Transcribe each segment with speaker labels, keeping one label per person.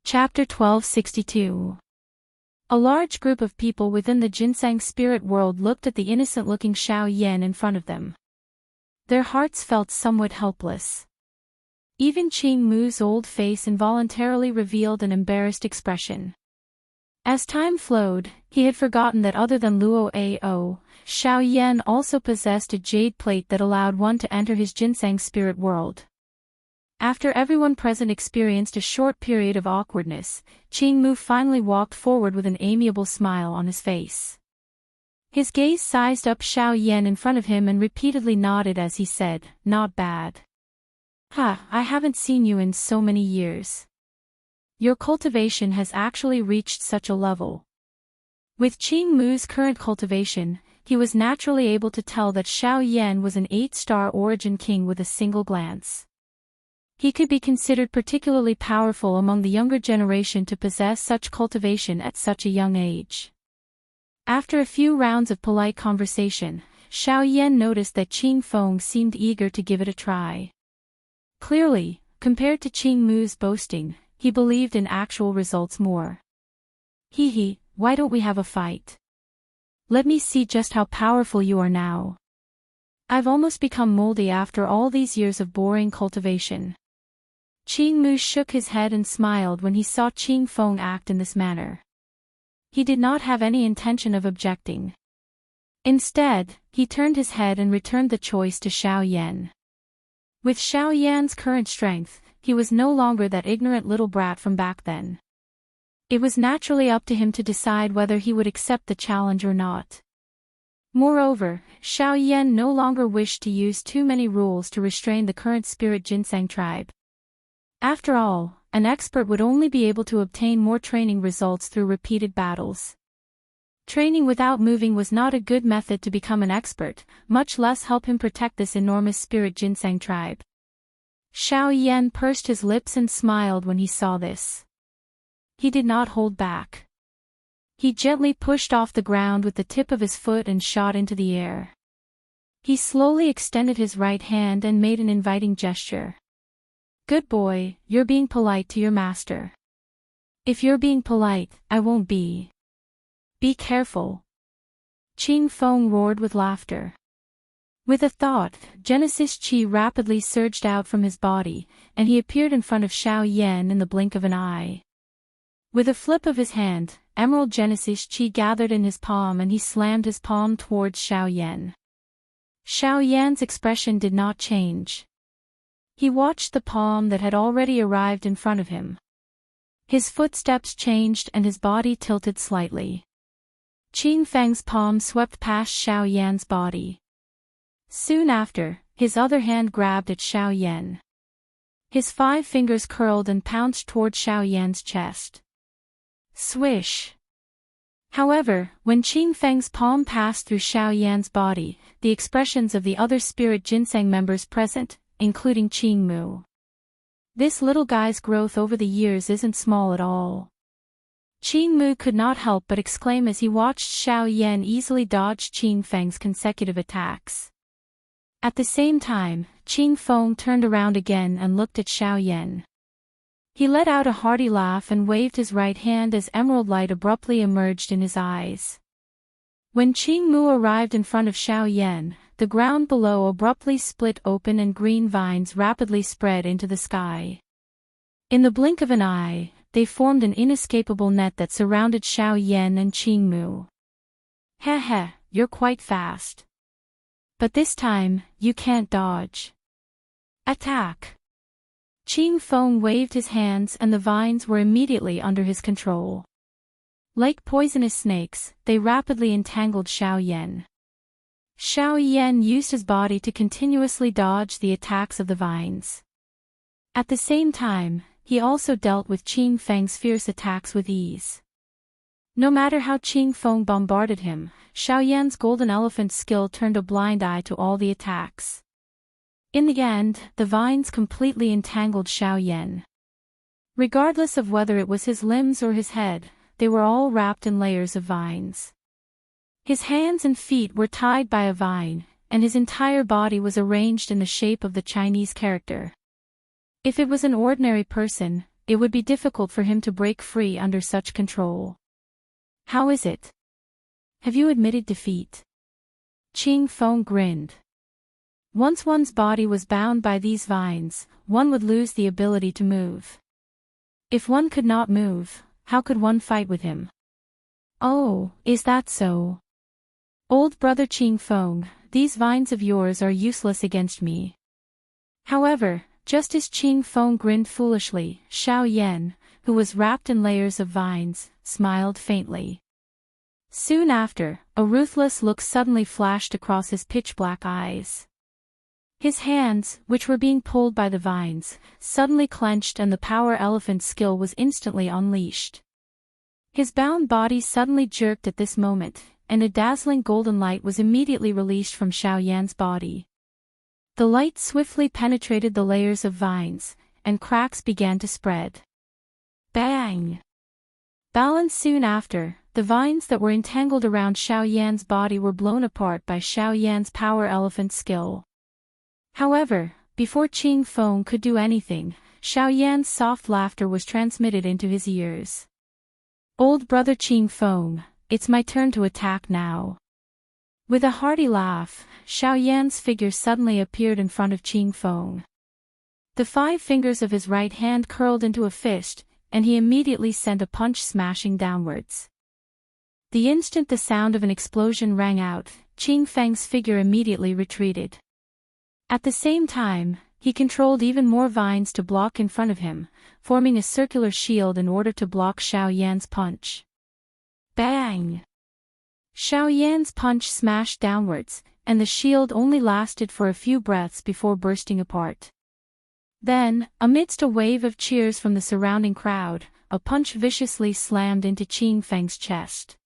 Speaker 1: Chapter 1262. A large group of people within the ginseng spirit world looked at the innocent-looking Xiao Yan in front of them. Their hearts felt somewhat helpless. Even Qing Mu's old face involuntarily revealed an embarrassed expression. As time flowed, he had forgotten that other than Luo Ao, Xiao Yan also possessed a jade plate that allowed one to enter his ginseng spirit world. After everyone present experienced a short period of awkwardness, Qing Mu finally walked forward with an amiable smile on his face. His gaze sized up Xiao Yan in front of him and repeatedly nodded as he said, "Not bad. I haven't seen you in so many years. Your cultivation has actually reached such a level." With Qing Mu's current cultivation, he was naturally able to tell that Xiao Yan was an 8-star origin king with a single glance. He could be considered particularly powerful among the younger generation to possess such cultivation at such a young age. After a few rounds of polite conversation, Xiao Yan noticed that Qing Feng seemed eager to give it a try. Clearly, compared to Qing Mu's boasting, he believed in actual results more. Why don't we have a fight? Let me see just how powerful you are now. I've almost become moldy after all these years of boring cultivation. Qing Mu shook his head and smiled when he saw Qing Feng act in this manner. He did not have any intention of objecting. Instead, he turned his head and returned the choice to Xiao Yan. With Xiao Yan's current strength, he was no longer that ignorant little brat from back then. It was naturally up to him to decide whether he would accept the challenge or not. Moreover, Xiao Yan no longer wished to use too many rules to restrain the current spirit ginseng tribe. After all, an expert would only be able to obtain more training results through repeated battles. Training without moving was not a good method to become an expert, much less help him protect this enormous spirit ginseng tribe. Xiao Yan pursed his lips and smiled when he saw this. He did not hold back. He gently pushed off the ground with the tip of his foot and shot into the air. He slowly extended his right hand and made an inviting gesture. "Good boy, you're being polite to your master. If you're being polite, I won't be. Be careful." Qing Feng roared with laughter. With a thought, Genesis Qi rapidly surged out from his body, and he appeared in front of Xiao Yan in the blink of an eye. With a flip of his hand, Emerald Genesis Qi gathered in his palm and he slammed his palm towards Xiao Yan. Xiao Yan's expression did not change. He watched the palm that had already arrived in front of him. His footsteps changed and his body tilted slightly. Qing Feng's palm swept past Xiao Yan's body. Soon after, his other hand grabbed at Xiao Yan. His 5 fingers curled and pounced toward Xiao Yan's chest. Swish! However, when Qing Feng's palm passed through Xiao Yan's body, the expressions of the other spirit ginseng members present, including Qing Mu. This little guy's growth over the years isn't small at all. Qing Mu could not help but exclaim as he watched Xiao Yan easily dodge Qing Feng's consecutive attacks. At the same time, Qing Feng turned around again and looked at Xiao Yan. He let out a hearty laugh and waved his right hand as emerald light abruptly emerged in his eyes. When Qing Mu arrived in front of Xiao Yan, the ground below abruptly split open and green vines rapidly spread into the sky. In the blink of an eye, they formed an inescapable net that surrounded Xiao Yan and Qing Mu. You're quite fast. But this time, you can't dodge. Attack! Qing Feng waved his hands and the vines were immediately under his control. Like poisonous snakes, they rapidly entangled Xiao Yan. Xiao Yan used his body to continuously dodge the attacks of the vines. At the same time, he also dealt with Qing Feng's fierce attacks with ease. No matter how Qing Feng bombarded him, Xiao Yan's golden elephant skill turned a blind eye to all the attacks. In the end, the vines completely entangled Xiao Yan. Regardless of whether it was his limbs or his head, they were all wrapped in layers of vines. His hands and feet were tied by a vine, and his entire body was arranged in the shape of the Chinese character. If it was an ordinary person, it would be difficult for him to break free under such control. How is it? Have you admitted defeat? Qing Feng grinned. Once one's body was bound by these vines, one would lose the ability to move. If one could not move, how could one fight with him? Oh, is that so? Old brother Qing Feng, these vines of yours are useless against me. However, just as Qing Feng grinned foolishly, Xiao Yan, who was wrapped in layers of vines, smiled faintly. Soon after, a ruthless look suddenly flashed across his pitch-black eyes. His hands, which were being pulled by the vines, suddenly clenched and the power elephant skill was instantly unleashed. His bound body suddenly jerked at this moment, and a dazzling golden light was immediately released from Xiao Yan's body. The light swiftly penetrated the layers of vines, and cracks began to spread. Bang! Balance soon after, the vines that were entangled around Xiao Yan's body were blown apart by Xiao Yan's power elephant skill. However, before Qing Feng could do anything, Xiao Yan's soft laughter was transmitted into his ears. Old brother Qing Feng, it's my turn to attack now. With a hearty laugh, Xiao Yan's figure suddenly appeared in front of Qing Feng. The 5 fingers of his right hand curled into a fist, and he immediately sent a punch smashing downwards. The instant the sound of an explosion rang out, Qing Feng's figure immediately retreated. At the same time, he controlled even more vines to block in front of him, forming a circular shield in order to block Xiao Yan's punch. Bang! Xiao Yan's punch smashed downwards, and the shield only lasted for a few breaths before bursting apart. Then, amidst a wave of cheers from the surrounding crowd, a punch viciously slammed into Qing Feng's chest.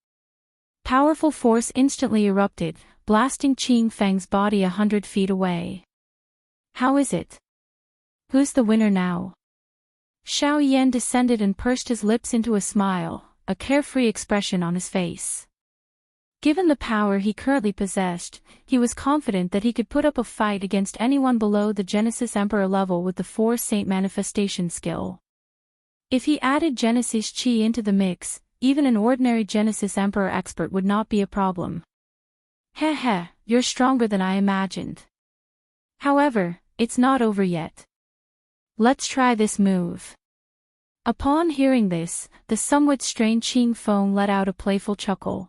Speaker 1: Powerful force instantly erupted, blasting Qing Feng's body 100 feet away. How is it? Who's the winner now? Xiao Yan descended and pursed his lips into a smile, a carefree expression on his face. Given the power he currently possessed, he was confident that he could put up a fight against anyone below the Genesis Emperor level with the 4 Saint Manifestation skill. If he added Genesis Chi into the mix, even an ordinary Genesis Emperor expert would not be a problem. Heh, you're stronger than I imagined. However, it's not over yet. Let's try this move. Upon hearing this, the somewhat strained Qing Feng let out a playful chuckle.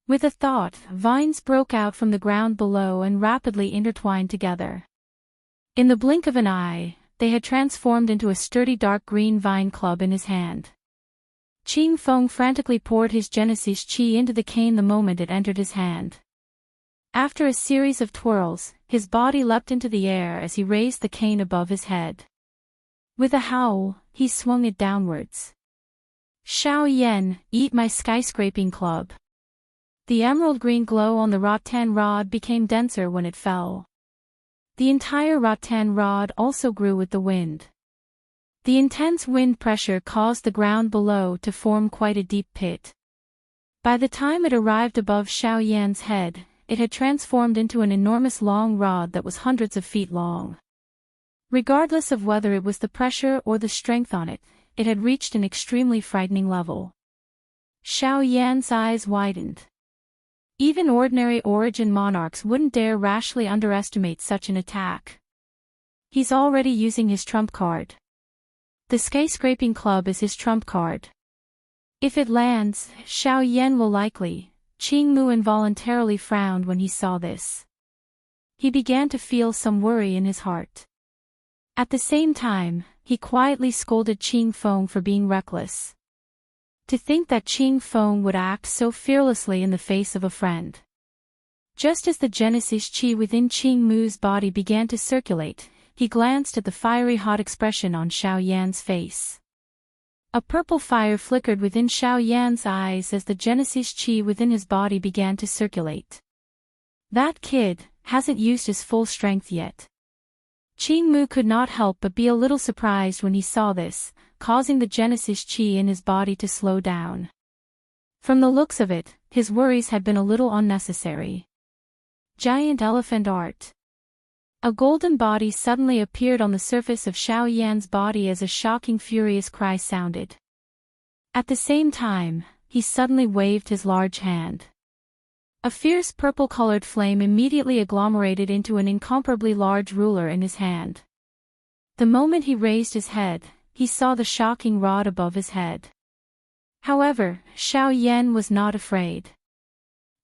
Speaker 1: With a thought, vines broke out from the ground below and rapidly intertwined together. In the blink of an eye, they had transformed into a sturdy dark green vine club in his hand. Qing Feng frantically poured his Genesis Chi into the cane the moment it entered his hand. After a series of twirls, his body leapt into the air as he raised the cane above his head. With a howl, he swung it downwards. Xiao Yan, eat my skyscraping club. The emerald green glow on the rattan rod became denser when it fell. The entire rattan rod also grew with the wind. The intense wind pressure caused the ground below to form quite a deep pit. By the time it arrived above Xiao Yan's head, it had transformed into an enormous long rod that was hundreds of feet long. Regardless of whether it was the pressure or the strength on it, it had reached an extremely frightening level. Xiao Yan's eyes widened. Even ordinary origin monarchs wouldn't dare rashly underestimate such an attack. He's already using his trump card. The skyscraping club is his trump card. If it lands, Xiao Yan will likely. Qing Mu involuntarily frowned when he saw this. He began to feel some worry in his heart. At the same time, he quietly scolded Qing Feng for being reckless. To think that Qing Feng would act so fearlessly in the face of a friend. Just as the Genesis Chi within Qing Mu's body began to circulate, he glanced at the fiery hot expression on Xiao Yan's face. A purple fire flickered within Xiao Yan's eyes as the Genesis Chi within his body began to circulate. That kid hasn't used his full strength yet. Qing Mu could not help but be a little surprised when he saw this, causing the Genesis Chi in his body to slow down. From the looks of it, his worries had been a little unnecessary. Giant Elephant Art. A golden body suddenly appeared on the surface of Xiao Yan's body as a shocking furious cry sounded. At the same time, he suddenly waved his large hand. A fierce purple-colored flame immediately agglomerated into an incomparably large ruler in his hand. The moment he raised his head, he saw the shocking rod above his head. However, Xiao Yan was not afraid.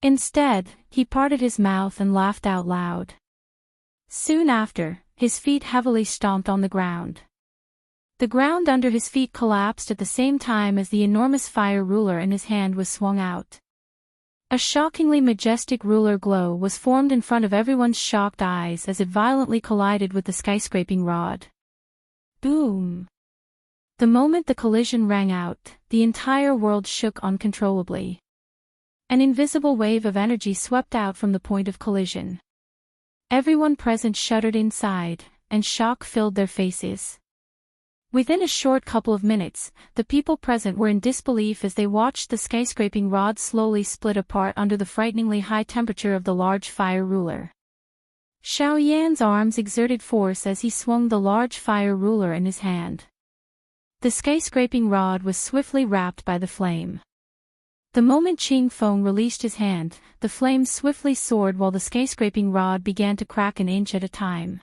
Speaker 1: Instead, he parted his mouth and laughed out loud. Soon after, his feet heavily stomped on the ground. The ground under his feet collapsed at the same time as the enormous fire ruler in his hand was swung out. A shockingly majestic ruler glow was formed in front of everyone's shocked eyes as it violently collided with the skyscraping rod. Boom! The moment the collision rang out, the entire world shook uncontrollably. An invisible wave of energy swept out from the point of collision. Everyone present shuddered inside, and shock filled their faces. Within a short couple of minutes, the people present were in disbelief as they watched the skyscraping rod slowly split apart under the frighteningly high temperature of the large fire ruler. Xiao Yan's arms exerted force as he swung the large fire ruler in his hand. The skyscraping rod was swiftly wrapped by the flame. The moment Qing Feng released his hand, the flames swiftly soared while the skyscraping rod began to crack an inch at a time.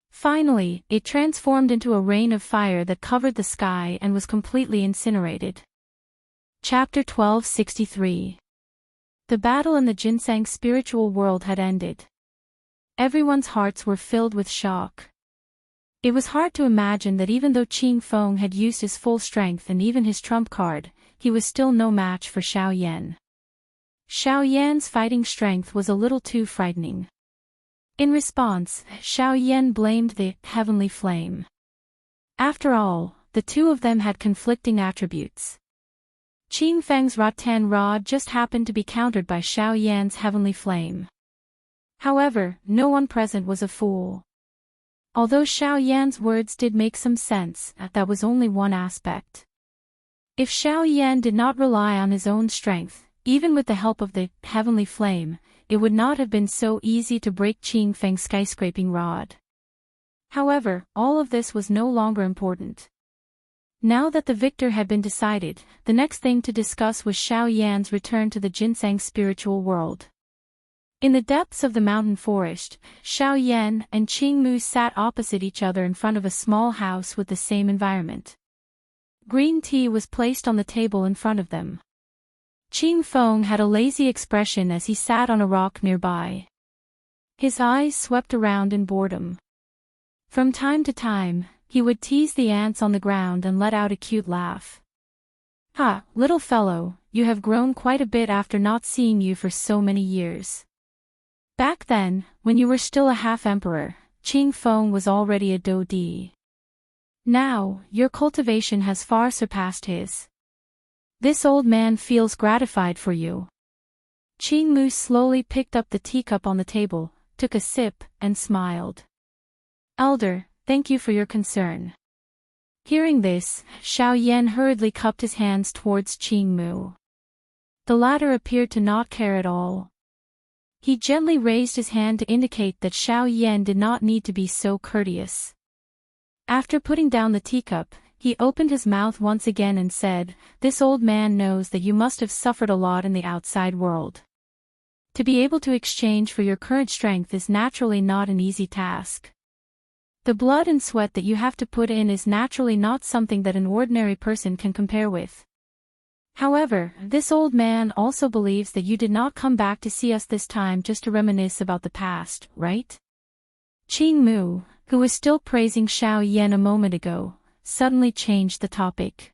Speaker 1: Finally, it transformed into a rain of fire that covered the sky and was completely incinerated. Chapter 1263. The battle in the ginseng spiritual world had ended. Everyone's hearts were filled with shock. It was hard to imagine that even though Qing Feng had used his full strength and even his trump card, he was still no match for Xiao Yan. Xiao Yan's fighting strength was a little too frightening. In response, Xiao Yan blamed the heavenly flame. After all, the two of them had conflicting attributes. Qing Feng's rattan rod just happened to be countered by Xiao Yan's heavenly flame. However, no one present was a fool. Although Xiao Yan's words did make some sense, that was only one aspect. If Xiao Yan did not rely on his own strength, even with the help of the heavenly flame, it would not have been so easy to break Qing Feng's skyscraping rod. However, all of this was no longer important. Now that the victor had been decided, the next thing to discuss was Xiao Yan's return to the ginseng spiritual world. In the depths of the mountain forest, Xiao Yan and Qing Mu sat opposite each other in front of a small house with the same environment. Green tea was placed on the table in front of them. Qing Feng had a lazy expression as he sat on a rock nearby. His eyes swept around in boredom. From time to time, he would tease the ants on the ground and let out a cute laugh. "Ha, little fellow, you have grown quite a bit after not seeing you for so many years. Back then, when you were still a half-emperor, Qing Feng was already a dodi. Now, your cultivation has far surpassed his. This old man feels gratified for you." Qing Mu slowly picked up the teacup on the table, took a sip, and smiled. "Elder, thank you for your concern." Hearing this, Xiao Yan hurriedly cupped his hands towards Qing Mu. The latter appeared to not care at all. He gently raised his hand to indicate that Xiao Yan did not need to be so courteous. After putting down the teacup, he opened his mouth once again and said, "This old man knows that you must have suffered a lot in the outside world. To be able to exchange for your current strength is naturally not an easy task. The blood and sweat that you have to put in is naturally not something that an ordinary person can compare with. However, this old man also believes that you did not come back to see us this time just to reminisce about the past, right?" Qing Mu, who was still praising Xiao Yan a moment ago, suddenly changed the topic.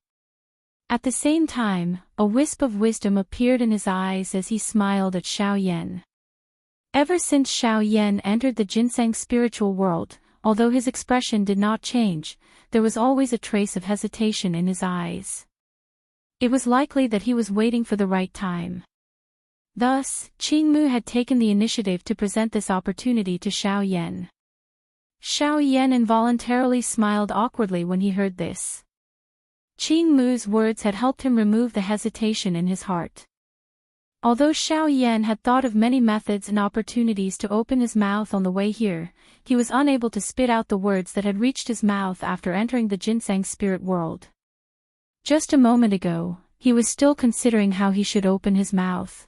Speaker 1: At the same time, a wisp of wisdom appeared in his eyes as he smiled at Xiao Yan. Ever since Xiao Yan entered the ginseng spiritual world, although his expression did not change, there was always a trace of hesitation in his eyes. It was likely that he was waiting for the right time. Thus, Qing Mu had taken the initiative to present this opportunity to Xiao Yan. Xiao Yan involuntarily smiled awkwardly when he heard this. Qing Mu's words had helped him remove the hesitation in his heart. Although Xiao Yan had thought of many methods and opportunities to open his mouth on the way here, he was unable to spit out the words that had reached his mouth after entering the ginseng spirit world. Just a moment ago, he was still considering how he should open his mouth.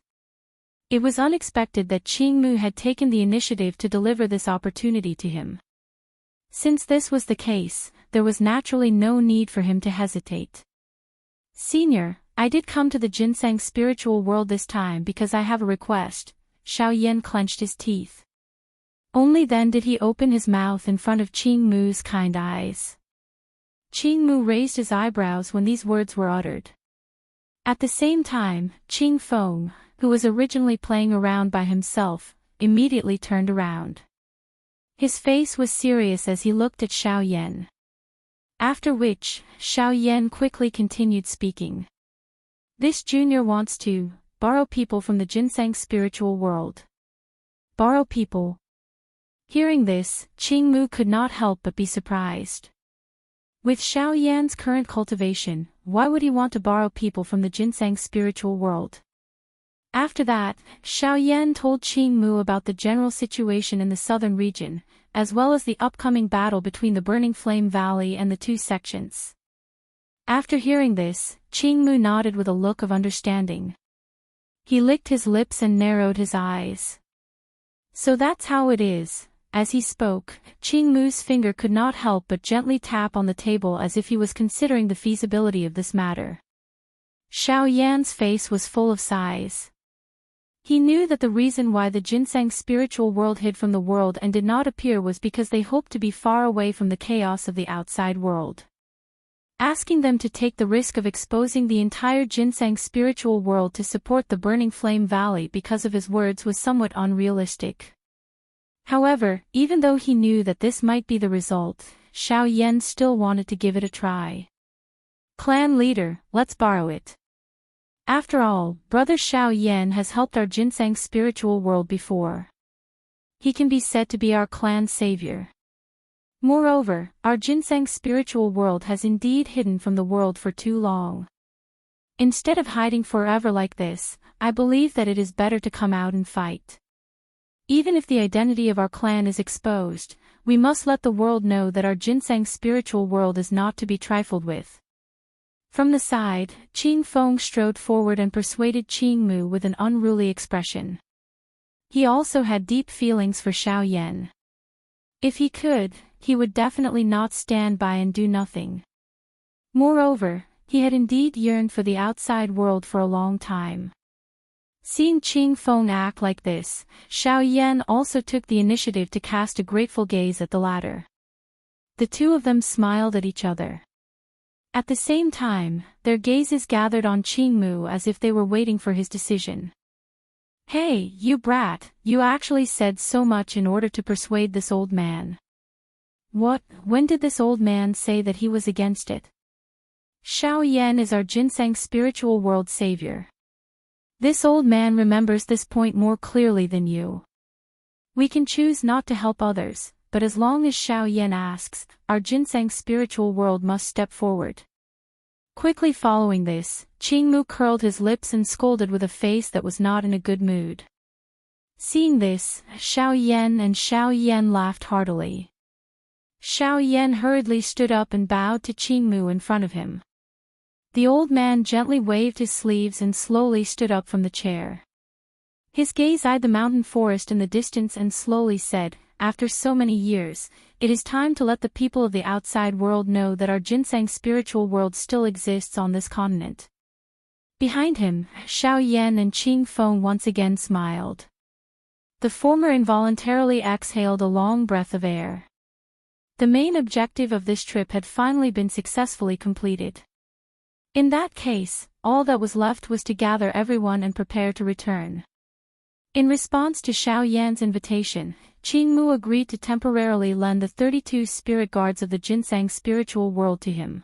Speaker 1: It was unexpected that Qingmu had taken the initiative to deliver this opportunity to him. Since this was the case, there was naturally no need for him to hesitate. Senior, I did come to the ginseng spiritual world this time because I have a request. Xiao Yan clenched his teeth. Only then did he open his mouth in front of Qingmu's kind eyes. Qingmu raised his eyebrows when these words were uttered. At the same time, Qing Feng, who was originally playing around by himself, immediately turned around. His face was serious as he looked at Xiao Yan. After which, Xiao Yan quickly continued speaking. This junior wants to borrow people from the ginseng spiritual world. Borrow people. Hearing this, Qingmu could not help but be surprised. With Xiao Yan's current cultivation, why would he want to borrow people from the ginseng spiritual world? After that, Xiao Yan told Qingmu about the general situation in the southern region, as well as the upcoming battle between the Burning Flame Valley and the two sections. After hearing this, Qingmu nodded with a look of understanding. He licked his lips and narrowed his eyes. So that's how it is. As he spoke, Qingmu's finger could not help but gently tap on the table as if he was considering the feasibility of this matter. Xiao Yan's face was full of sighs. He knew that the reason why the ginseng spiritual world hid from the world and did not appear was because they hoped to be far away from the chaos of the outside world. Asking them to take the risk of exposing the entire ginseng spiritual world to support the Burning Flame Valley because of his words was somewhat unrealistic. However, even though he knew that this might be the result, Xiao Yan still wanted to give it a try. Clan leader, let's borrow it. After all, Brother Xiao Yan has helped our ginseng spiritual world before. He can be said to be our clan savior. Moreover, our ginseng spiritual world has indeed hidden from the world for too long. Instead of hiding forever like this, I believe that it is better to come out and fight. Even if the identity of our clan is exposed, we must let the world know that our ginseng spiritual world is not to be trifled with. From the side, Qing Feng strode forward and persuaded Qingmu with an unruly expression. He also had deep feelings for Xiao Yan. If he could, he would definitely not stand by and do nothing. Moreover, he had indeed yearned for the outside world for a long time. Seeing Qing Feng act like this, Xiao Yan also took the initiative to cast a grateful gaze at the latter. The two of them smiled at each other. At the same time, their gazes gathered on Qingmu as if they were waiting for his decision. Hey, you brat, you actually said so much in order to persuade this old man. What, when did this old man say that he was against it? Xiao Yan is our ginseng spiritual world savior. This old man remembers this point more clearly than you. We can choose not to help others, but as long as Xiao Yan asks, our ginseng spiritual world must step forward. Quickly following this, Qingmu curled his lips and scolded with a face that was not in a good mood. Seeing this, Xiao Yan laughed heartily. Xiao Yan hurriedly stood up and bowed to Qingmu in front of him. The old man gently waved his sleeves and slowly stood up from the chair. His gaze eyed the mountain forest in the distance and slowly said, after so many years, it is time to let the people of the outside world know that our ginseng spiritual world still exists on this continent. Behind him, Xiao Yan and Qing Feng once again smiled. The former involuntarily exhaled a long breath of air. The main objective of this trip had finally been successfully completed. In that case, all that was left was to gather everyone and prepare to return. In response to Xiao Yan's invitation, Qingmu agreed to temporarily lend the 32 spirit guards of the ginseng spiritual world to him.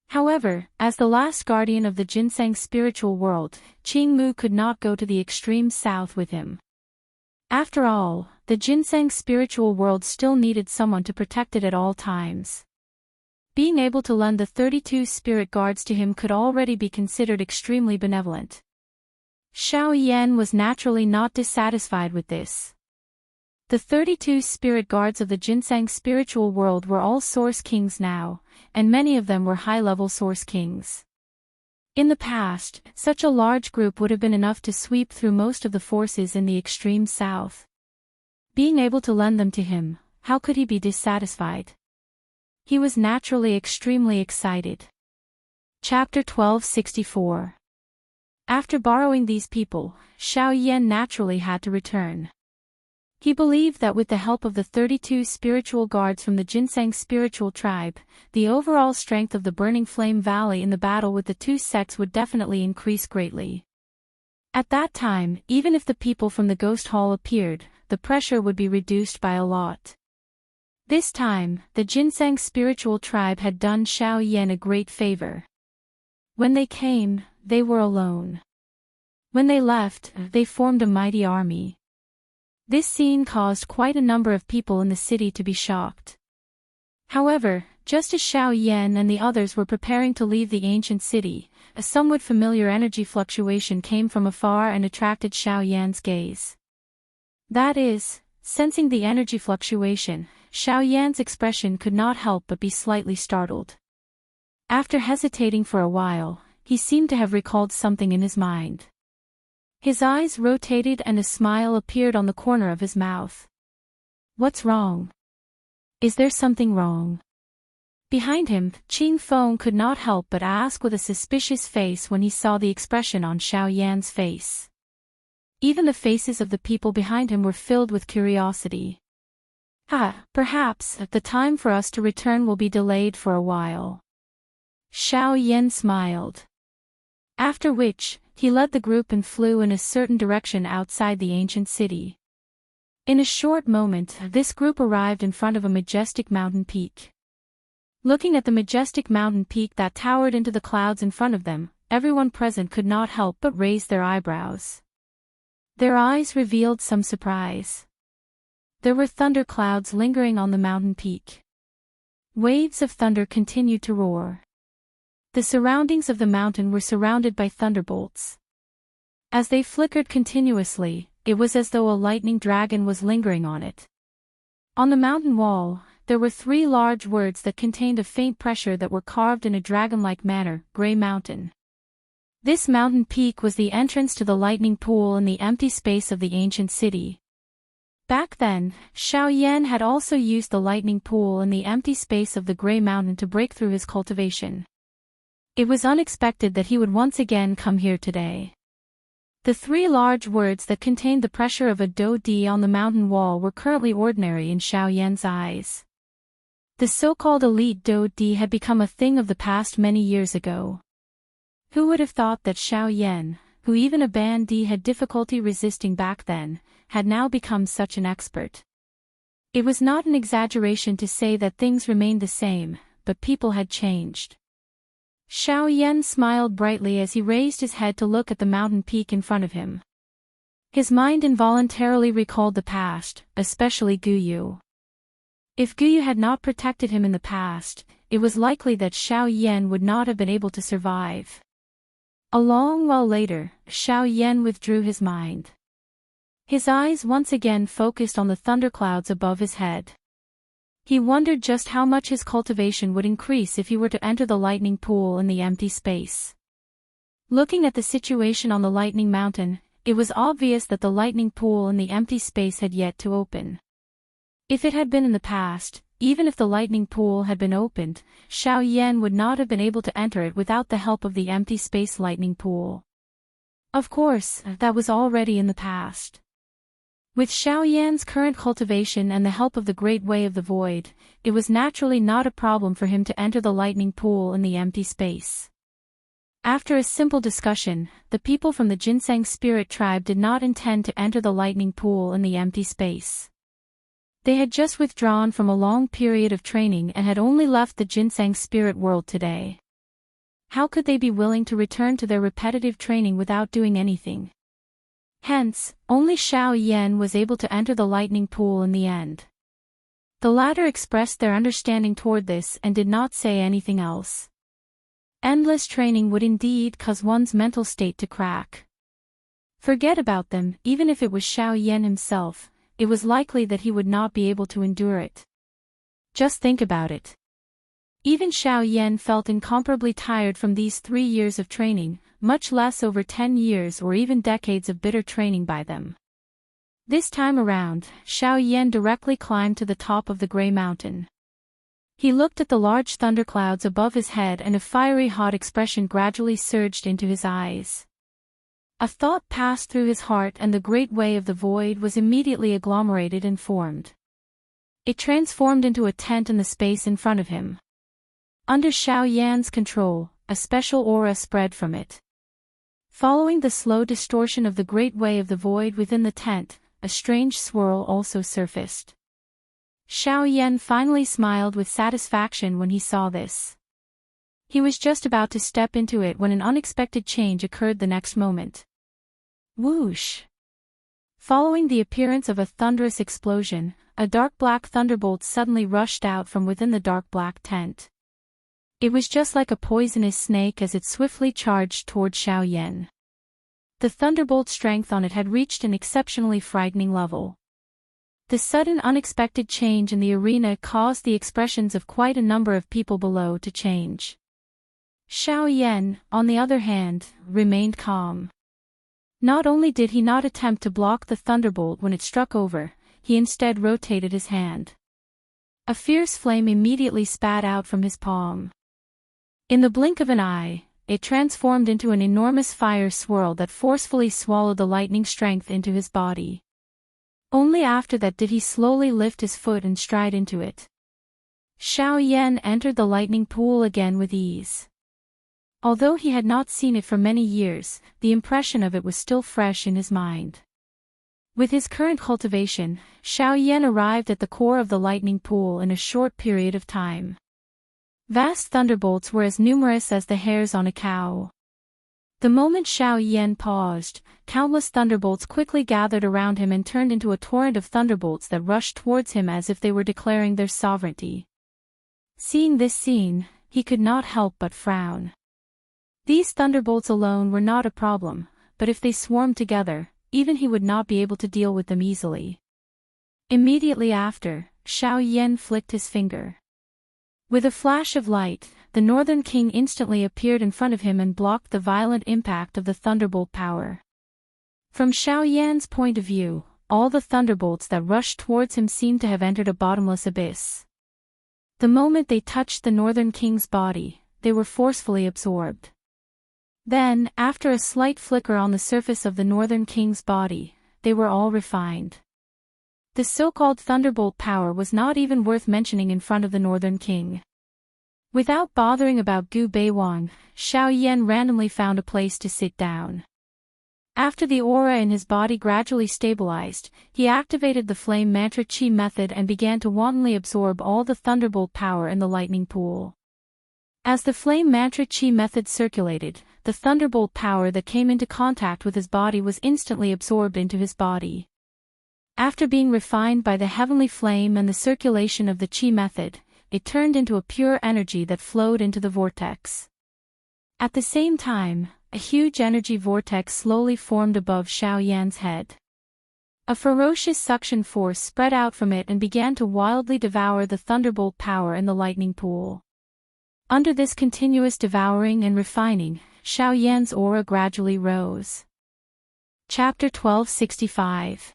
Speaker 1: However, as the last guardian of the ginseng spiritual world, Qingmu could not go to the extreme south with him. After all, the ginseng spiritual world still needed someone to protect it at all times. Being able to lend the 32 spirit guards to him could already be considered extremely benevolent. Xiao Yan was naturally not dissatisfied with this. The 32 spirit guards of the Ginseng spiritual world were all Source Kings now, and many of them were high-level Source Kings. In the past, such a large group would have been enough to sweep through most of the forces in the extreme south. Being able to lend them to him, how could he be dissatisfied? He was naturally extremely excited. Chapter 1264. After borrowing these people, Xiao Yan naturally had to return. He believed that with the help of the 32 spiritual guards from the Ginseng spiritual tribe, the overall strength of the Burning Flame Valley in the battle with the two sects would definitely increase greatly. At that time, even if the people from the Ghost Hall appeared, the pressure would be reduced by a lot. This time, the Ginseng spiritual tribe had done Xiao Yan a great favor. When they came, they were alone. When they left, they formed a mighty army. This scene caused quite a number of people in the city to be shocked. However, just as Xiao Yan and the others were preparing to leave the ancient city, a somewhat familiar energy fluctuation came from afar and attracted Xiao Yan's gaze. That is, sensing the energy fluctuation, Xiao Yan's expression could not help but be slightly startled. After hesitating for a while, he seemed to have recalled something in his mind. His eyes rotated and a smile appeared on the corner of his mouth. What's wrong? Is there something wrong? Behind him, Qing Feng could not help but ask with a suspicious face when he saw the expression on Xiao Yan's face. Even the faces of the people behind him were filled with curiosity. Perhaps the time for us to return will be delayed for a while. Xiao Yan smiled. After which, he led the group and flew in a certain direction outside the ancient city. In a short moment, this group arrived in front of a majestic mountain peak. Looking at the majestic mountain peak that towered into the clouds in front of them, everyone present could not help but raise their eyebrows. Their eyes revealed some surprise. There were thunder clouds lingering on the mountain peak. Waves of thunder continued to roar. The surroundings of the mountain were surrounded by thunderbolts. As they flickered continuously, it was as though a lightning dragon was lingering on it. On the mountain wall, there were 3 large words that contained a faint pressure that were carved in a dragon-like manner, Grey Mountain. This mountain peak was the entrance to the lightning pool in the empty space of the ancient city. Back then, Xiao Yan had also used the lightning pool in the empty space of the Grey Mountain to break through his cultivation. It was unexpected that he would once again come here today. The 3 large words that contained the pressure of a Do Di on the mountain wall were currently ordinary in Xiao Yan's eyes. The so-called elite Do Di had become a thing of the past many years ago. Who would have thought that Xiao Yan, who even a Ban Di had difficulty resisting back then, had now become such an expert? It was not an exaggeration to say that things remained the same, but people had changed. Xiao Yan smiled brightly as he raised his head to look at the mountain peak in front of him. His mind involuntarily recalled the past, especially Guyu. If Guyu had not protected him in the past, it was likely that Xiao Yan would not have been able to survive. A long while later, Xiao Yan withdrew his mind. His eyes once again focused on the thunderclouds above his head. He wondered just how much his cultivation would increase if he were to enter the lightning pool in the empty space. Looking at the situation on the lightning mountain, it was obvious that the lightning pool in the empty space had yet to open. If it had been in the past, even if the lightning pool had been opened, Xiao Yan would not have been able to enter it without the help of the empty space lightning pool. Of course, that was already in the past. With Xiao Yan's current cultivation and the help of the Great Way of the Void, it was naturally not a problem for him to enter the lightning pool in the empty space. After a simple discussion, the people from the Ginseng spirit tribe did not intend to enter the lightning pool in the empty space. They had just withdrawn from a long period of training and had only left the Ginseng spirit world today. How could they be willing to return to their repetitive training without doing anything? Hence, only Xiao Yan was able to enter the lightning pool in the end. The latter expressed their understanding toward this and did not say anything else. Endless training would indeed cause one's mental state to crack. Forget about them, even if it was Xiao Yan himself, it was likely that he would not be able to endure it. Just think about it. Even Xiao Yan felt incomparably tired from these 3 years of training, much less over 10 years or even decades of bitter training by them. This time around, Xiao Yan directly climbed to the top of the Grey Mountain. He looked at the large thunderclouds above his head and a fiery hot expression gradually surged into his eyes. A thought passed through his heart and the great way of the void was immediately agglomerated and formed. It transformed into a tent in the space in front of him. Under Xiao Yan's control, a special aura spread from it. Following the slow distortion of the great way of the void within the tent, a strange swirl also surfaced. Xiao Yan finally smiled with satisfaction when he saw this. He was just about to step into it when an unexpected change occurred the next moment. Whoosh! Following the appearance of a thunderous explosion, a dark black thunderbolt suddenly rushed out from within the dark black tent. It was just like a poisonous snake as it swiftly charged toward Xiao Yan. The thunderbolt strength on it had reached an exceptionally frightening level. The sudden unexpected change in the arena caused the expressions of quite a number of people below to change. Xiao Yan, on the other hand, remained calm. Not only did he not attempt to block the thunderbolt when it struck over, he instead rotated his hand. A fierce flame immediately spat out from his palm. In the blink of an eye, it transformed into an enormous fire swirl that forcefully swallowed the lightning strength into his body. Only after that did he slowly lift his foot and stride into it. Xiao Yan entered the lightning pool again with ease. Although he had not seen it for many years, the impression of it was still fresh in his mind. With his current cultivation, Xiao Yan arrived at the core of the lightning pool in a short period of time. Vast thunderbolts were as numerous as the hairs on a cow. The moment Xiao Yan paused, countless thunderbolts quickly gathered around him and turned into a torrent of thunderbolts that rushed towards him as if they were declaring their sovereignty. Seeing this scene, he could not help but frown. These thunderbolts alone were not a problem, but if they swarmed together, even he would not be able to deal with them easily. Immediately after, Xiao Yan flicked his finger. With a flash of light, the Northern King instantly appeared in front of him and blocked the violent impact of the thunderbolt power. From Xiao Yan's point of view, all the thunderbolts that rushed towards him seemed to have entered a bottomless abyss. The moment they touched the Northern King's body, they were forcefully absorbed. Then, after a slight flicker on the surface of the Northern King's body, they were all refined. The so-called thunderbolt power was not even worth mentioning in front of the Northern King. Without bothering about Gu Beiwang, Xiao Yan randomly found a place to sit down. After the aura in his body gradually stabilized, he activated the flame mantra chi method and began to wantonly absorb all the thunderbolt power in the lightning pool. As the flame mantra chi method circulated, the thunderbolt power that came into contact with his body was instantly absorbed into his body. After being refined by the heavenly flame and the circulation of the chi method, it turned into a pure energy that flowed into the vortex. At the same time, a huge energy vortex slowly formed above Xiao Yan's head. A ferocious suction force spread out from it and began to wildly devour the thunderbolt power in the lightning pool. Under this continuous devouring and refining, Xiao Yan's aura gradually rose. Chapter 1265.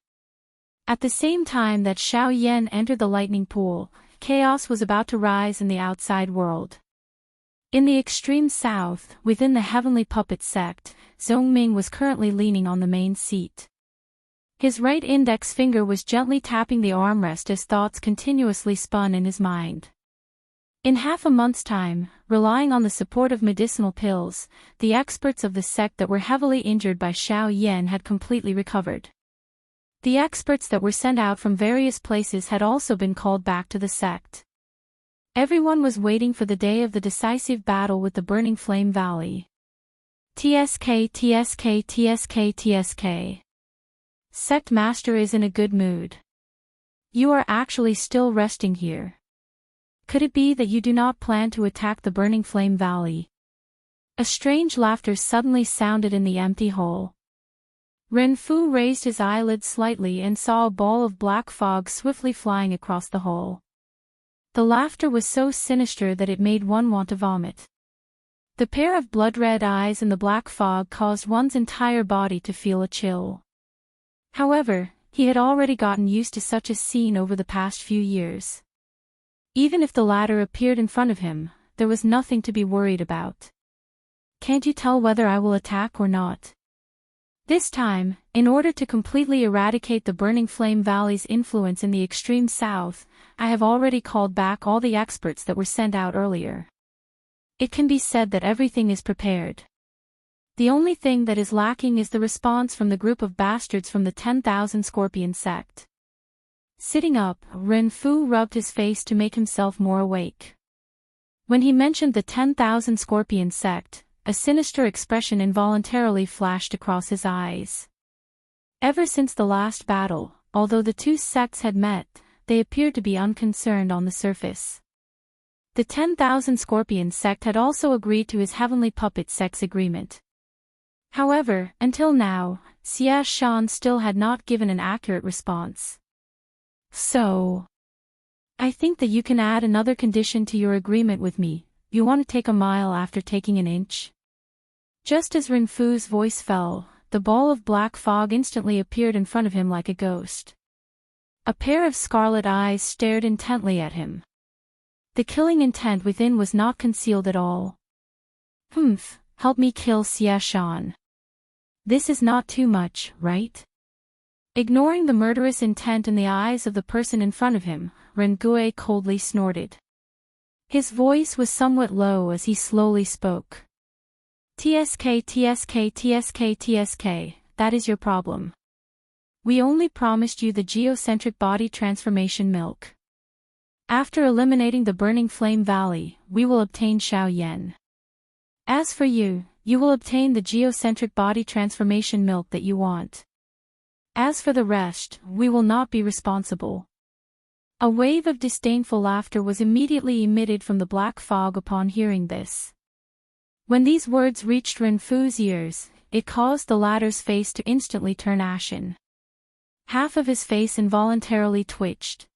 Speaker 1: At the same time that Xiao Yan entered the lightning pool, chaos was about to rise in the outside world. In the extreme south, within the heavenly puppet sect, Zhongming was currently leaning on the main seat. His right index finger was gently tapping the armrest as thoughts continuously spun in his mind. In half a month's time, relying on the support of medicinal pills, the experts of the sect that were heavily injured by Xiao Yan had completely recovered. The experts that were sent out from various places had also been called back to the sect. Everyone was waiting for the day of the decisive battle with the Burning Flame Valley. TSK TSK TSK TSK. Sect Master is in a good mood. You are actually still resting here. Could it be that you do not plan to attack the Burning Flame Valley? A strange laughter suddenly sounded in the empty hall. Renfu raised his eyelids slightly and saw a ball of black fog swiftly flying across the hall. The laughter was so sinister that it made one want to vomit. The pair of blood-red eyes in the black fog caused one's entire body to feel a chill. However, he had already gotten used to such a scene over the past few years. Even if the latter appeared in front of him, there was nothing to be worried about. "Can't you tell whether I will attack or not?" This time, in order to completely eradicate the Burning Flame Valley's influence in the extreme south, I have already called back all the experts that were sent out earlier. It can be said that everything is prepared. The only thing that is lacking is the response from the group of bastards from the 10,000 Scorpion sect. Sitting up, Renfu rubbed his face to make himself more awake. When he mentioned the 10,000 Scorpion sect, a sinister expression involuntarily flashed across his eyes. Ever since the last battle, although the two sects had met, they appeared to be unconcerned on the surface. The 10,000 Scorpion sect had also agreed to his Heavenly Puppet Sect's agreement. However, until now, Xia Shan still had not given an accurate response. "So, I think that you can add another condition to your agreement with me. You want to take a mile after taking an inch?" Just as Renfu's voice fell, the ball of black fog instantly appeared in front of him like a ghost. A pair of scarlet eyes stared intently at him. The killing intent within was not concealed at all. "Humph, help me kill Xia Shan. This is not too much, right?" Ignoring the murderous intent in the eyes of the person in front of him, Rengue coldly snorted. His voice was somewhat low as he slowly spoke. "TSK, TSK, TSK, TSK, that is your problem. We only promised you the geocentric body transformation milk. After eliminating the Burning Flame Valley, we will obtain Shaoyan. As for you, you will obtain the geocentric body transformation milk that you want. As for the rest, we will not be responsible." A wave of disdainful laughter was immediately emitted from the black fog upon hearing this. When these words reached Renfu's ears, it caused the latter's face to instantly turn ashen. Half of his face involuntarily twitched.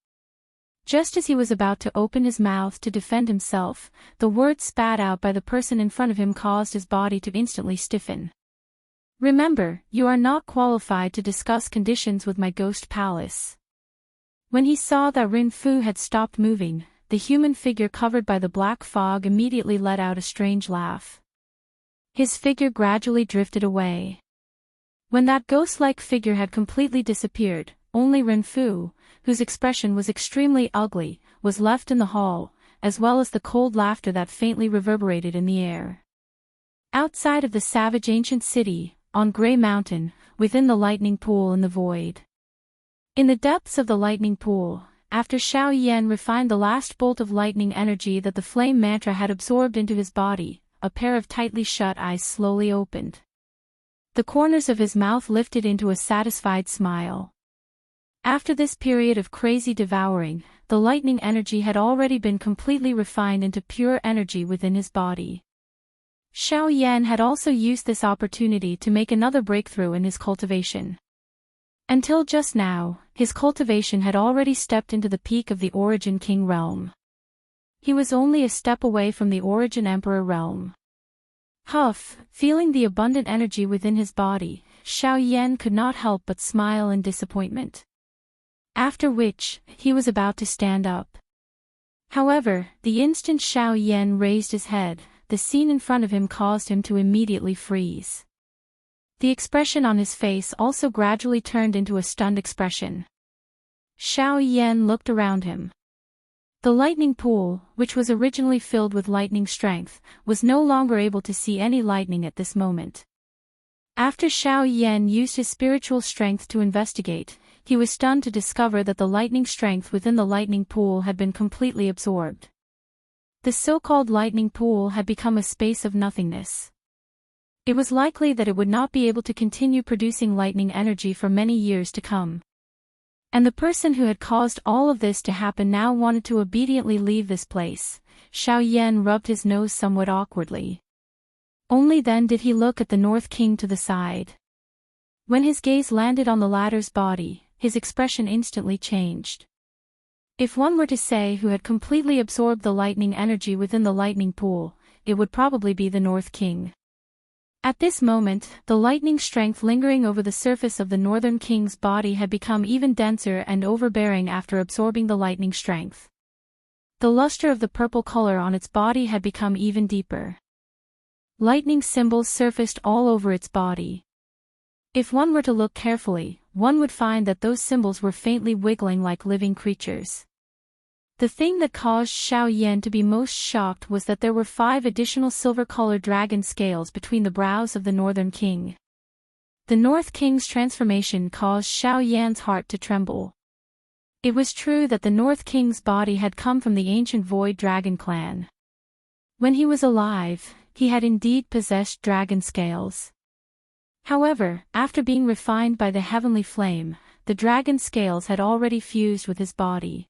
Speaker 1: Just as he was about to open his mouth to defend himself, the words spat out by the person in front of him caused his body to instantly stiffen. "Remember, you are not qualified to discuss conditions with my ghost palace." When he saw that Renfu had stopped moving, the human figure covered by the black fog immediately let out a strange laugh. His figure gradually drifted away. When that ghost-like figure had completely disappeared, only Renfu, whose expression was extremely ugly, was left in the hall, as well as the cold laughter that faintly reverberated in the air. Outside of the savage ancient city, on Grey Mountain, within the lightning pool in the void. In the depths of the lightning pool, after Xiao Yan refined the last bolt of lightning energy that the flame mantra had absorbed into his body, a pair of tightly shut eyes slowly opened. The corners of his mouth lifted into a satisfied smile. After this period of crazy devouring, the lightning energy had already been completely refined into pure energy within his body. Xiao Yan had also used this opportunity to make another breakthrough in his cultivation. Until just now, his cultivation had already stepped into the peak of the Origin King realm. He was only a step away from the Origin Emperor realm. Huff, feeling the abundant energy within his body, Xiao Yan could not help but smile in disappointment. After which, he was about to stand up. However, the instant Xiao Yan raised his head, the scene in front of him caused him to immediately freeze. The expression on his face also gradually turned into a stunned expression. Xiao Yan looked around him. The lightning pool, which was originally filled with lightning strength, was no longer able to see any lightning at this moment. After Xiao Yan used his spiritual strength to investigate, he was stunned to discover that the lightning strength within the lightning pool had been completely absorbed. The so-called lightning pool had become a space of nothingness. It was likely that it would not be able to continue producing lightning energy for many years to come. And the person who had caused all of this to happen now wanted to obediently leave this place. Xiao Yan rubbed his nose somewhat awkwardly. Only then did he look at the North King to the side. When his gaze landed on the latter's body, his expression instantly changed. If one were to say who had completely absorbed the lightning energy within the lightning pool, it would probably be the North King. At this moment, the lightning strength lingering over the surface of the Northern King's body had become even denser and overbearing after absorbing the lightning strength. The luster of the purple color on its body had become even deeper. Lightning symbols surfaced all over its body. If one were to look carefully, one would find that those symbols were faintly wiggling like living creatures. The thing that caused Xiao Yan to be most shocked was that there were 5 additional silver-colored dragon scales between the brows of the Northern King. The North King's transformation caused Xiao Yan's heart to tremble. It was true that the North King's body had come from the ancient Void Dragon clan. When he was alive, he had indeed possessed dragon scales. However, after being refined by the heavenly flame, the dragon scales had already fused with his body.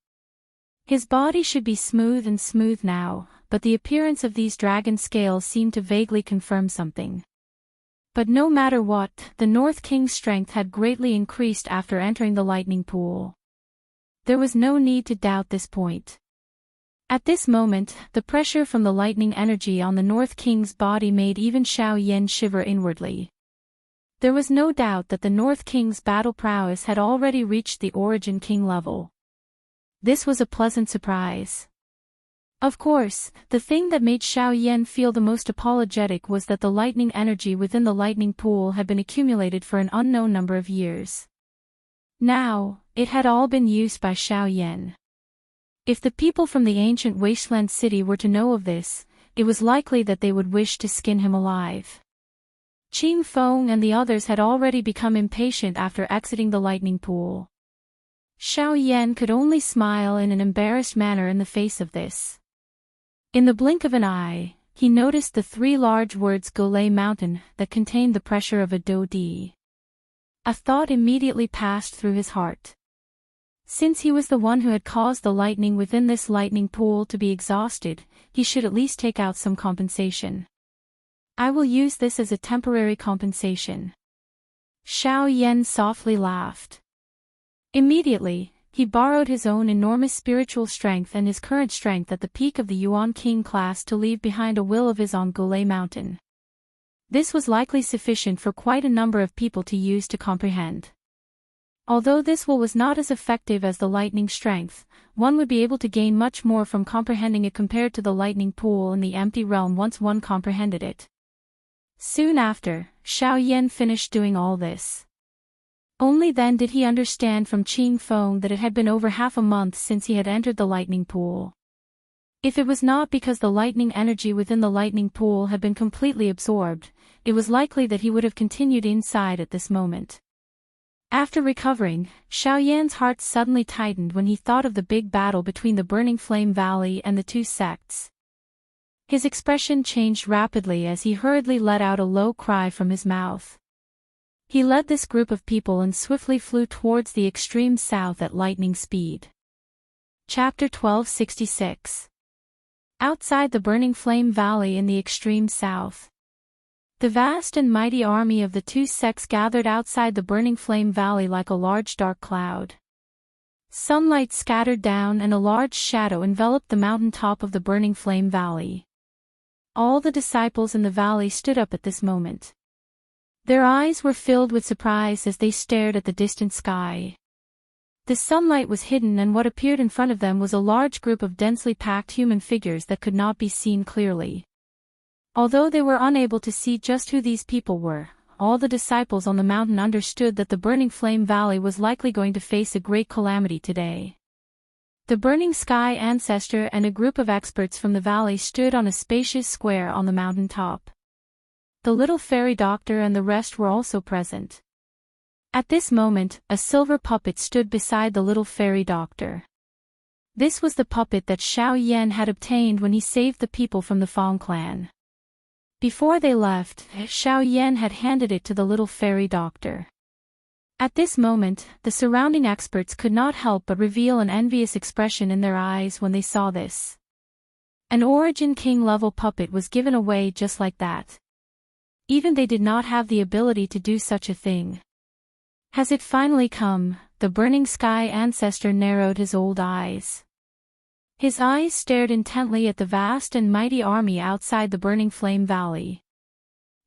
Speaker 1: His body should be smooth now, but the appearance of these dragon scales seemed to vaguely confirm something. But no matter what, the North King's strength had greatly increased after entering the lightning pool. There was no need to doubt this point. At this moment, the pressure from the lightning energy on the North King's body made even Xiao Yan shiver inwardly. There was no doubt that the North King's battle prowess had already reached the Origin King level. This was a pleasant surprise. Of course, the thing that made Xiao Yan feel the most apologetic was that the lightning energy within the lightning pool had been accumulated for an unknown number of years. Now, it had all been used by Xiao Yan. If the people from the ancient wasteland city were to know of this, it was likely that they would wish to skin him alive. Qing Feng and the others had already become impatient after exiting the lightning pool. Xiao Yan could only smile in an embarrassed manner in the face of this. In the blink of an eye, he noticed the 3 large words Golei Mountain that contained the pressure of a Do-Di. A thought immediately passed through his heart. Since he was the one who had caused the lightning within this lightning pool to be exhausted, he should at least take out some compensation. I will use this as a temporary compensation. Xiao Yan softly laughed. Immediately, he borrowed his own enormous spiritual strength and his current strength at the peak of the Yuan King class to leave behind a will of his on Golei Mountain. This was likely sufficient for quite a number of people to use to comprehend. Although this will was not as effective as the lightning strength, one would be able to gain much more from comprehending it compared to the lightning pool in the empty realm once one comprehended it. Soon after, Xiao Yan finished doing all this. Only then did he understand from Qing Feng that it had been over half a month since he had entered the lightning pool. If it was not because the lightning energy within the lightning pool had been completely absorbed, it was likely that he would have continued inside at this moment. After recovering, Xiao Yan's heart suddenly tightened when he thought of the big battle between the Burning Flame Valley and the 2 sects. His expression changed rapidly as he hurriedly let out a low cry from his mouth. He led this group of people and swiftly flew towards the extreme south at lightning speed. Chapter 1266. Outside the Burning Flame Valley in the extreme south. The vast and mighty army of the 2 sects gathered outside the Burning Flame Valley like a large dark cloud. Sunlight scattered down and a large shadow enveloped the mountain top of the Burning Flame Valley. All the disciples in the valley stood up at this moment. Their eyes were filled with surprise as they stared at the distant sky. The sunlight was hidden and what appeared in front of them was a large group of densely packed human figures that could not be seen clearly. Although they were unable to see just who these people were, all the disciples on the mountain understood that the Burning Flame Valley was likely going to face a great calamity today. The Burning Sky Ancestor and a group of experts from the valley stood on a spacious square on the mountain top. The little fairy doctor and the rest were also present. At this moment, a silver puppet stood beside the little fairy doctor. This was the puppet that Xiao Yan had obtained when he saved the people from the Fong clan. Before they left, Xiao Yan had handed it to the little fairy doctor. At this moment, the surrounding experts could not help but reveal an envious expression in their eyes when they saw this. An Origin King level puppet was given away just like that. Even they did not have the ability to do such a thing. Has it finally come? The burning sky ancestor narrowed his old eyes. His eyes stared intently at the vast and mighty army outside the burning flame valley.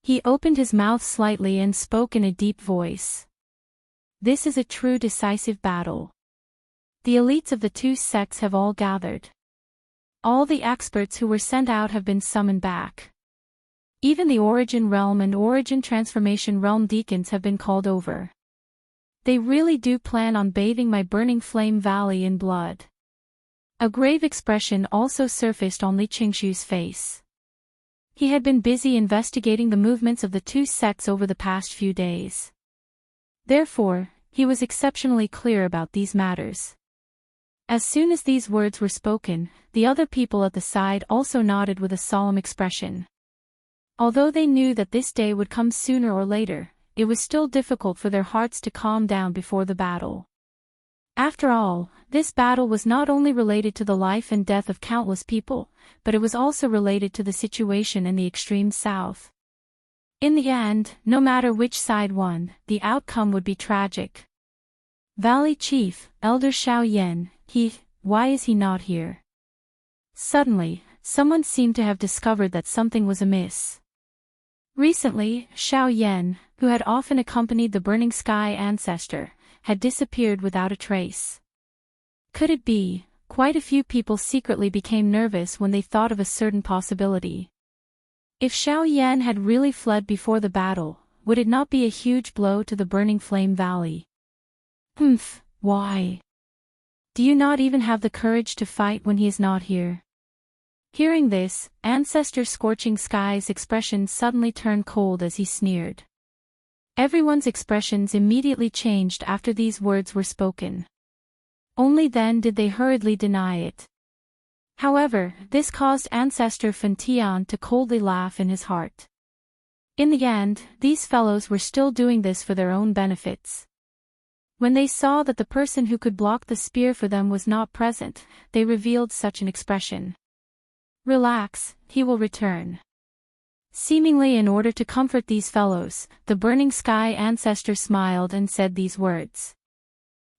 Speaker 1: He opened his mouth slightly and spoke in a deep voice. This is a true decisive battle. The elites of the two sects have all gathered. All the experts who were sent out have been summoned back. Even the Origin Realm and Origin Transformation Realm deacons have been called over. They really do plan on bathing my burning flame valley in blood. A grave expression also surfaced on Li Qingshu's face. He had been busy investigating the movements of the two sects over the past few days. Therefore, he was exceptionally clear about these matters. As soon as these words were spoken, the other people at the side also nodded with a solemn expression. Although they knew that this day would come sooner or later, it was still difficult for their hearts to calm down before the battle. After all, this battle was not only related to the life and death of countless people, but it was also related to the situation in the extreme south. In the end, no matter which side won, the outcome would be tragic. Valley Chief, Elder Xiao Yan, why is he not here? Suddenly, someone seemed to have discovered that something was amiss. Recently, Xiao Yan, who had often accompanied the burning sky ancestor, had disappeared without a trace. Could it be, quite a few people secretly became nervous when they thought of a certain possibility. If Xiao Yan had really fled before the battle, would it not be a huge blow to the burning flame valley? Why? Do you not even have the courage to fight when he is not here? Hearing this, Ancestor Scorching Sky's expression suddenly turned cold as he sneered. Everyone's expressions immediately changed after these words were spoken. Only then did they hurriedly deny it. However, this caused Ancestor Fentian to coldly laugh in his heart. In the end, these fellows were still doing this for their own benefits. When they saw that the person who could block the spear for them was not present, they revealed such an expression. Relax, he will return. Seemingly in order to comfort these fellows, the burning sky ancestor smiled and said these words.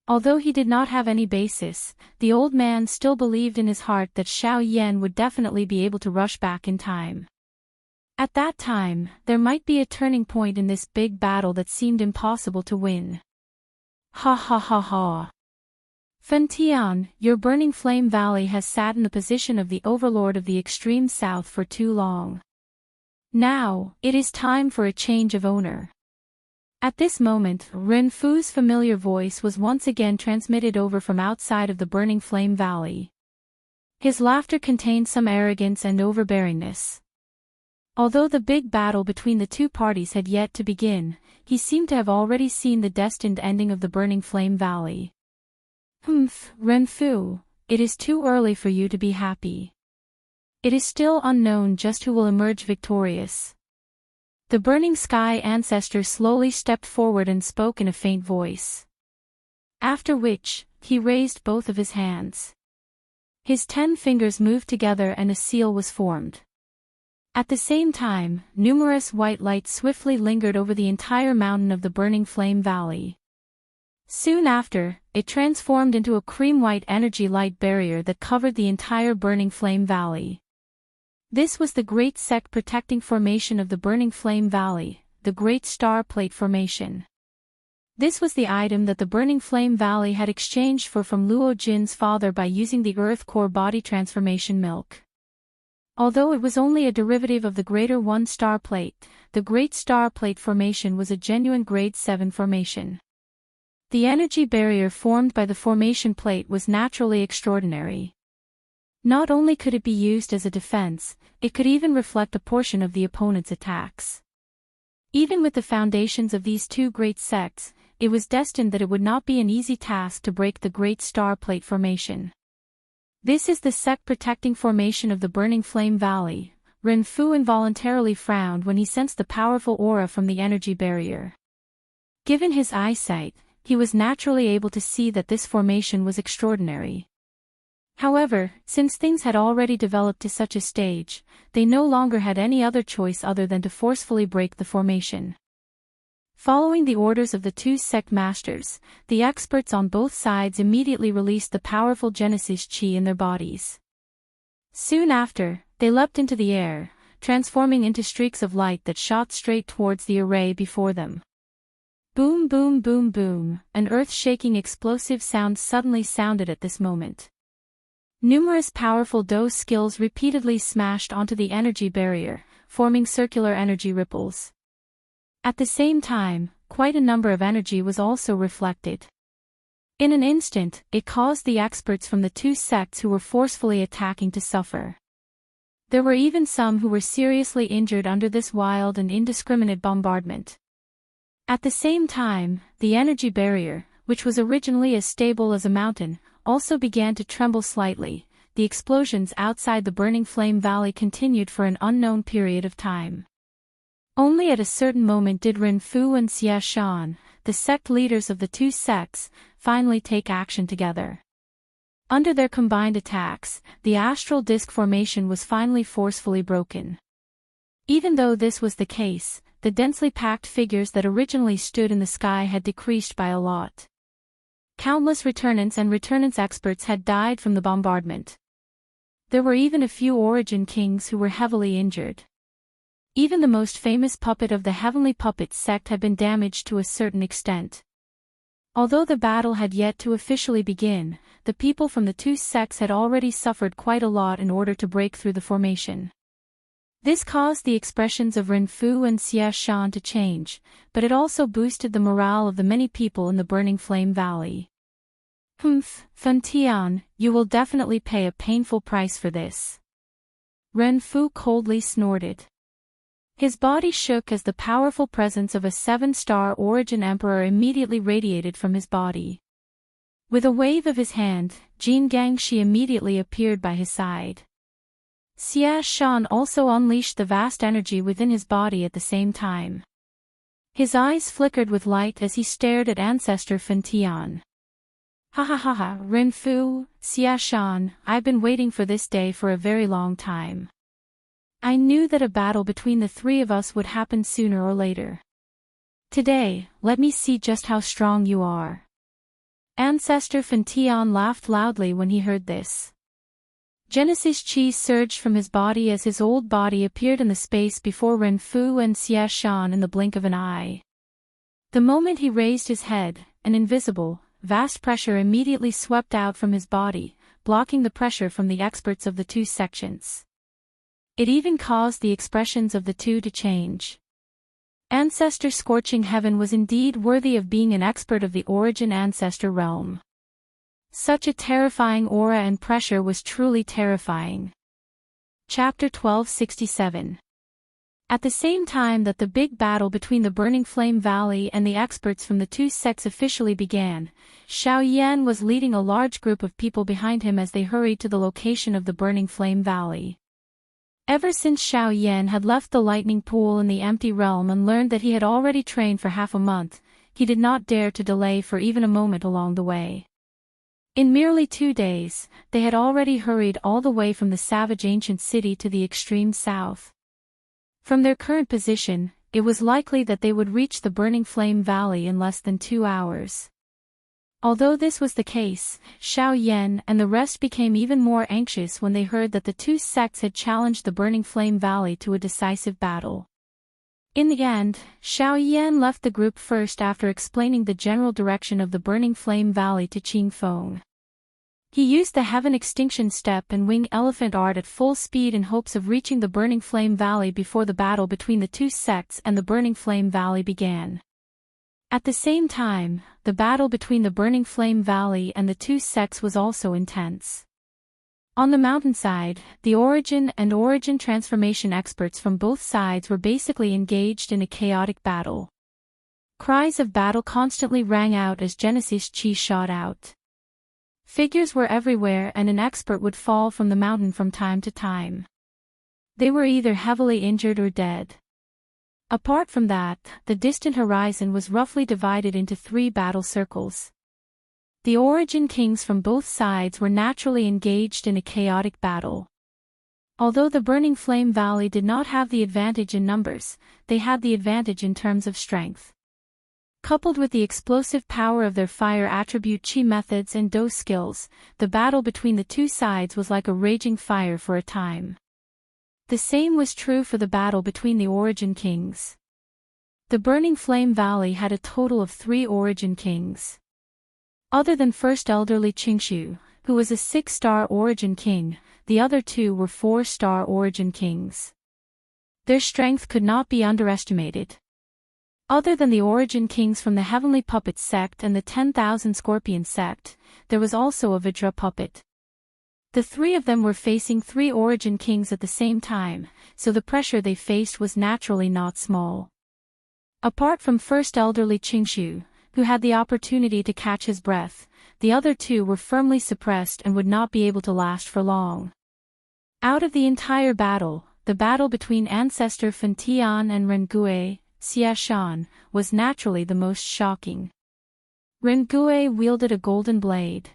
Speaker 1: Although he did not have any basis, the old man still believed in his heart that Xiao Yan would definitely be able to rush back in time. At that time, there might be a turning point in this big battle that seemed impossible to win. Ha ha ha ha. Fentian, your burning flame valley has sat in the position of the overlord of the extreme south for too long. Now, it is time for a change of owner. At this moment, Ren Fu's familiar voice was once again transmitted over from outside of the burning flame valley. His laughter contained some arrogance and overbearingness. Although the big battle between the two parties had yet to begin, he seemed to have already seen the destined ending of the burning flame valley. Ren Fu, it is too early for you to be happy. It is still unknown just who will emerge victorious. The burning sky ancestor slowly stepped forward and spoke in a faint voice. After which, he raised both of his hands. His 10 fingers moved together and a seal was formed. At the same time, numerous white lights swiftly lingered over the entire mountain of the burning flame valley. Soon after, it transformed into a cream-white energy light barrier that covered the entire burning flame valley. This was the Great Sect Protecting Formation of the Burning Flame Valley, the Great Star Plate Formation. This was the item that the Burning Flame Valley had exchanged from Luo Jin's father by using the Earth Core Body Transformation Milk. Although it was only a derivative of the Greater One Star Plate, the Great Star Plate Formation was a genuine Grade 7 formation. The energy barrier formed by the formation plate was naturally extraordinary. Not only could it be used as a defense, it could even reflect a portion of the opponent's attacks. Even with the foundations of these two great sects, it was destined that it would not be an easy task to break the Great Star Plate Formation. This is the sect protecting formation of the Burning Flame Valley. Ren Fu involuntarily frowned when he sensed the powerful aura from the energy barrier. Given his eyesight, he was naturally able to see that this formation was extraordinary. However, since things had already developed to such a stage, they no longer had any other choice other than to forcefully break the formation. Following the orders of the two sect masters, the experts on both sides immediately released the powerful Genesis Chi in their bodies. Soon after, they leapt into the air, transforming into streaks of light that shot straight towards the array before them. Boom boom boom boom, an earth-shaking explosive sound suddenly sounded at this moment. Numerous powerful dose skills repeatedly smashed onto the energy barrier, forming circular energy ripples. At the same time, quite a number of energy was also reflected. In an instant, it caused the experts from the two sects who were forcefully attacking to suffer. There were even some who were seriously injured under this wild and indiscriminate bombardment. At the same time, the energy barrier, which was originally as stable as a mountain, also began to tremble slightly. The explosions outside the Burning Flame Valley continued for an unknown period of time. Only at a certain moment did Ren Fu and Xia Shan, the sect leaders of the two sects, finally take action together. Under their combined attacks, the astral disk formation was finally forcefully broken. Even though this was the case, the densely packed figures that originally stood in the sky had decreased by a lot. Countless returnants and returnants experts had died from the bombardment. There were even a few origin kings who were heavily injured. Even the most famous puppet of the Heavenly Puppet sect had been damaged to a certain extent. Although the battle had yet to officially begin, the people from the two sects had already suffered quite a lot in order to break through the formation. This caused the expressions of Ren Fu and Xia Shan to change, but it also boosted the morale of the many people in the Burning Flame Valley. Fen Tian, you will definitely pay a painful price for this. Ren Fu coldly snorted. His body shook as the powerful presence of a 7-star origin emperor immediately radiated from his body. With a wave of his hand, Jin Gangshi immediately appeared by his side. Xia Shan also unleashed the vast energy within his body at the same time. His eyes flickered with light as he stared at Ancestor Fen Tian. Ha ha ha ha, Ren Fu, Xia Shan, I've been waiting for this day for a very long time. I knew that a battle between the three of us would happen sooner or later. Today, let me see just how strong you are. Ancestor Fen Tian laughed loudly when he heard this. Genesis Chi surged from his body as his old body appeared in the space before Ren Fu and Xia Shan in the blink of an eye. The moment he raised his head, an invisible, vast pressure immediately swept out from his body, blocking the pressure from the experts of the two sections. It even caused the expressions of the two to change. Ancestor Scorching Heaven was indeed worthy of being an expert of the origin ancestor realm. Such a terrifying aura and pressure was truly terrifying. Chapter 1267. At the same time that the big battle between the Burning Flame Valley and the experts from the two sects officially began, Xiao Yan was leading a large group of people behind him as they hurried to the location of the Burning Flame Valley. Ever since Xiao Yan had left the lightning pool in the empty realm and learned that he had already trained for half a month, he did not dare to delay for even a moment along the way. In merely 2 days, they had already hurried all the way from the savage ancient city to the extreme south. From their current position, it was likely that they would reach the Burning Flame Valley in less than 2 hours. Although this was the case, Xiao Yan and the rest became even more anxious when they heard that the two sects had challenged the Burning Flame Valley to a decisive battle. In the end, Xiao Yan left the group first after explaining the general direction of the Burning Flame Valley to Qing Feng. He used the Heaven Extinction Step and Wing Elephant Art at full speed in hopes of reaching the Burning Flame Valley before the battle between the two sects and the Burning Flame Valley began. At the same time, the battle between the Burning Flame Valley and the two sects was also intense. On the mountainside, the origin and origin transformation experts from both sides were basically engaged in a chaotic battle. Cries of battle constantly rang out as Genesis Chi shot out. Figures were everywhere and an expert would fall from the mountain from time to time. They were either heavily injured or dead. Apart from that, the distant horizon was roughly divided into 3 battle circles. The origin kings from both sides were naturally engaged in a chaotic battle. Although the Burning Flame Valley did not have the advantage in numbers, they had the advantage in terms of strength. Coupled with the explosive power of their fire attribute chi methods and dose skills, the battle between the two sides was like a raging fire for a time. The same was true for the battle between the Origin Kings. The Burning Flame Valley had a total of 3 Origin Kings. Other than First Elderly Qingshu, who was a 6-star Origin King, the other 2 were 4-star Origin Kings. Their strength could not be underestimated. Other than the Origin Kings from the Heavenly Puppets sect and the 10,000 Scorpion sect, there was also a Vajra puppet. The 3 of them were facing 3 Origin Kings at the same time, so the pressure they faced was naturally not small. Apart from First Elderly Qingshu, who had the opportunity to catch his breath, the other 2 were firmly suppressed and would not be able to last for long. Out of the entire battle, the battle between Ancestor Fentian and Rengue, Xiashan, was naturally the most shocking. Rengue wielded a golden blade.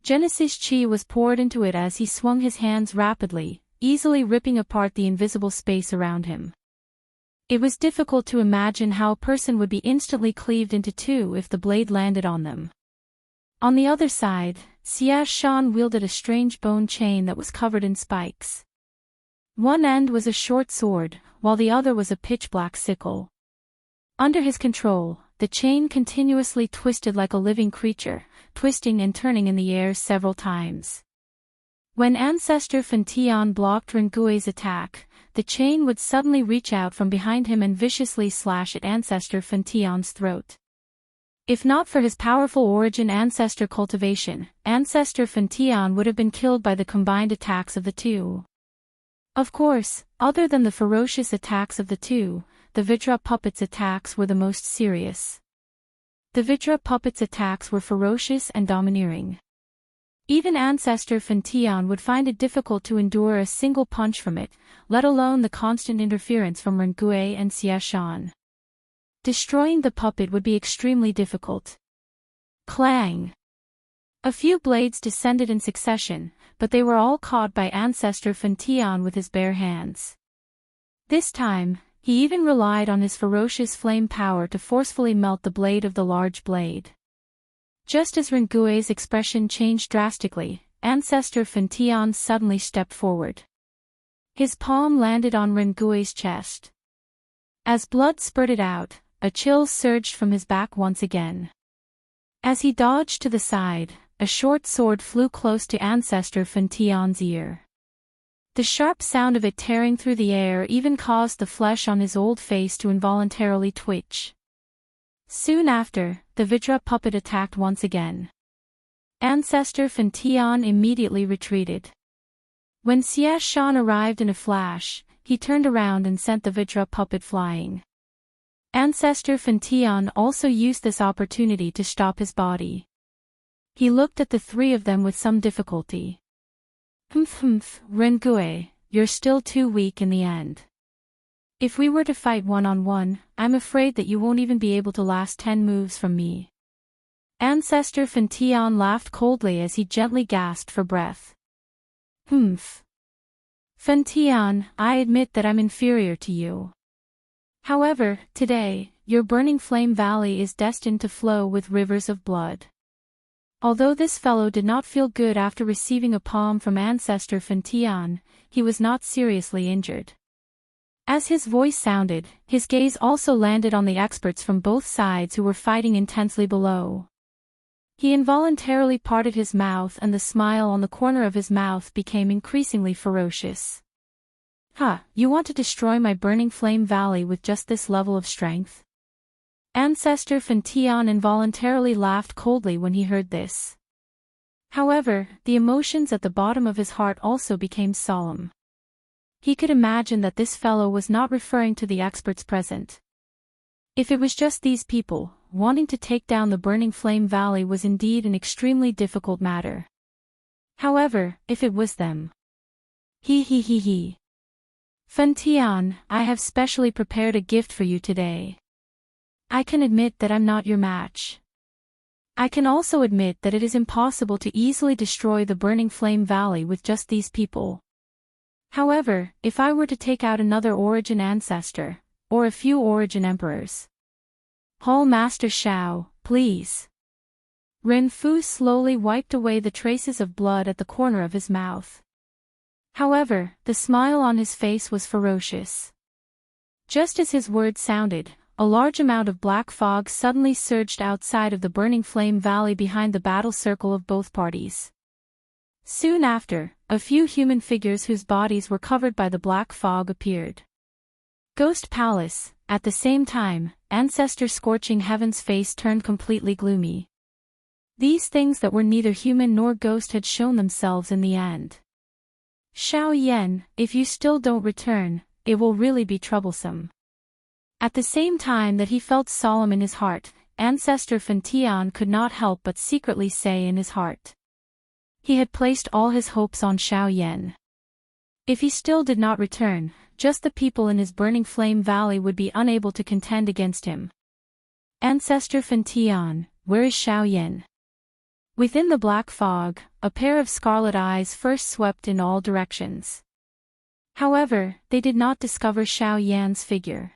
Speaker 1: Genesis Chi was poured into it as he swung his hands rapidly, easily ripping apart the invisible space around him. It was difficult to imagine how a person would be instantly cleaved into 2 if the blade landed on them. On the other side, Xiashan wielded a strange bone chain that was covered in spikes. One end was a short sword, while the other was a pitch-black sickle. Under his control, the chain continuously twisted like a living creature, twisting and turning in the air several times. When Ancestor Fentian blocked Rengue's attack, the chain would suddenly reach out from behind him and viciously slash at Ancestor Fentian's throat. If not for his powerful origin Ancestor Cultivation, Ancestor Fentian would have been killed by the combined attacks of the 2. Of course, other than the ferocious attacks of the 2, the Vajra puppet's attacks were the most serious. The Vajra puppet's attacks were ferocious and domineering. Even Ancestor Fentian would find it difficult to endure a single punch from it, let alone the constant interference from Rengue and Xiashan. Destroying the puppet would be extremely difficult. Clang! A few blades descended in succession, but they were all caught by Ancestor Fentian with his bare hands. This time, he even relied on his ferocious flame power to forcefully melt the blade of the large blade. Just as Rengue's expression changed drastically, Ancestor Fentian suddenly stepped forward. His palm landed on Rengue's chest. As blood spurted out, a chill surged from his back once again. As he dodged to the side, a short sword flew close to Ancestor Fentian's ear. The sharp sound of it tearing through the air even caused the flesh on his old face to involuntarily twitch. Soon after, the Vajra puppet attacked once again. Ancestor Fentian immediately retreated. When Xiashan arrived in a flash, he turned around and sent the Vajra puppet flying. Ancestor Fentian also used this opportunity to stop his body. He looked at the 3 of them with some difficulty. Rengue, you're still too weak in the end. If we were to fight one-on-one, I'm afraid that you won't even be able to last 10 moves from me. Ancestor Fentian laughed coldly as he gently gasped for breath. Fentian, I admit that I'm inferior to you. However, today, your Burning Flame Valley is destined to flow with rivers of blood. Although this fellow did not feel good after receiving a palm from Ancestor Fentian, he was not seriously injured. As his voice sounded, his gaze also landed on the experts from both sides who were fighting intensely below. He involuntarily parted his mouth and the smile on the corner of his mouth became increasingly ferocious. You want to destroy my Burning Flame Valley with just this level of strength? Ancestor Fentian involuntarily laughed coldly when he heard this. However, the emotions at the bottom of his heart also became solemn. He could imagine that this fellow was not referring to the experts present. If it was just these people, wanting to take down the Burning Flame Valley was indeed an extremely difficult matter. However, if it was them. Fentian, I have specially prepared a gift for you today. I can admit that I'm not your match. I can also admit that it is impossible to easily destroy the Burning Flame Valley with just these people. However, if I were to take out another Origin Ancestor, or a few Origin Emperors. Hall Master Shao, please. Ren Fu slowly wiped away the traces of blood at the corner of his mouth. However, the smile on his face was ferocious. Just as his words sounded, a large amount of black fog suddenly surged outside of the burning flame valley behind the battle circle of both parties. Soon after, a few human figures whose bodies were covered by the black fog appeared. Ghost Palace. At the same time, Ancestor Scorching Heaven's face turned completely gloomy. These things that were neither human nor ghost had shown themselves in the end. Shao Yan, if you still don't return, it will really be troublesome. At the same time that he felt solemn in his heart, Ancestor Fan Tian could not help but secretly say in his heart. He had placed all his hopes on Shao Yan. If he still did not return, just the people in his burning flame valley would be unable to contend against him. Ancestor Fan Tian, where is Shao Yan? Within the black fog, a pair of scarlet eyes first swept in all directions. However, they did not discover Shao Yan's figure.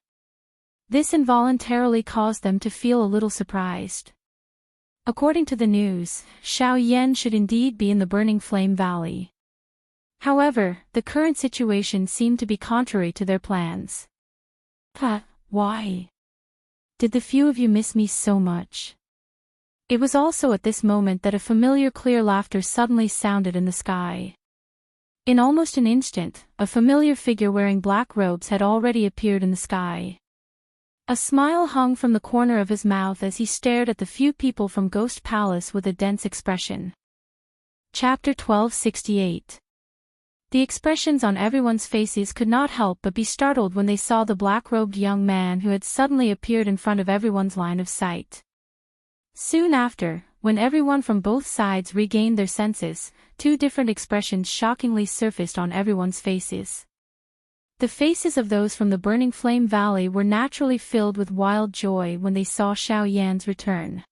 Speaker 1: This involuntarily caused them to feel a little surprised. According to the news, Shao Yan should indeed be in the burning flame valley. However, the current situation seemed to be contrary to their plans. Why? Did the few of you miss me so much? It was also at this moment that a familiar clear laughter suddenly sounded in the sky. In almost an instant, a familiar figure wearing black robes had already appeared in the sky. A smile hung from the corner of his mouth as he stared at the few people from Ghost Palace with a dense expression. Chapter 1268. The expressions on everyone's faces could not help but be startled when they saw the black-robed young man who had suddenly appeared in front of everyone's line of sight. Soon after, when everyone from both sides regained their senses, two different expressions shockingly surfaced on everyone's faces. The faces of those from the Burning Flame Valley were naturally filled with wild joy when they saw Shao Yan's return.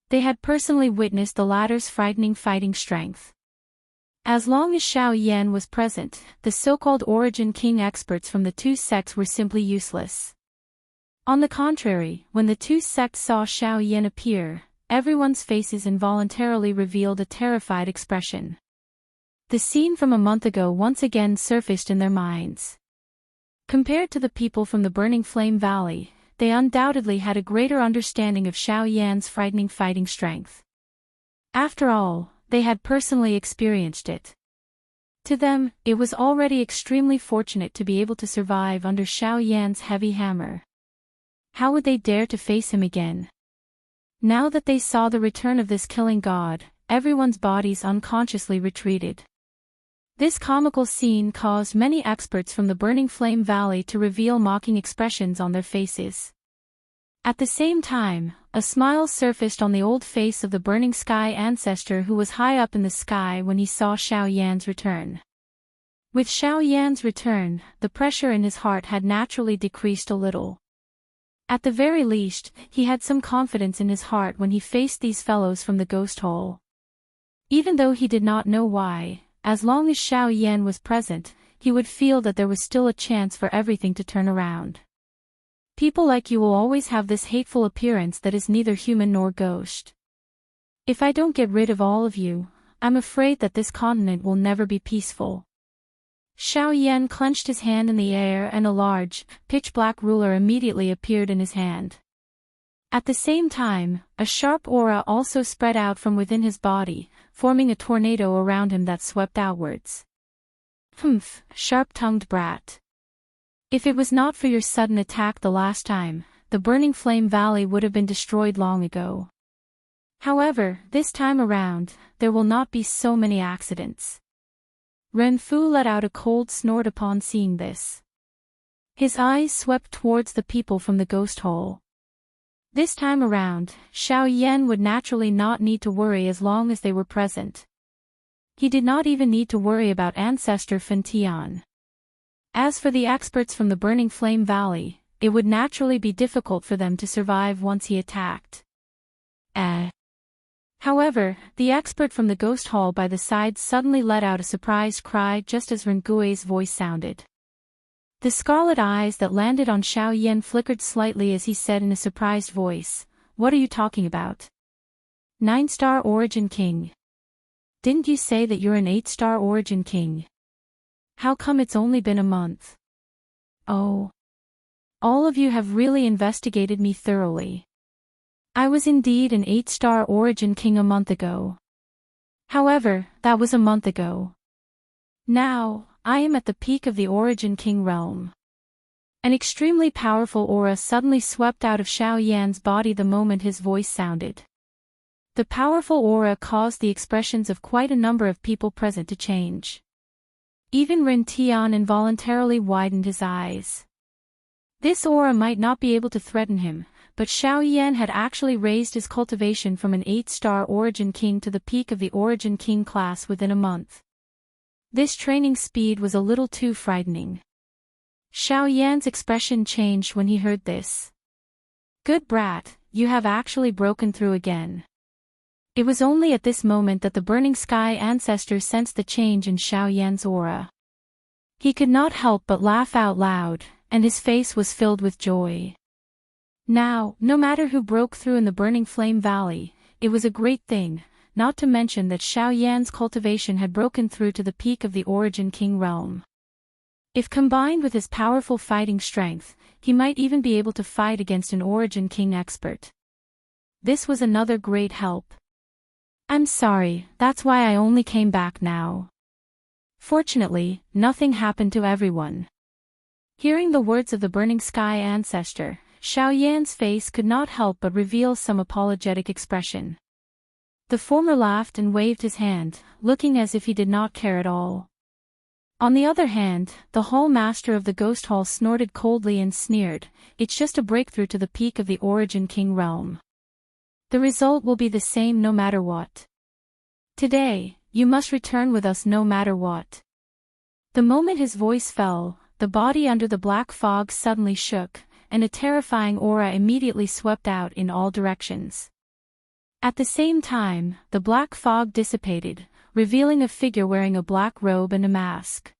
Speaker 1: They had personally witnessed the latter's frightening fighting strength. As long as Shao Yan was present, the so-called Origin King experts from the two sects were simply useless. On the contrary, when the two sects saw Shao Yan appear, everyone's faces involuntarily revealed a terrified expression. The scene from a month ago once again surfaced in their minds. Compared to the people from the Burning Flame Valley, they undoubtedly had a greater understanding of Shao Yan's frightening fighting strength. After all, they had personally experienced it. To them, it was already extremely fortunate to be able to survive under Shao Yan's heavy hammer. How would they dare to face him again? Now that they saw the return of this killing god, everyone's bodies unconsciously retreated. This comical scene caused many experts from the Burning Flame Valley to reveal mocking expressions on their faces. At the same time, a smile surfaced on the old face of the Burning Sky ancestor who was high up in the sky when he saw Shao Yan's return. With Shao Yan's return, the pressure in his heart had naturally decreased a little. At the very least, he had some confidence in his heart when he faced these fellows from the ghost hole. Even though he did not know why, as long as Shao Yan was present, he would feel that there was still a chance for everything to turn around. People like you will always have this hateful appearance that is neither human nor ghost. If I don't get rid of all of you, I'm afraid that this continent will never be peaceful. Shao Yan clenched his hand in the air and a large, pitch-black ruler immediately appeared in his hand. At the same time, a sharp aura also spread out from within his body, forming a tornado around him that swept outwards. Humph, sharp-tongued brat. If it was not for your sudden attack the last time, the Burning Flame Valley would have been destroyed long ago. However, this time around, there will not be so many accidents. Ren Fu let out a cold snort upon seeing this. His eyes swept towards the people from the ghost hole. This time around, Shao Yan would naturally not need to worry as long as they were present. He did not even need to worry about Ancestor Fan Tian. As for the experts from the Burning Flame Valley, it would naturally be difficult for them to survive once he attacked. However, the expert from the ghost hall by the side suddenly let out a surprised cry just as Rengui's voice sounded. The scarlet eyes that landed on Xiao Yan flickered slightly as he said in a surprised voice, "What are you talking about? 9-star Origin King. Didn't you say that you're an 8-star Origin King? How come it's only been a month?" "Oh. All of you have really investigated me thoroughly. I was indeed an 8-star Origin King a month ago. However, that was a month ago. Now, I am at the peak of the Origin King realm." An extremely powerful aura suddenly swept out of Xiao Yan's body the moment his voice sounded. The powerful aura caused the expressions of quite a number of people present to change. Even Ren Tian involuntarily widened his eyes. This aura might not be able to threaten him, but Xiao Yan had actually raised his cultivation from an 8-star Origin King to the peak of the Origin King class within a month. This training speed was a little too frightening. Xiao Yan's expression changed when he heard this. "Good brat, you have actually broken through again." It was only at this moment that the Burning Sky ancestor sensed the change in Xiao Yan's aura. He could not help but laugh out loud, and his face was filled with joy. Now, no matter who broke through in the Burning Flame Valley, it was a great thing, not to mention that Xiao Yan's cultivation had broken through to the peak of the Origin King realm. If combined with his powerful fighting strength, he might even be able to fight against an Origin King expert. This was another great help. "I'm sorry, that's why I only came back now." Fortunately, nothing happened to everyone. Hearing the words of the Burning Sky ancestor, Xiao Yan's face could not help but reveal some apologetic expression. The former laughed and waved his hand, looking as if he did not care at all. On the other hand, the Hall Master of the Ghost Hall snorted coldly and sneered, "It's just a breakthrough to the peak of the Origin King realm. The result will be the same no matter what. Today, you must return with us no matter what." The moment his voice fell, the body under the black fog suddenly shook, and a terrifying aura immediately swept out in all directions. At the same time, the black fog dissipated, revealing a figure wearing a black robe and a mask.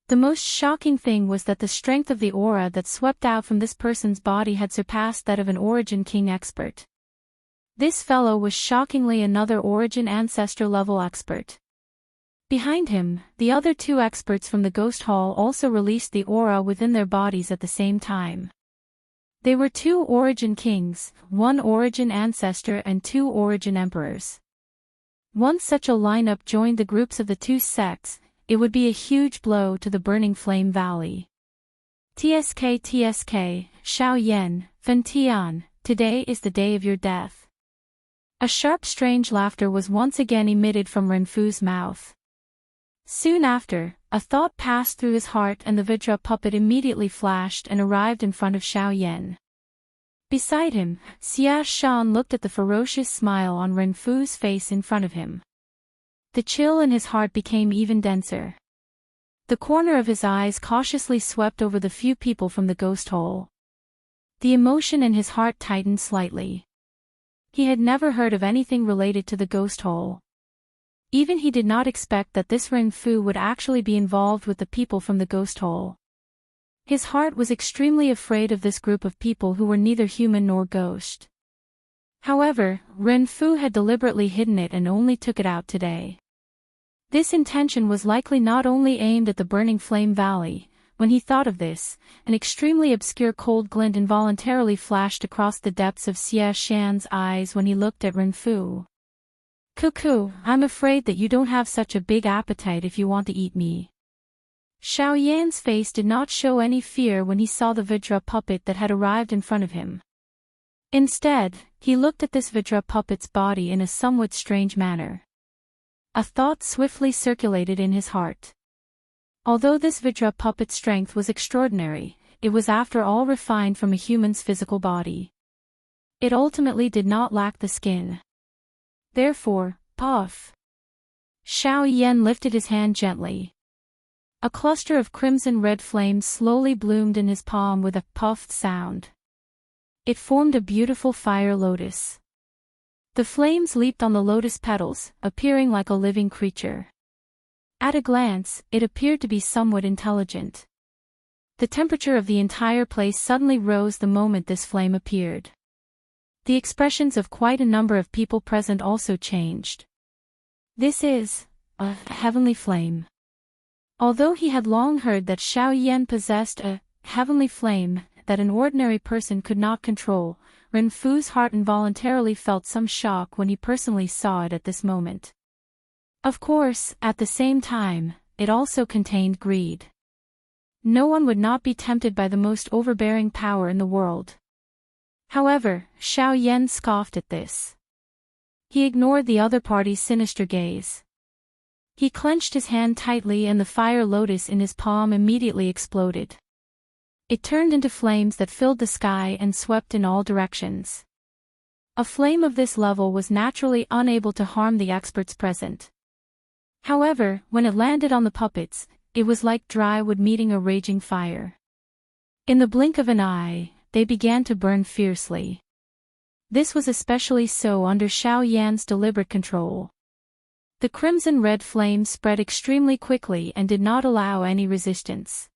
Speaker 1: The most shocking thing was that the strength of the aura that swept out from this person's body had surpassed that of an Origin King expert. This fellow was shockingly another Origin Ancestor level expert. Behind him, the other two experts from the Ghost Hall also released the aura within their bodies at the same time. They were 2 Origin Kings, 1 Origin Ancestor and 2 Origin Emperors. Once such a lineup joined the groups of the 2 sects, it would be a huge blow to the Burning Flame Valley. "TSK, Xiao Yan, Fen Tian, today is the day of your death." A sharp strange laughter was once again emitted from Renfu's mouth. Soon after, a thought passed through his heart and the Vidra puppet immediately flashed and arrived in front of Xiao Yan. Beside him, Xia Shan looked at the ferocious smile on Renfu's face in front of him. The chill in his heart became even denser. The corner of his eyes cautiously swept over the few people from the ghost hole. The emotion in his heart tightened slightly. He had never heard of anything related to the ghost hole. Even he did not expect that this Renfu would actually be involved with the people from the ghost hole. His heart was extremely afraid of this group of people who were neither human nor ghost. However, Renfu had deliberately hidden it and only took it out today. This intention was likely not only aimed at the Burning Flame Valley. When he thought of this, an extremely obscure cold glint involuntarily flashed across the depths of Xia Shan's eyes when he looked at Renfu. "Cuckoo, I'm afraid that you don't have such a big appetite if you want to eat me." Xiao Yan's face did not show any fear when he saw the Vidra puppet that had arrived in front of him. Instead, he looked at this Vidra puppet's body in a somewhat strange manner. A thought swiftly circulated in his heart. Although this Vidra puppet's strength was extraordinary, it was after all refined from a human's physical body. It ultimately did not lack the skin. Therefore, puff. Xiao Yan lifted his hand gently. A cluster of crimson-red flames slowly bloomed in his palm with a puffed sound. It formed a beautiful fire lotus. The flames leaped on the lotus petals, appearing like a living creature. At a glance, it appeared to be somewhat intelligent. The temperature of the entire place suddenly rose the moment this flame appeared. The expressions of quite a number of people present also changed. This is a heavenly flame. Although he had long heard that Xiao Yan possessed a heavenly flame that an ordinary person could not control, Ren Fu's heart involuntarily felt some shock when he personally saw it at this moment. Of course, at the same time, it also contained greed. No one would not be tempted by the most overbearing power in the world. However, Xiao Yan scoffed at this. He ignored the other party's sinister gaze. He clenched his hand tightly and the fire lotus in his palm immediately exploded. It turned into flames that filled the sky and swept in all directions. A flame of this level was naturally unable to harm the experts present. However, when it landed on the puppets, it was like dry wood meeting a raging fire. In the blink of an eye, they began to burn fiercely. This was especially so under Xiao Yan's deliberate control. The crimson-red flame spread extremely quickly and did not allow any resistance.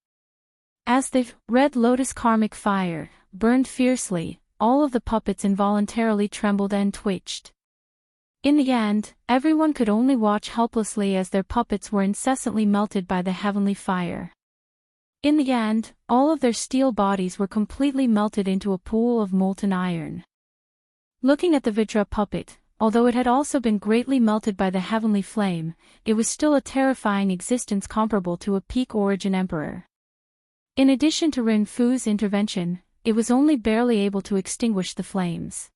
Speaker 1: As the red lotus karmic fire burned fiercely, all of the puppets involuntarily trembled and twitched. In the end, everyone could only watch helplessly as their puppets were incessantly melted by the heavenly fire. In the end, all of their steel bodies were completely melted into a pool of molten iron. Looking at the Vidra puppet, although it had also been greatly melted by the heavenly flame, it was still a terrifying existence comparable to a peak origin emperor. In addition to Ren Fu's intervention, it was only barely able to extinguish the flames.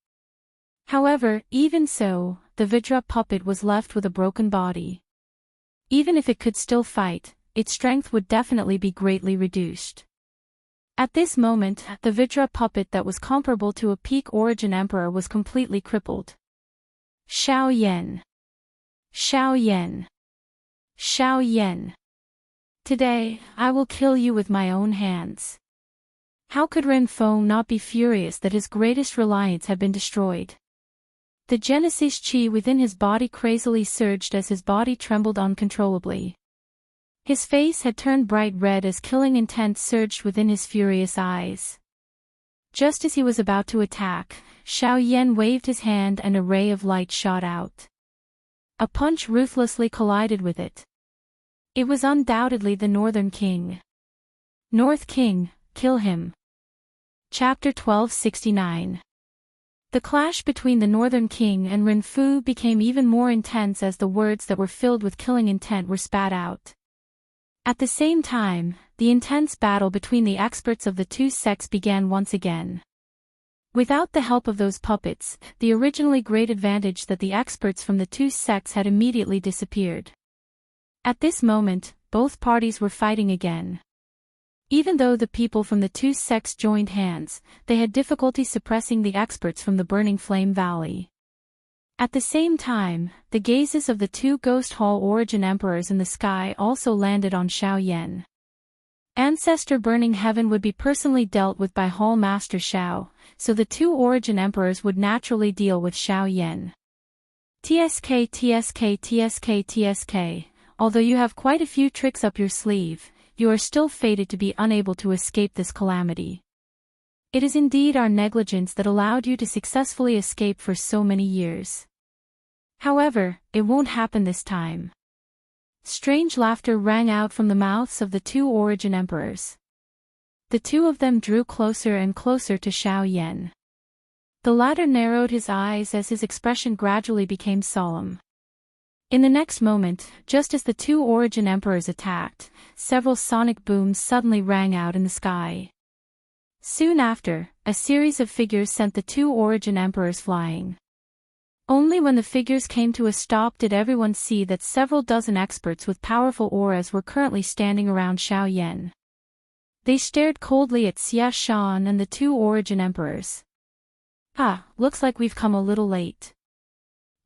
Speaker 1: However, even so, the Vidra puppet was left with a broken body. Even if it could still fight, its strength would definitely be greatly reduced. At this moment, the Vidra puppet that was comparable to a peak origin emperor was completely crippled. Xiao Yan. Xiao Yan. Xiao Yan. Today, I will kill you with my own hands. How could Ren Fu not be furious that his greatest reliance had been destroyed? The Genesis chi within his body crazily surged as his body trembled uncontrollably. His face had turned bright red as killing intent surged within his furious eyes. Just as he was about to attack, Xiao Yan waved his hand and a ray of light shot out. A punch ruthlessly collided with it. It was undoubtedly the Northern King. North King, kill him. Chapter 1269. The clash between the Northern King and Ren Fu became even more intense as the words that were filled with killing intent were spat out. At the same time, the intense battle between the experts of the two sects began once again. Without the help of those puppets, the originally great advantage that the experts from the two sects had immediately disappeared. At this moment, both parties were fighting again. Even though the people from the two sects joined hands, they had difficulty suppressing the experts from the burning flame valley. At the same time, the gazes of the two Ghost Hall origin emperors in the sky also landed on Xiao Yan. Ancestor Burning Heaven would be personally dealt with by Hall Master Xiao, so the two origin emperors would naturally deal with Xiao Yan. TSK, although you have quite a few tricks up your sleeve, you are still fated to be unable to escape this calamity. It is indeed our negligence that allowed you to successfully escape for so many years. However, it won't happen this time. Strange laughter rang out from the mouths of the two origin emperors. The two of them drew closer and closer to Xiao Yan. The latter narrowed his eyes as his expression gradually became solemn. In the next moment, just as the two origin emperors attacked, several sonic booms suddenly rang out in the sky. Soon after, a series of figures sent the two origin emperors flying. Only when the figures came to a stop did everyone see that several dozen experts with powerful auras were currently standing around Xiao Yan. They stared coldly at Xia Shan and the two origin emperors. Looks like we've come a little late.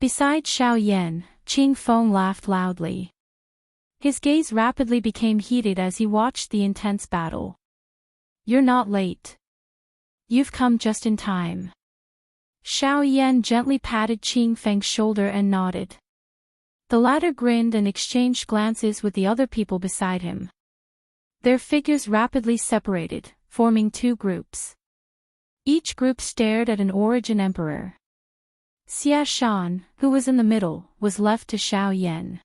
Speaker 1: Besides Xiao Yan, Qing Feng laughed loudly. His gaze rapidly became heated as he watched the intense battle. You're not late. You've come just in time. Xiao Yan gently patted Qing Feng's shoulder and nodded. The latter grinned and exchanged glances with the other people beside him. Their figures rapidly separated, forming two groups. Each group stared at an origin emperor. Xia Shan, who was in the middle, was left to Xiao Yan.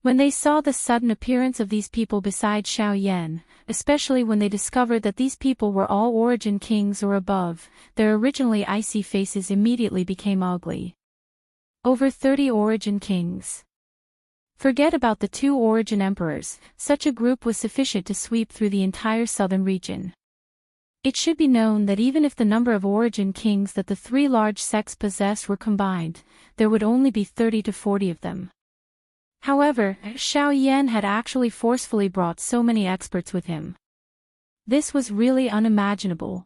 Speaker 1: When they saw the sudden appearance of these people beside Xiao Yan, especially when they discovered that these people were all origin kings or above, their originally icy faces immediately became ugly. Over 30 origin kings. Forget about the 2 origin emperors, such a group was sufficient to sweep through the entire southern region. It should be known that even if the number of origin kings that the 3 large sects possessed were combined, there would only be 30 to 40 of them. However, Xiao Yan had actually forcefully brought so many experts with him. This was really unimaginable.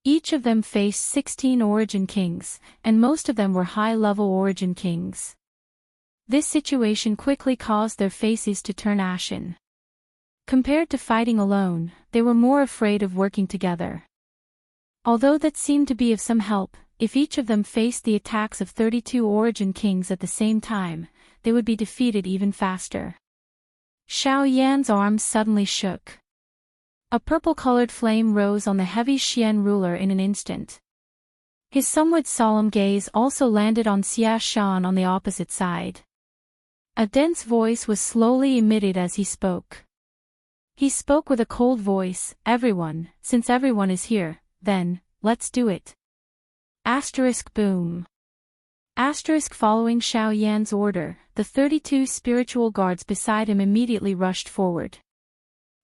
Speaker 1: Each of them faced 16 origin kings, and most of them were high-level origin kings. This situation quickly caused their faces to turn ashen. Compared to fighting alone, they were more afraid of working together. Although that seemed to be of some help, if each of them faced the attacks of 32 origin kings at the same time, they would be defeated even faster. Xiao Yan's arms suddenly shook. A purple-colored flame rose on the heavy Xian ruler in an instant. His somewhat solemn gaze also landed on Xia Shan on the opposite side. A dense voice was slowly emitted as he spoke. He spoke with a cold voice, "Everyone, since everyone is here, then, let's do it." Boom. Following Xiao Yan's order, the 32 spiritual guards beside him immediately rushed forward.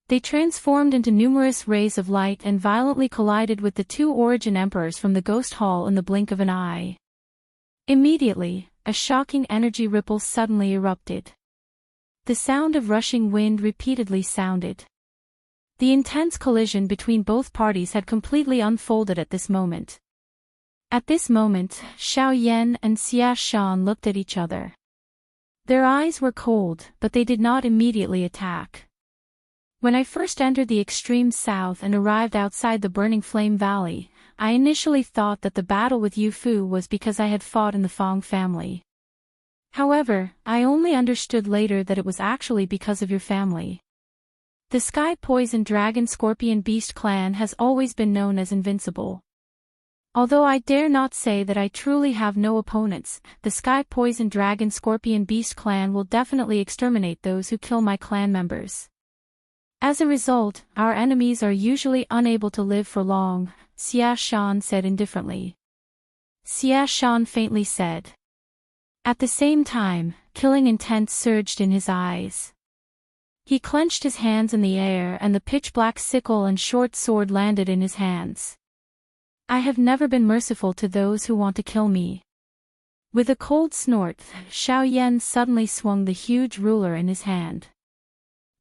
Speaker 1: They transformed into numerous rays of light and violently collided with the 2 origin emperors from the ghost hall in the blink of an eye. Immediately, a shocking energy ripple suddenly erupted. The sound of rushing wind repeatedly sounded. The intense collision between both parties had completely unfolded at this moment. At this moment, Xiao Yan and Xia Shan looked at each other. Their eyes were cold, but they did not immediately attack. When I first entered the extreme south and arrived outside the Burning Flame Valley, I initially thought that the battle with Yu Fu was because I had fought in the Fong family. However, I only understood later that it was actually because of your family. The Sky Poison Dragon Scorpion Beast clan has always been known as invincible. Although I dare not say that I truly have no opponents, the Sky Poison Dragon Scorpion Beast clan will definitely exterminate those who kill my clan members. As a result, our enemies are usually unable to live for long, Xia Shan said indifferently. Xia Shan faintly said. At the same time, killing intent surged in his eyes. He clenched his hands in the air and the pitch-black sickle and short sword landed in his hands. I have never been merciful to those who want to kill me. With a cold snort, Xiao Yan suddenly swung the huge ruler in his hand.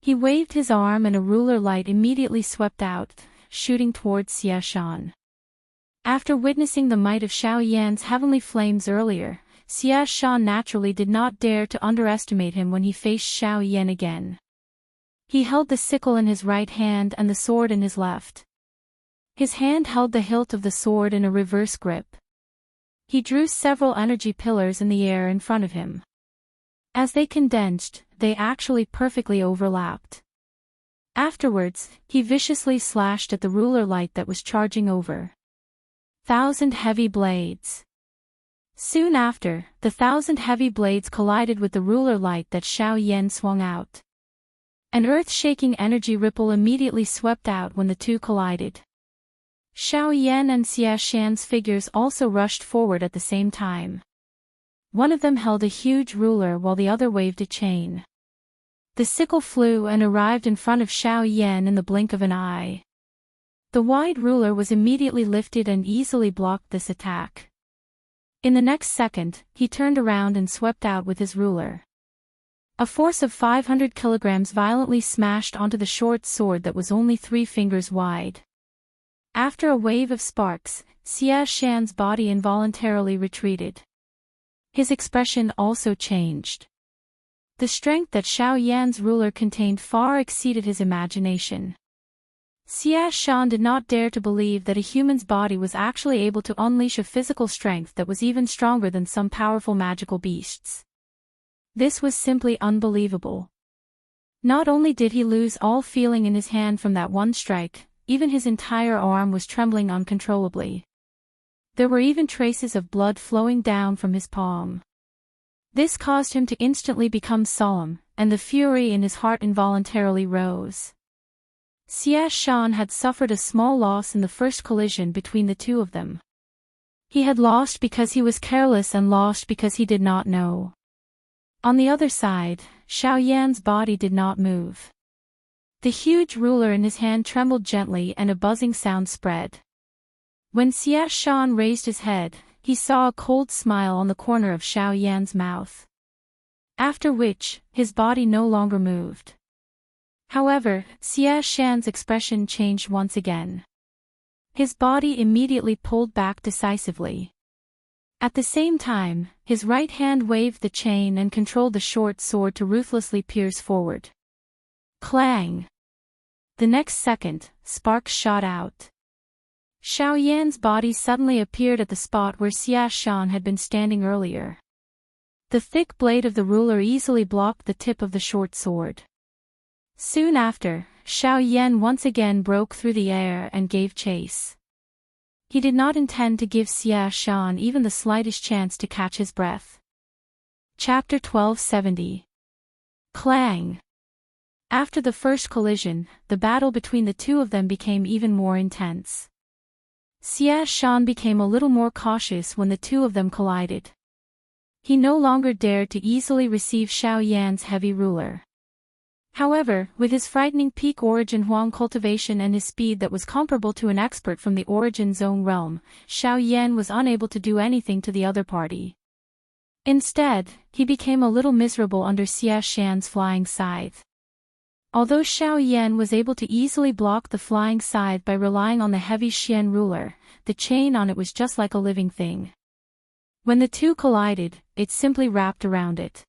Speaker 1: He waved his arm and a ruler light immediately swept out, shooting towards Xia Shan. After witnessing the might of Xiao Yan's heavenly flames earlier, Xia Shan naturally did not dare to underestimate him when he faced Xiao Yan again. He held the sickle in his right hand and the sword in his left. His hand held the hilt of the sword in a reverse grip. He drew several energy pillars in the air in front of him. As they condensed, they actually perfectly overlapped. Afterwards, he viciously slashed at the ruler light that was charging over. 1,000 heavy blades. Soon after, the 1,000 heavy blades collided with the ruler light that Xiao Yan swung out. An earth-shaking energy ripple immediately swept out when the two collided. Xiao Yan and Xia Shan's figures also rushed forward at the same time. One of them held a huge ruler while the other waved a chain. The sickle flew and arrived in front of Xiao Yan in the blink of an eye. The wide ruler was immediately lifted and easily blocked this attack. In the next second, he turned around and swept out with his ruler. A force of 500 kilograms violently smashed onto the short sword that was only 3 fingers wide. After a wave of sparks, Xia Shan's body involuntarily retreated. His expression also changed. The strength that Xiao Yan's ruler contained far exceeded his imagination. Xia Shan did not dare to believe that a human's body was actually able to unleash a physical strength that was even stronger than some powerful magical beasts. This was simply unbelievable. Not only did he lose all feeling in his hand from that one strike, even his entire arm was trembling uncontrollably. There were even traces of blood flowing down from his palm. This caused him to instantly become solemn, and the fury in his heart involuntarily rose. Xia Shan had suffered a small loss in the first collision between the two of them. He had lost because he was careless and lost because he did not know. On the other side, Xiao Yan's body did not move. The huge ruler in his hand trembled gently and a buzzing sound spread. When Xia Shan raised his head, he saw a cold smile on the corner of Xiao Yan's mouth. After which, his body no longer moved. However, Xia Shan's expression changed once again. His body immediately pulled back decisively. At the same time, his right hand waved the chain and controlled the short sword to ruthlessly pierce forward. Clang! The next second, sparks shot out. Xiao Yan's body suddenly appeared at the spot where Xia Shan had been standing earlier. The thick blade of the ruler easily blocked the tip of the short sword. Soon after, Xiao Yan once again broke through the air and gave chase. He did not intend to give Xia Shan even the slightest chance to catch his breath. Chapter 1270. Clang! After the first collision, the battle between the two of them became even more intense. Xia Shan became a little more cautious when the two of them collided. He no longer dared to easily receive Xiao Yan's heavy ruler. However, with his frightening peak origin Huang cultivation and his speed that was comparable to an expert from the origin zone realm, Xiao Yan was unable to do anything to the other party. Instead, he became a little miserable under Xia Shan's flying scythe. Although Xiao Yan was able to easily block the flying scythe by relying on the heavy Xian ruler, the chain on it was just like a living thing. When the two collided, it simply wrapped around it.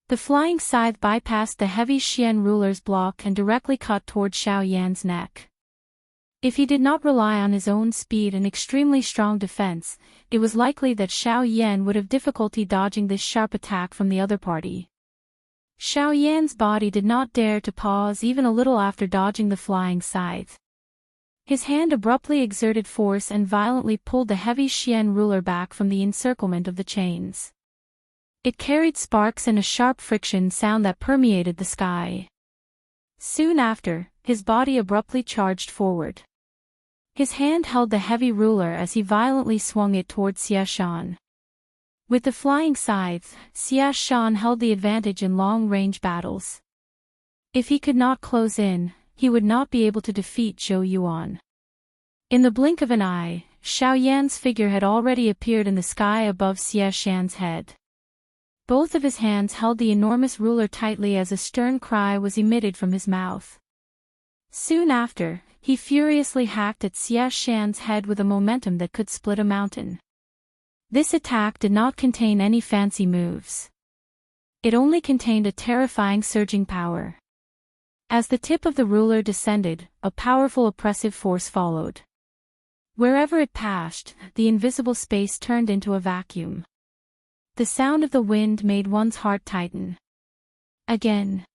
Speaker 1: The flying scythe bypassed the heavy Xian ruler's block and directly cut toward Xiao Yan's neck. If he did not rely on his own speed and extremely strong defense, it was likely that Xiao Yan would have difficulty dodging this sharp attack from the other party. Xiao Yan's body did not dare to pause even a little after dodging the flying scythe. His hand abruptly exerted force and violently pulled the heavy Xian ruler back from the encirclement of the chains. It carried sparks and a sharp friction sound that permeated the sky. Soon after, his body abruptly charged forward. His hand held the heavy ruler as he violently swung it toward Xia Shan. With the flying scythe, Xia Shan held the advantage in long-range battles. If he could not close in, he would not be able to defeat Zhou Yuan. In the blink of an eye, Xiao Yan's figure had already appeared in the sky above Xia Shan's head. Both of his hands held the enormous ruler tightly as a stern cry was emitted from his mouth. Soon after, he furiously hacked at Xia Shan's head with a momentum that could split a mountain. This attack did not contain any fancy moves. It only contained a terrifying surging power. As the tip of the ruler descended, a powerful oppressive force followed. Wherever it passed, the invisible space turned into a vacuum. The sound of the wind made one's heart tighten. Again.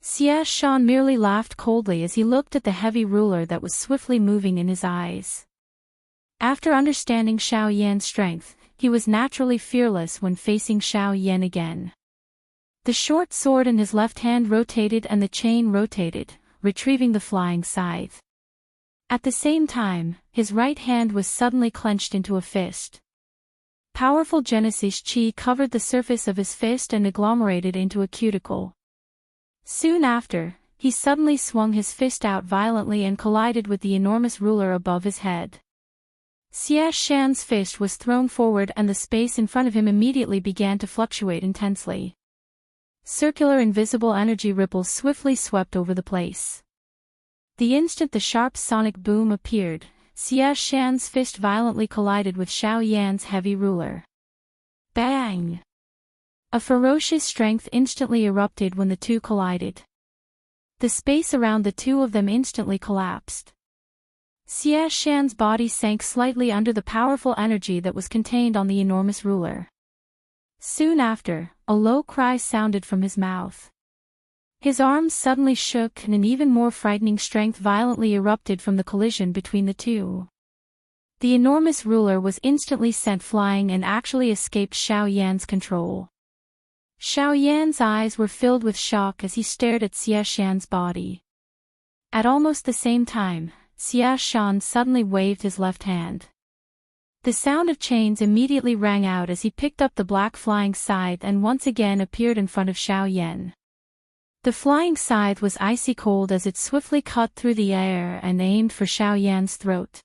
Speaker 1: Xia Shan merely laughed coldly as he looked at the heavy ruler that was swiftly moving in his eyes. After understanding Xiao Yan's strength, he was naturally fearless when facing Xiao Yan again. The short sword in his left hand rotated and the chain rotated, retrieving the flying scythe. At the same time, his right hand was suddenly clenched into a fist. Powerful Genesis Chi covered the surface of his fist and agglomerated into a cuticle. Soon after, he suddenly swung his fist out violently and collided with the enormous ruler above his head. Xia Shan's fist was thrown forward and the space in front of him immediately began to fluctuate intensely. Circular invisible energy ripples swiftly swept over the place. The instant the sharp sonic boom appeared, Xia Shan's fist violently collided with Xiao Yan's heavy ruler. Bang! A ferocious strength instantly erupted when the two collided. The space around the two of them instantly collapsed. Xia Shan's body sank slightly under the powerful energy that was contained on the enormous ruler. Soon after, a low cry sounded from his mouth. His arms suddenly shook and an even more frightening strength violently erupted from the collision between the two. The enormous ruler was instantly sent flying and actually escaped Xiao Yan's control. Xiao Yan's eyes were filled with shock as he stared at Xia Shan's body. At almost the same time, Xia Shan suddenly waved his left hand. The sound of chains immediately rang out as he picked up the black flying scythe and once again appeared in front of Xiao Yan. The flying scythe was icy cold as it swiftly cut through the air and aimed for Xiao Yan's throat.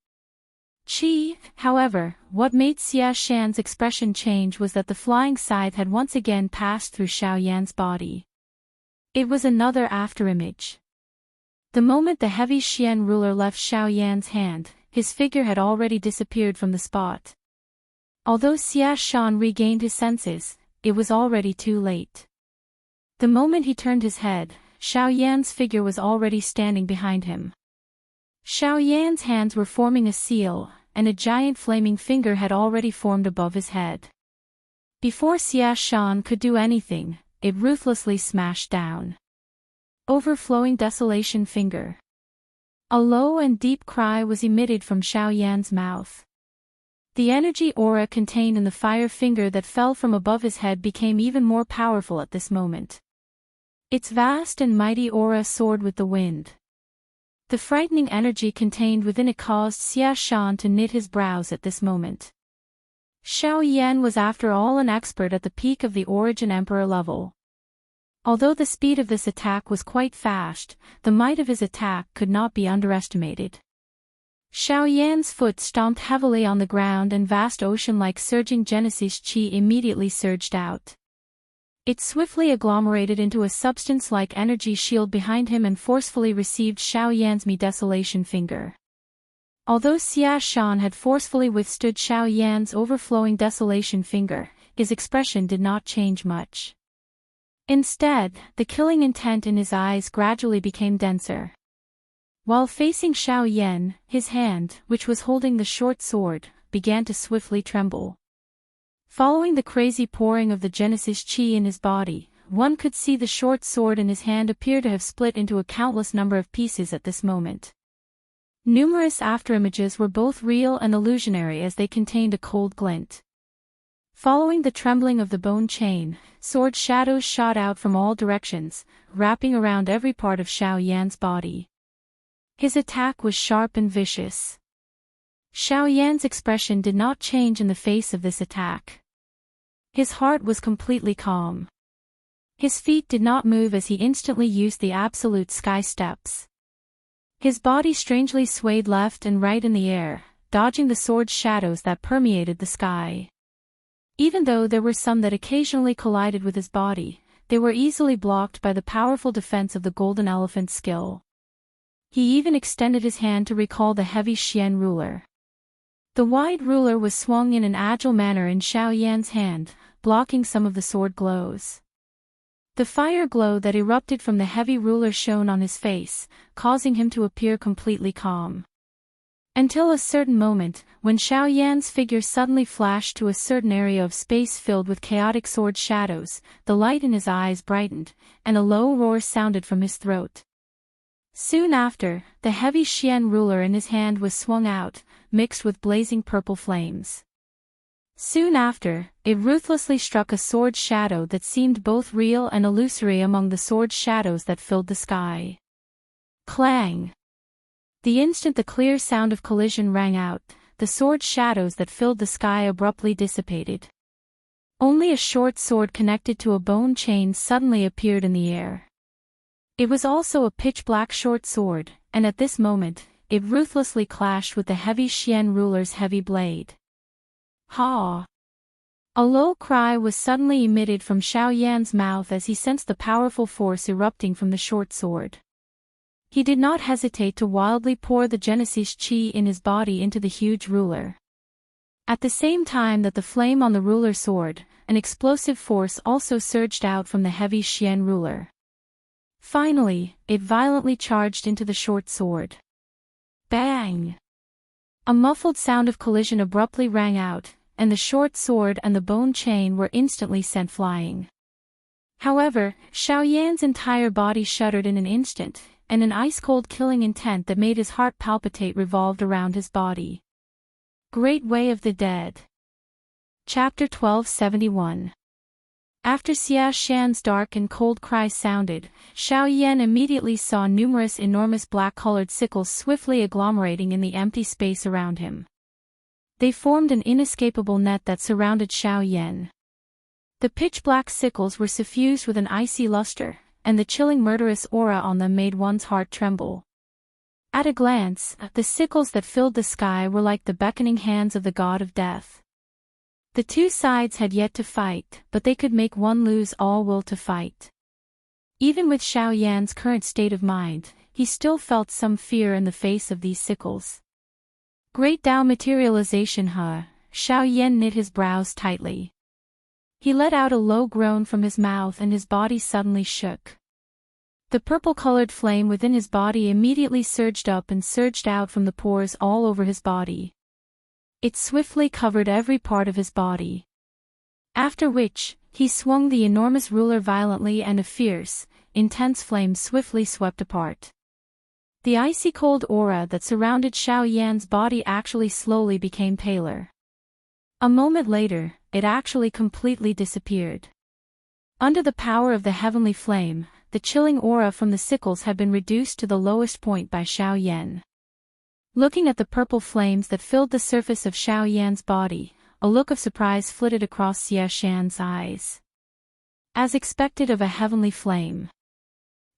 Speaker 1: However, what made Xia Shan's expression change was that the flying scythe had once again passed through Xiao Yan's body. It was another afterimage. The moment the heavy Xian ruler left Xiao Yan's hand, his figure had already disappeared from the spot. Although Xia Shan regained his senses, it was already too late. The moment he turned his head, Xiao Yan's figure was already standing behind him. Xiao Yan's hands were forming a seal, and a giant flaming finger had already formed above his head. Before Xia Shan could do anything, it ruthlessly smashed down. Overflowing desolation finger. A low and deep cry was emitted from Xiao Yan's mouth. The energy aura contained in the fire finger that fell from above his head became even more powerful at this moment. Its vast and mighty aura soared with the wind. The frightening energy contained within it caused Xia Shan to knit his brows at this moment. Xiao Yan was after all an expert at the peak of the Origin Emperor level. Although the speed of this attack was quite fast, the might of his attack could not be underestimated. Xiao Yan's foot stomped heavily on the ground and vast ocean-like surging Genesis Qi immediately surged out. It swiftly agglomerated into a substance-like energy shield behind him and forcefully received Xiao Yan's desolation finger. Although Xia Shan had forcefully withstood Xiao Yan's overflowing desolation finger, his expression did not change much. Instead, the killing intent in his eyes gradually became denser. While facing Xiao Yan, his hand, which was holding the short sword, began to swiftly tremble. Following the crazy pouring of the Genesis Qi in his body, one could see the short sword in his hand appear to have split into a countless number of pieces at this moment. Numerous afterimages were both real and illusionary as they contained a cold glint. Following the trembling of the bone chain, sword shadows shot out from all directions, wrapping around every part of Xiao Yan's body. His attack was sharp and vicious. Xiao Yan's expression did not change in the face of this attack. His heart was completely calm. His feet did not move as he instantly used the absolute sky steps. His body strangely swayed left and right in the air, dodging the sword's shadows that permeated the sky. Even though there were some that occasionally collided with his body, they were easily blocked by the powerful defense of the golden elephant's skill. He even extended his hand to recall the heavy Xian ruler. The wide ruler was swung in an agile manner in Xiao Yan's hand, blocking some of the sword glows. The fire glow that erupted from the heavy ruler shone on his face, causing him to appear completely calm. Until a certain moment, when Xiao Yan's figure suddenly flashed to a certain area of space filled with chaotic sword shadows, the light in his eyes brightened, and a low roar sounded from his throat. Soon after, the heavy Xian ruler in his hand was swung out, mixed with blazing purple flames. Soon after, it ruthlessly struck a sword shadow that seemed both real and illusory among the sword shadows that filled the sky. Clang! The instant the clear sound of collision rang out, the sword shadows that filled the sky abruptly dissipated. Only a short sword connected to a bone chain suddenly appeared in the air. It was also a pitch-black short sword, and at this moment, it ruthlessly clashed with the heavy Xian ruler's heavy blade. Ha! A low cry was suddenly emitted from Xiao Yan's mouth as he sensed the powerful force erupting from the short sword. He did not hesitate to wildly pour the Genesis Qi in his body into the huge ruler. At the same time that the flame on the ruler's sword, an explosive force also surged out from the heavy Xian ruler. Finally, it violently charged into the short sword. Bang! A muffled sound of collision abruptly rang out, and the short sword and the bone chain were instantly sent flying. However, Xiao Yan's entire body shuddered in an instant, and an ice-cold killing intent that made his heart palpitate revolved around his body. Great Way of the Dead. Chapter 1271. After Xia Shan's dark and cold cry sounded, Xiao Yan immediately saw numerous enormous black-colored sickles swiftly agglomerating in the empty space around him. They formed an inescapable net that surrounded Xiao Yan. The pitch-black sickles were suffused with an icy luster, and the chilling murderous aura on them made one's heart tremble. At a glance, the sickles that filled the sky were like the beckoning hands of the god of death. The two sides had yet to fight, but they could make one lose all will to fight. Even with Xiao Yan's current state of mind, he still felt some fear in the face of these sickles. Great Tao materialization, huh? Xiao Yan knit his brows tightly. He let out a low groan from his mouth and his body suddenly shook. The purple-colored flame within his body immediately surged up and surged out from the pores all over his body. It swiftly covered every part of his body. After which, he swung the enormous ruler violently and a fierce, intense flame swiftly swept apart. The icy-cold aura that surrounded Xiao Yan's body actually slowly became paler. A moment later, it actually completely disappeared. Under the power of the heavenly flame, the chilling aura from the sickles had been reduced to the lowest point by Xiao Yan. Looking at the purple flames that filled the surface of Xiao Yan's body, a look of surprise flitted across Xia Shan's eyes. As expected of a heavenly flame,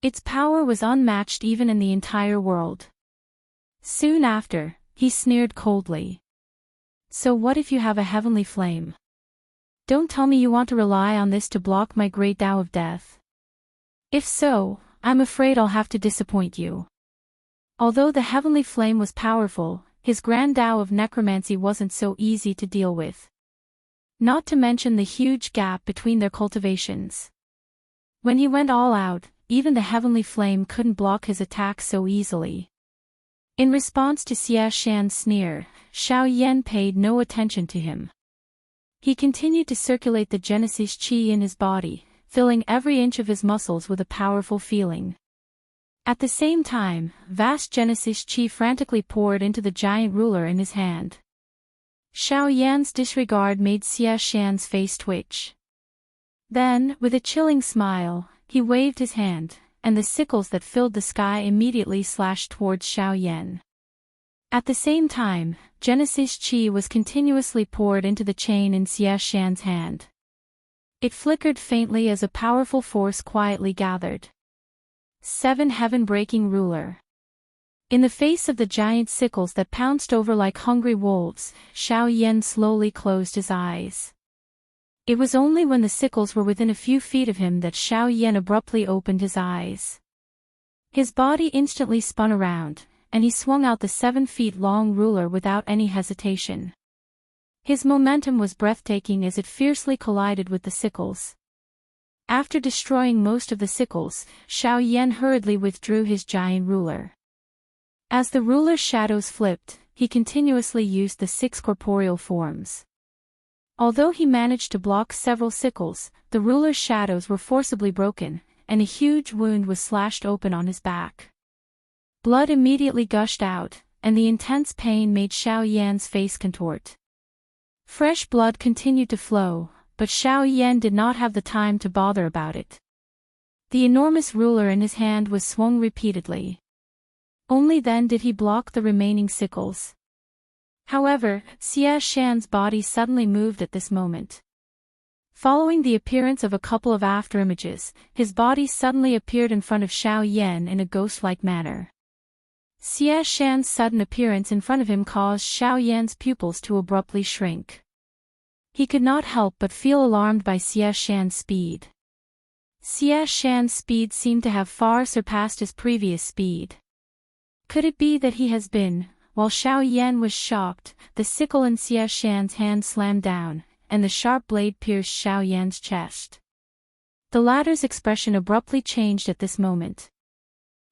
Speaker 1: its power was unmatched even in the entire world. Soon after, he sneered coldly. So what if you have a heavenly flame? Don't tell me you want to rely on this to block my great Tao of death. If so, I'm afraid I'll have to disappoint you. Although the heavenly flame was powerful, his grand Tao of necromancy wasn't so easy to deal with. Not to mention the huge gap between their cultivations. When he went all out, even the heavenly flame couldn't block his attack so easily. In response to Xia Shan's sneer, Xiao Yan paid no attention to him. He continued to circulate the Genesis Qi in his body, filling every inch of his muscles with a powerful feeling. At the same time, vast Genesis Qi frantically poured into the giant ruler in his hand. Xiao Yan's disregard made Xia Shan's face twitch. Then, with a chilling smile, he waved his hand, and the sickles that filled the sky immediately slashed towards Xiao Yan. At the same time, Genesis Qi was continuously poured into the chain in Xia Shan's hand. It flickered faintly as a powerful force quietly gathered. 7 Heaven-breaking ruler. In the face of the giant sickles that pounced over like hungry wolves, Xiao Yan slowly closed his eyes. It was only when the sickles were within a few feet of him that Xiao Yan abruptly opened his eyes. His body instantly spun around, and he swung out the 7-feet-long ruler without any hesitation. His momentum was breathtaking as it fiercely collided with the sickles. After destroying most of the sickles, Xiao Yan hurriedly withdrew his giant ruler. As the ruler's shadows flipped, he continuously used the 6 corporeal forms. Although he managed to block several sickles, the ruler's shadows were forcibly broken, and a huge wound was slashed open on his back. Blood immediately gushed out, and the intense pain made Xiao Yan's face contort. Fresh blood continued to flow, but Xiao Yan did not have the time to bother about it. The enormous ruler in his hand was swung repeatedly. Only then did he block the remaining sickles. However, Xia Shan's body suddenly moved at this moment. Following the appearance of a couple of afterimages, his body suddenly appeared in front of Xiao Yan in a ghost-like manner. Xia Shan's sudden appearance in front of him caused Xiao Yan's pupils to abruptly shrink. He could not help but feel alarmed by Xia Shan's speed. Xia Shan's speed seemed to have far surpassed his previous speed. Could it be that he has been? While Xiao Yan was shocked, the sickle in Xia Shan's hand slammed down, and the sharp blade pierced Xiao Yan's chest. The latter's expression abruptly changed at this moment.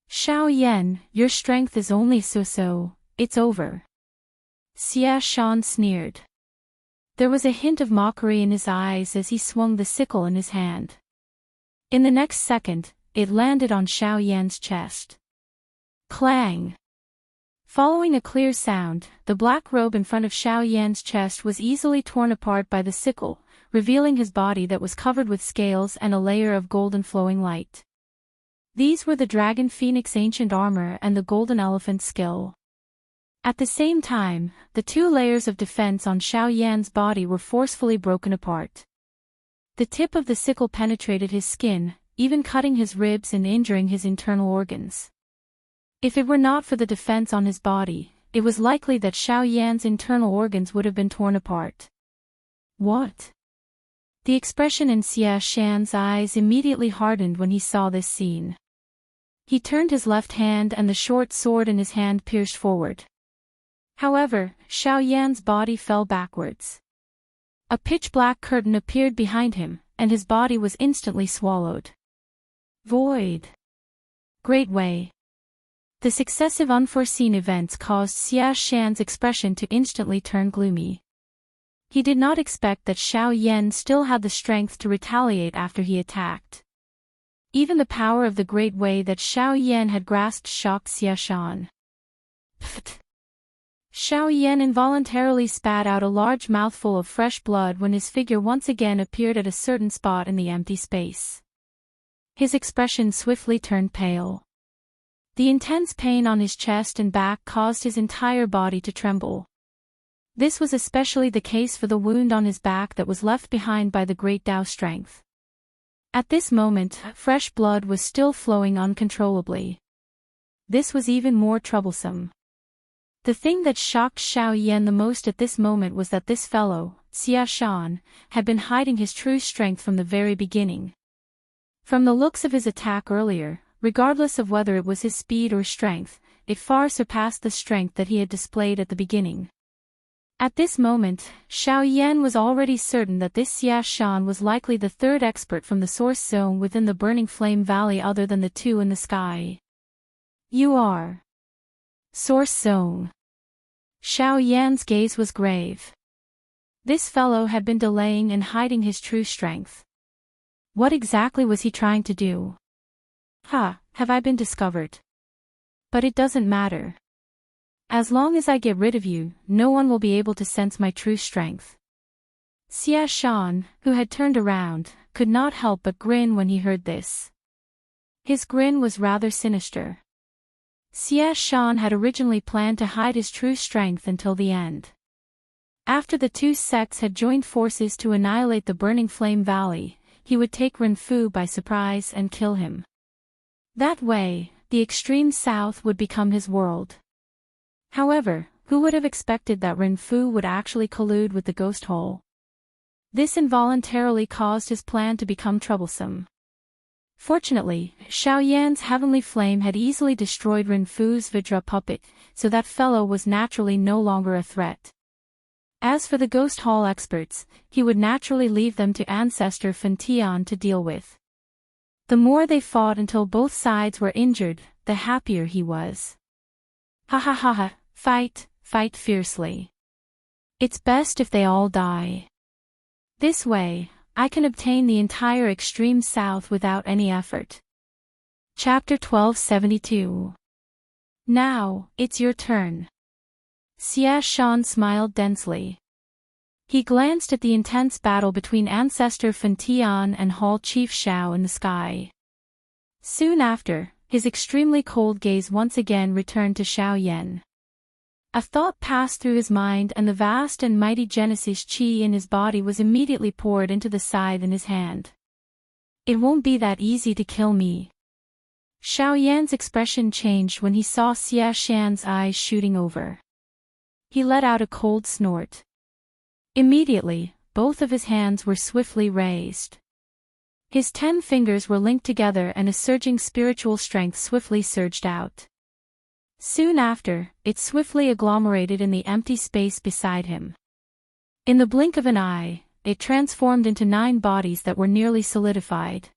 Speaker 1: Xiao Yan, your strength is only so-so, it's over. Xia Shan sneered. There was a hint of mockery in his eyes as he swung the sickle in his hand. In the next second, it landed on Xiao Yan's chest. Clang! Following a clear sound, the black robe in front of Xiao Yan's chest was easily torn apart by the sickle, revealing his body that was covered with scales and a layer of golden flowing light. These were the Dragon Phoenix ancient armor and the Golden Elephant skill. At the same time, the two layers of defense on Xiao Yan's body were forcefully broken apart. The tip of the sickle penetrated his skin, even cutting his ribs and injuring his internal organs. If it were not for the defense on his body, it was likely that Xiao Yan's internal organs would have been torn apart. What? The expression in Xia Shan's eyes immediately hardened when he saw this scene. He turned his left hand and the short sword in his hand pierced forward. However, Xiao Yan's body fell backwards. A pitch-black curtain appeared behind him, and his body was instantly swallowed. Void. Great Way. The successive unforeseen events caused Xia Shan's expression to instantly turn gloomy. He did not expect that Xiao Yan still had the strength to retaliate after he attacked. Even the power of the Great Way that Xiao Yan had grasped shocked Xia Shan. Pfft! Xiao Yan involuntarily spat out a large mouthful of fresh blood when his figure once again appeared at a certain spot in the empty space. His expression swiftly turned pale. The intense pain on his chest and back caused his entire body to tremble. This was especially the case for the wound on his back that was left behind by the great Tao strength. At this moment, fresh blood was still flowing uncontrollably. This was even more troublesome. The thing that shocked Xiao Yan the most at this moment was that this fellow, Xia Shan, had been hiding his true strength from the very beginning. From the looks of his attack earlier, regardless of whether it was his speed or strength, it far surpassed the strength that he had displayed at the beginning. At this moment, Xiao Yan was already certain that this Xia Shan was likely the third expert from the source zone within the Burning Flame Valley other than the two in the sky. You are. Source zone. Xiao Yan's gaze was grave. This fellow had been delaying and hiding his true strength. What exactly was he trying to do? Have I been discovered? But it doesn't matter. As long as I get rid of you, no one will be able to sense my true strength. Xia Shan, who had turned around, could not help but grin when he heard this. His grin was rather sinister. Xia Shan had originally planned to hide his true strength until the end. After the two sects had joined forces to annihilate the Burning Flame Valley, he would take Renfu by surprise and kill him. That way, the extreme south would become his world. However, who would have expected that Renfu would actually collude with the ghost hole? This involuntarily caused his plan to become troublesome. Fortunately, Xiao Yan's heavenly flame had easily destroyed Renfu's Vidra puppet, so that fellow was naturally no longer a threat. As for the ghost hall experts, he would naturally leave them to Ancestor Fentian to deal with. The more they fought until both sides were injured, the happier he was. Ha, fight fiercely. It's best if they all die. This way, I can obtain the entire extreme south without any effort. Chapter 1272. Now, it's your turn. Xia Shan smiled densely. He glanced at the intense battle between Ancestor Fentian and Hall Chief Xiao in the sky. Soon after, his extremely cold gaze once again returned to Xiao Yan. A thought passed through his mind and the vast and mighty Genesis Qi in his body was immediately poured into the scythe in his hand. It won't be that easy to kill me. Xiao Yan's expression changed when he saw Xia Shan's eyes shooting over. He let out a cold snort. Immediately, both of his hands were swiftly raised. His 10 fingers were linked together and a surging spiritual strength swiftly surged out. Soon after, it swiftly agglomerated in the empty space beside him. In the blink of an eye, it transformed into 9 bodies that were nearly solidified.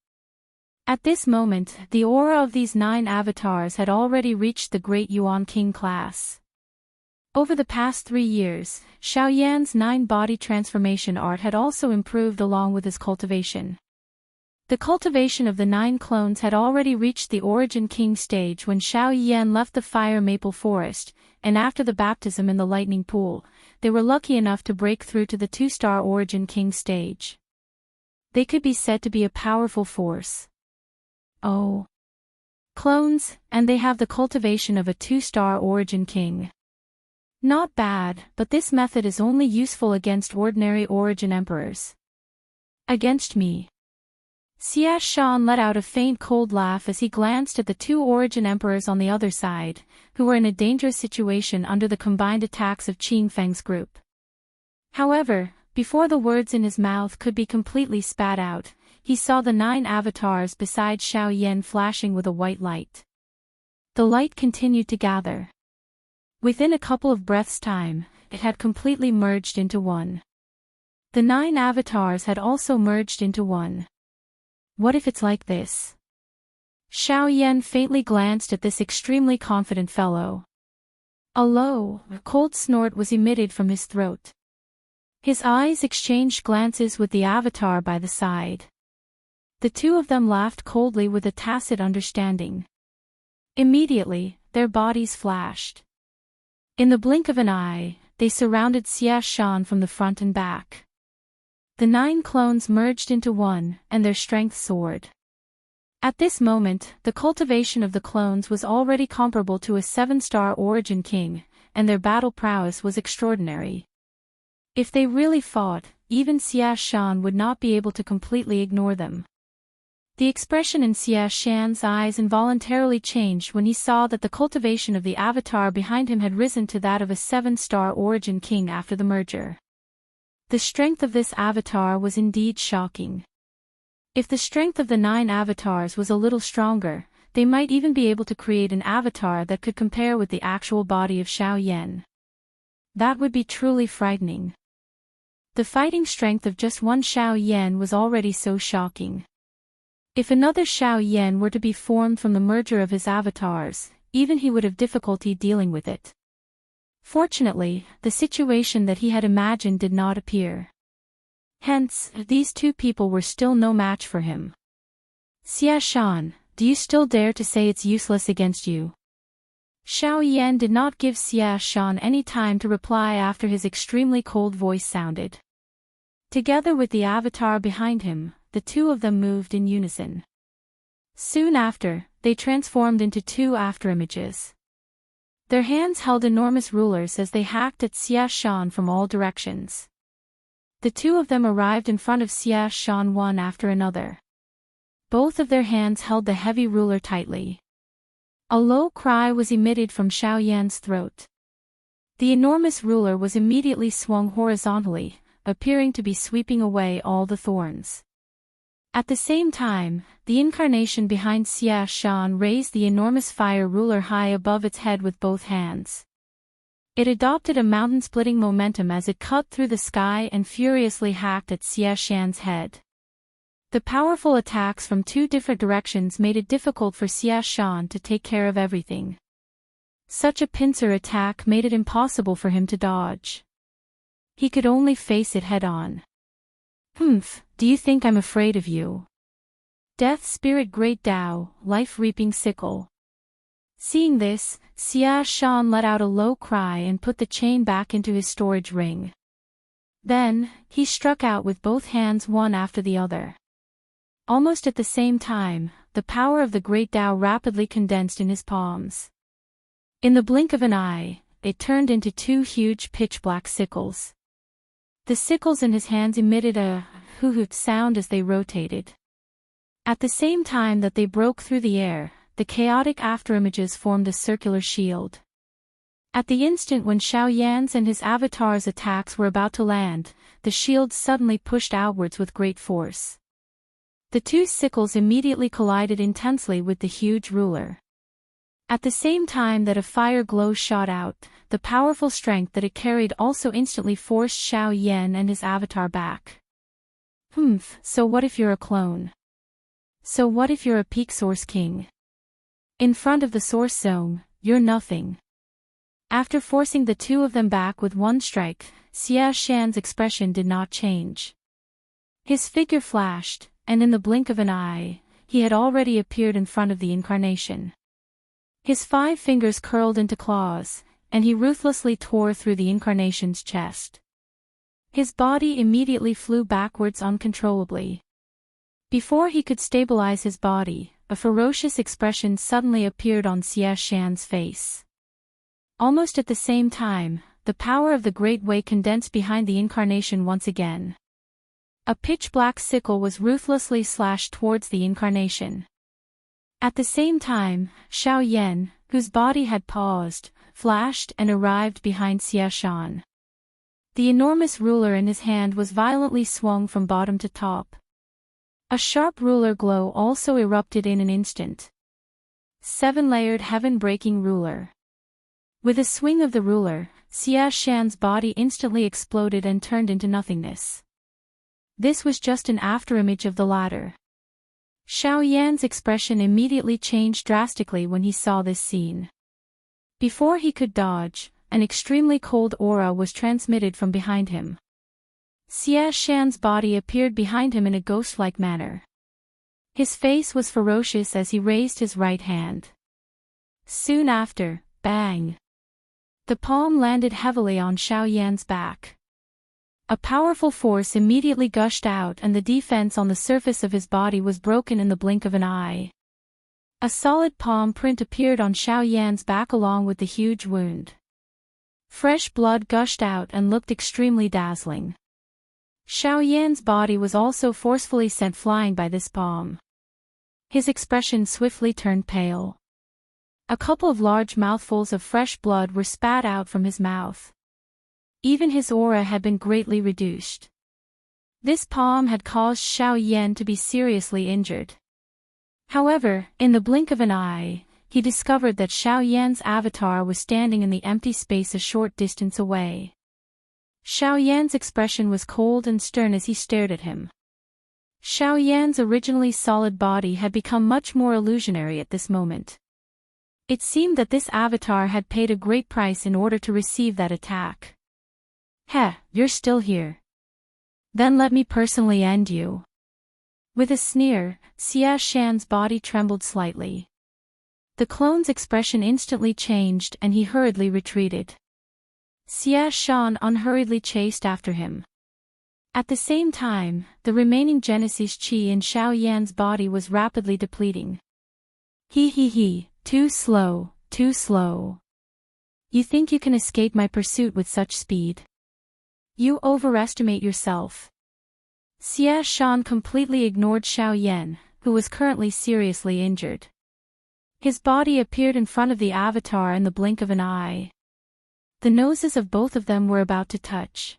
Speaker 1: At this moment, the aura of these 9 avatars had already reached the Great Yuan King class. Over the past 3 years, Xiao Yan's 9-body transformation art had also improved along with his cultivation. The cultivation of the 9 clones had already reached the Origin King stage when Xiao Yan left the Fire Maple Forest, and after the baptism in the Lightning Pool, they were lucky enough to break through to the 2-star Origin King stage. They could be said to be a powerful force. Oh. Clones, and they have the cultivation of a 2-star Origin King. Not bad, but this method is only useful against ordinary Origin Emperors. Against me. Xia Shan let out a faint cold laugh as he glanced at the 2 Origin Emperors on the other side, who were in a dangerous situation under the combined attacks of Qing Feng's group. However, before the words in his mouth could be completely spat out, he saw the 9 avatars beside Xiao Yan flashing with a white light. The light continued to gather. Within a couple of breaths' time, it had completely merged into one. The 9 avatars had also merged into one. What if it's like this? Xiao Yan faintly glanced at this extremely confident fellow. A low, cold snort was emitted from his throat. His eyes exchanged glances with the avatar by the side. The 2 of them laughed coldly with a tacit understanding. Immediately, their bodies flashed. In the blink of an eye, they surrounded Xia Shan from the front and back. The 9 clones merged into one, and their strength soared. At this moment, the cultivation of the clones was already comparable to a 7-star Origin King, and their battle prowess was extraordinary. If they really fought, even Xia Shan would not be able to completely ignore them. The expression in Xia Shan's eyes involuntarily changed when he saw that the cultivation of the avatar behind him had risen to that of a 7-star Origin King after the merger. The strength of this avatar was indeed shocking. If the strength of the 9 avatars was a little stronger, they might even be able to create an avatar that could compare with the actual body of Xiao Yan. That would be truly frightening. The fighting strength of just one Xiao Yan was already so shocking. If another Xiao Yan were to be formed from the merger of his avatars, even he would have difficulty dealing with it. Fortunately, the situation that he had imagined did not appear. Hence, these 2 people were still no match for him. Xia Shan, do you still dare to say it's useless against you? Xiao Yan did not give Xia Shan any time to reply after his extremely cold voice sounded. Together with the avatar behind him, the 2 of them moved in unison. Soon after, they transformed into 2 afterimages. Their hands held enormous rulers as they hacked at Xia Shan from all directions. The 2 of them arrived in front of Xia Shan one after another. Both of their hands held the heavy ruler tightly. A low cry was emitted from Xiao Yan's throat. The enormous ruler was immediately swung horizontally, appearing to be sweeping away all the thorns. At the same time, the incarnation behind Xia Shan raised the enormous fire ruler high above its head with both hands. It adopted a mountain-splitting momentum as it cut through the sky and furiously hacked at Xia Shan's head. The powerful attacks from 2 different directions made it difficult for Xia Shan to take care of everything. Such a pincer attack made it impossible for him to dodge. He could only face it head-on. Humph, do you think I'm afraid of you? Death Spirit Great Tao, Life-Reaping Sickle. Seeing this, Xia Shan let out a low cry and put the chain back into his storage ring. Then, he struck out with both hands one after the other. Almost at the same time, the power of the Great Tao rapidly condensed in his palms. In the blink of an eye, it turned into 2 huge pitch-black sickles. The sickles in his hands emitted a hoo-hoot sound as they rotated. At the same time that they broke through the air, the chaotic afterimages formed a circular shield. At the instant when Xiao Yan's and his avatar's attacks were about to land, the shield suddenly pushed outwards with great force. The 2 sickles immediately collided intensely with the huge ruler. At the same time that a fire glow shot out, the powerful strength that it carried also instantly forced Xiao Yan and his avatar back. So what if you're a clone? So what if you're a peak source king? In front of the source zone, you're nothing. After forcing the 2 of them back with one strike, Xia Shan's expression did not change. His figure flashed, and in the blink of an eye, he had already appeared in front of the incarnation. His 5 fingers curled into claws, and he ruthlessly tore through the incarnation's chest. His body immediately flew backwards uncontrollably. Before he could stabilize his body, a ferocious expression suddenly appeared on Xia Shan's face. Almost at the same time, the power of the Great Way condensed behind the incarnation once again. A pitch-black sickle was ruthlessly slashed towards the incarnation. At the same time, Xiao Yan, whose body had paused, flashed and arrived behind Xia Shan. The enormous ruler in his hand was violently swung from bottom to top. A sharp ruler glow also erupted in an instant. 7-layered heaven-breaking ruler. With a swing of the ruler, Xia Shan's body instantly exploded and turned into nothingness. This was just an afterimage of the latter. Xiao Yan's expression immediately changed drastically when he saw this scene. Before he could dodge, an extremely cold aura was transmitted from behind him. Xia Shan's body appeared behind him in a ghost-like manner. His face was ferocious as he raised his right hand. Soon after, bang! The palm landed heavily on Xiao Yan's back. A powerful force immediately gushed out and the defense on the surface of his body was broken in the blink of an eye. A solid palm print appeared on Xiao Yan's back along with the huge wound. Fresh blood gushed out and looked extremely dazzling. Xiao Yan's body was also forcefully sent flying by this palm. His expression swiftly turned pale. A couple of large mouthfuls of fresh blood were spat out from his mouth. Even his aura had been greatly reduced. This palm had caused Xiao Yan to be seriously injured. However, in the blink of an eye, he discovered that Xiao Yan's avatar was standing in the empty space a short distance away. Xiao Yan's expression was cold and stern as he stared at him. Xiao Yan's originally solid body had become much more illusionary at this moment. It seemed that this avatar had paid a great price in order to receive that attack. Heh, you're still here. Then let me personally end you. With a sneer, Xia Shan's body trembled slightly. The clone's expression instantly changed and he hurriedly retreated. Xia Shan unhurriedly chased after him. At the same time, the remaining Genesis Qi in Xiao Yan's body was rapidly depleting. He, too slow, too slow. You think you can escape my pursuit with such speed? You overestimate yourself. Xia Shan completely ignored Xiao Yan, who was currently seriously injured. His body appeared in front of the avatar in the blink of an eye. The noses of both of them were about to touch.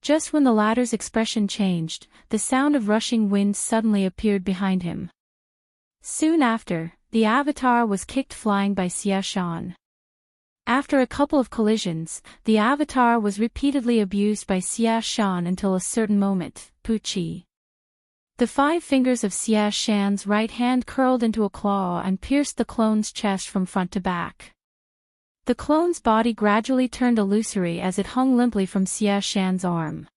Speaker 1: Just when the latter's expression changed, the sound of rushing wind suddenly appeared behind him. Soon after, the avatar was kicked flying by Xia Shan. After a couple of collisions, the avatar was repeatedly abused by Xia Shan until a certain moment, Puqi. The 5 fingers of Xia Shan's right hand curled into a claw and pierced the clone's chest from front to back. The clone's body gradually turned illusory as it hung limply from Xia Shan's arm.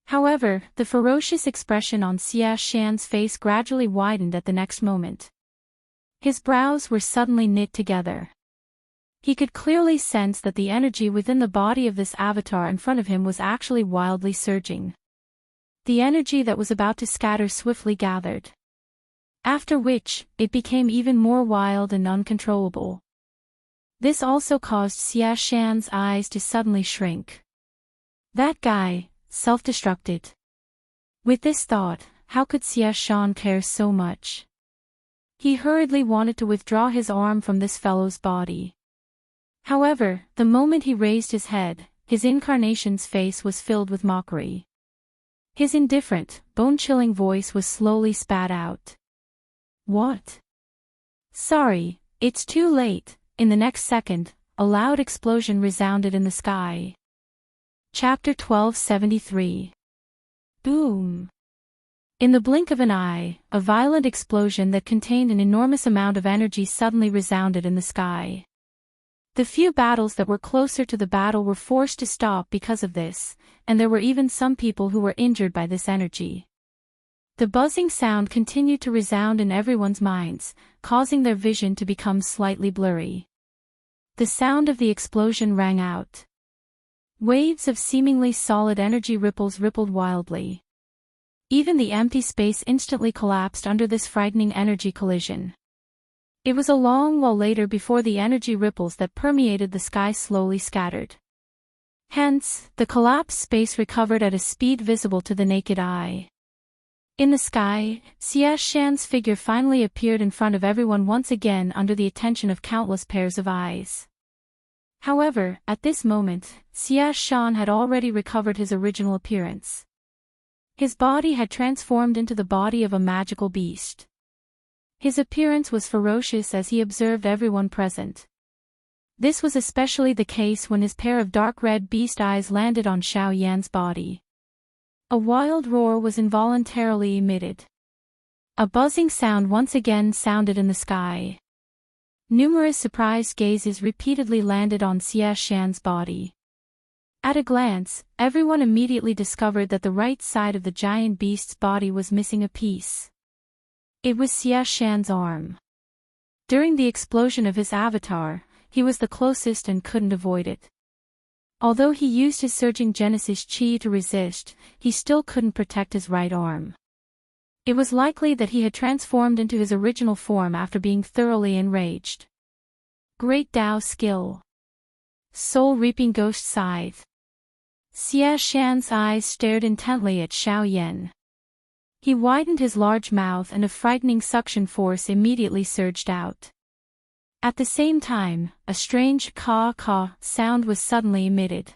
Speaker 1: However, the ferocious expression on Xia Shan's face gradually widened at the next moment. His brows were suddenly knit together. He could clearly sense that the energy within the body of this avatar in front of him was actually wildly surging. The energy that was about to scatter swiftly gathered. After which, it became even more wild and uncontrollable. This also caused Xia Shan's eyes to suddenly shrink. That guy, self-destructed. With this thought, how could Xia Shan care so much? He hurriedly wanted to withdraw his arm from this fellow's body. However, the moment he raised his head, his incarnation's face was filled with mockery. His indifferent, bone-chilling voice was slowly spat out. What? Sorry, it's too late. In the next second, a loud explosion resounded in the sky. Chapter 1273. Boom! In the blink of an eye, a violent explosion that contained an enormous amount of energy suddenly resounded in the sky. The few battles that were closer to the battle were forced to stop because of this, and there were even some people who were injured by this energy. The buzzing sound continued to resound in everyone's minds, causing their vision to become slightly blurry. The sound of the explosion rang out. Waves of seemingly solid energy ripples rippled wildly. Even the empty space instantly collapsed under this frightening energy collision. It was a long while later before the energy ripples that permeated the sky slowly scattered. Hence, the collapsed space recovered at a speed visible to the naked eye. In the sky, Xia Shan's figure finally appeared in front of everyone once again under the attention of countless pairs of eyes. However, at this moment, Xia Shan had already recovered his original appearance. His body had transformed into the body of a magical beast. His appearance was ferocious as he observed everyone present. This was especially the case when his pair of dark red beast eyes landed on Xiao Yan's body. A wild roar was involuntarily emitted. A buzzing sound once again sounded in the sky. Numerous surprised gazes repeatedly landed on Xia Shan's body. At a glance, everyone immediately discovered that the right side of the giant beast's body was missing a piece. It was Xia Shan's arm. During the explosion of his avatar, he was the closest and couldn't avoid it. Although he used his surging Genesis Chi to resist, he still couldn't protect his right arm. It was likely that he had transformed into his original form after being thoroughly enraged. Great Dao skill. Soul-reaping ghost scythe. Xia Shan's eyes stared intently at Xiao Yan. He widened his large mouth and a frightening suction force immediately surged out. At the same time, a strange caw-caw sound was suddenly emitted.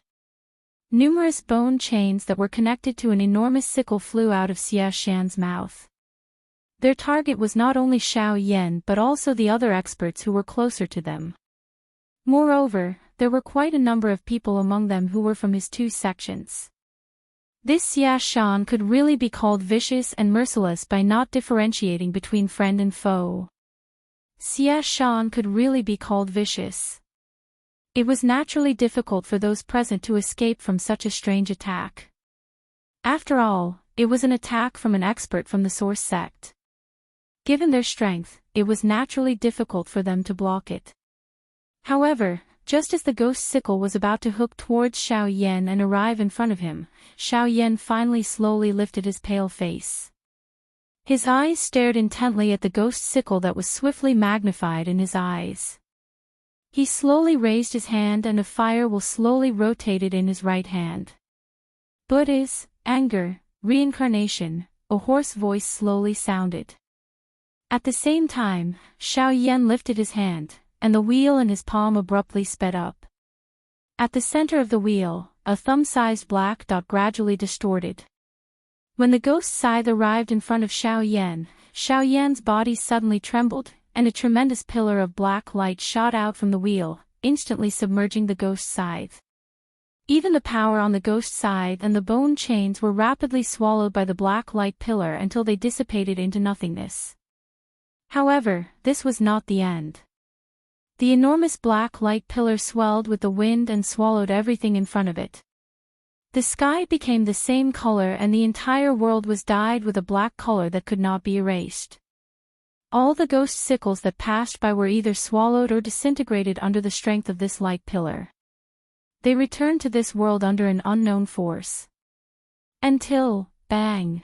Speaker 1: Numerous bone chains that were connected to an enormous sickle flew out of Xia Shan's mouth. Their target was not only Xiao Yan but also the other experts who were closer to them. Moreover, there were quite a number of people among them who were from his two sections. This Xia Shan could really be called vicious and merciless by not differentiating between friend and foe. Xia Shan could really be called vicious. It was naturally difficult for those present to escape from such a strange attack. After all, it was an attack from an expert from the Source sect. Given their strength, it was naturally difficult for them to block it. However, just as the ghost sickle was about to hook towards Xiao Yan and arrive in front of him, Xiao Yan finally slowly lifted his pale face. His eyes stared intently at the ghost sickle that was swiftly magnified in his eyes. He slowly raised his hand and a fire will slowly rotated in his right hand. Buddhas, anger, reincarnation, a hoarse voice slowly sounded. At the same time, Xiao Yan lifted his hand, and the wheel in his palm abruptly sped up. At the center of the wheel, a thumb-sized black dot gradually distorted. When the ghost scythe arrived in front of Xiao Yan's body suddenly trembled, and a tremendous pillar of black light shot out from the wheel, instantly submerging the ghost scythe. Even the power on the ghost scythe and the bone chains were rapidly swallowed by the black light pillar until they dissipated into nothingness. However, this was not the end. The enormous black light pillar swelled with the wind and swallowed everything in front of it. The sky became the same color and the entire world was dyed with a black color that could not be erased. All the ghost sickles that passed by were either swallowed or disintegrated under the strength of this light pillar. They returned to this world under an unknown force. Until, bang!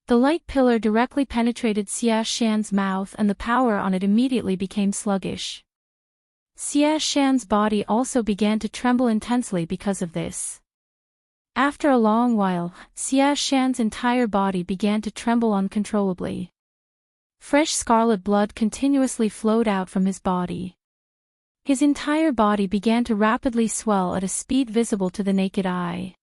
Speaker 1: The light pillar directly penetrated Xia Shan's mouth and the power on it immediately became sluggish. Xia Shan's body also began to tremble intensely because of this. After a long while, Xia Shan's entire body began to tremble uncontrollably. Fresh scarlet blood continuously flowed out from his body. His entire body began to rapidly swell at a speed visible to the naked eye.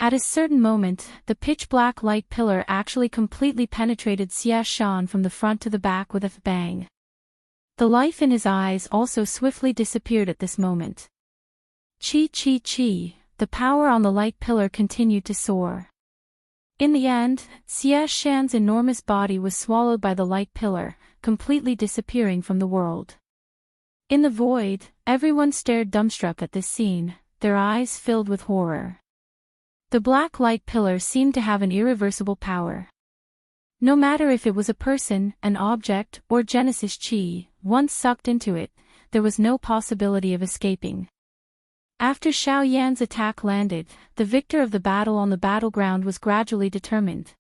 Speaker 1: At a certain moment, the pitch-black light pillar actually completely penetrated Xia Shan from the front to the back with a bang. The life in his eyes also swiftly disappeared at this moment. Chi, the power on the light pillar continued to soar. In the end, Xia Shan's enormous body was swallowed by the light pillar, completely disappearing from the world. In the void, everyone stared dumbstruck at this scene, their eyes filled with horror. The black light pillar seemed to have an irreversible power. No matter if it was a person, an object, or Genesis chi, once sucked into it, there was no possibility of escaping. After Xiao Yan's attack landed, the victor of the battle on the battleground was gradually determined.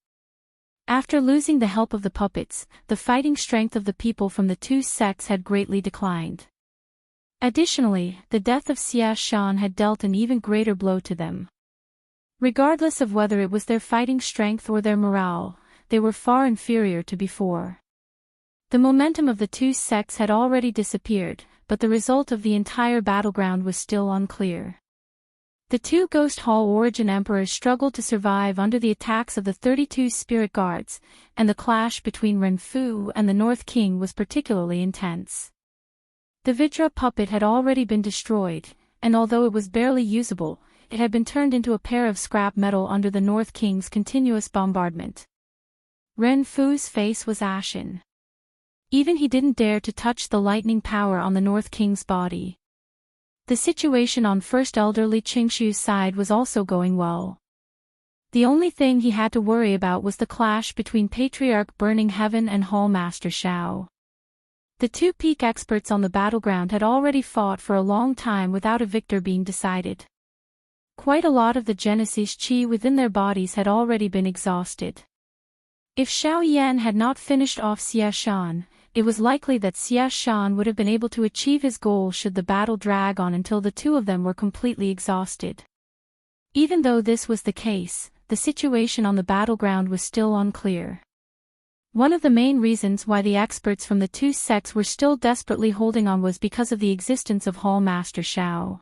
Speaker 1: After losing the help of the puppets, the fighting strength of the people from the two sects had greatly declined. Additionally, the death of Xia Shan had dealt an even greater blow to them. Regardless of whether it was their fighting strength or their morale, they were far inferior to before. The momentum of the two sects had already disappeared, but the result of the entire battleground was still unclear. The two Ghost Hall Origin Emperors struggled to survive under the attacks of the 32 Spirit Guards, and the clash between Ren Fu and the North King was particularly intense. The Vidra puppet had already been destroyed, and although it was barely usable, it had been turned into a pair of scrap metal under the North King's continuous bombardment. Ren Fu's face was ashen. Even he didn't dare to touch the lightning power on the North King's body. The situation on First Elderly Qingshu's side was also going well. The only thing he had to worry about was the clash between Patriarch Burning Heaven and Hall Master Shao. The two peak experts on the battleground had already fought for a long time without a victor being decided. Quite a lot of the Genesis chi within their bodies had already been exhausted. If Xiao Yan had not finished off Xia Shan, it was likely that Xia Shan would have been able to achieve his goal should the battle drag on until the two of them were completely exhausted. Even though this was the case, the situation on the battleground was still unclear. One of the main reasons why the experts from the two sects were still desperately holding on was because of the existence of Hall Master Shao.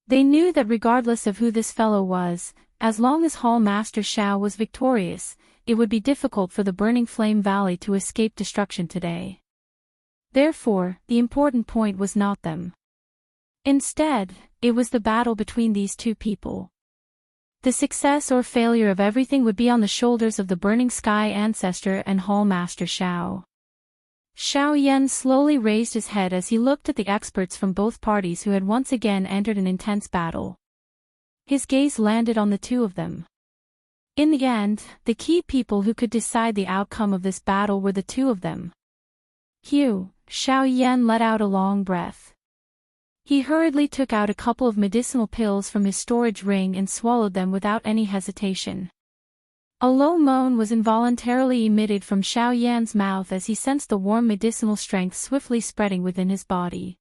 Speaker 1: They knew that regardless of who this fellow was, as long as Hall Master Shao was victorious, it would be difficult for the Burning Flame Valley to escape destruction today. Therefore, the important point was not them. Instead, it was the battle between these two people. The success or failure of everything would be on the shoulders of the Burning Sky Ancestor and Hall Master Shao. Xiao Yan slowly raised his head as he looked at the experts from both parties who had once again entered an intense battle. His gaze landed on the two of them. In the end, the key people who could decide the outcome of this battle were the two of them. Xiao Yan let out a long breath. He hurriedly took out a couple of medicinal pills from his storage ring and swallowed them without any hesitation. A low moan was involuntarily emitted from Xiao Yan's mouth as he sensed the warm medicinal strength swiftly spreading within his body.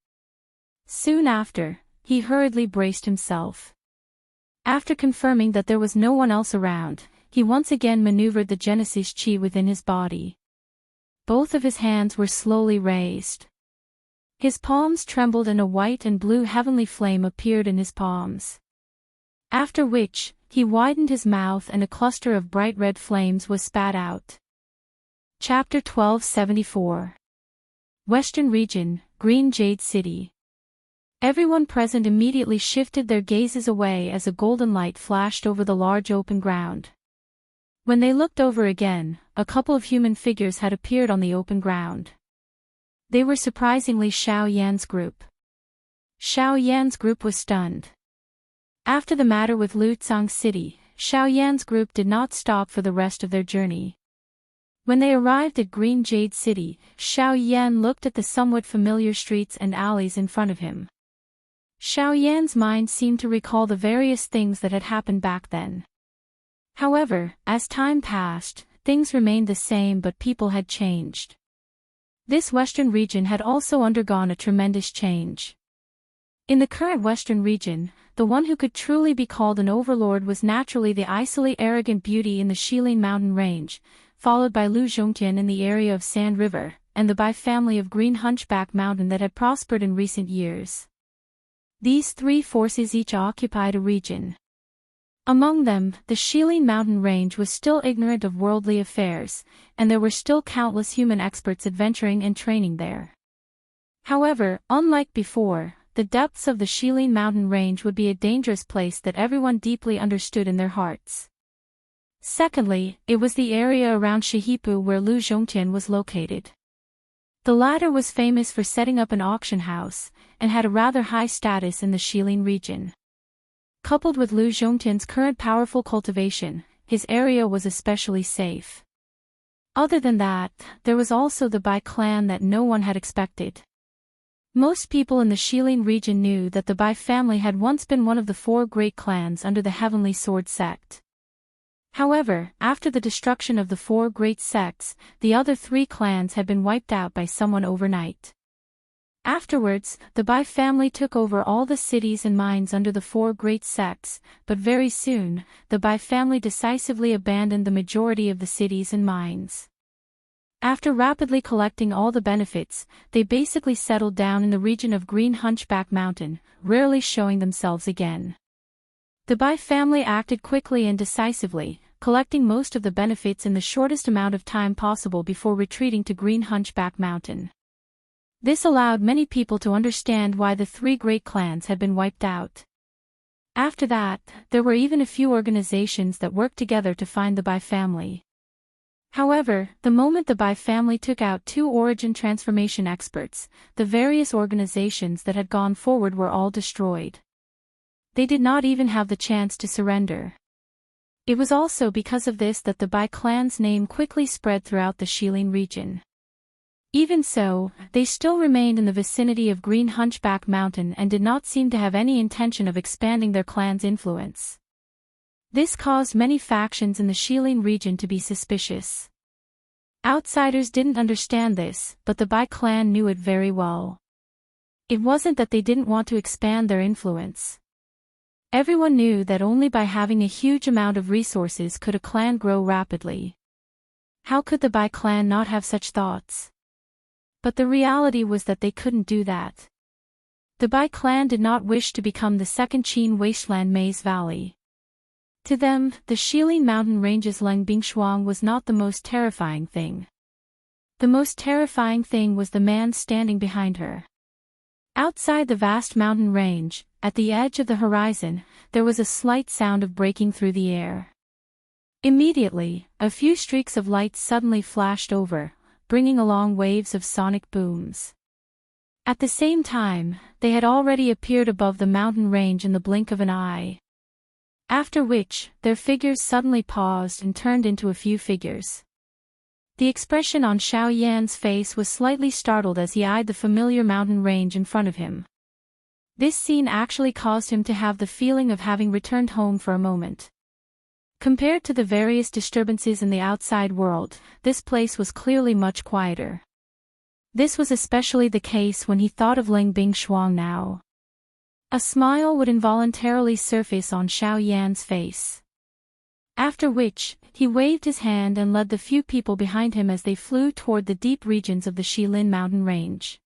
Speaker 1: Soon after, he hurriedly braced himself. After confirming that there was no one else around, he once again maneuvered the Genesis chi within his body. Both of his hands were slowly raised. His palms trembled and a white and blue heavenly flame appeared in his palms. After which, he widened his mouth and a cluster of bright red flames was spat out. Chapter 1274. Western Region, Green Jade City. Everyone present immediately shifted their gazes away as a golden light flashed over the large open ground. When they looked over again, a couple of human figures had appeared on the open ground. They were surprisingly Xiao Yan's group. Xiao Yan's group was stunned. After the matter with Lutsang City, Xiao Yan's group did not stop for the rest of their journey. When they arrived at Green Jade City, Xiao Yan looked at the somewhat familiar streets and alleys in front of him. Xiao Yan's mind seemed to recall the various things that had happened back then. However, as time passed, things remained the same but people had changed. This western region had also undergone a tremendous change. In the current western region, the one who could truly be called an overlord was naturally the icily arrogant beauty in the Shilin mountain range, followed by Lu Zhongtian in the area of Sand River, and the Bai family of Green Hunchback Mountain that had prospered in recent years. These three forces each occupied a region. Among them, the Shilin mountain range was still ignorant of worldly affairs, and there were still countless human experts adventuring and training there. However, unlike before, the depths of the Shilin mountain range would be a dangerous place that everyone deeply understood in their hearts. Secondly, it was the area around Shihipu where Lu Zhongtian was located. The latter was famous for setting up an auction house, and had a rather high status in the Shilin region. Coupled with Lu Zhongtian's current powerful cultivation, his area was especially safe. Other than that, there was also the Bai clan that no one had expected. Most people in the Shilin region knew that the Bai family had once been one of the 4 great clans under the Heavenly Sword sect. However, after the destruction of the 4 great sects, the other 3 clans had been wiped out by someone overnight. Afterwards, the Bai family took over all the cities and mines under the 4 great sects, but very soon, the Bai family decisively abandoned the majority of the cities and mines. After rapidly collecting all the benefits, they basically settled down in the region of Green Hunchback Mountain, rarely showing themselves again. The Bai family acted quickly and decisively, collecting most of the benefits in the shortest amount of time possible before retreating to Green Hunchback Mountain. This allowed many people to understand why the 3 great clans had been wiped out. After that, there were even a few organizations that worked together to find the Bai family. However, the moment the Bai family took out 2 origin transformation experts, the various organizations that had gone forward were all destroyed. They did not even have the chance to surrender. It was also because of this that the Bai clan's name quickly spread throughout the Shilin region. Even so, they still remained in the vicinity of Green Hunchback Mountain and did not seem to have any intention of expanding their clan's influence. This caused many factions in the Shilin region to be suspicious. Outsiders didn't understand this, but the Bai clan knew it very well. It wasn't that they didn't want to expand their influence. Everyone knew that only by having a huge amount of resources could a clan grow rapidly. How could the Bai clan not have such thoughts? But the reality was that they couldn't do that. The Bai clan did not wish to become the second Qin wasteland Maze Valley. To them, the Shilin mountain range's Leng Bingshuang was not the most terrifying thing. The most terrifying thing was the man standing behind her. Outside the vast mountain range, at the edge of the horizon, there was a slight sound of breaking through the air. Immediately, a few streaks of light suddenly flashed over, bringing along waves of sonic booms. At the same time, they had already appeared above the mountain range in the blink of an eye. After which, their figures suddenly paused and turned into a few figures. The expression on Xiao Yan's face was slightly startled as he eyed the familiar mountain range in front of him. This scene actually caused him to have the feeling of having returned home for a moment. Compared to the various disturbances in the outside world, this place was clearly much quieter. This was especially the case when he thought of Leng Bingshuang now. A smile would involuntarily surface on Xiao Yan's face. After which, he waved his hand and led the few people behind him as they flew toward the deep regions of the Shilin mountain range.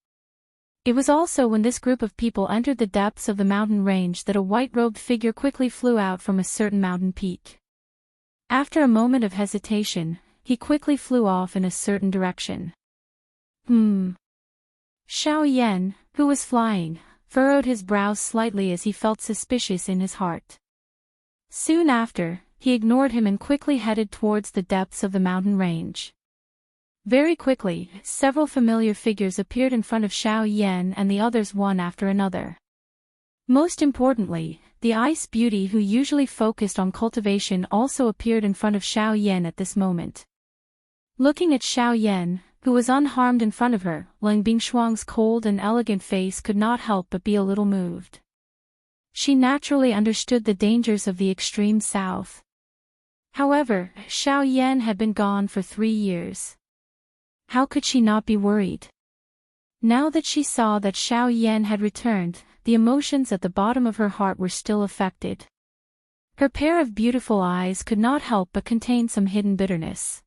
Speaker 1: It was also when this group of people entered the depths of the mountain range that a white-robed figure quickly flew out from a certain mountain peak. After a moment of hesitation, he quickly flew off in a certain direction. Xiao Yan, who was flying, furrowed his brows slightly as he felt suspicious in his heart. Soon after, he ignored him and quickly headed towards the depths of the mountain range. Very quickly, several familiar figures appeared in front of Xiao Yan and the others one after another. Most importantly, the Ice Beauty who usually focused on cultivation also appeared in front of Xiao Yan at this moment. Looking at Xiao Yan, who was unharmed in front of her, Leng Bingshuang's cold and elegant face could not help but be a little moved. She naturally understood the dangers of the extreme south. However, Xiao Yan had been gone for 3 years. How could she not be worried? Now that she saw that Xiao Yan had returned, the emotions at the bottom of her heart were still affected. Her pair of beautiful eyes could not help but contain some hidden bitterness.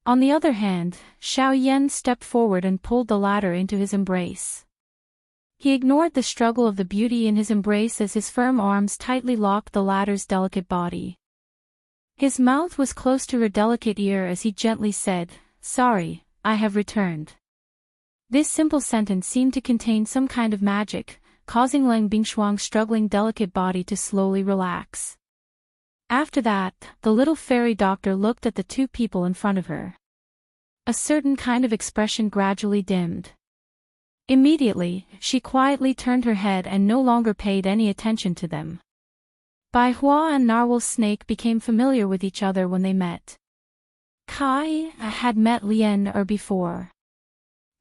Speaker 1: On the other hand, Xiao Yan stepped forward and pulled the latter into his embrace. He ignored the struggle of the beauty in his embrace as his firm arms tightly locked the latter's delicate body. His mouth was close to her delicate ear as he gently said, "Sorry, I have returned." This simple sentence seemed to contain some kind of magic, causing Leng Bingshuang's struggling delicate body to slowly relax. After that, the little fairy doctor looked at the 2 people in front of her. A certain kind of expression gradually dimmed. Immediately, she quietly turned her head and no longer paid any attention to them. Bai Hua and Narwhal Snake became familiar with each other when they met. Kai had met Lien before.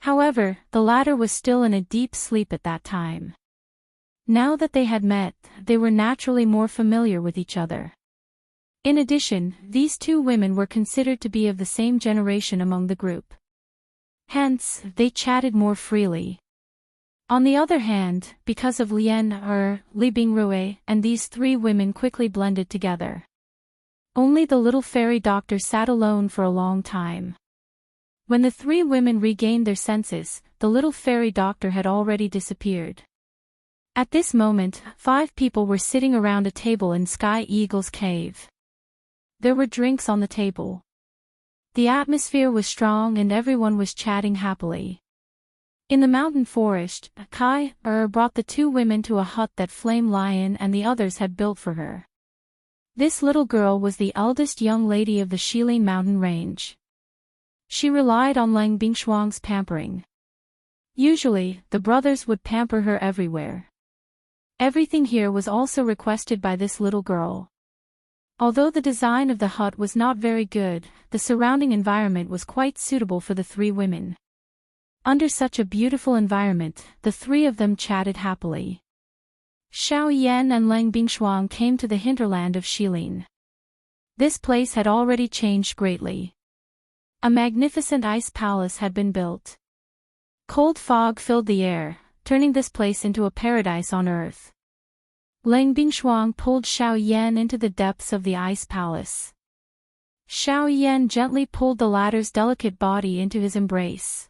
Speaker 1: However, the latter was still in a deep sleep at that time. Now that they had met, they were naturally more familiar with each other. In addition, these two women were considered to be of the same generation among the group. Hence, they chatted more freely. On the other hand, because of Lien Li Bingrui, and these three women quickly blended together. Only the little fairy doctor sat alone for a long time. When the three women regained their senses, the little fairy doctor had already disappeared. At this moment, 5 people were sitting around a table in Sky Eagle's cave. There were drinks on the table. The atmosphere was strong and everyone was chatting happily. In the mountain forest, Kai brought the 2 women to a hut that Flame Lion and the others had built for her. This little girl was the eldest young lady of the Shilin mountain range. She relied on Lang Bingshuang's pampering. Usually, the brothers would pamper her everywhere. Everything here was also requested by this little girl. Although the design of the hut was not very good, the surrounding environment was quite suitable for the 3 women. Under such a beautiful environment, the 3 of them chatted happily. Xiao Yan and Lang Bingshuang came to the hinterland of Shilin. This place had already changed greatly. A magnificent ice palace had been built. Cold fog filled the air, turning this place into a paradise on earth. Lang Bingshuang pulled Xiao Yan into the depths of the ice palace. Xiao Yan gently pulled the latter's delicate body into his embrace.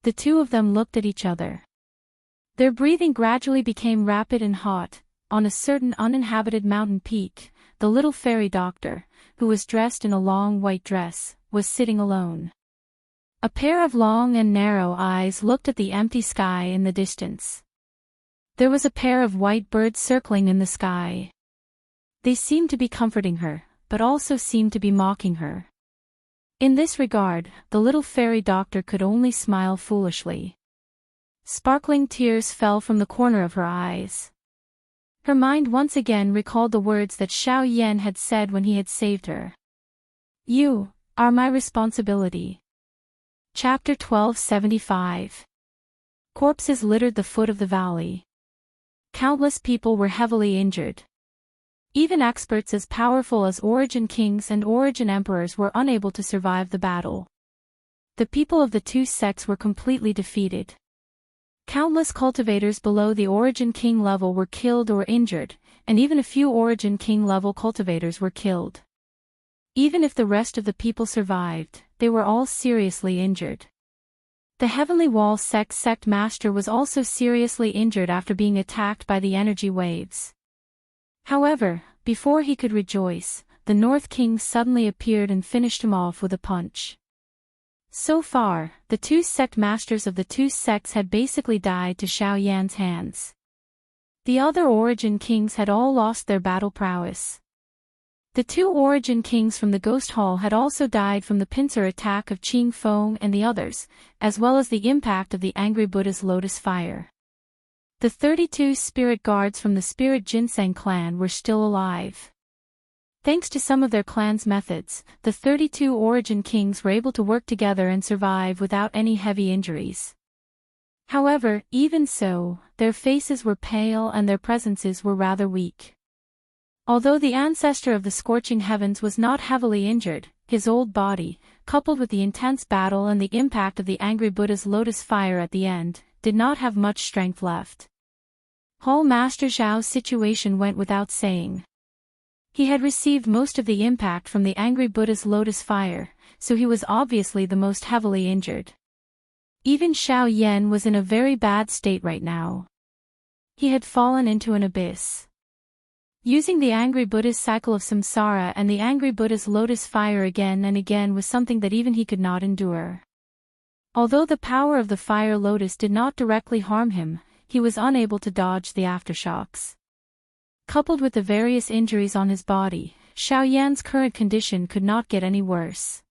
Speaker 1: The 2 of them looked at each other. Their breathing gradually became rapid and hot. On a certain uninhabited mountain peak, the little fairy doctor, who was dressed in a long white dress, was sitting alone. A pair of long and narrow eyes looked at the empty sky in the distance. There was a pair of white birds circling in the sky. They seemed to be comforting her, but also seemed to be mocking her. In this regard, the little fairy doctor could only smile foolishly. Sparkling tears fell from the corner of her eyes. Her mind once again recalled the words that Xiao Yan had said when he had saved her. "You are my responsibility." Chapter 1275. Corpses littered the foot of the valley. Countless people were heavily injured. Even experts as powerful as Origin Kings and Origin Emperors were unable to survive the battle. The people of the 2 sects were completely defeated. Countless cultivators below the Origin King level were killed or injured, and even a few Origin King level cultivators were killed. Even if the rest of the people survived, they were all seriously injured. The Heavenly Wall sect master was also seriously injured after being attacked by the energy waves. However, before he could rejoice, the North King suddenly appeared and finished him off with a punch. So far, the 2 sect masters of the 2 sects had basically died to Xiao Yan's hands. The other Origin Kings had all lost their battle prowess. The 2 Origin Kings from the Ghost Hall had also died from the pincer attack of Qing Feng and the others, as well as the impact of the Angry Buddha's lotus fire. The 32 spirit guards from the Spirit Ginseng clan were still alive. Thanks to some of their clan's methods, the 32 Origin Kings were able to work together and survive without any heavy injuries. However, even so, their faces were pale and their presences were rather weak. Although the ancestor of the Scorching Heavens was not heavily injured, his old body, coupled with the intense battle and the impact of the Angry Buddha's lotus fire at the end, did not have much strength left. Hall Master Zhao's situation went without saying. He had received most of the impact from the Angry Buddha's lotus fire, so he was obviously the most heavily injured. Even Xiao Yan was in a very bad state right now. He had fallen into an abyss. Using the Angry Buddha's cycle of samsara and the Angry Buddha's lotus fire again and again was something that even he could not endure. Although the power of the fire lotus did not directly harm him, he was unable to dodge the aftershocks. Coupled with the various injuries on his body, Xiao Yan's current condition could not get any worse.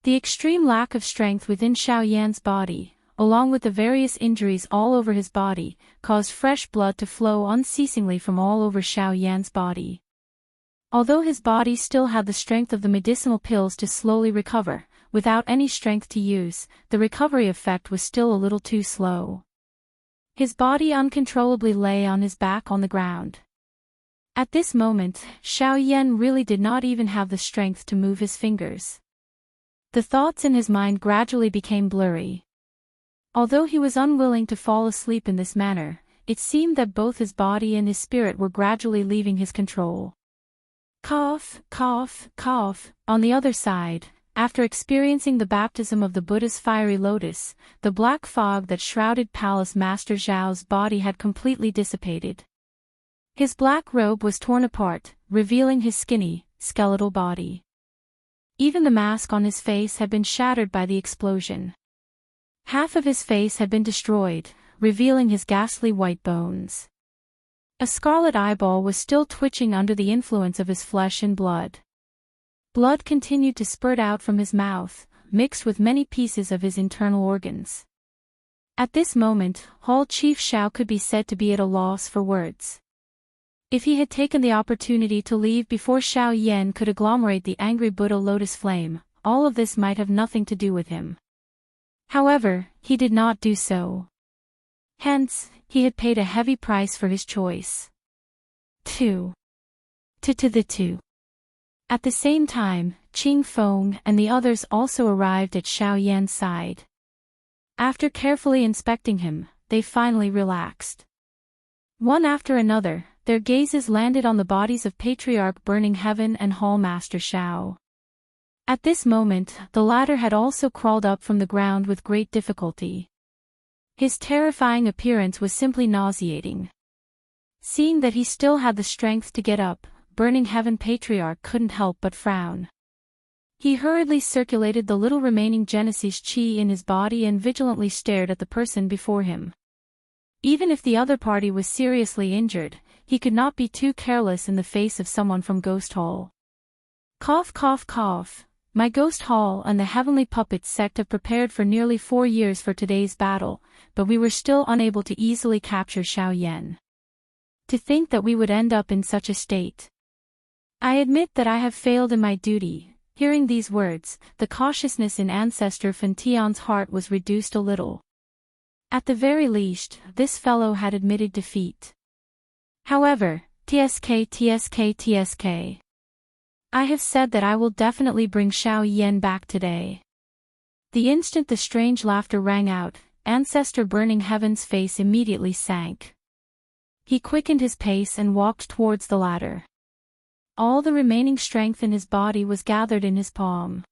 Speaker 1: The extreme lack of strength within Xiao Yan's body, along with the various injuries all over his body, caused fresh blood to flow unceasingly from all over Xiao Yan's body. Although his body still had the strength of the medicinal pills to slowly recover, without any strength to use, the recovery effect was still a little too slow. His body uncontrollably lay on his back on the ground. At this moment, Xiao Yan really did not even have the strength to move his fingers. The thoughts in his mind gradually became blurry. Although he was unwilling to fall asleep in this manner, it seemed that both his body and his spirit were gradually leaving his control. Cough, cough, cough. On the other side, after experiencing the baptism of the Buddha's fiery lotus, the black fog that shrouded Palace Master Zhao's body had completely dissipated. His black robe was torn apart, revealing his skinny, skeletal body. Even the mask on his face had been shattered by the explosion. Half of his face had been destroyed, revealing his ghastly white bones. A scarlet eyeball was still twitching under the influence of his flesh and blood. Blood continued to spurt out from his mouth, mixed with many pieces of his internal organs. At this moment, Hall Chief Xiao could be said to be at a loss for words. If he had taken the opportunity to leave before Xiao Yan could agglomerate the angry Buddha lotus flame, all of this might have nothing to do with him. However, he did not do so. Hence, he had paid a heavy price for his choice. 2. The two. At the same time, Qing Feng and the others also arrived at Xiao Yan's side. After carefully inspecting him, they finally relaxed. One after another, their gazes landed on the bodies of Patriarch Burning Heaven and Hall Master Xiao. At this moment, the latter had also crawled up from the ground with great difficulty. His terrifying appearance was simply nauseating. Seeing that he still had the strength to get up, Burning Heaven Patriarch couldn't help but frown. He hurriedly circulated the little remaining Genesis chi in his body and vigilantly stared at the person before him. Even if the other party was seriously injured, he could not be too careless in the face of someone from Ghost Hall. Cough, cough, cough. My Ghost Hall and the Heavenly Puppets sect have prepared for nearly 4 years for today's battle, but we were still unable to easily capture Xiao Yan. To think that we would end up in such a state. I admit that I have failed in my duty. Hearing these words, the cautiousness in Ancestor Fan Tian's heart was reduced a little. At the very least, this fellow had admitted defeat. However, TSK. I have said that I will definitely bring Xiao Yan back today. The instant the strange laughter rang out, Ancestor Burning Heaven's face immediately sank. He quickened his pace and walked towards the ladder. All the remaining strength in his body was gathered in his palm.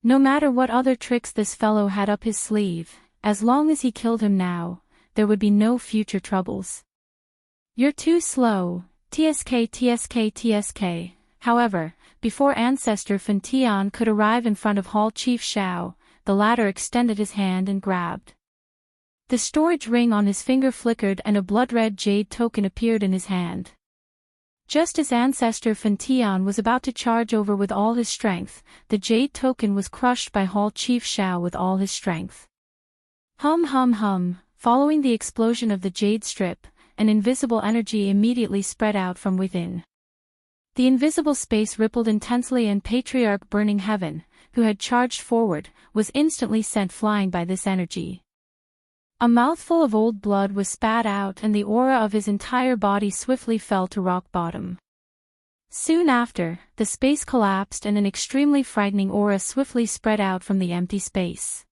Speaker 1: No matter what other tricks this fellow had up his sleeve, as long as he killed him now, there would be no future troubles. You're too slow, TSK. However, before Ancestor Fan Tian could arrive in front of Hall Chief Xiao, the latter extended his hand and grabbed. The storage ring on his finger flickered and a blood-red jade token appeared in his hand. Just as Ancestor Fan Tian was about to charge over with all his strength, the jade token was crushed by Hall Chief Xiao with all his strength. Hum. Following the explosion of the jade strip, an invisible energy immediately spread out from within. The invisible space rippled intensely and Patriarch Burning Heaven, who had charged forward, was instantly sent flying by this energy. A mouthful of old blood was spat out and the aura of his entire body swiftly fell to rock bottom. Soon after, the space collapsed and an extremely frightening aura swiftly spread out from the empty space.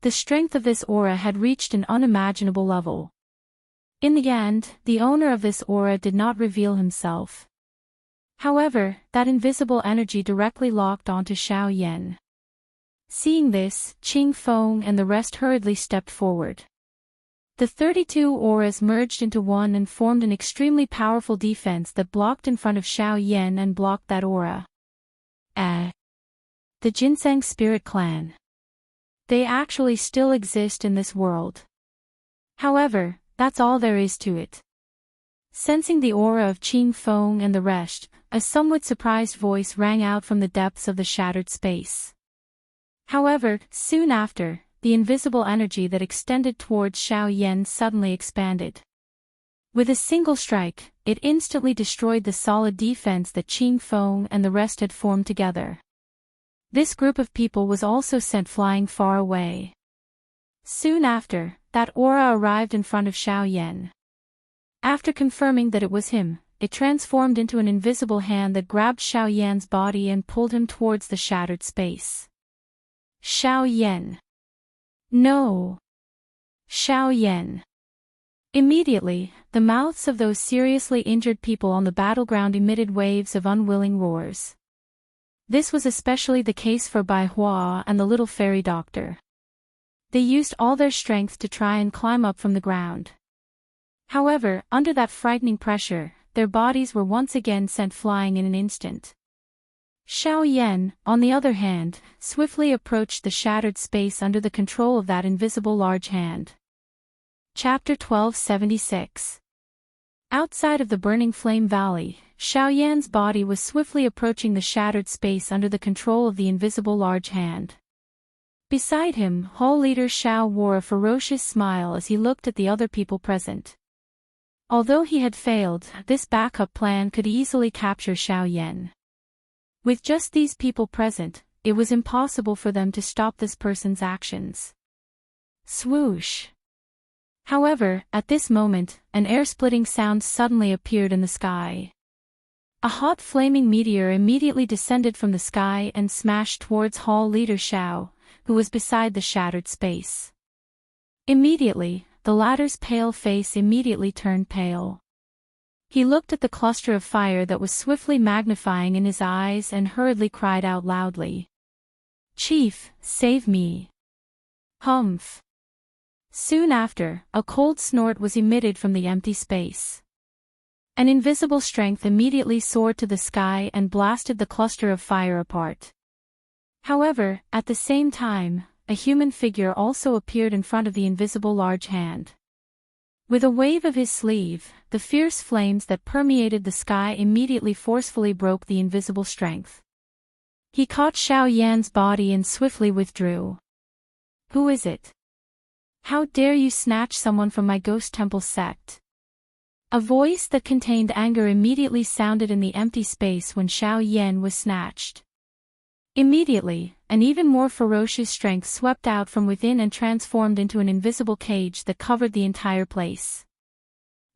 Speaker 1: The strength of this aura had reached an unimaginable level. In the end, the owner of this aura did not reveal himself. However, that invisible energy directly locked onto Xiao Yan. Seeing this, Qing Feng and the rest hurriedly stepped forward. The 32 auras merged into one and formed an extremely powerful defense that blocked in front of Xiao Yan and blocked that aura. The Ginseng Spirit Clan. They actually still exist in this world. However, that's all there is to it. Sensing the aura of Qing Feng and the rest, a somewhat surprised voice rang out from the depths of the shattered space. However, soon after, the invisible energy that extended towards Xiao Yan suddenly expanded. With a single strike, it instantly destroyed the solid defense that Qing Feng and the rest had formed together. This group of people was also sent flying far away. Soon after, that aura arrived in front of Xiao Yan. After confirming that it was him, it transformed into an invisible hand that grabbed Xiao Yan's body and pulled him towards the shattered space. Xiao Yan. No. Xiao Yan. Immediately, the mouths of those seriously injured people on the battleground emitted waves of unwilling roars. This was especially the case for Bai Hua and the little fairy doctor. They used all their strength to try and climb up from the ground. However, under that frightening pressure, their bodies were once again sent flying in an instant. Xiao Yan, on the other hand, swiftly approached the shattered space under the control of that invisible large hand. Chapter 1276. Outside of the burning flame valley, Xiao Yan's body was swiftly approaching the shattered space under the control of the invisible large hand. Beside him, Hall leader Xiao wore a ferocious smile as he looked at the other people present. Although he had failed, this backup plan could easily capture Xiao Yan. With just these people present, it was impossible for them to stop this person's actions. Swoosh! However, at this moment, an air-splitting sound suddenly appeared in the sky. A hot flaming meteor immediately descended from the sky and smashed towards Hall leader Xiao, who was beside the shattered space. Immediately, the latter's pale face immediately turned pale. He looked at the cluster of fire that was swiftly magnifying in his eyes and hurriedly cried out loudly. "Chief, save me!" Humph! Soon after, a cold snort was emitted from the empty space. An invisible strength immediately soared to the sky and blasted the cluster of fire apart. However, at the same time, a human figure also appeared in front of the invisible large hand. With a wave of his sleeve, the fierce flames that permeated the sky immediately forcefully broke the invisible strength. He caught Xiao Yan's body and swiftly withdrew. "Who is it? How dare you snatch someone from my ghost temple sect?" A voice that contained anger immediately sounded in the empty space when Xiao Yan was snatched. Immediately, an even more ferocious strength swept out from within and transformed into an invisible cage that covered the entire place.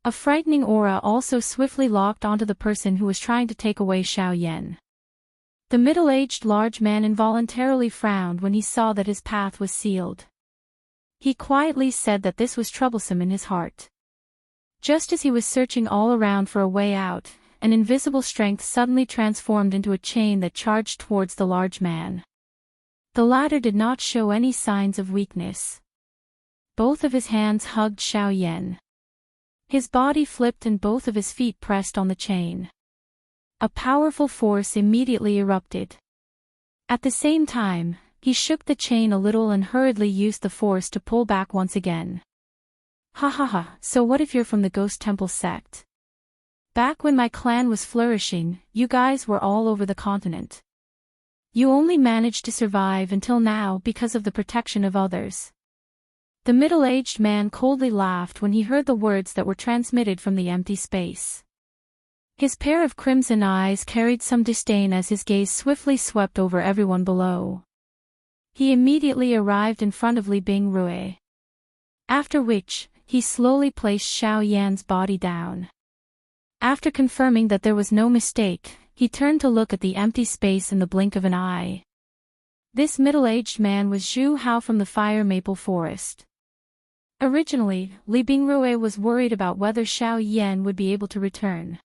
Speaker 1: A frightening aura also swiftly locked onto the person who was trying to take away Xiao Yan. The middle-aged large man involuntarily frowned when he saw that his path was sealed. He quietly said that this was troublesome in his heart. Just as he was searching all around for a way out, an invisible strength suddenly transformed into a chain that charged towards the large man. The latter did not show any signs of weakness. Both of his hands hugged Xiao Yan. His body flipped and both of his feet pressed on the chain. A powerful force immediately erupted. At the same time, he shook the chain a little and hurriedly used the force to pull back once again. "Ha ha ha, so what if you're from the Ghost Temple sect? Back when my clan was flourishing, you guys were all over the continent. You only managed to survive until now because of the protection of others." The middle-aged man coldly laughed when he heard the words that were transmitted from the empty space. His pair of crimson eyes carried some disdain as his gaze swiftly swept over everyone below. He immediately arrived in front of Li Bingrui. After which, he slowly placed Xiao Yan's body down. After confirming that there was no mistake, he turned to look at the empty space in the blink of an eye. This middle-aged man was Zhu Hao from the Fire Maple Forest. Originally, Li Bingrui was worried about whether Xiao Yan would be able to return.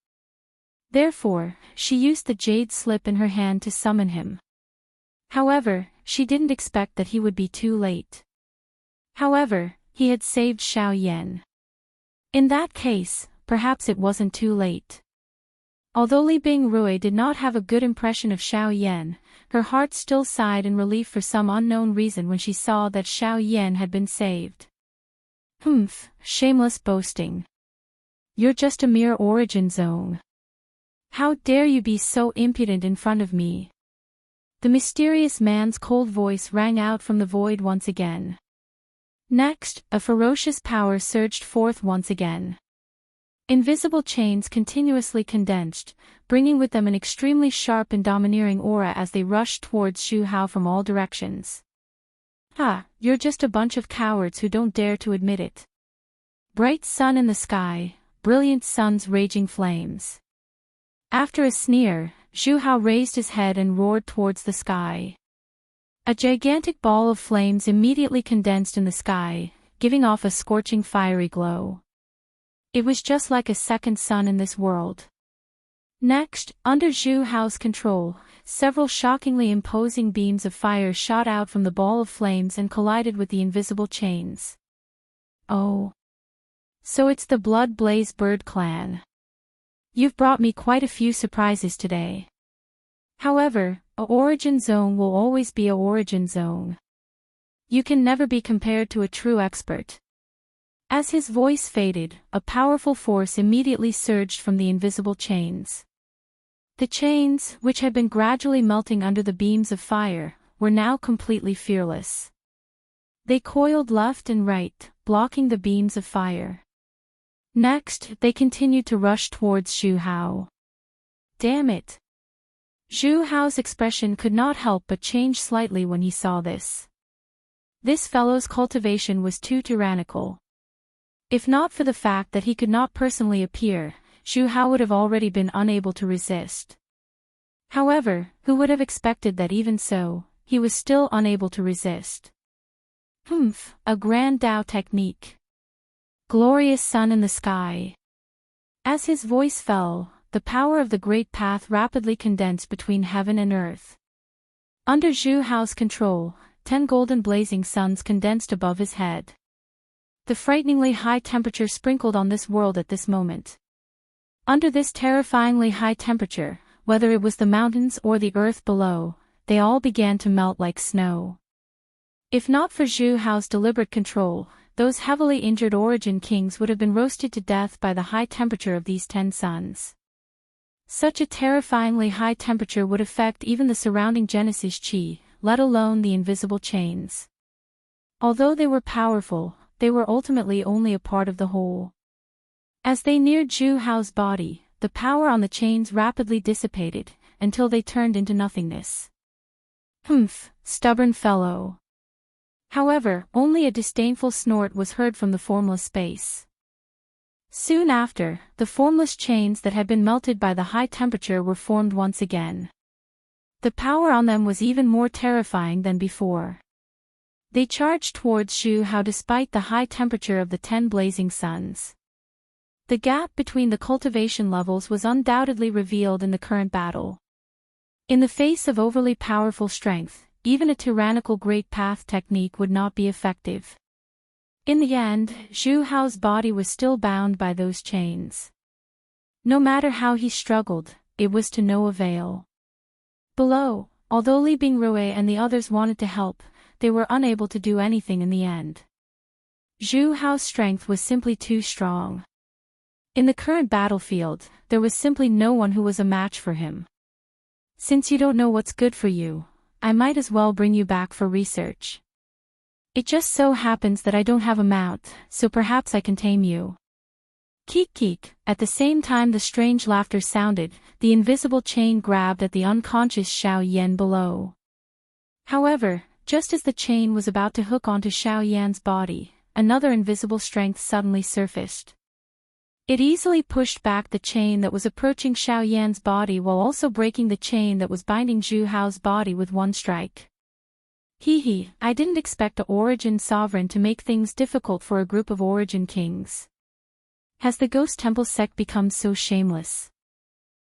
Speaker 1: Therefore, she used the jade slip in her hand to summon him. However, she didn't expect that he would be too late. However, he had saved Xiao Yan. In that case, perhaps it wasn't too late. Although Li Bingrui did not have a good impression of Xiao Yan, her heart still sighed in relief for some unknown reason when she saw that Xiao Yan had been saved. "Humph, shameless boasting. You're just a mere origin zone. How dare you be so impudent in front of me?" The mysterious man's cold voice rang out from the void once again. Next, a ferocious power surged forth once again. Invisible chains continuously condensed, bringing with them an extremely sharp and domineering aura as they rushed towards Xu Hao from all directions. You're just a bunch of cowards who don't dare to admit it. Bright sun in the sky, brilliant sun's raging flames. After a sneer, Xu Hao raised his head and roared towards the sky. A gigantic ball of flames immediately condensed in the sky, giving off a scorching fiery glow. It was just like a second sun in this world. Next, under Xu Hao's control, several shockingly imposing beams of fire shot out from the ball of flames and collided with the invisible chains. Oh. So it's the Blood Blaze Bird clan. You've brought me quite a few surprises today. However, a origin zone will always be a origin zone. You can never be compared to a true expert. As his voice faded, a powerful force immediately surged from the invisible chains. The chains, which had been gradually melting under the beams of fire, were now completely fearless. They coiled left and right, blocking the beams of fire. Next, they continued to rush towards Xu Hao. Damn it! Xu Hao's expression could not help but change slightly when he saw this. This fellow's cultivation was too tyrannical. If not for the fact that he could not personally appear, Xu Hao would have already been unable to resist. However, who would have expected that even so, he was still unable to resist. A grand Dao technique. Glorious sun in the sky. As his voice fell, the power of the great path rapidly condensed between heaven and earth. Under Xu Hao's control, 10 golden blazing suns condensed above his head. The frighteningly high temperature sprinkled on this world at this moment. Under this terrifyingly high temperature, whether it was the mountains or the earth below, they all began to melt like snow. If not for Xu Hao's deliberate control, those heavily injured origin kings would have been roasted to death by the high temperature of these 10 suns. Such a terrifyingly high temperature would affect even the surrounding Genesis chi, let alone the invisible chains. Although they were powerful, they were ultimately only a part of the whole. As they neared Xu Hao's body, the power on the chains rapidly dissipated, until they turned into nothingness. Stubborn fellow. However, only a disdainful snort was heard from the formless space. Soon after, the formless chains that had been melted by the high temperature were formed once again. The power on them was even more terrifying than before. They charged towards Xu Hao despite the high temperature of the 10 blazing suns. The gap between the cultivation levels was undoubtedly revealed in the current battle. In the face of overly powerful strength, even a tyrannical great path technique would not be effective. In the end, Xu Hao's body was still bound by those chains. No matter how he struggled, it was to no avail. Below, although Li Bingrue and the others wanted to help, they were unable to do anything in the end. Xu Hao's strength was simply too strong. In the current battlefield, there was simply no one who was a match for him. Since you don't know what's good for you, I might as well bring you back for research. It just so happens that I don't have a mount, so perhaps I can tame you. Keek keek. At the same time the strange laughter sounded, the invisible chain grabbed at the unconscious Xiao Yan below. However, just as the chain was about to hook onto Xiao Yan's body, another invisible strength suddenly surfaced. It easily pushed back the chain that was approaching Xiao Yan's body while also breaking the chain that was binding Xu Hao's body with one strike. I didn't expect a origin sovereign to make things difficult for a group of origin kings. Has the Ghost Temple sect become so shameless?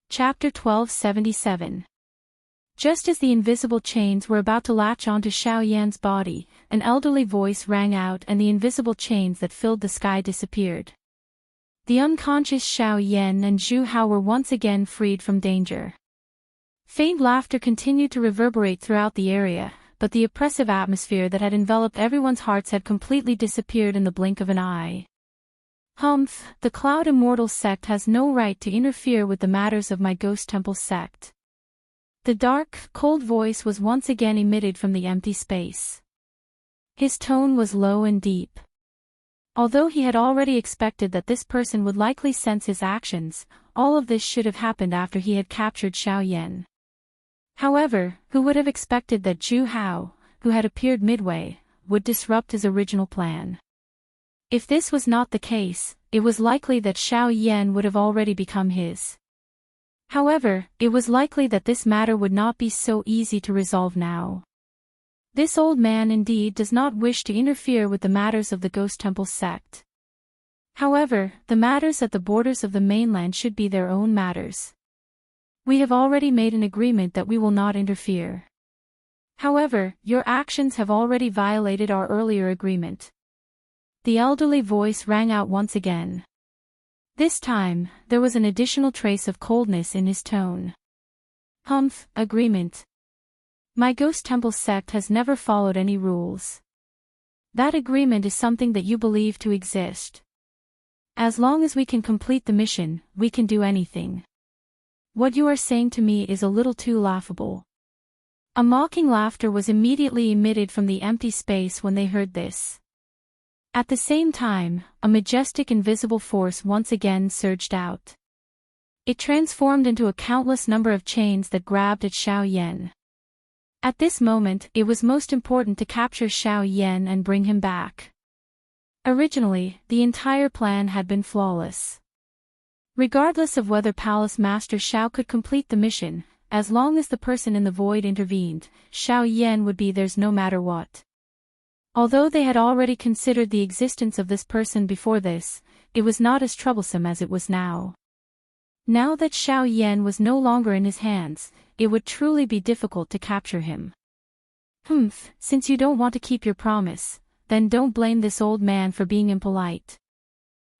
Speaker 1: Chapter 1277. Just as the invisible chains were about to latch onto Xiao Yan's body, an elderly voice rang out and the invisible chains that filled the sky disappeared. The unconscious Xiao Yan and Xu Hao were once again freed from danger. Faint laughter continued to reverberate throughout the area, but the oppressive atmosphere that had enveloped everyone's hearts had completely disappeared in the blink of an eye. The Cloud Immortal sect has no right to interfere with the matters of my Ghost Temple sect. The dark, cold voice was once again emitted from the empty space. His tone was low and deep. Although he had already expected that this person would likely sense his actions, all of this should have happened after he had captured Xiao Yan. However, who would have expected that Zhu Hao, who had appeared midway, would disrupt his original plan? If this was not the case, it was likely that Xiao Yan would have already become his. However, it was likely that this matter would not be so easy to resolve now. This old man indeed does not wish to interfere with the matters of the Ghost Temple sect. However, the matters at the borders of the mainland should be their own matters. We have already made an agreement that we will not interfere. However, your actions have already violated our earlier agreement. The elderly voice rang out once again. This time, there was an additional trace of coldness in his tone. Humph, agreement. My Ghost Temple sect has never followed any rules. That agreement is something that you believe to exist. As long as we can complete the mission, we can do anything. What you are saying to me is a little too laughable. A mocking laughter was immediately emitted from the empty space when they heard this. At the same time, a majestic invisible force once again surged out. It transformed into a countless number of chains that grabbed at Xiao Yan. At this moment, it was most important to capture Xiao Yan and bring him back. Originally, the entire plan had been flawless. Regardless of whether Palace Master Xiao could complete the mission, as long as the person in the void intervened, Xiao Yan would be theirs no matter what. Although they had already considered the existence of this person before this, it was not as troublesome as it was now. Now that Xiao Yan was no longer in his hands, it would truly be difficult to capture him. Humph, since you don't want to keep your promise, then don't blame this old man for being impolite.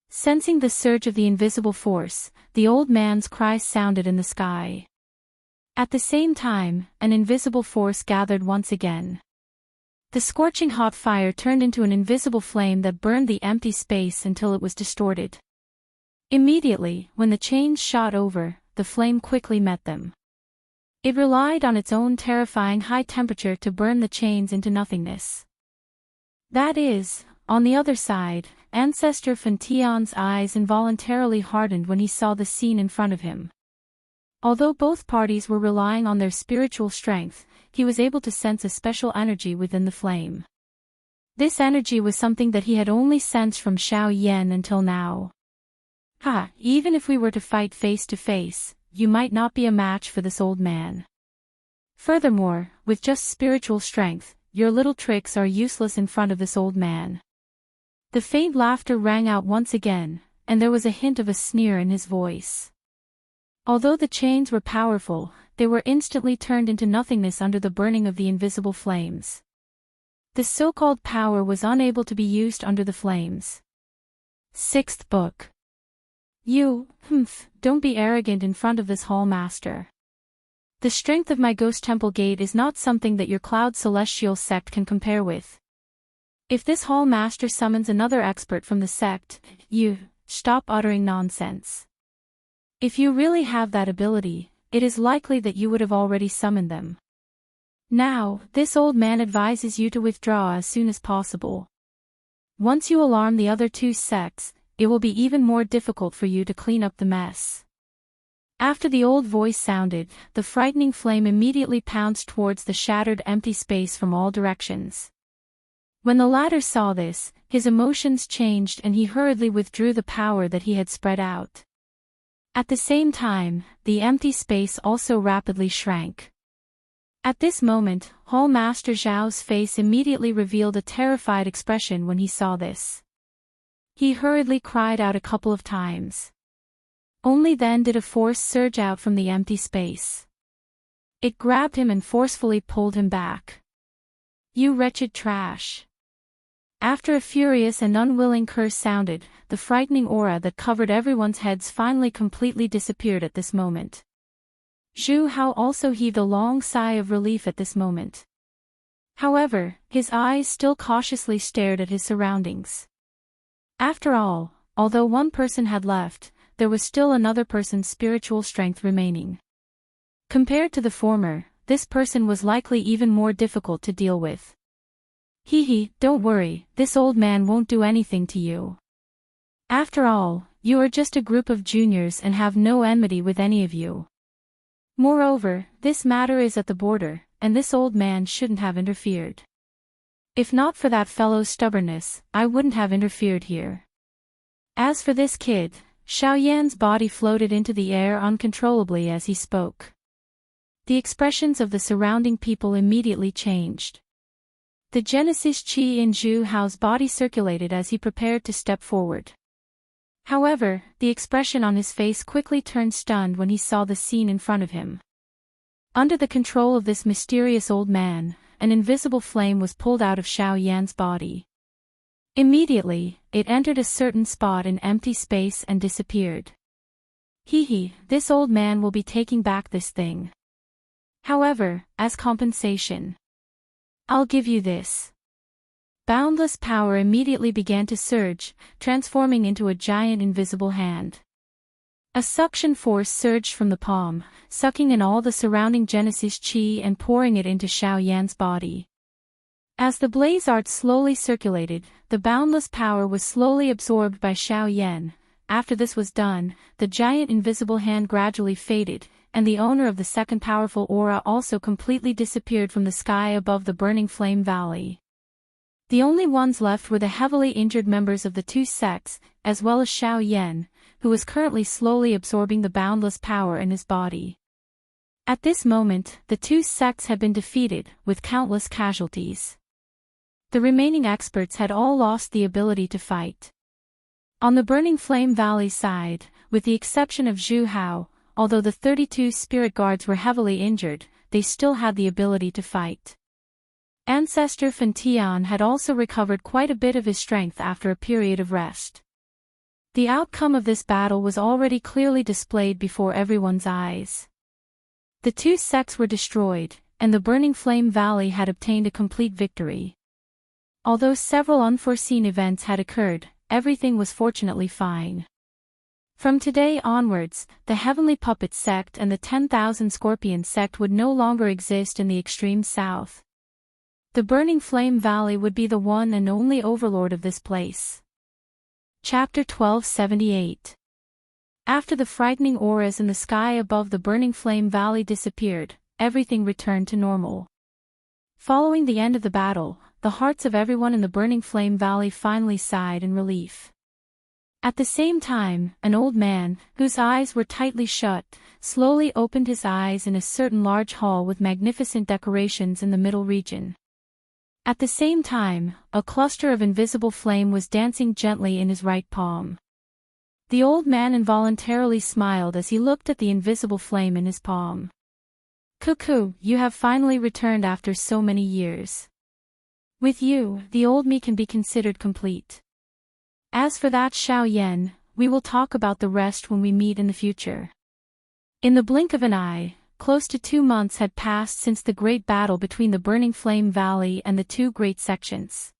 Speaker 1: Sensing the surge of the invisible force, the old man's cry sounded in the sky. At the same time, an invisible force gathered once again. The scorching hot fire turned into an invisible flame that burned the empty space until it was distorted. Immediately, when the chains shot over, the flame quickly met them. It relied on its own terrifying high temperature to burn the chains into nothingness. That is, on the other side, Ancestor Fan Tian's eyes involuntarily hardened when he saw the scene in front of him. Although both parties were relying on their spiritual strength, he was able to sense a special energy within the flame. This energy was something that he had only sensed from Xiao Yan until now. Even if we were to fight face to face, you might not be a match for this old man. Furthermore, with just spiritual strength, your little tricks are useless in front of this old man. The faint laughter rang out once again, and there was a hint of a sneer in his voice. Although the chains were powerful, they were instantly turned into nothingness under the burning of the invisible flames. The so-called power was unable to be used under the flames. 6th Book. Don't be arrogant in front of this Hall Master. The strength of my Ghost Temple Gate is not something that your Cloud Celestial sect can compare with. If this Hall Master summons another expert from the sect, stop uttering nonsense. If you really have that ability, it is likely that you would have already summoned them. Now, this old man advises you to withdraw as soon as possible. Once you alarm the other two sects, it will be even more difficult for you to clean up the mess. After the old voice sounded, the frightening flame immediately pounced towards the shattered empty space from all directions. When the latter saw this, his emotions changed and he hurriedly withdrew the power that he had spread out. At the same time, the empty space also rapidly shrank. At this moment, Hall Master Zhao's face immediately revealed a terrified expression when he saw this. He hurriedly cried out a couple of times. Only then did a force surge out from the empty space. It grabbed him and forcefully pulled him back. You wretched trash! After a furious and unwilling curse sounded, the frightening aura that covered everyone's heads finally completely disappeared at this moment. Zhu Hao also heaved a long sigh of relief at this moment. However, his eyes still cautiously stared at his surroundings. After all, although one person had left, there was still another person's spiritual strength remaining. Compared to the former, this person was likely even more difficult to deal with. Hee, don't worry, this old man won't do anything to you. After all, you are just a group of juniors and have no enmity with any of you. Moreover, this matter is at the border, and this old man shouldn't have interfered. If not for that fellow's stubbornness, I wouldn't have interfered here. As for this kid, Xiao Yan's body floated into the air uncontrollably as he spoke. The expressions of the surrounding people immediately changed. The Genesis Qi in Zhu Hao's body circulated as he prepared to step forward. However, the expression on his face quickly turned stunned when he saw the scene in front of him. Under the control of this mysterious old man, an invisible flame was pulled out of Xiao Yan's body. Immediately, it entered a certain spot in empty space and disappeared. This old man will be taking back this thing. However, as compensation, I'll give you this. Boundless power immediately began to surge, transforming into a giant invisible hand. A suction force surged from the palm, sucking in all the surrounding Genesis Qi and pouring it into Xiao Yan's body. As the blaze art slowly circulated, the boundless power was slowly absorbed by Xiao Yan. After this was done, the giant invisible hand gradually faded, and the owner of the second powerful aura also completely disappeared from the sky above the burning flame valley. The only ones left were the heavily injured members of the two sects, as well as Xiao Yan, who was currently slowly absorbing the boundless power in his body. At this moment, the two sects had been defeated, with countless casualties. The remaining experts had all lost the ability to fight. On the burning flame valley side, with the exception of Zhu Hao, although the 32 spirit guards were heavily injured, they still had the ability to fight. Ancestor Fan Tian had also recovered quite a bit of his strength after a period of rest. The outcome of this battle was already clearly displayed before everyone's eyes. The two sects were destroyed, and the burning flame valley had obtained a complete victory. Although several unforeseen events had occurred, everything was fortunately fine. From today onwards, the Heavenly Puppet sect and the 10,000 Scorpion sect would no longer exist in the extreme south. The Burning Flame Valley would be the one and only overlord of this place. Chapter 1278. After the frightening auras in the sky above the Burning Flame Valley disappeared, everything returned to normal. Following the end of the battle, the hearts of everyone in the Burning Flame Valley finally sighed in relief. At the same time, an old man, whose eyes were tightly shut, slowly opened his eyes in a certain large hall with magnificent decorations in the middle region. At the same time, a cluster of invisible flame was dancing gently in his right palm. The old man involuntarily smiled as he looked at the invisible flame in his palm. Cuckoo, you have finally returned after so many years. With you, the old me can be considered complete. As for that Xiao Yan, we will talk about the rest when we meet in the future. In the blink of an eye, close to 2 months had passed since the great battle between the Burning Flame Valley and the two great sections.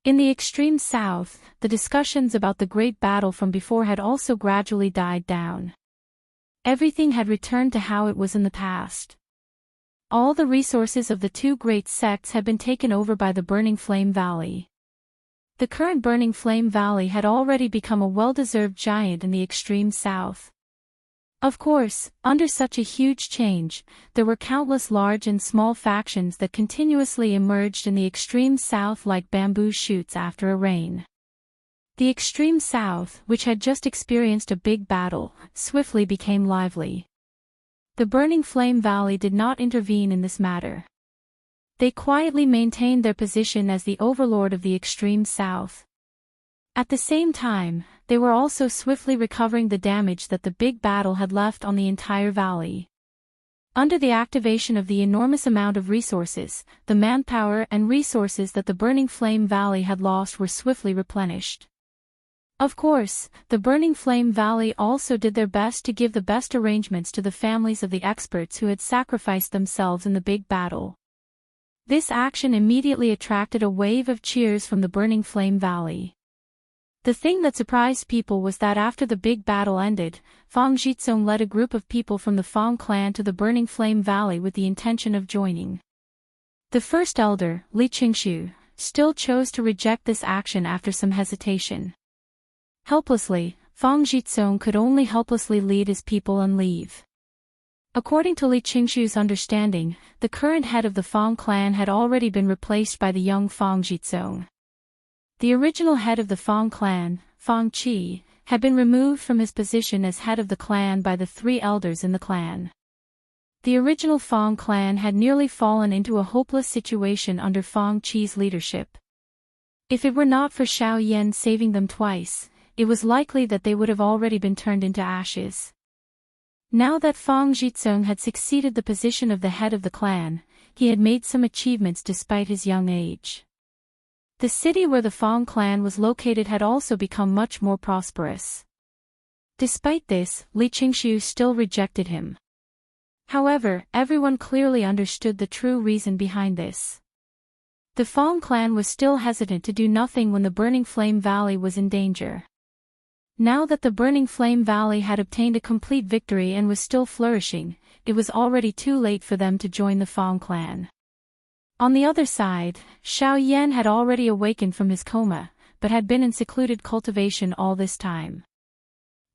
Speaker 1: In the extreme south, the discussions about the great battle from before had also gradually died down. Everything had returned to how it was in the past. All the resources of the two great sects had been taken over by the Burning Flame Valley. The current Burning Flame Valley had already become a well-deserved giant in the extreme south. Of course, under such a huge change, there were countless large and small factions that continuously emerged in the extreme south like bamboo shoots after a rain. The extreme south, which had just experienced a big battle, swiftly became lively. The Burning Flame Valley did not intervene in this matter. They quietly maintained their position as the overlord of the extreme south. At the same time, they were also swiftly recovering the damage that the big battle had left on the entire valley. Under the activation of the enormous amount of resources, the manpower and resources that the Burning Flame Valley had lost were swiftly replenished. Of course, the Burning Flame Valley also did their best to give the best arrangements to the families of the experts who had sacrificed themselves in the big battle. This action immediately attracted a wave of cheers from the Burning Flame Valley. The thing that surprised people was that after the big battle ended, Fang Jizong led a group of people from the Fang clan to the Burning Flame Valley with the intention of joining. The first elder, Li Qingshu, still chose to reject this action after some hesitation. Helplessly, Fang Jizong could only helplessly lead his people and leave. According to Li Qingshu's understanding, the current head of the Fang clan had already been replaced by the young Fang Jizong. The original head of the Fang clan, Fang Qi, had been removed from his position as head of the clan by the 3 elders in the clan. The original Fang clan had nearly fallen into a hopeless situation under Fang Qi's leadership. If it were not for Xiao Yan saving them twice, it was likely that they would have already been turned into ashes. Now that Fang Jizong had succeeded the position of the head of the clan, he had made some achievements despite his young age. The city where the Fang clan was located had also become much more prosperous. Despite this, Li Qingshu still rejected him. However, everyone clearly understood the true reason behind this. The Fang clan was still hesitant to do nothing when the Burning Flame Valley was in danger. Now that the Burning Flame Valley had obtained a complete victory and was still flourishing, it was already too late for them to join the Fang clan. On the other side, Xiao Yan had already awakened from his coma, but had been in secluded cultivation all this time.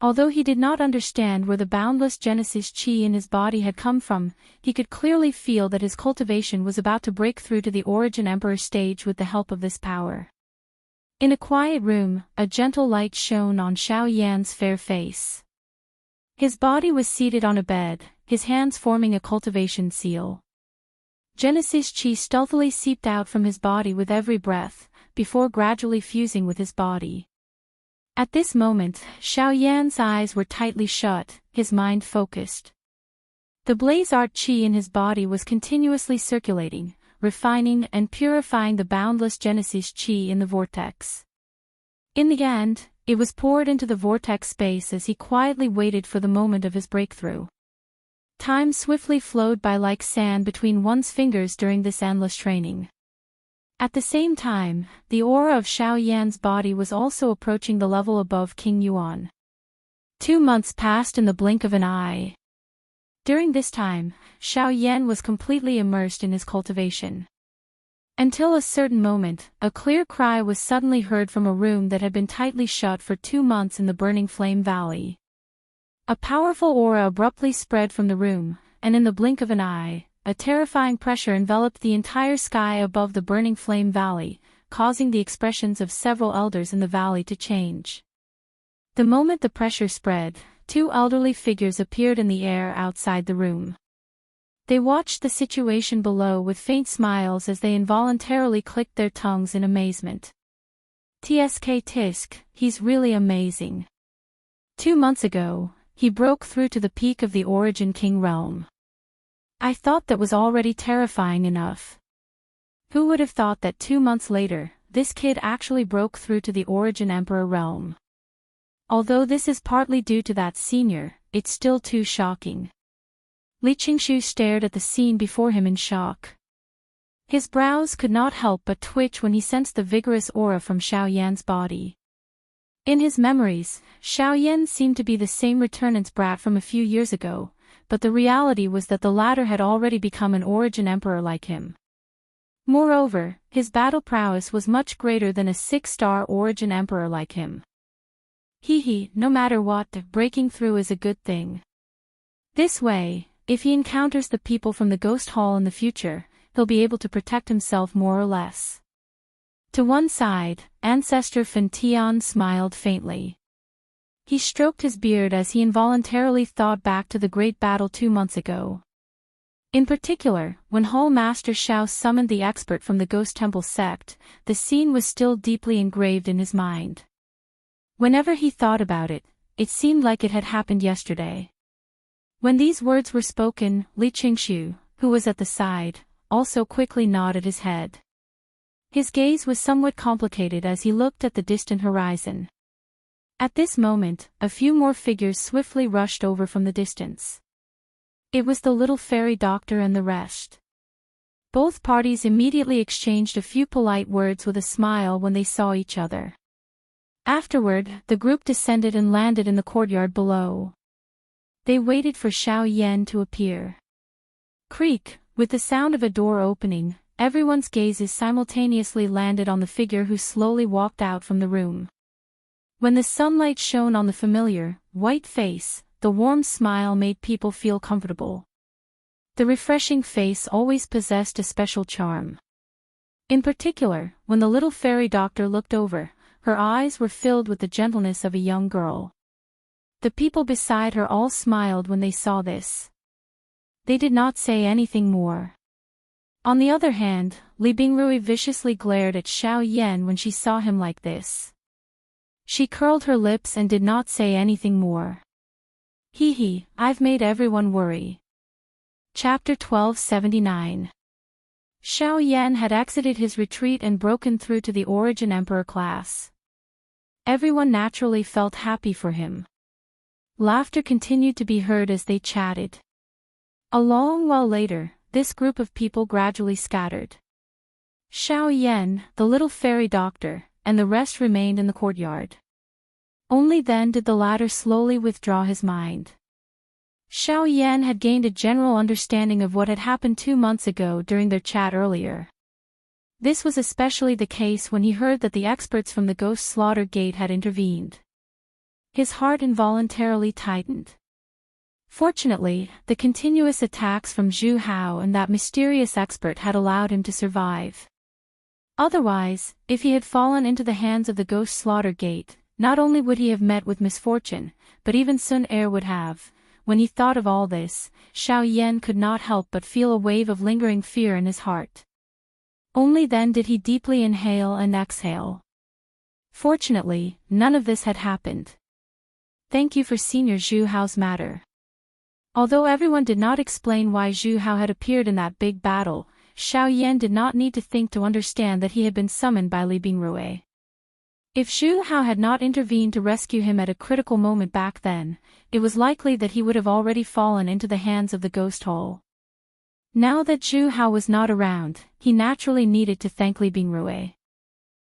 Speaker 1: Although he did not understand where the boundless Genesis Qi in his body had come from, he could clearly feel that his cultivation was about to break through to the Origin Emperor stage with the help of this power. In a quiet room, a gentle light shone on Xiao Yan's fair face. His body was seated on a bed, his hands forming a cultivation seal. Genesis Qi stealthily seeped out from his body with every breath, before gradually fusing with his body. At this moment, Xiao Yan's eyes were tightly shut, his mind focused. The blaze art Qi in his body was continuously circulating, refining and purifying the boundless Genesis Qi in the vortex. In the end, it was poured into the vortex space as he quietly waited for the moment of his breakthrough. Time swiftly flowed by like sand between one's fingers during this endless training. At the same time, the aura of Xiao Yan's body was also approaching the level above King Yuan. 2 months passed in the blink of an eye. During this time, Xiao Yan was completely immersed in his cultivation. Until a certain moment, a clear cry was suddenly heard from a room that had been tightly shut for 2 months in the Burning Flame Valley. A powerful aura abruptly spread from the room, and in the blink of an eye, a terrifying pressure enveloped the entire sky above the Burning Flame Valley, causing the expressions of several elders in the valley to change. The moment the pressure spread, 2 elderly figures appeared in the air outside the room. They watched the situation below with faint smiles as they involuntarily clicked their tongues in amazement. Tsk tisk, he's really amazing. 2 months ago, he broke through to the peak of the Origin King realm. I thought that was already terrifying enough. Who would have thought that 2 months later, this kid actually broke through to the Origin Emperor realm? Although this is partly due to that senior, it's still too shocking. Li Qingshu stared at the scene before him in shock. His brows could not help but twitch when he sensed the vigorous aura from Xiao Yan's body. In his memories, Xiao Yan seemed to be the same returnant's brat from a few years ago, but the reality was that the latter had already become an Origin Emperor like him. Moreover, his battle prowess was much greater than a 6-star Origin Emperor like him. No matter what, breaking through is a good thing. This way, if he encounters the people from the Ghost Hall in the future, he'll be able to protect himself more or less. To one side, Ancestor Fan Tian smiled faintly. He stroked his beard as he involuntarily thought back to the great battle 2 months ago. In particular, when Hall Master Xiao summoned the expert from the Ghost Temple sect, the scene was still deeply engraved in his mind. Whenever he thought about it, it seemed like it had happened yesterday. When these words were spoken, Li Qingshu, who was at the side, also quickly nodded his head. His gaze was somewhat complicated as he looked at the distant horizon. At this moment, a few more figures swiftly rushed over from the distance. It was the little fairy doctor and the rest. Both parties immediately exchanged a few polite words with a smile when they saw each other. Afterward, the group descended and landed in the courtyard below. They waited for Xiao Yan to appear. Creak, with the sound of a door opening, everyone's gazes simultaneously landed on the figure who slowly walked out from the room. When the sunlight shone on the familiar, white face, the warm smile made people feel comfortable. The refreshing face always possessed a special charm. In particular, when the little fairy doctor looked over, her eyes were filled with the gentleness of a young girl. The people beside her all smiled when they saw this. They did not say anything more. On the other hand, Li Bingrui viciously glared at Xiao Yan when she saw him like this. She curled her lips and did not say anything more. Hee, I've made everyone worry. Chapter 1279. Xiao Yan had exited his retreat and broken through to the Origin Emperor class. Everyone naturally felt happy for him. Laughter continued to be heard as they chatted. A long while later, this group of people gradually scattered. Xiao Yan, the little fairy doctor, and the rest remained in the courtyard. Only then did the latter slowly withdraw his mind. Xiao Yan had gained a general understanding of what had happened 2 months ago during their chat earlier. This was especially the case when he heard that the experts from the Ghost Slaughter Gate had intervened. His heart involuntarily tightened. Fortunately, the continuous attacks from Zhu Hao and that mysterious expert had allowed him to survive. Otherwise, if he had fallen into the hands of the Ghost Slaughter Gate, not only would he have met with misfortune, but even Sun Er would have. When he thought of all this, Xiao Yan could not help but feel a wave of lingering fear in his heart. Only then did he deeply inhale and exhale. Fortunately, none of this had happened. Thank you for Senior Zhu Hao's matter. Although everyone did not explain why Zhu Hao had appeared in that big battle, Xiao Yan did not need to think to understand that he had been summoned by Li Bingrui. If Zhu Hao had not intervened to rescue him at a critical moment back then, it was likely that he would have already fallen into the hands of the ghost hole. Now that Zhu Hao was not around, he naturally needed to thank Li Bingrui.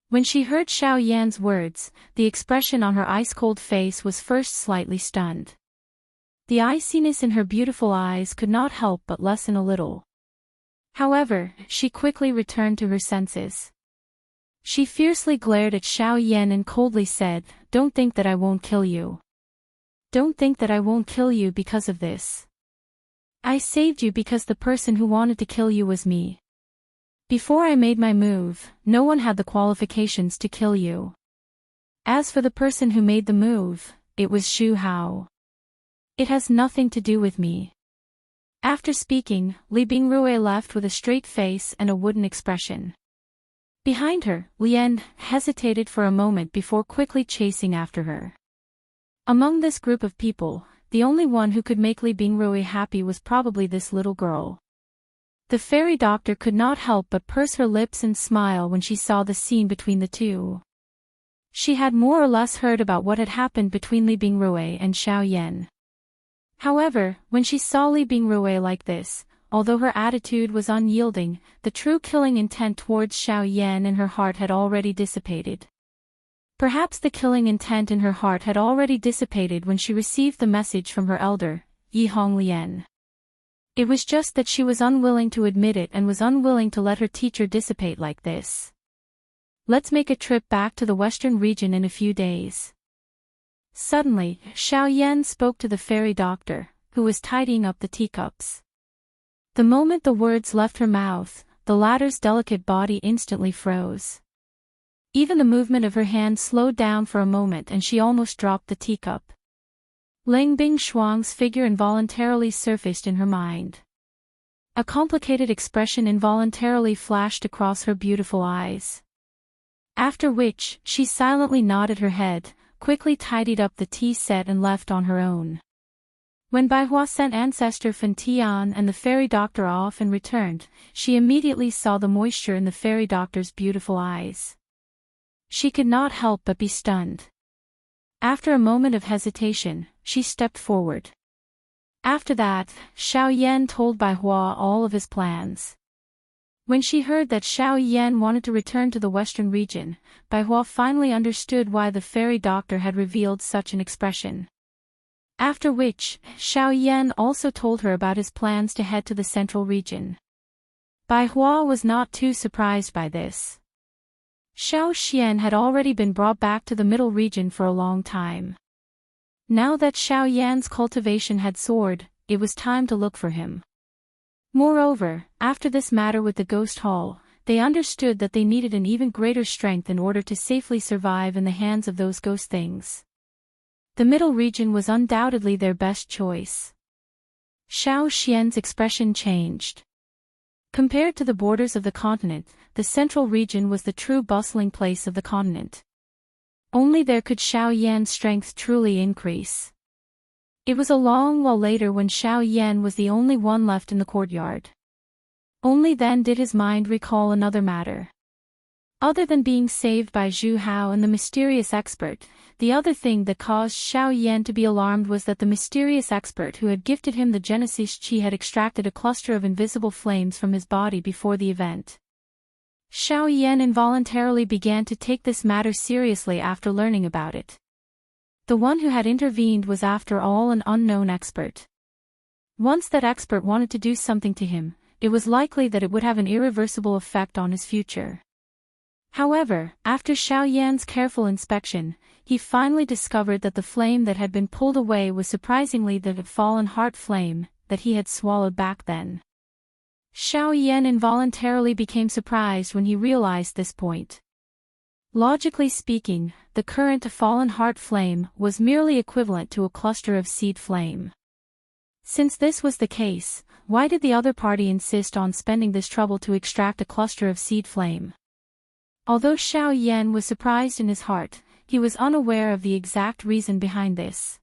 Speaker 1: When she heard Xiao Yan's words, the expression on her ice-cold face was first slightly stunned. The iciness in her beautiful eyes could not help but lessen a little. However, she quickly returned to her senses. She fiercely glared at Xiao Yan and coldly said, "Don't think that I won't kill you. Don't think that I won't kill you because of this. I saved you because the person who wanted to kill you was me. Before I made my move, no one had the qualifications to kill you. As for the person who made the move, it was Zhu Hao. It has nothing to do with me." After speaking, Li Bingrui left with a straight face and a wooden expression. Behind her, Lian hesitated for a moment before quickly chasing after her. Among this group of people, the only one who could make Li Bingrui happy was probably this little girl. The fairy doctor could not help but purse her lips and smile when she saw the scene between the two. She had more or less heard about what had happened between Li Bingrui and Xiao Yan. However, when she saw Li Bingrui like this, although her attitude was unyielding, the true killing intent towards Xiao Yan in her heart had already dissipated. Perhaps the killing intent in her heart had already dissipated when she received the message from her elder, Yi Honglian. It was just that she was unwilling to admit it and was unwilling to let her teacher dissipate like this. Let's make a trip back to the western region in a few days. Suddenly, Xiao Yan spoke to the fairy doctor, who was tidying up the teacups. The moment the words left her mouth, the latter's delicate body instantly froze. Even the movement of her hand slowed down for a moment and she almost dropped the teacup. Ling Bing Shuang's figure involuntarily surfaced in her mind. A complicated expression involuntarily flashed across her beautiful eyes. After which, she silently nodded her head, quickly tidied up the tea set and left on her own. When Bai Hua sent ancestor Fan Tian and the fairy doctor off and returned, she immediately saw the moisture in the fairy doctor's beautiful eyes. She could not help but be stunned. After a moment of hesitation, she stepped forward. After that, Xiao Yan told Bai Hua all of his plans. When she heard that Xiao Yan wanted to return to the western region, Bai Hua finally understood why the fairy doctor had revealed such an expression. After which, Xiao Yan also told her about his plans to head to the central region. Bai Hua was not too surprised by this. Xiao Xian had already been brought back to the middle region for a long time. Now that Xiao Yan's cultivation had soared, it was time to look for him. Moreover, after this matter with the Ghost Hall, they understood that they needed an even greater strength in order to safely survive in the hands of those ghost things. The middle region was undoubtedly their best choice. Xiao Xian's expression changed. Compared to the borders of the continent, the central region was the true bustling place of the continent. Only there could Xiao Yan's strength truly increase. It was a long while later when Xiao Yan was the only one left in the courtyard. Only then did his mind recall another matter. Other than being saved by Zhu Hao and the mysterious expert, the other thing that caused Xiao Yan to be alarmed was that the mysterious expert who had gifted him the Genesis Qi had extracted a cluster of invisible flames from his body before the event. Xiao Yan involuntarily began to take this matter seriously after learning about it. The one who had intervened was after all an unknown expert. Once that expert wanted to do something to him, it was likely that it would have an irreversible effect on his future. However, after Xiao Yan's careful inspection, he finally discovered that the flame that had been pulled away was surprisingly the fallen heart flame that he had swallowed back then. Xiao Yan involuntarily became surprised when he realized this point. Logically speaking, the current fallen heart flame was merely equivalent to a cluster of seed flame. Since this was the case, why did the other party insist on spending this trouble to extract a cluster of seed flame? Although Xiao Yan was surprised in his heart, he was unaware of the exact reason behind this.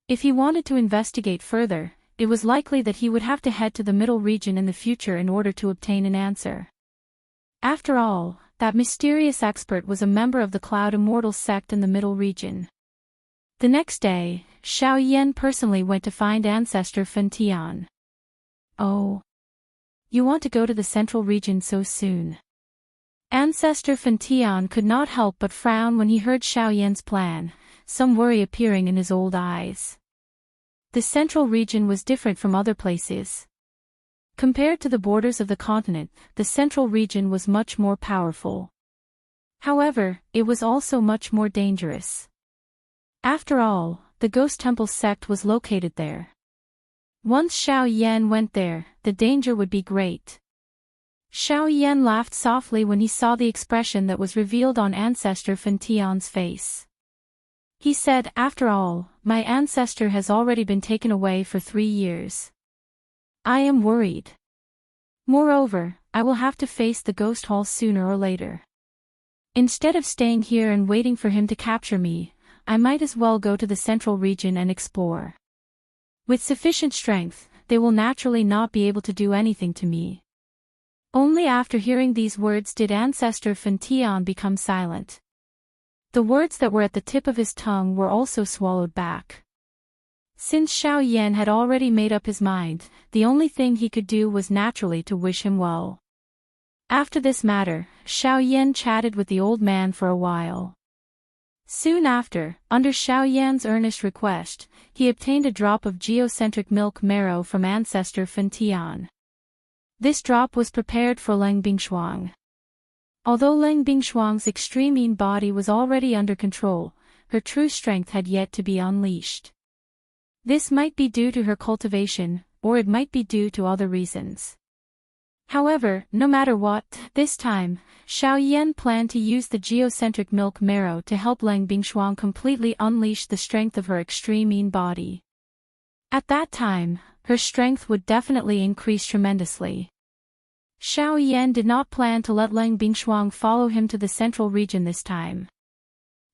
Speaker 1: If he wanted to investigate further, it was likely that he would have to head to the middle region in the future in order to obtain an answer. After all, that mysterious expert was a member of the Cloud Immortal sect in the middle region. The next day, Xiao Yan personally went to find Ancestor Fen Tian. "Oh. You want to go to the central region so soon?" Ancestor Fen Tian could not help but frown when he heard Xiao Yan's plan, some worry appearing in his old eyes. The central region was different from other places. Compared to the borders of the continent, the central region was much more powerful. However, it was also much more dangerous. After all, the Ghost Temple sect was located there. Once Xiao Yan went there, the danger would be great. Xiao Yan laughed softly when he saw the expression that was revealed on Ancestor Fen Tian's face. He said, "After all, my ancestor has already been taken away for 3 years. I am worried. Moreover, I will have to face the Ghost Hall sooner or later. Instead of staying here and waiting for him to capture me, I might as well go to the central region and explore. With sufficient strength, they will naturally not be able to do anything to me." Only after hearing these words did Ancestor Fen Tian become silent. The words that were at the tip of his tongue were also swallowed back. Since Xiao Yan had already made up his mind, the only thing he could do was naturally to wish him well. After this matter, Xiao Yan chatted with the old man for a while. Soon after, under Xiao Yan's earnest request, he obtained a drop of geocentric milk marrow from Ancestor Fen Tian. This drop was prepared for Leng Bingshuang. Although Leng Bingshuang's extreme mean body was already under control, her true strength had yet to be unleashed. This might be due to her cultivation, or it might be due to other reasons. However, no matter what, this time, Xiao Yan planned to use the geocentric milk marrow to help Leng Bingshuang completely unleash the strength of her extreme mean body. At that time, her strength would definitely increase tremendously. Xiao Yan did not plan to let Leng Bingshuang follow him to the central region this time.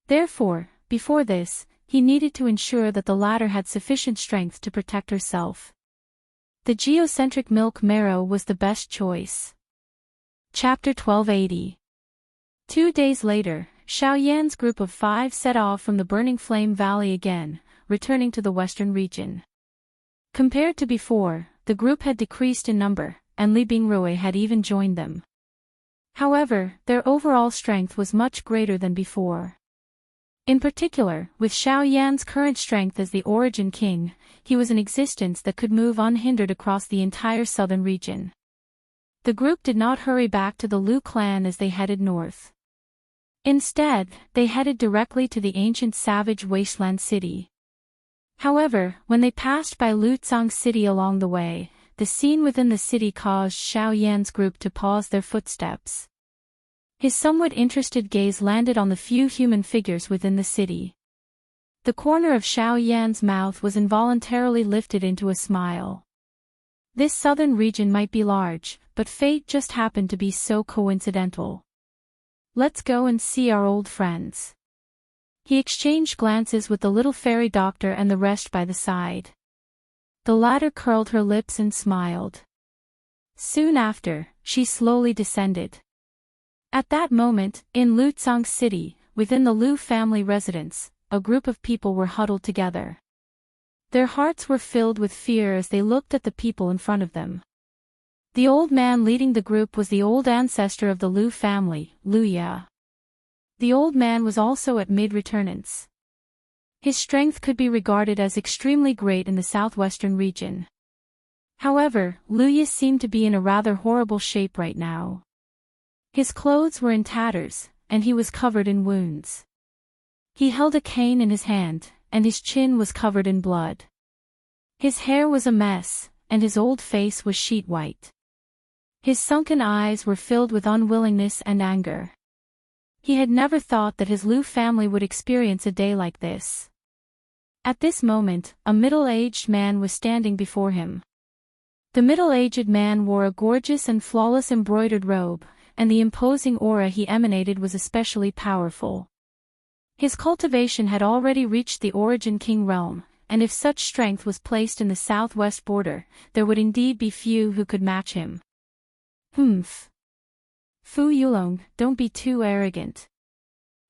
Speaker 1: Therefore, before this, he needed to ensure that the latter had sufficient strength to protect herself. The geocentric milk marrow was the best choice. Chapter 1280. 2 days later, Xiao Yan's group of 5 set off from the Burning Flame Valley again, returning to the western region. Compared to before, the group had decreased in number, and Li Bingrui had even joined them. However, their overall strength was much greater than before. In particular, with Xiao Yan's current strength as the Origin King, he was an existence that could move unhindered across the entire southern region. The group did not hurry back to the Lu clan as they headed north. Instead, they headed directly to the ancient savage wasteland city. However, when they passed by Lutsang city along the way, the scene within the city caused Xiao Yan's group to pause their footsteps. His somewhat interested gaze landed on the few human figures within the city. The corner of Xiao Yan's mouth was involuntarily lifted into a smile. This southern region might be large, but fate just happened to be so coincidental. Let's go and see our old friends. He exchanged glances with the little fairy doctor and the rest by the side. The latter curled her lips and smiled. Soon after, she slowly descended. At that moment, in Lutsang City, within the Lu family residence, a group of people were huddled together. Their hearts were filled with fear as they looked at the people in front of them. The old man leading the group was the old ancestor of the Lu family, Wuxia. The old man was also at mid-returnance. His strength could be regarded as extremely great in the southwestern region. However, Wuxia seemed to be in a rather horrible shape right now. His clothes were in tatters, and he was covered in wounds. He held a cane in his hand, and his chin was covered in blood. His hair was a mess, and his old face was sheet white. His sunken eyes were filled with unwillingness and anger. He had never thought that his Lu family would experience a day like this. At this moment, a middle-aged man was standing before him. The middle-aged man wore a gorgeous and flawless embroidered robe, and the imposing aura he emanated was especially powerful. His cultivation had already reached the Origin King realm, and if such strength was placed in the southwest border, there would indeed be few who could match him. Humph. Fu Yulong, don't be too arrogant.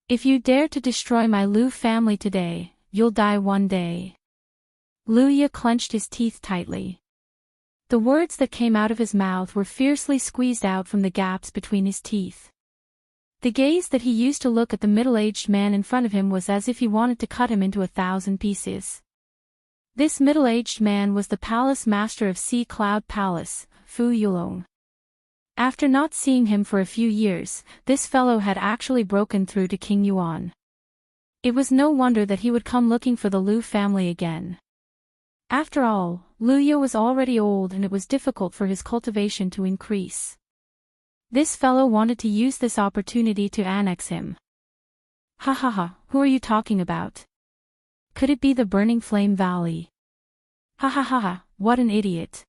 Speaker 1: If you dare to destroy my Lu family today, you'll die one day. Wuxia clenched his teeth tightly. The words that came out of his mouth were fiercely squeezed out from the gaps between his teeth. The gaze that he used to look at the middle-aged man in front of him was as if he wanted to cut him into 1,000 pieces. This middle-aged man was the palace master of Sea Cloud Palace, Fu Yulong. After not seeing him for a few years, this fellow had actually broken through to King Yuan. It was no wonder that he would come looking for the Lu family again. After all, Wuxia was already old and it was difficult for his cultivation to increase. This fellow wanted to use this opportunity to annex him. Ha ha ha, who are you talking about? Could it be the Burning Flame Valley? Ha ha ha ha, what an idiot.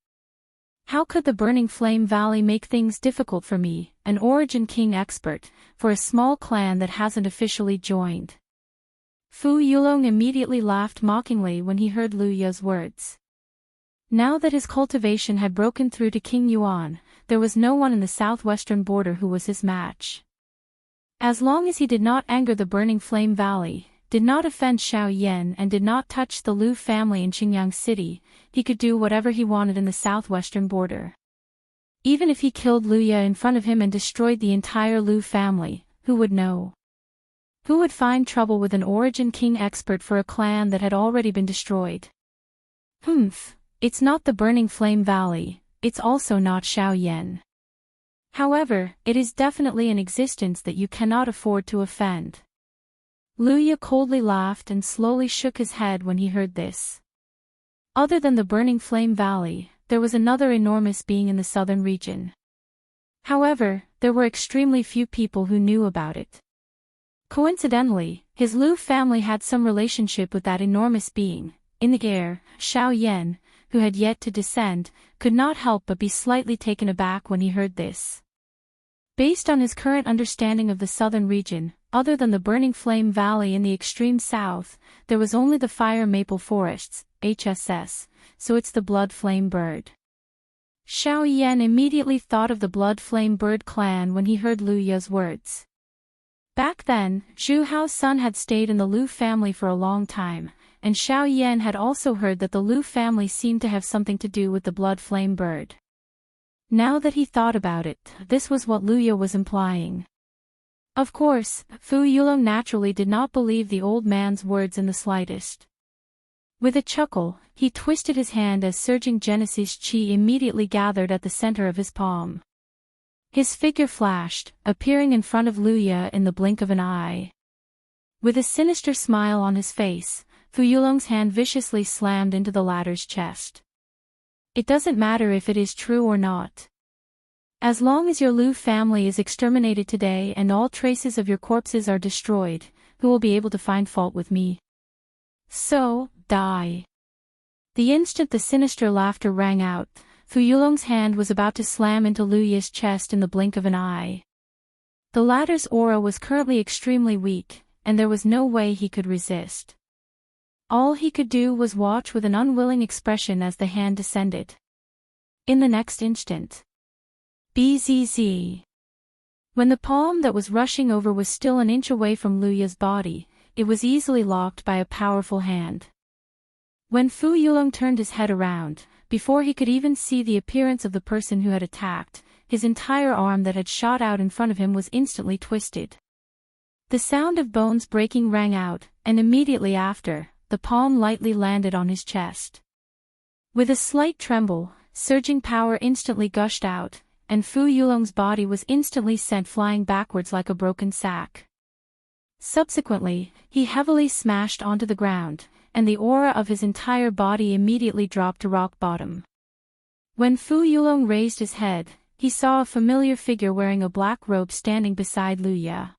Speaker 1: How could the Burning Flame Valley make things difficult for me, an Origin King expert, for a small clan that hasn't officially joined? Fu Yulong immediately laughed mockingly when he heard Wuxia's words. Now that his cultivation had broken through to King Yuan, there was no one in the southwestern border who was his match. As long as he did not anger the Burning Flame Valley, did not offend Xiao Yan and did not touch the Lu family in Qingyang City, he could do whatever he wanted in the southwestern border. Even if he killed Wuxia in front of him and destroyed the entire Lu family, who would know? Who would find trouble with an Origin King expert for a clan that had already been destroyed? Humph, it's not the Burning Flame Valley, it's also not Xiao Yan. However, it is definitely an existence that you cannot afford to offend. Wuxia coldly laughed and slowly shook his head when he heard this. Other than the Burning Flame Valley, there was another enormous being in the southern region. However, there were extremely few people who knew about it. Coincidentally, his Lu family had some relationship with that enormous being. In the air, Xiao Yan, who had yet to descend, could not help but be slightly taken aback when he heard this. Based on his current understanding of the southern region, other than the Burning Flame Valley in the extreme south, there was only the Fire Maple Forests, HSS, so it's the Blood Flame Bird. Xiao Yan immediately thought of the Blood Flame Bird clan when he heard Wuxia's words. Back then, Zhu Hao's son had stayed in the Lu family for a long time, and Xiao Yan had also heard that the Lu family seemed to have something to do with the Blood Flame Bird. Now that he thought about it, this was what Wuxia was implying. Of course, Fu Yulong naturally did not believe the old man's words in the slightest. With a chuckle, he twisted his hand as surging Genesis Qi immediately gathered at the center of his palm. His figure flashed, appearing in front of Luya in the blink of an eye. With a sinister smile on his face, Fu Yulong's hand viciously slammed into the latter's chest. It doesn't matter if it is true or not. As long as your Lu family is exterminated today and all traces of your corpses are destroyed, who will be able to find fault with me? So, die. The instant the sinister laughter rang out, Fu Yulong's hand was about to slam into Luya's chest in the blink of an eye. The latter's aura was currently extremely weak, and there was no way he could resist. All he could do was watch with an unwilling expression as the hand descended. In the next instant. Bzz. When the palm that was rushing over was still an inch away from Luya's body, it was easily locked by a powerful hand. When Fu Yulong turned his head around, before he could even see the appearance of the person who had attacked, his entire arm that had shot out in front of him was instantly twisted. The sound of bones breaking rang out, and immediately after, the palm lightly landed on his chest. With a slight tremble, surging power instantly gushed out, and Fu Yulong's body was instantly sent flying backwards like a broken sack. Subsequently, he heavily smashed onto the ground, and the aura of his entire body immediately dropped to rock bottom. When Fu Yulong raised his head, he saw a familiar figure wearing a black robe standing beside Luya.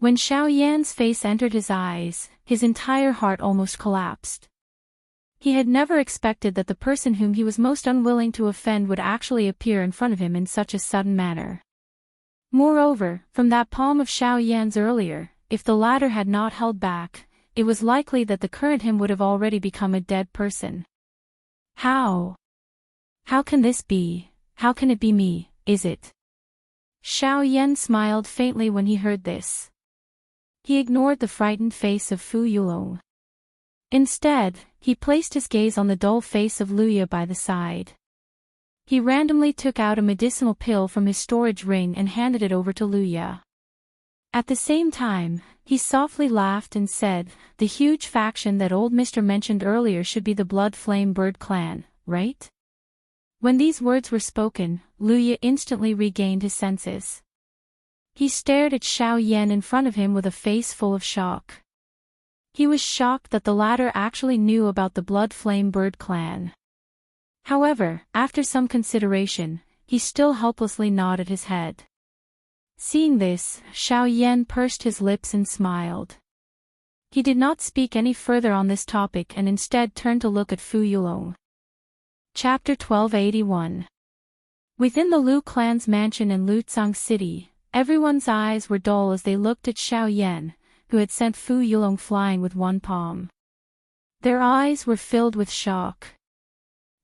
Speaker 1: When Xiao Yan's face entered his eyes, his entire heart almost collapsed. He had never expected that the person whom he was most unwilling to offend would actually appear in front of him in such a sudden manner. Moreover, from that palm of Xiao Yan's earlier, if the latter had not held back, it was likely that the current him would have already become a dead person. How? How can this be? How can it be me, is it? Xiao Yan smiled faintly when he heard this. He ignored the frightened face of Fu Yulong. Instead, he placed his gaze on the dull face of Luya by the side. He randomly took out a medicinal pill from his storage ring and handed it over to Luya. At the same time, he softly laughed and said, "The huge faction that old Mr. mentioned earlier should be the Blood Flame Bird clan, right?" When these words were spoken, Luya instantly regained his senses. He stared at Xiao Yan in front of him with a face full of shock. He was shocked that the latter actually knew about the Blood Flame Bird clan. However, after some consideration, he still helplessly nodded his head. Seeing this, Xiao Yan pursed his lips and smiled. He did not speak any further on this topic and instead turned to look at Fu Yulong. Chapter 1281. Within the Lu clan's mansion in Lutsang City, everyone's eyes were dull as they looked at Xiao Yan, who had sent Fu Yulong flying with one palm. Their eyes were filled with shock.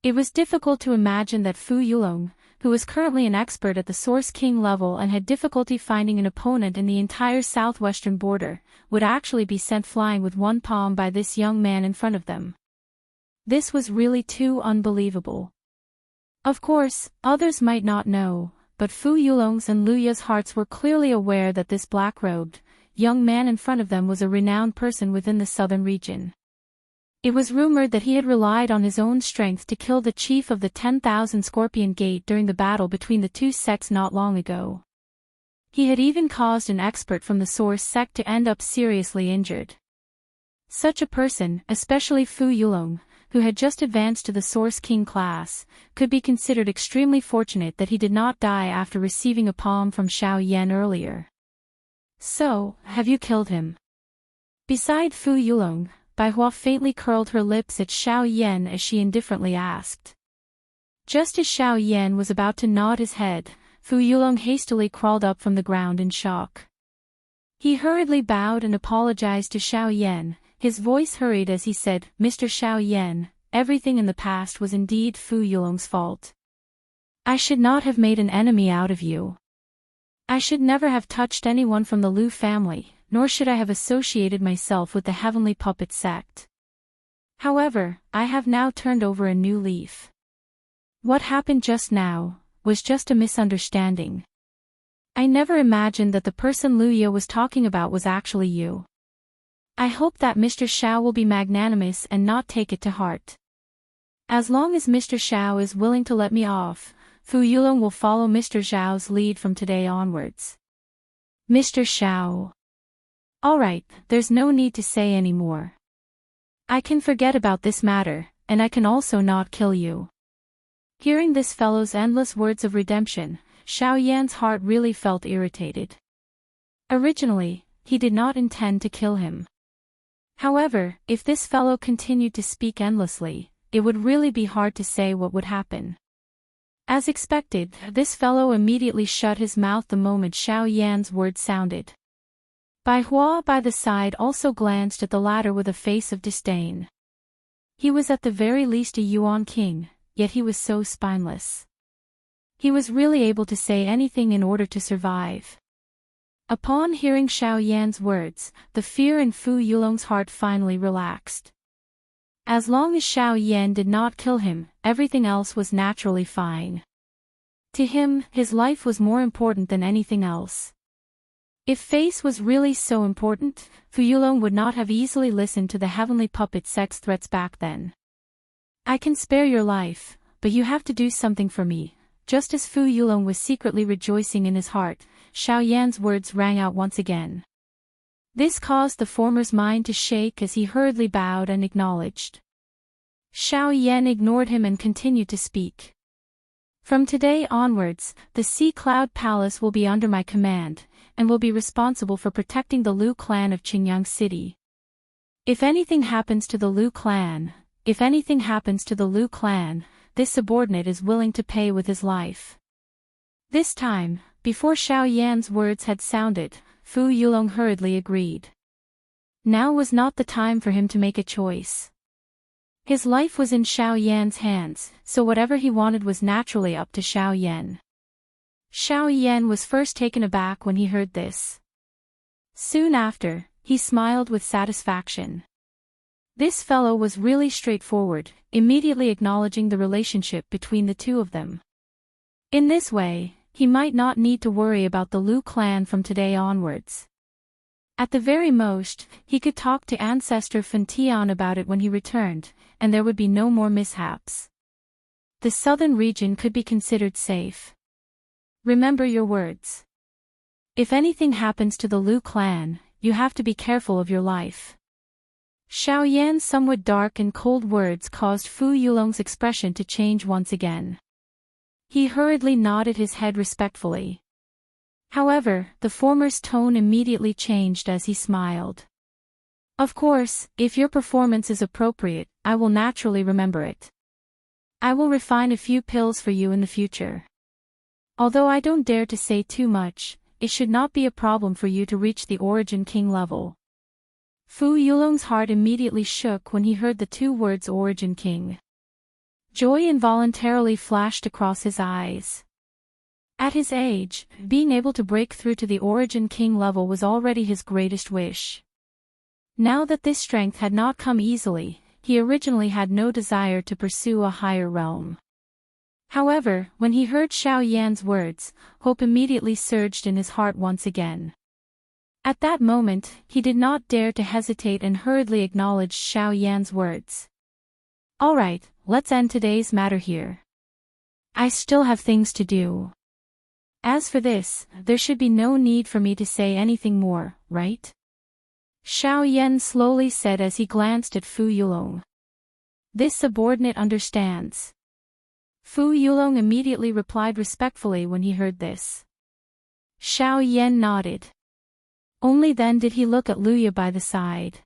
Speaker 1: It was difficult to imagine that Fu Yulong, who was currently an expert at the Source King level and had difficulty finding an opponent in the entire southwestern border, would actually be sent flying with one palm by this young man in front of them. This was really too unbelievable. Of course, others might not know, but Fu Yulong's and Luya's hearts were clearly aware that this black-robed, young man in front of them was a renowned person within the southern region. It was rumored that he had relied on his own strength to kill the chief of the 10,000 Scorpion Gate during the battle between the two sects not long ago. He had even caused an expert from the Source sect to end up seriously injured. Such a person, especially Fu Yulong, who had just advanced to the Source King class, could be considered extremely fortunate that he did not die after receiving a palm from Xiao Yan earlier. "So, have you killed him?" Beside Fu Yulong, Bai Hua faintly curled her lips at Xiao Yan as she indifferently asked. Just as Xiao Yan was about to nod his head, Fu Yulong hastily crawled up from the ground in shock. He hurriedly bowed and apologized to Xiao Yan, his voice hurried as he said, "Mr. Xiao Yan, everything in the past was indeed Fu Yulong's fault. I should not have made an enemy out of you. I should never have touched anyone from the Lu family, nor should I have associated myself with the Heavenly Puppet sect. However, I have now turned over a new leaf. What happened just now was just a misunderstanding. I never imagined that the person Luya was talking about was actually you. I hope that Mr. Xiao will be magnanimous and not take it to heart. As long as Mr. Xiao is willing to let me off," Fu Yulong will follow Mr. Zhao's lead from today onwards. Mr. Zhao. Alright, there's no need to say any more. I can forget about this matter, and I can also not kill you. Hearing this fellow's endless words of redemption, Xiao Yan's heart really felt irritated. Originally, he did not intend to kill him. However, if this fellow continued to speak endlessly, it would really be hard to say what would happen. As expected, this fellow immediately shut his mouth the moment Xiao Yan's words sounded. Bai Hua by the side also glanced at the latter with a face of disdain. He was at the very least a Yuan king, yet he was so spineless. He was really able to say anything in order to survive. Upon hearing Xiao Yan's words, the fear in Fu Yulong's heart finally relaxed. As long as Xiao Yan did not kill him, everything else was naturally fine. To him, his life was more important than anything else. If face was really so important, Fu Yulong would not have easily listened to the heavenly puppet sect's threats back then. I can spare your life, but you have to do something for me. Just as Fu Yulong was secretly rejoicing in his heart, Xiao Yan's words rang out once again. This caused the former's mind to shake as he hurriedly bowed and acknowledged. Xiao Yan ignored him and continued to speak. From today onwards, the Sea Cloud Palace will be under my command, and will be responsible for protecting the Lu clan of Qingyang City. If anything happens to the Lu clan, this subordinate is willing to pay with his life. This time, before Xiao Yan's words had sounded, Fu Yulong hurriedly agreed. Now was not the time for him to make a choice. His life was in Xiao Yan's hands, so whatever he wanted was naturally up to Xiao Yan. Xiao Yan was first taken aback when he heard this. Soon after, he smiled with satisfaction. This fellow was really straightforward, immediately acknowledging the relationship between the two of them. In this way, he might not need to worry about the Lu clan from today onwards. At the very most, he could talk to Ancestor Fan Tian about it when he returned, and there would be no more mishaps. The southern region could be considered safe. Remember your words. If anything happens to the Lu clan, you have to be careful of your life. Xiao Yan's somewhat dark and cold words caused Fu Yulong's expression to change once again. He hurriedly nodded his head respectfully. However, the former's tone immediately changed as he smiled. Of course, if your performance is appropriate, I will naturally remember it. I will refine a few pills for you in the future. Although I don't dare to say too much, it should not be a problem for you to reach the Origin King level. Fu Yulong's heart immediately shook when he heard the two words Origin King. Joy involuntarily flashed across his eyes. At his age, being able to break through to the Origin King level was already his greatest wish. Now that this strength had not come easily, he originally had no desire to pursue a higher realm. However, when he heard Xiao Yan's words, hope immediately surged in his heart once again. At that moment, he did not dare to hesitate and hurriedly acknowledged Xiao Yan's words. Alright, let's end today's matter here. I still have things to do. As for this, there should be no need for me to say anything more, right? Xiao Yan slowly said as he glanced at Fu Yulong. This subordinate understands. Fu Yulong immediately replied respectfully when he heard this. Xiao Yan nodded. Only then did he look at Luya by the side.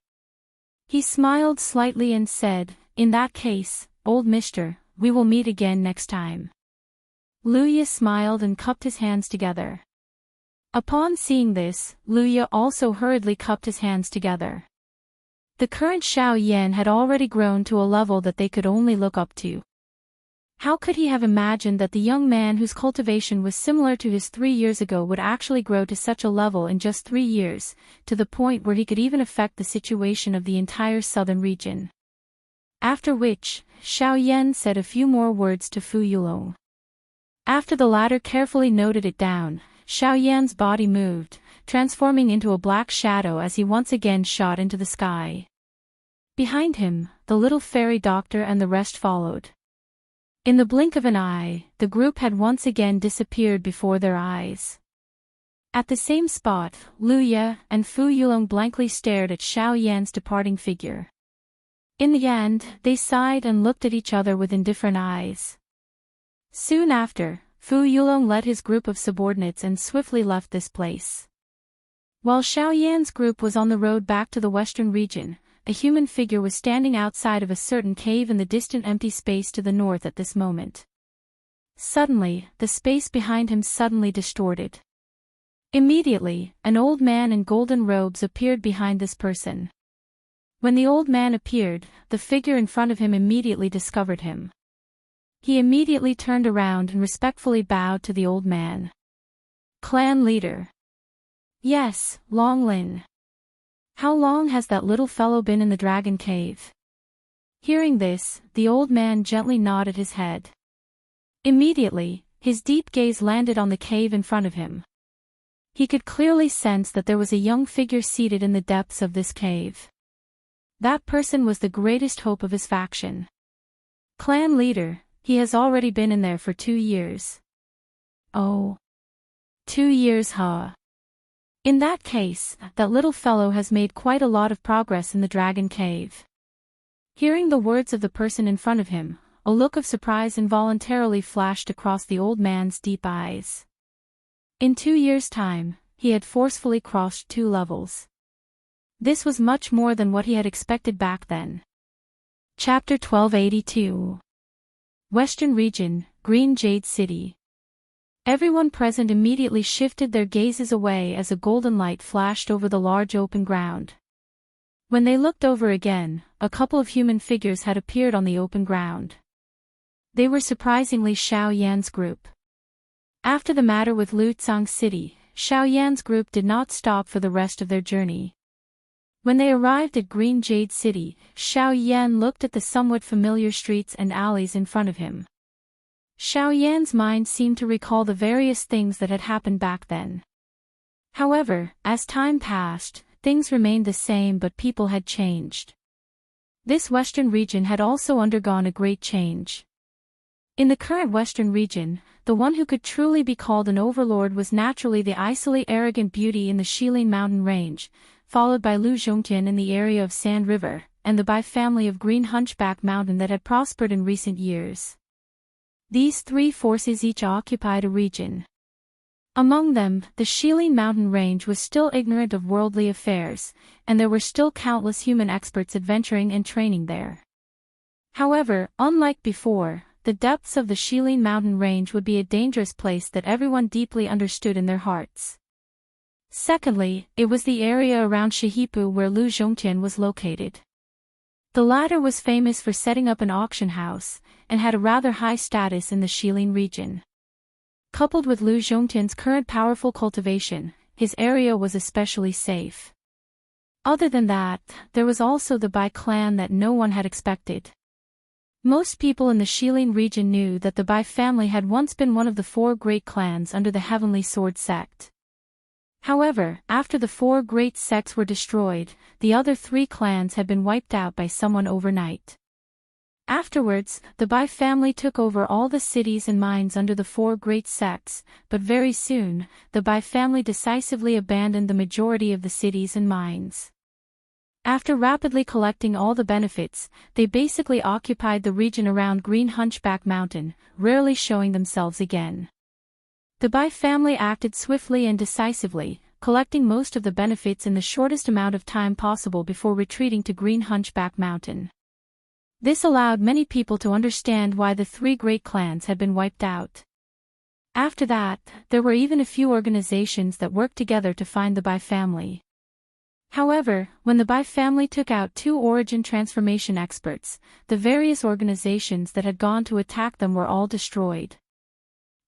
Speaker 1: He smiled slightly and said, in that case, old mister, we will meet again next time. Luya smiled and cupped his hands together. Upon seeing this, Luya also hurriedly cupped his hands together. The current Xiao Yan had already grown to a level that they could only look up to. How could he have imagined that the young man whose cultivation was similar to his 3 years ago would actually grow to such a level in just 3 years, to the point where he could even affect the situation of the entire southern region? After which, Xiao Yan said a few more words to Fu Yulong. After the latter carefully noted it down, Xiao Yan's body moved, transforming into a black shadow as he once again shot into the sky. Behind him, the little fairy doctor and the rest followed. In the blink of an eye, the group had once again disappeared before their eyes. At the same spot, Lu Ye and Fu Yulong blankly stared at Xiao Yan's departing figure. In the end, they sighed and looked at each other with indifferent eyes. Soon after, Fu Yulong led his group of subordinates and swiftly left this place. While Xiao Yan's group was on the road back to the western region, a human figure was standing outside of a certain cave in the distant empty space to the north at this moment. Suddenly, the space behind him suddenly distorted. Immediately, an old man in golden robes appeared behind this person. When the old man appeared, the figure in front of him immediately discovered him. He immediately turned around and respectfully bowed to the old man. Clan leader. Yes, Long Lin. How long has that little fellow been in the dragon cave? Hearing this, the old man gently nodded his head. Immediately, his deep gaze landed on the cave in front of him. He could clearly sense that there was a young figure seated in the depths of this cave. That person was the greatest hope of his faction. Clan leader, he has already been in there for 2 years. Oh. 2 years, huh? In that case, that little fellow has made quite a lot of progress in the dragon cave. Hearing the words of the person in front of him, a look of surprise involuntarily flashed across the old man's deep eyes. In 2 years' time, he had forcefully crossed 2 levels. This was much more than what he had expected back then. Chapter 1282. Western Region, Green Jade City. Everyone present immediately shifted their gazes away as a golden light flashed over the large open ground. When they looked over again, a couple of human figures had appeared on the open ground. They were surprisingly Xiao Yan's group. After the matter with Lutsang City, Xiao Yan's group did not stop for the rest of their journey. When they arrived at Green Jade City, Xiao Yan looked at the somewhat familiar streets and alleys in front of him. Xiao Yan's mind seemed to recall the various things that had happened back then. However, as time passed, things remained the same but people had changed. This western region had also undergone a great change. In the current western region, the one who could truly be called an overlord was naturally the icily arrogant beauty in the Shilin mountain range, followed by Lu Zhongtian in the area of Sand River, and the Bai family of Green Hunchback Mountain that had prospered in recent years. These 3 forces each occupied a region. Among them, the Shilin mountain range was still ignorant of worldly affairs, and there were still countless human experts adventuring and training there. However, unlike before, the depths of the Shilin mountain range would be a dangerous place that everyone deeply understood in their hearts. Secondly, it was the area around Shihipu where Lu Zhongtian was located. The latter was famous for setting up an auction house, and had a rather high status in the Shilin region. Coupled with Lu Zhongtian's current powerful cultivation, his area was especially safe. Other than that, there was also the Bai clan that no one had expected. Most people in the Shilin region knew that the Bai family had once been one of the 4 great clans under the Heavenly Sword sect. However, after the 4 great sects were destroyed, the other 3 clans had been wiped out by someone overnight. Afterwards, the Bai family took over all the cities and mines under the 4 great sects, but very soon, the Bai family decisively abandoned the majority of the cities and mines. After rapidly collecting all the benefits, they basically occupied the region around Green Hunchback Mountain, rarely showing themselves again. The Bai family acted swiftly and decisively, collecting most of the benefits in the shortest amount of time possible before retreating to Green Hunchback Mountain. This allowed many people to understand why the 3 great clans had been wiped out. After that, there were even a few organizations that worked together to find the Bai family. However, when the Bai family took out 2 origin transformation experts, the various organizations that had gone to attack them were all destroyed.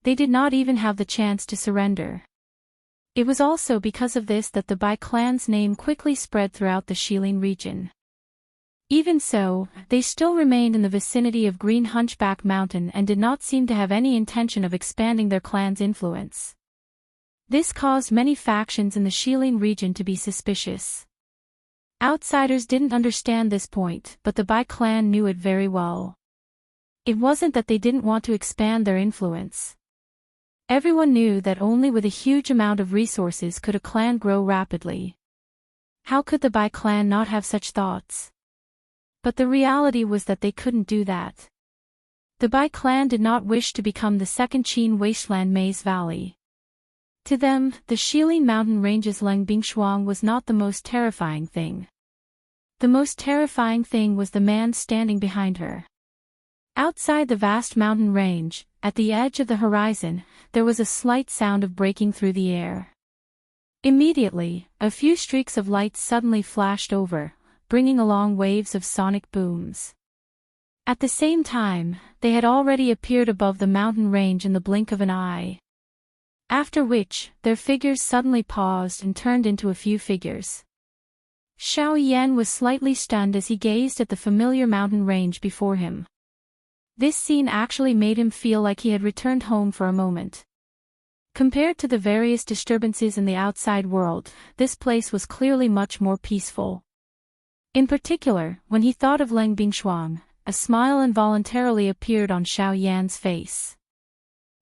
Speaker 1: They did not even have the chance to surrender. It was also because of this that the Bai clan's name quickly spread throughout the Shilin region. Even so, they still remained in the vicinity of Green Hunchback Mountain and did not seem to have any intention of expanding their clan's influence. This caused many factions in the Shilin region to be suspicious. Outsiders didn't understand this point, but the Bai clan knew it very well. It wasn't that they didn't want to expand their influence. Everyone knew that only with a huge amount of resources could a clan grow rapidly. How could the Bai clan not have such thoughts? But the reality was that they couldn't do that. The Bai clan did not wish to become the second Qin wasteland Maze Valley. To them, the Shilin mountain range's Leng Bingshuang was not the most terrifying thing. The most terrifying thing was the man standing behind her. Outside the vast mountain range, at the edge of the horizon, there was a slight sound of breaking through the air. Immediately, a few streaks of light suddenly flashed over, bringing along waves of sonic booms. At the same time, they had already appeared above the mountain range in the blink of an eye. After which, their figures suddenly paused and turned into a few figures. Xiao Yan was slightly stunned as he gazed at the familiar mountain range before him. This scene actually made him feel like he had returned home for a moment. Compared to the various disturbances in the outside world, this place was clearly much more peaceful. In particular, when he thought of Leng Bingshuang, a smile involuntarily appeared on Xiao Yan's face.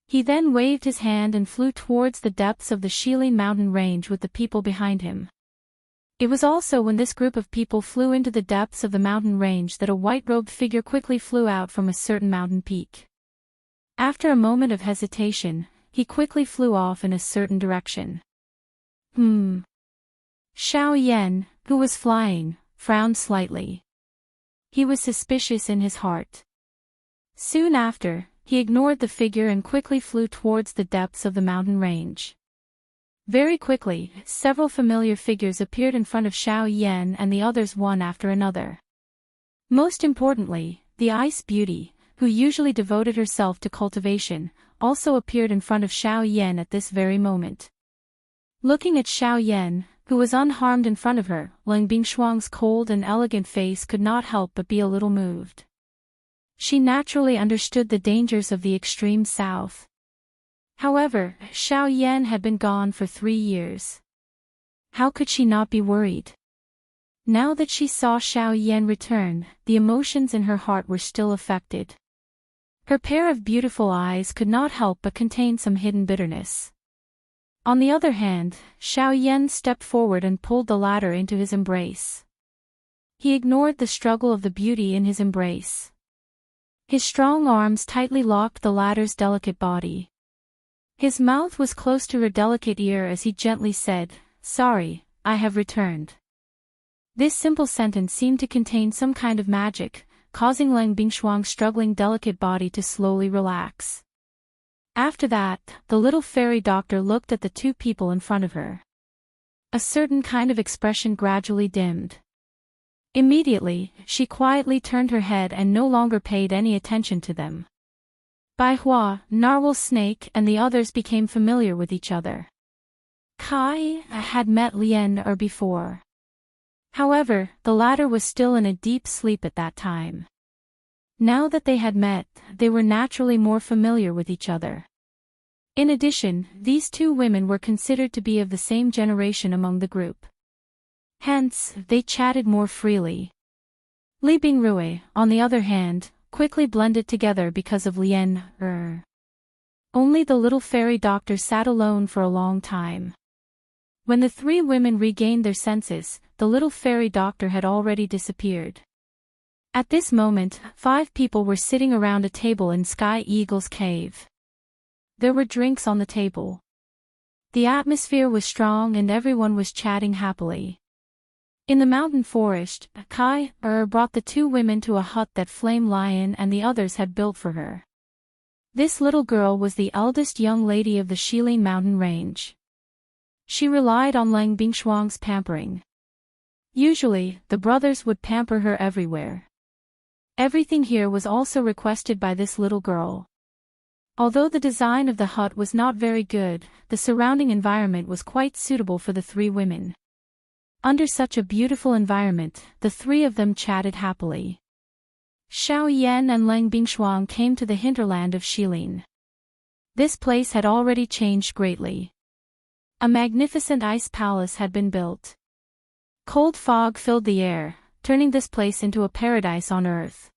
Speaker 1: He then waved his hand and flew towards the depths of the Shilin mountain range with the people behind him. It was also when this group of people flew into the depths of the mountain range that a white-robed figure quickly flew out from a certain mountain peak. After a moment of hesitation, he quickly flew off in a certain direction. Xiao Yan, who was flying, frowned slightly. He was suspicious in his heart. Soon after, he ignored the figure and quickly flew towards the depths of the mountain range. Very quickly, several familiar figures appeared in front of Xiao Yan and the others one after another. Most importantly, the Ice Beauty, who usually devoted herself to cultivation, also appeared in front of Xiao Yan at this very moment. Looking at Xiao Yan, who was unharmed in front of her, Leng Bingshuang's cold and elegant face could not help but be a little moved. She naturally understood the dangers of the extreme south. However, Xiao Yan had been gone for 3 years. How could she not be worried? Now that she saw Xiao Yan return, the emotions in her heart were still affected. Her pair of beautiful eyes could not help but contain some hidden bitterness. On the other hand, Xiao Yan stepped forward and pulled the latter into his embrace. He ignored the struggle of the beauty in his embrace. His strong arms tightly locked the latter's delicate body. His mouth was close to her delicate ear as he gently said, "Sorry, I have returned." This simple sentence seemed to contain some kind of magic, causing Leng Bingshuang's struggling delicate body to slowly relax. After that, the little fairy doctor looked at the two people in front of her. A certain kind of expression gradually dimmed. Immediately, she quietly turned her head and no longer paid any attention to them. Bai Hua, Narwhal Snake and the others became familiar with each other. Kai had met Lien before. However, the latter was still in a deep sleep at that time. Now that they had met, they were naturally more familiar with each other. In addition, these two women were considered to be of the same generation among the group. Hence, they chatted more freely. Li Bingrui, on the other hand, quickly blended together because of Lien. Only the little fairy doctor sat alone for a long time. When the three women regained their senses, the little fairy doctor had already disappeared. At this moment, 5 people were sitting around a table in Sky Eagle's cave. There were drinks on the table. The atmosphere was strong and everyone was chatting happily. In the mountain forest, Kai brought the 2 women to a hut that Flame Lion and the others had built for her. This little girl was the eldest young lady of the Shilin mountain range. She relied on Leng Bingshuang's pampering. Usually, the brothers would pamper her everywhere. Everything here was also requested by this little girl. Although the design of the hut was not very good, the surrounding environment was quite suitable for the 3 women. Under such a beautiful environment, the 3 of them chatted happily. Xiao Yan and Leng Bingshuang came to the hinterland of Shilin. This place had already changed greatly. A magnificent ice palace had been built. Cold fog filled the air, turning this place into a paradise on earth.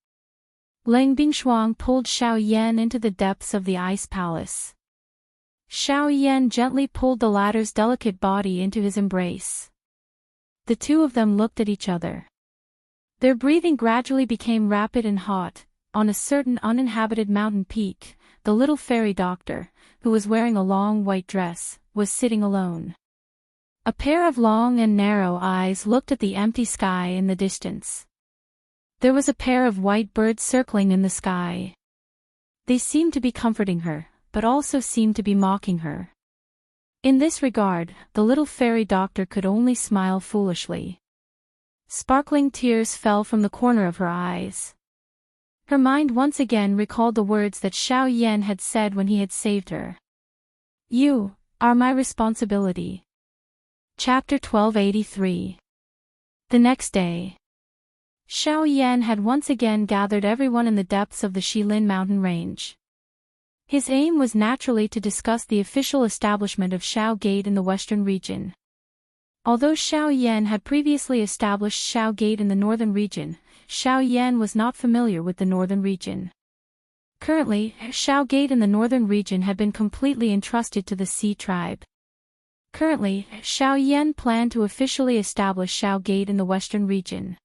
Speaker 1: Lang Bingshuang pulled Xiao Yan into the depths of the ice palace. Xiao Yan gently pulled the latter's delicate body into his embrace. The two of them looked at each other. Their breathing gradually became rapid and hot. On a certain uninhabited mountain peak, the little fairy doctor, who was wearing a long white dress, was sitting alone. A pair of long and narrow eyes looked at the empty sky in the distance. There was a pair of white birds circling in the sky. They seemed to be comforting her, but also seemed to be mocking her. In this regard, the little fairy doctor could only smile foolishly. Sparkling tears fell from the corner of her eyes. Her mind once again recalled the words that Xiao Yan had said when he had saved her. "You are my responsibility." Chapter 1283. The next day, Xiao Yan had once again gathered everyone in the depths of the Shilin mountain range. His aim was naturally to discuss the official establishment of Xiao Gate in the western region. Although Xiao Yan had previously established Xiao Gate in the northern region, Xiao Yan was not familiar with the northern region. Currently, Xiao Gate in the northern region had been completely entrusted to the Sea tribe. Currently, Xiao Yan planned to officially establish Xiao Gate in the western region.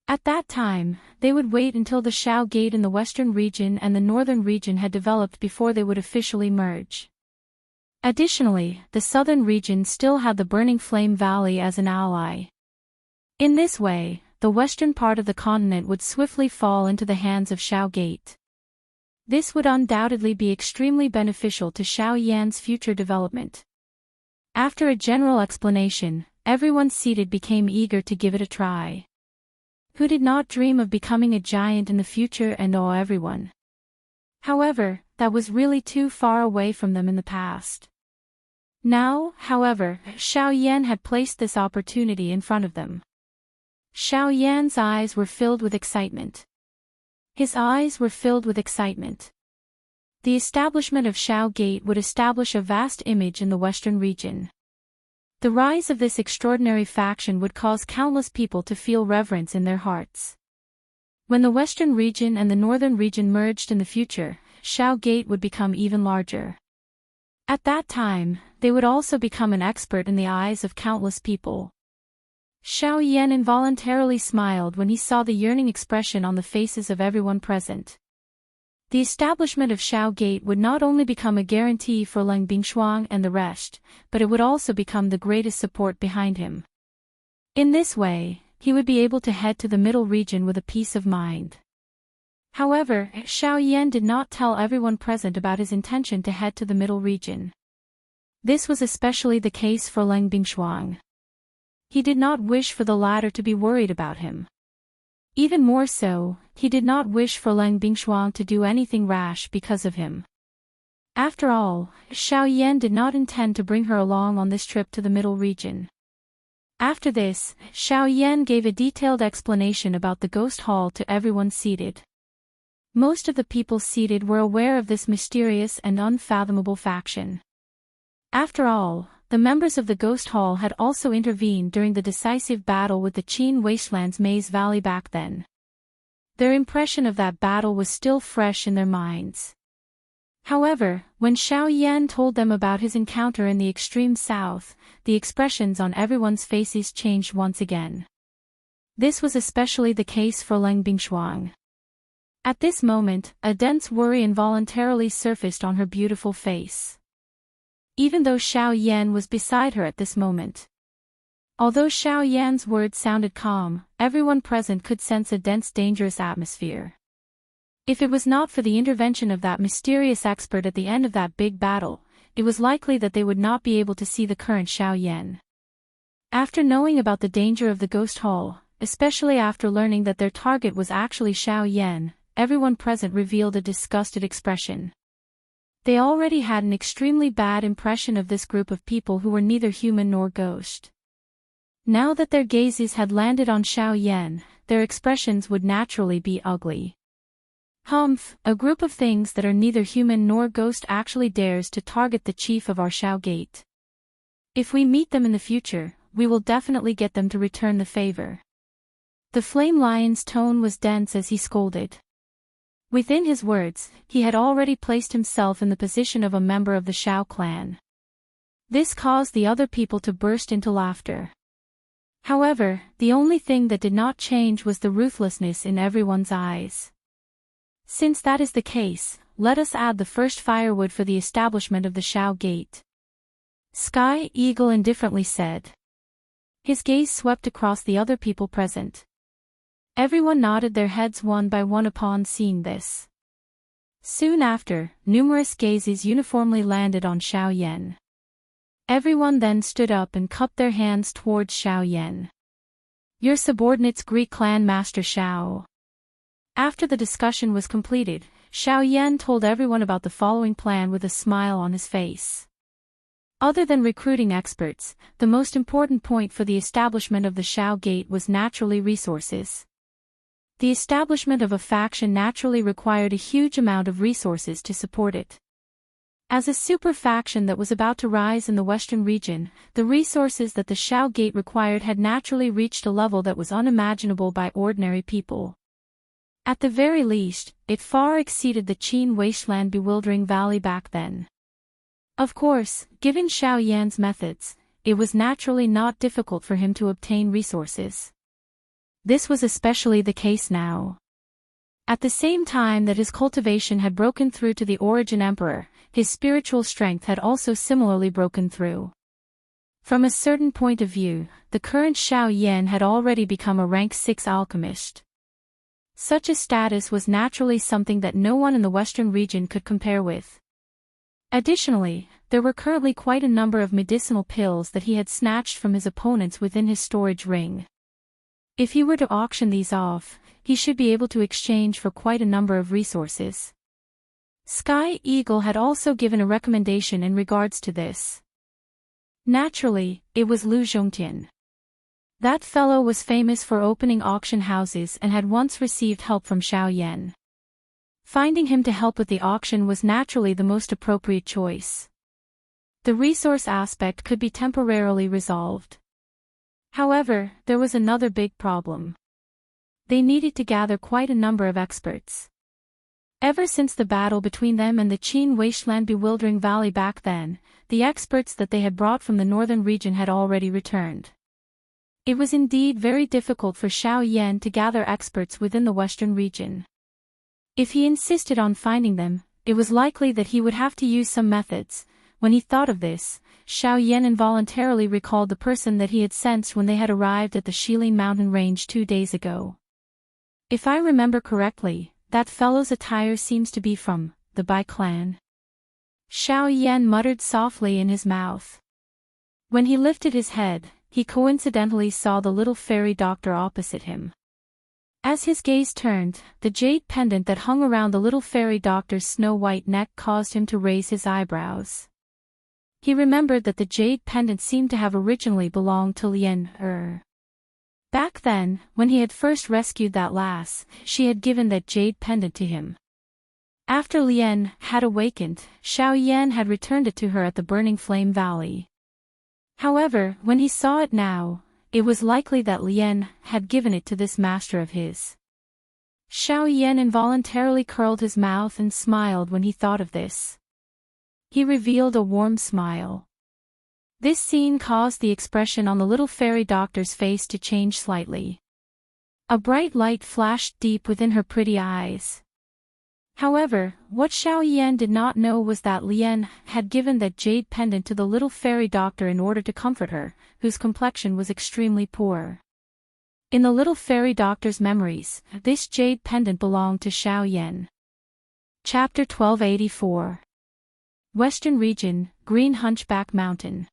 Speaker 1: At that time, they would wait until the Xiao Gate in the western region and the northern region had developed before they would officially merge. Additionally, the southern region still had the Burning Flame Valley as an ally. In this way, the western part of the continent would swiftly fall into the hands of Xiao Gate. This would undoubtedly be extremely beneficial to Xiao Yan's future development. After a general explanation, everyone seated became eager to give it a try. Who did not dream of becoming a giant in the future and awe everyone? However, that was really too far away from them in the past. Now, however, Xiao Yan had placed this opportunity in front of them. Xiao Yan's eyes were filled with excitement. His eyes were filled with excitement. The establishment of Xiao Gate would establish a vast image in the western region. The rise of this extraordinary faction would cause countless people to feel reverence in their hearts. When the western region and the northern region merged in the future, Xiao Gate would become even larger. At that time, they would also become an expert in the eyes of countless people. Xiao Yan involuntarily smiled when he saw the yearning expression on the faces of everyone present. The establishment of Xiao Gate would not only become a guarantee for Lang Bingshuang and the rest, but it would also become the greatest support behind him. In this way, he would be able to head to the middle region with a peace of mind. However, Xiao Yan did not tell everyone present about his intention to head to the middle region. This was especially the case for Lang Bingshuang. He did not wish for the latter to be worried about him. Even more so, he did not wish for Lang Bingshuang to do anything rash because of him. After all, Xiao Yan did not intend to bring her along on this trip to the middle region. After this, Xiao Yan gave a detailed explanation about the ghost hall to everyone seated. Most of the people seated were aware of this mysterious and unfathomable faction. After all, the members of the Ghost Hall had also intervened during the decisive battle with the Qin Wasteland's Maze Valley back then. Their impression of that battle was still fresh in their minds. However, when Xiao Yan told them about his encounter in the extreme south, the expressions on everyone's faces changed once again. This was especially the case for Lang Bingshuang. At this moment, a dense worry involuntarily surfaced on her beautiful face. Even though Xiao Yan was beside her at this moment. Although Xiao Yan's words sounded calm, everyone present could sense a dense, dangerous atmosphere. If it was not for the intervention of that mysterious expert at the end of that big battle, it was likely that they would not be able to see the current Xiao Yan. After knowing about the danger of the Ghost Hall, especially after learning that their target was actually Xiao Yan, everyone present revealed a disgusted expression. They already had an extremely bad impression of this group of people who were neither human nor ghost. Now that their gazes had landed on Xiao Yan, their expressions would naturally be ugly. Humph, a group of things that are neither human nor ghost actually dares to target the chief of our Xiao Gate. If we meet them in the future, we will definitely get them to return the favor. The Flame Lion's tone was dense as he scolded. Within his words, he had already placed himself in the position of a member of the Shao clan. This caused the other people to burst into laughter. However, the only thing that did not change was the ruthlessness in everyone's eyes. Since that is the case, let us add the first firewood for the establishment of the Shao Gate. Sky Eagle indifferently said. His gaze swept across the other people present. Everyone nodded their heads one by one upon seeing this. Soon after, numerous gazes uniformly landed on Xiao Yan. Everyone then stood up and cupped their hands towards Xiao Yan. Your subordinates Greek clan master Xiao. After the discussion was completed, Xiao Yan told everyone about the following plan with a smile on his face. Other than recruiting experts, the most important point for the establishment of the Shao Gate was naturally resources. The establishment of a faction naturally required a huge amount of resources to support it. As a super faction that was about to rise in the western region, the resources that the Shao Gate required had naturally reached a level that was unimaginable by ordinary people. At the very least, it far exceeded the Qin wasteland bewildering valley back then. Of course, given Xiao Yan's methods, it was naturally not difficult for him to obtain resources. This was especially the case now. At the same time that his cultivation had broken through to the Origin Emperor, his spiritual strength had also similarly broken through. From a certain point of view, the current Xiao Yan had already become a rank 6 alchemist. Such a status was naturally something that no one in the western region could compare with. Additionally, there were currently quite a number of medicinal pills that he had snatched from his opponents within his storage ring. If he were to auction these off, he should be able to exchange for quite a number of resources. Sky Eagle had also given a recommendation in regards to this. Naturally, it was Lu Zhongtian. That fellow was famous for opening auction houses and had once received help from Xiao Yan. Finding him to help with the auction was naturally the most appropriate choice. The resource aspect could be temporarily resolved. However, there was another big problem. They needed to gather quite a number of experts. Ever since the battle between them and the Qin wasteland bewildering valley back then, the experts that they had brought from the northern region had already returned. It was indeed very difficult for Xiao Yan to gather experts within the western region. If he insisted on finding them, it was likely that he would have to use some methods. When he thought of this, Xiao Yan involuntarily recalled the person that he had sensed when they had arrived at the Shilin mountain range 2 days ago. If I remember correctly, that fellow's attire seems to be from the Bai clan. Xiao Yan muttered softly in his mouth. When he lifted his head, he coincidentally saw the little fairy doctor opposite him. As his gaze turned, the jade pendant that hung around the little fairy doctor's snow-white neck caused him to raise his eyebrows. He remembered that the jade pendant seemed to have originally belonged to Lian Er. Back then, when he had first rescued that lass, she had given that jade pendant to him. After Lian had awakened, Xiao Yan had returned it to her at the Burning Flame Valley. However, when he saw it now, it was likely that Lian had given it to this master of his. Xiao Yan involuntarily curled his mouth and smiled when he thought of this. He revealed a warm smile. This scene caused the expression on the little fairy doctor's face to change slightly. A bright light flashed deep within her pretty eyes. However, what Xiao Yan did not know was that Lian had given that jade pendant to the little fairy doctor in order to comfort her, whose complexion was extremely poor. In the little fairy doctor's memories, this jade pendant belonged to Xiao Yan. Chapter 1284. Western Region, Green Hunchback Mountain.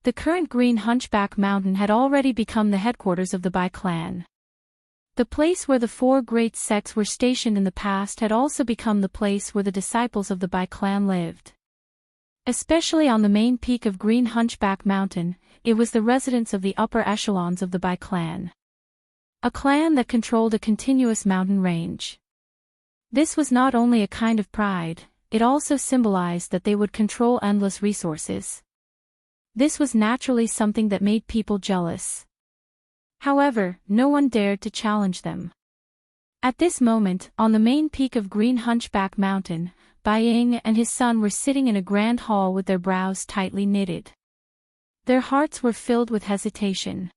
Speaker 1: The current Green Hunchback Mountain had already become the headquarters of the Bai clan. The place where the 4 great sects were stationed in the past had also become the place where the disciples of the Bai clan lived. Especially on the main peak of Green Hunchback Mountain, it was the residence of the upper echelons of the Bai clan. A clan that controlled a continuous mountain range. This was not only a kind of pride, it also symbolized that they would control endless resources. This was naturally something that made people jealous. However, no one dared to challenge them. At this moment, on the main peak of Green Hunchback Mountain, Bai Ying and his son were sitting in a grand hall with their brows tightly knitted. Their hearts were filled with hesitation.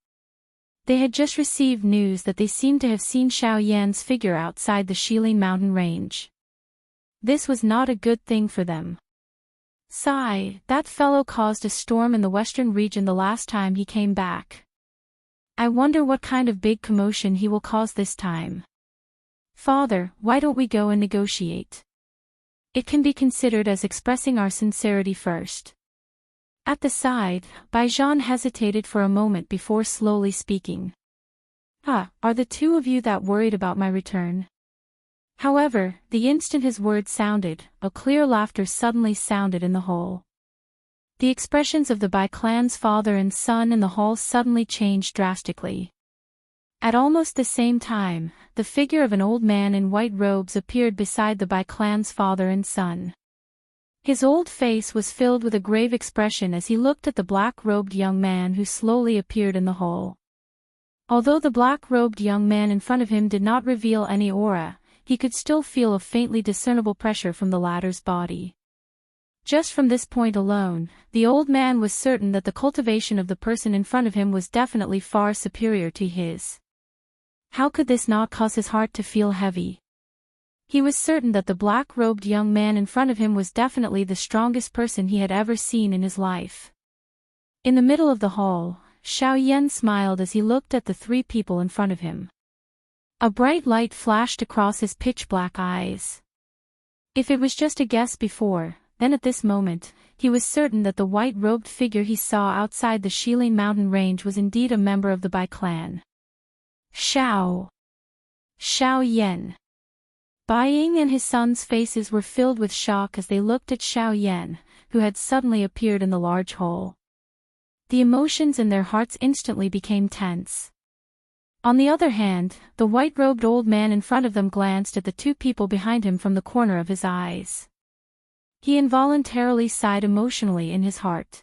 Speaker 1: They had just received news that they seemed to have seen Xiao Yan's figure outside the Shilin mountain range. This was not a good thing for them. Sigh, that fellow caused a storm in the western region the last time he came back. I wonder what kind of big commotion he will cause this time. Father, why don't we go and negotiate? It can be considered as expressing our sincerity first. At the side, Bai Zhan hesitated for a moment before slowly speaking. Are the two of you that worried about my return? However, the instant his words sounded, a clear laughter suddenly sounded in the hall. The expressions of the Bai clan's father and son in the hall suddenly changed drastically. At almost the same time, the figure of an old man in white robes appeared beside the Bai clan's father and son. His old face was filled with a grave expression as he looked at the black-robed young man who slowly appeared in the hall. Although the black-robed young man in front of him did not reveal any aura, he could still feel a faintly discernible pressure from the latter's body. Just from this point alone, the old man was certain that the cultivation of the person in front of him was definitely far superior to his. How could this not cause his heart to feel heavy? He was certain that the black-robed young man in front of him was definitely the strongest person he had ever seen in his life. In the middle of the hall, Xiao Yan smiled as he looked at the three people in front of him. A bright light flashed across his pitch-black eyes. If it was just a guess before, then at this moment, he was certain that the white-robed figure he saw outside the Shilin mountain range was indeed a member of the Bai clan. Xiao Yan. Bai Ying and his son's faces were filled with shock as they looked at Xiao Yan, who had suddenly appeared in the large hall. The emotions in their hearts instantly became tense. On the other hand, the white-robed old man in front of them glanced at the two people behind him from the corner of his eyes. He involuntarily sighed emotionally in his heart.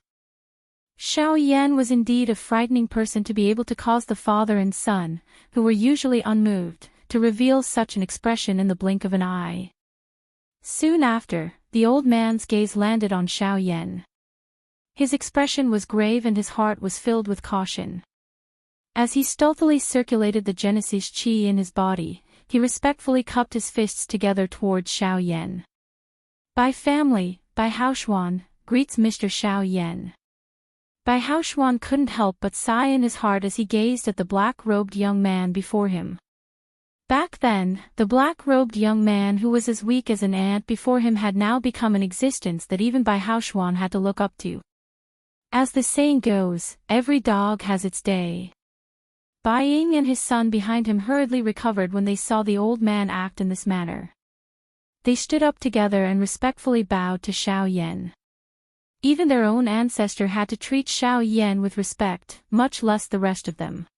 Speaker 1: Xiao Yan was indeed a frightening person to be able to cause the father and son, who were usually unmoved, to reveal such an expression in the blink of an eye. Soon after, the old man's gaze landed on Xiao Yan. His expression was grave and his heart was filled with caution. As he stealthily circulated the Genesis Qi in his body, he respectfully cupped his fists together towards Xiao Yan. Bai family, Bai Haoshuan, greets Mr. Xiao Yan. Bai Haoshuan couldn't help but sigh in his heart as he gazed at the black-robed young man before him. Back then, the black-robed young man who was as weak as an ant before him had now become an existence that even Bai Haoshuan had to look up to. As the saying goes, every dog has its day. Bai Ying and his son behind him hurriedly recovered when they saw the old man act in this manner. They stood up together and respectfully bowed to Xiao Yan. Even their own ancestor had to treat Xiao Yan with respect, much less the rest of them.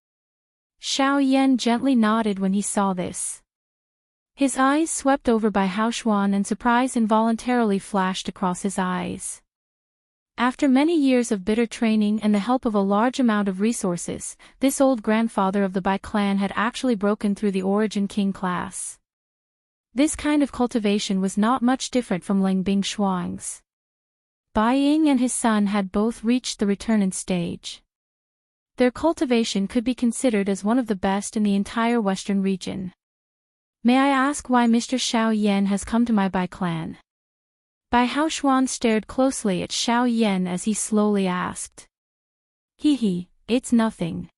Speaker 1: Xiao Yan gently nodded when he saw this. His eyes swept over Bai Haoshuan and surprise involuntarily flashed across his eyes. After many years of bitter training and the help of a large amount of resources, this old grandfather of the Bai clan had actually broken through the Origin King class. This kind of cultivation was not much different from Ling Bing Shuang's. Bai Ying and his son had both reached the return stage. Their cultivation could be considered as one of the best in the entire western region. May I ask why Mr. Xiao Yan has come to my Bai clan? Bai Haoshuan stared closely at Xiao Yan as he slowly asked. It's nothing.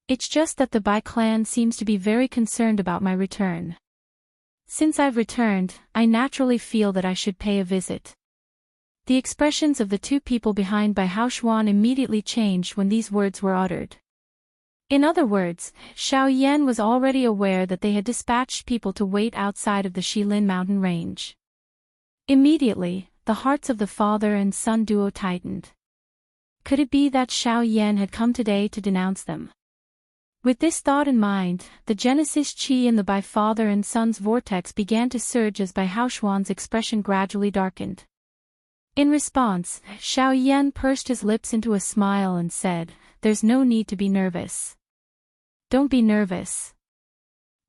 Speaker 1: It's just that the Bai clan seems to be very concerned about my return. Since I've returned, I naturally feel that I should pay a visit. The expressions of the two people behind Bai Haoshuan immediately changed when these words were uttered. In other words, Xiao Yan was already aware that they had dispatched people to wait outside of the Shilin mountain range. Immediately, the hearts of the father and son duo tightened. Could it be that Xiao Yan had come today to denounce them? With this thought in mind, the Genesis Qi in the Bai father and son's vortex began to surge as Bai Haoshuan's expression gradually darkened. In response, Xiao Yan pursed his lips into a smile and said, "There's no need to be nervous." "Don't be nervous.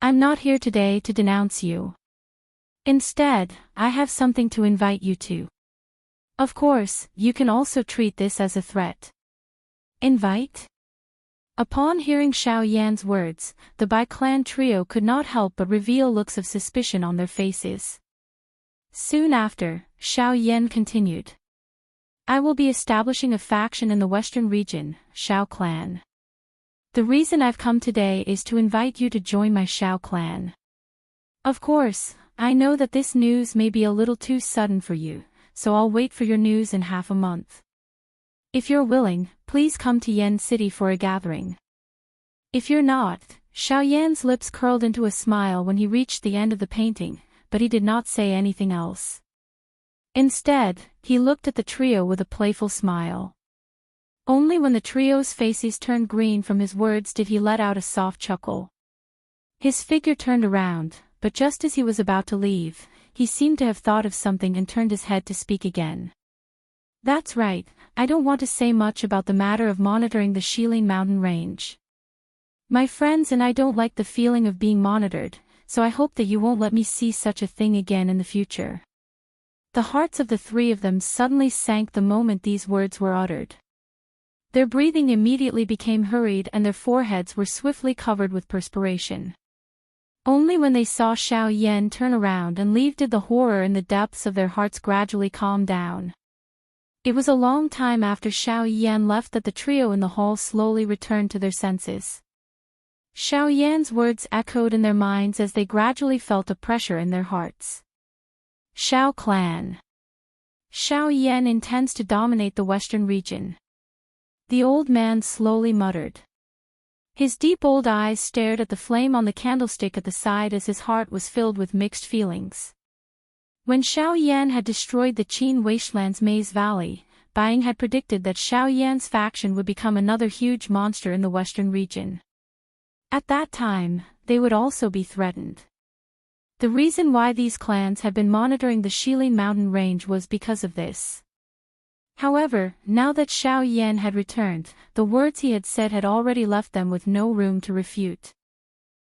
Speaker 1: I'm not here today to denounce you. Instead, I have something to invite you to. Of course, you can also treat this as a threat. Invite? Upon hearing Xiao Yan's words, the Bai clan trio could not help but reveal looks of suspicion on their faces. Soon after, Xiao Yan continued. I will be establishing a faction in the western region, Xiao clan. The reason I've come today is to invite you to join my Xiao clan. Of course, I know that this news may be a little too sudden for you, so I'll wait for your news in half a month. If you're willing, please come to Yen City for a gathering. If you're not, Xiao Yan's lips curled into a smile when he reached the end of the painting, but he did not say anything else. Instead, he looked at the trio with a playful smile. Only when the trio's faces turned green from his words did he let out a soft chuckle. His figure turned around, but just as he was about to leave, he seemed to have thought of something and turned his head to speak again. That's right, I don't want to say much about the matter of monitoring the Shilin mountain range. My friends and I don't like the feeling of being monitored, so I hope that you won't let me see such a thing again in the future. The hearts of the three of them suddenly sank the moment these words were uttered. Their breathing immediately became hurried and their foreheads were swiftly covered with perspiration. Only when they saw Xiao Yan turn around and leave did the horror in the depths of their hearts gradually calm down. It was a long time after Xiao Yan left that the trio in the hall slowly returned to their senses. Xiao Yan's words echoed in their minds as they gradually felt a pressure in their hearts. Xiao clan. Xiao Yan intends to dominate the western region. The old man slowly muttered. His deep old eyes stared at the flame on the candlestick at the side as his heart was filled with mixed feelings. When Xiao Yan had destroyed the Qin Wasteland's Maze Valley, Buying had predicted that Xiao Yan's faction would become another huge monster in the western region. At that time, they would also be threatened. The reason why these clans had been monitoring the Shilin mountain range was because of this. However, now that Xiao Yan had returned, the words he had said had already left them with no room to refute.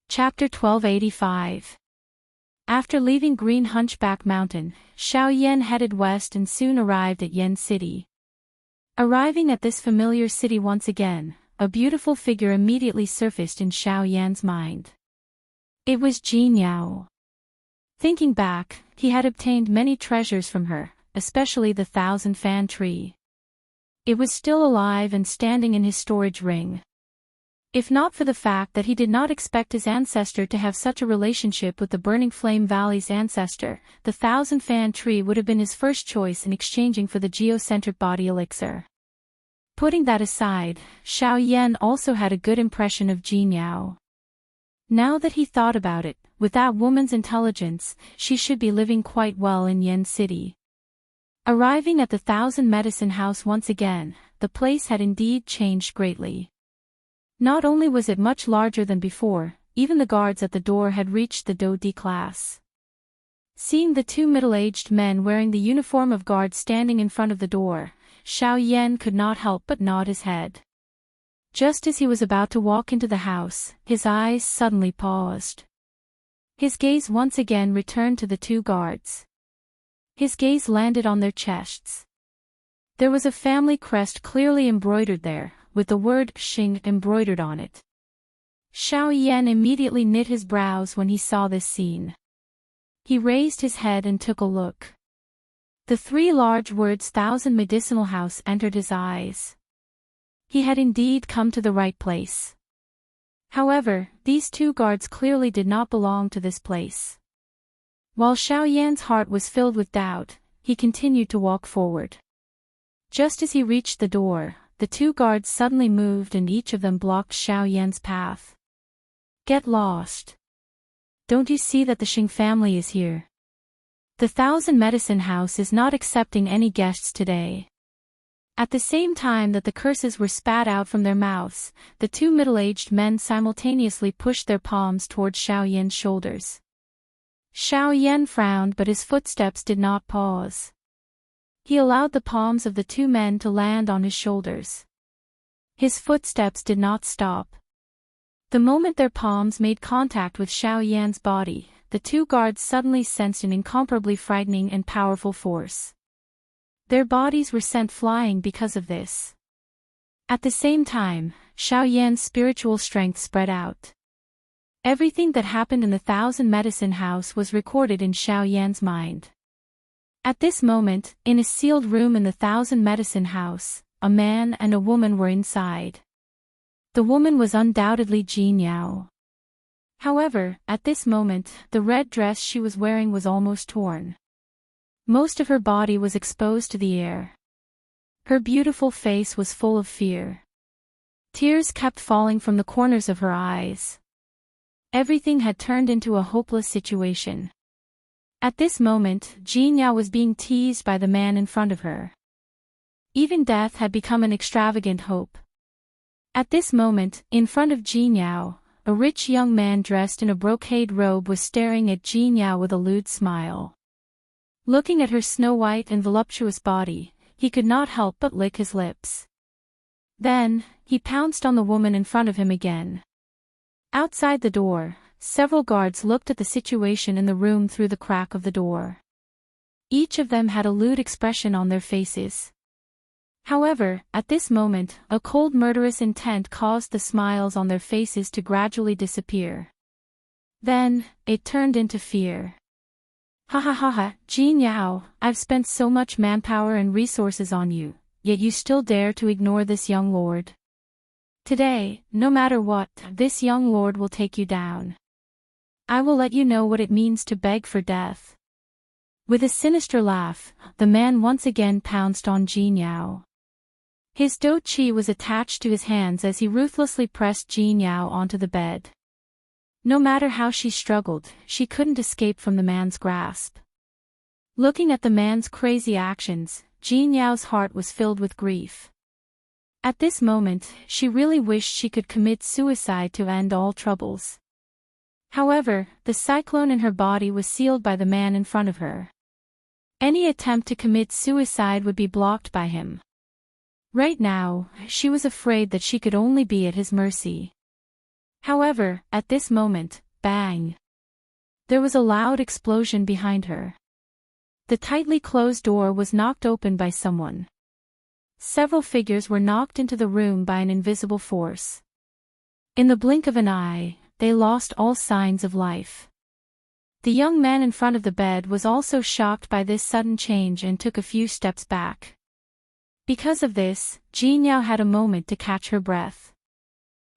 Speaker 1: Chapter 1285. After leaving Green Hunchback Mountain, Xiao Yan headed west and soon arrived at Yen City. Arriving at this familiar city once again, a beautiful figure immediately surfaced in Xiao Yan's mind. It was Jin Yao. Thinking back, he had obtained many treasures from her, especially the 1,000-fan tree. It was still alive and standing in his storage ring. If not for the fact that he did not expect his ancestor to have such a relationship with the Burning Flame Valley's ancestor, the 1,000-fan tree would have been his first choice in exchanging for the geocentric body elixir. Putting that aside, Xiao Yan also had a good impression of Jin Yao. Now that he thought about it, with that woman's intelligence, she should be living quite well in Yen City. Arriving at the 1,000 Medicine House once again, the place had indeed changed greatly. Not only was it much larger than before, even the guards at the door had reached the Do D class. Seeing the two middle-aged men wearing the uniform of guards standing in front of the door, Xiao Yan could not help but nod his head. Just as he was about to walk into the house, his eyes suddenly paused. His gaze once again returned to the two guards. His gaze landed on their chests. There was a family crest clearly embroidered there, with the word Xing embroidered on it. Xiao Yan immediately knit his brows when he saw this scene. He raised his head and took a look. The three large words 1,000 Medicinal House entered his eyes. He had indeed come to the right place. However, these two guards clearly did not belong to this place. While Xiao Yan's heart was filled with doubt, he continued to walk forward. Just as he reached the door, the two guards suddenly moved and each of them blocked Xiao Yan's path. Get lost. Don't you see that the Xing family is here? The 1,000 Medicine House is not accepting any guests today. At the same time that the curses were spat out from their mouths, the two middle-aged men simultaneously pushed their palms towards Xiao Yan's shoulders. Xiao Yan frowned, but his footsteps did not pause. He allowed the palms of the two men to land on his shoulders. His footsteps did not stop. The moment their palms made contact with Xiao Yan's body, the two guards suddenly sensed an incomparably frightening and powerful force. Their bodies were sent flying because of this. At the same time, Xiao Yan's spiritual strength spread out. Everything that happened in the Thousand Medicine House was recorded in Xiao Yan's mind. At this moment, in a sealed room in the Thousand Medicine House, a man and a woman were inside. The woman was undoubtedly Jin Yao. However, at this moment, the red dress she was wearing was almost torn. Most of her body was exposed to the air. Her beautiful face was full of fear. Tears kept falling from the corners of her eyes. Everything had turned into a hopeless situation. At this moment, Jin Yao was being teased by the man in front of her. Even death had become an extravagant hope. At this moment, in front of Jin Yao, a rich young man dressed in a brocade robe was staring at Jin Yao with a lewd smile. Looking at her snow-white and voluptuous body, he could not help but lick his lips. Then, he pounced on the woman in front of him again. Outside the door, several guards looked at the situation in the room through the crack of the door. Each of them had a lewd expression on their faces. However, at this moment, a cold murderous intent caused the smiles on their faces to gradually disappear. Then, it turned into fear. Ha ha ha ha, Jin Yao, I've spent so much manpower and resources on you, yet you still dare to ignore this young lord. Today, no matter what, this young lord will take you down. I will let you know what it means to beg for death. With a sinister laugh, the man once again pounced on Jin Yao. His dou qi was attached to his hands as he ruthlessly pressed Jin Yao onto the bed. No matter how she struggled, she couldn't escape from the man's grasp. Looking at the man's crazy actions, Jin Yao's heart was filled with grief. At this moment, she really wished she could commit suicide to end all troubles. However, the cyclone in her body was sealed by the man in front of her. Any attempt to commit suicide would be blocked by him. Right now, she was afraid that she could only be at his mercy. However, at this moment, bang! There was a loud explosion behind her. The tightly closed door was knocked open by someone. Several figures were knocked into the room by an invisible force. In the blink of an eye, they lost all signs of life. The young man in front of the bed was also shocked by this sudden change and took a few steps back. Because of this, Jin Yao had a moment to catch her breath.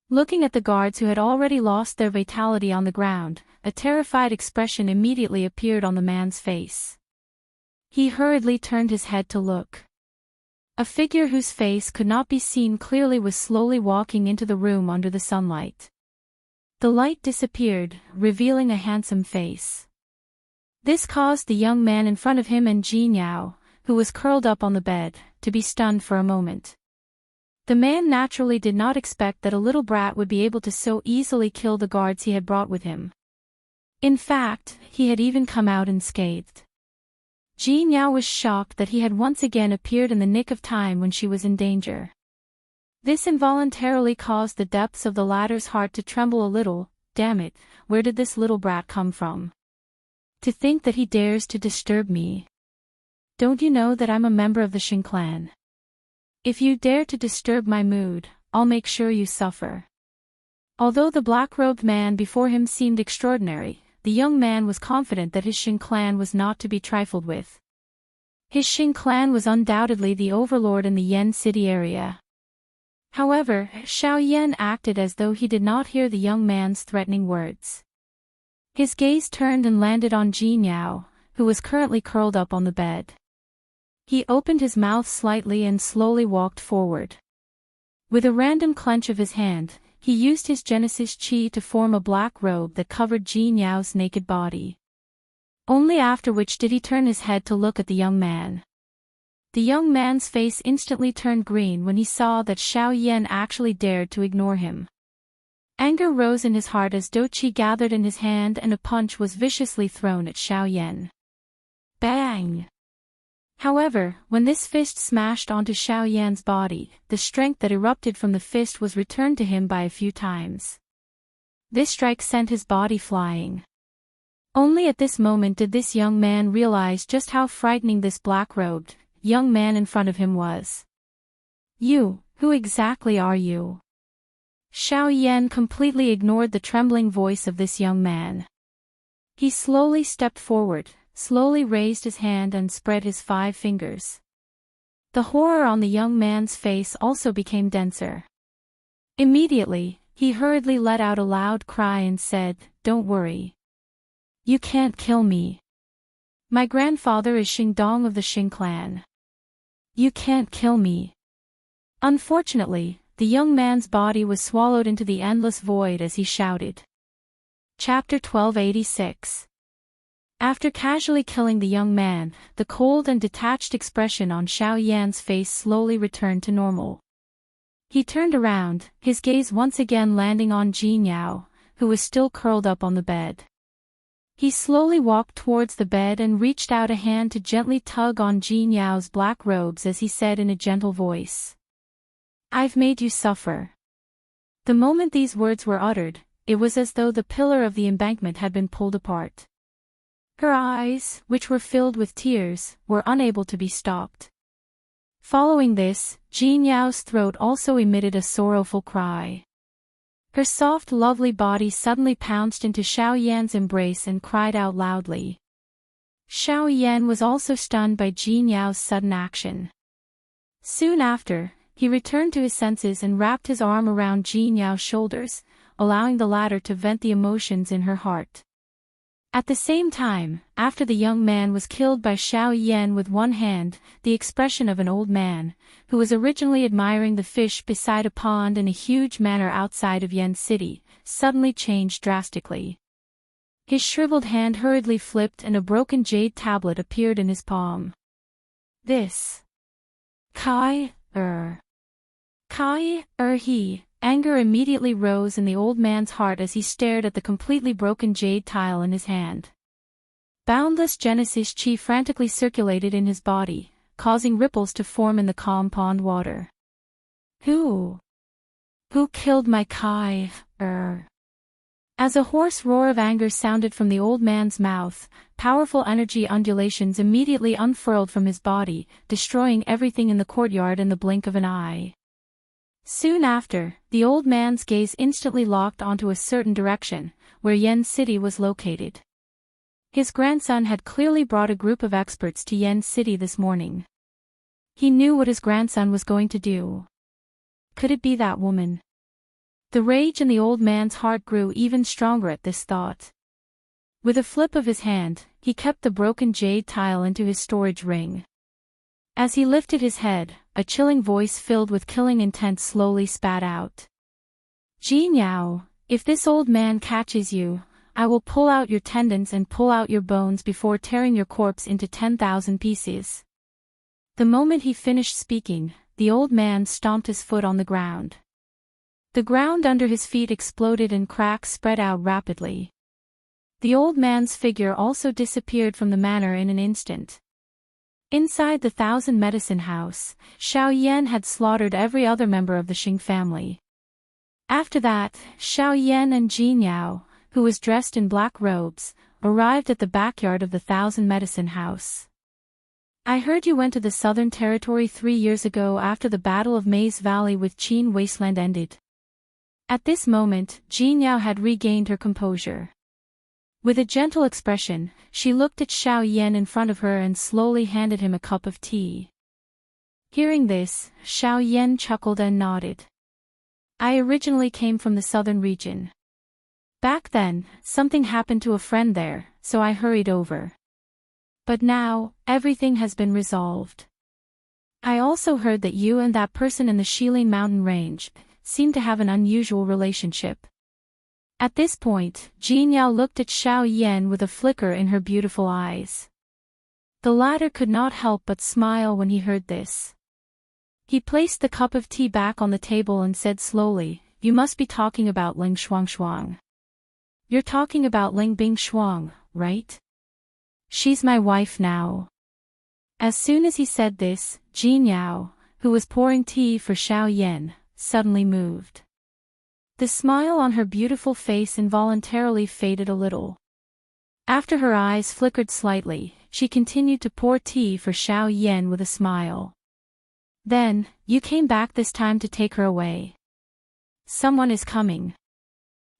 Speaker 1: Looking at the guards who had already lost their vitality on the ground, a terrified expression immediately appeared on the man's face. He hurriedly turned his head to look. A figure whose face could not be seen clearly was slowly walking into the room under the sunlight. The light disappeared, revealing a handsome face. This caused the young man in front of him and Jin Yao, who was curled up on the bed, to be stunned for a moment. The man naturally did not expect that a little brat would be able to so easily kill the guards he had brought with him. In fact, he had even come out unscathed. Jin Yao was shocked that he had once again appeared in the nick of time when she was in danger. This involuntarily caused the depths of the latter's heart to tremble a little. Damn it, where did this little brat come from? To think that he dares to disturb me. Don't you know that I'm a member of the Shin clan? If you dare to disturb my mood, I'll make sure you suffer. Although the black-robed man before him seemed extraordinary, the young man was confident that his Shin clan was not to be trifled with. His Shin clan was undoubtedly the overlord in the Yen City area. However, Xiao Yan acted as though he did not hear the young man's threatening words. His gaze turned and landed on Jin Yao, who was currently curled up on the bed. He opened his mouth slightly and slowly walked forward. With a random clench of his hand, he used his Genesis Chi to form a black robe that covered Jin Yao's naked body. Only after which did he turn his head to look at the young man. The young man's face instantly turned green when he saw that Xiao Yan actually dared to ignore him. Anger rose in his heart as dou qi gathered in his hand and a punch was viciously thrown at Xiao Yan. Bang! However, when this fist smashed onto Xiao Yan's body, the strength that erupted from the fist was returned to him by a few times. This strike sent his body flying. Only at this moment did this young man realize just how frightening this black-robed, young man in front of him was. "You, who exactly are you?" Xiao Yan completely ignored the trembling voice of this young man. He slowly stepped forward, slowly raised his hand and spread his 5 fingers. The horror on the young man's face also became denser. Immediately, he hurriedly let out a loud cry and said, "Don't worry. You can't kill me. My grandfather is Xingdong of the Xing clan. You can't kill me." Unfortunately, the young man's body was swallowed into the endless void as he shouted. Chapter 1286. After casually killing the young man, the cold and detached expression on Xiao Yan's face slowly returned to normal. He turned around, his gaze once again landing on Jin Yao, who was still curled up on the bed. He slowly walked towards the bed and reached out a hand to gently tug on Jin Yao's black robes as he said in a gentle voice, "I've made you suffer." The moment these words were uttered, it was as though the pillar of the embankment had been pulled apart. Her eyes, which were filled with tears, were unable to be stopped. Following this, Jin Yao's throat also emitted a sorrowful cry. Her soft lovely body suddenly pounced into Xiao Yan's embrace and cried out loudly. Xiao Yan was also stunned by Jin Yao's sudden action. Soon after, he returned to his senses and wrapped his arm around Jin Yao's shoulders, allowing the latter to vent the emotions in her heart. At the same time, after the young man was killed by Xiao Yan with one hand, the expression of an old man, who was originally admiring the fish beside a pond in a huge manor outside of Yan City, suddenly changed drastically. His shriveled hand hurriedly flipped and a broken jade tablet appeared in his palm. "This. He. Anger immediately rose in the old man's heart as he stared at the completely broken jade tile in his hand. Boundless Genesis chi frantically circulated in his body, causing ripples to form in the calm pond water. Who killed my Kai? As a hoarse roar of anger sounded from the old man's mouth, powerful energy undulations immediately unfurled from his body, destroying everything in the courtyard in the blink of an eye. Soon after, the old man's gaze instantly locked onto a certain direction, where Yen City was located. His grandson had clearly brought a group of experts to Yen City this morning. He knew what his grandson was going to do. Could it be that woman? The rage in the old man's heart grew even stronger at this thought. With a flip of his hand, he kept the broken jade tile into his storage ring. As he lifted his head, a chilling voice filled with killing intent slowly spat out. "Jin Yao, if this old man catches you, I will pull out your tendons and pull out your bones before tearing your corpse into 10,000 pieces." The moment he finished speaking, the old man stomped his foot on the ground. The ground under his feet exploded and cracks spread out rapidly. The old man's figure also disappeared from the manor in an instant. Inside the 1,000 medicine house, Xiao Yan had slaughtered every other member of the Xing family. After that, Xiao Yan and Jin Yao, who was dressed in black robes, arrived at the backyard of the 1,000 medicine house. "I heard you went to the southern territory 3 years ago after the Battle of Maze Valley with Qin Wasteland ended." At this moment, Jin Yao had regained her composure. With a gentle expression, she looked at Xiao Yan in front of her and slowly handed him a cup of tea. Hearing this, Xiao Yan chuckled and nodded. "I originally came from the southern region. Back then, something happened to a friend there, so I hurried over. But now, everything has been resolved. I also heard that you and that person in the Shilin mountain range seem to have an unusual relationship." At this point, Jin Yao looked at Xiao Yan with a flicker in her beautiful eyes. The latter could not help but smile when he heard this. He placed the cup of tea back on the table and said slowly, "You must be talking about Ling Shuang. You're talking about Ling Bing Shuang, right? She's my wife now." As soon as he said this, Jin Yao, who was pouring tea for Xiao Yan, suddenly moved. The smile on her beautiful face involuntarily faded a little. After her eyes flickered slightly, she continued to pour tea for Xiao Yan with a smile. Then, you came back this time to take her away. Someone is coming.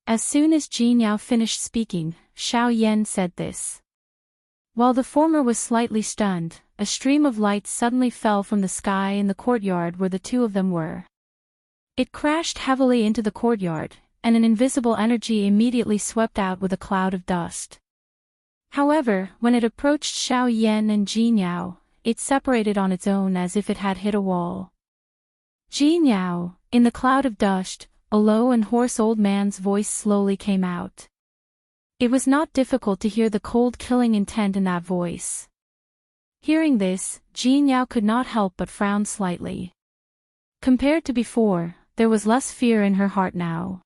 Speaker 1: As soon as Jin Yao finished speaking, Xiao Yan said this. While the former was slightly stunned, a stream of light suddenly fell from the sky in the courtyard where the two of them were. It crashed heavily into the courtyard, and an invisible energy immediately swept out with a cloud of dust. However, when it approached Xiao Yan and Jin Yao, it separated on its own as if it had hit a wall. Jin Yao, in the cloud of dust, a low and hoarse old man's voice slowly came out. It was not difficult to hear the cold killing intent in that voice. Hearing this, Jin Yao could not help but frown slightly. Compared to before, there was less fear in her heart now.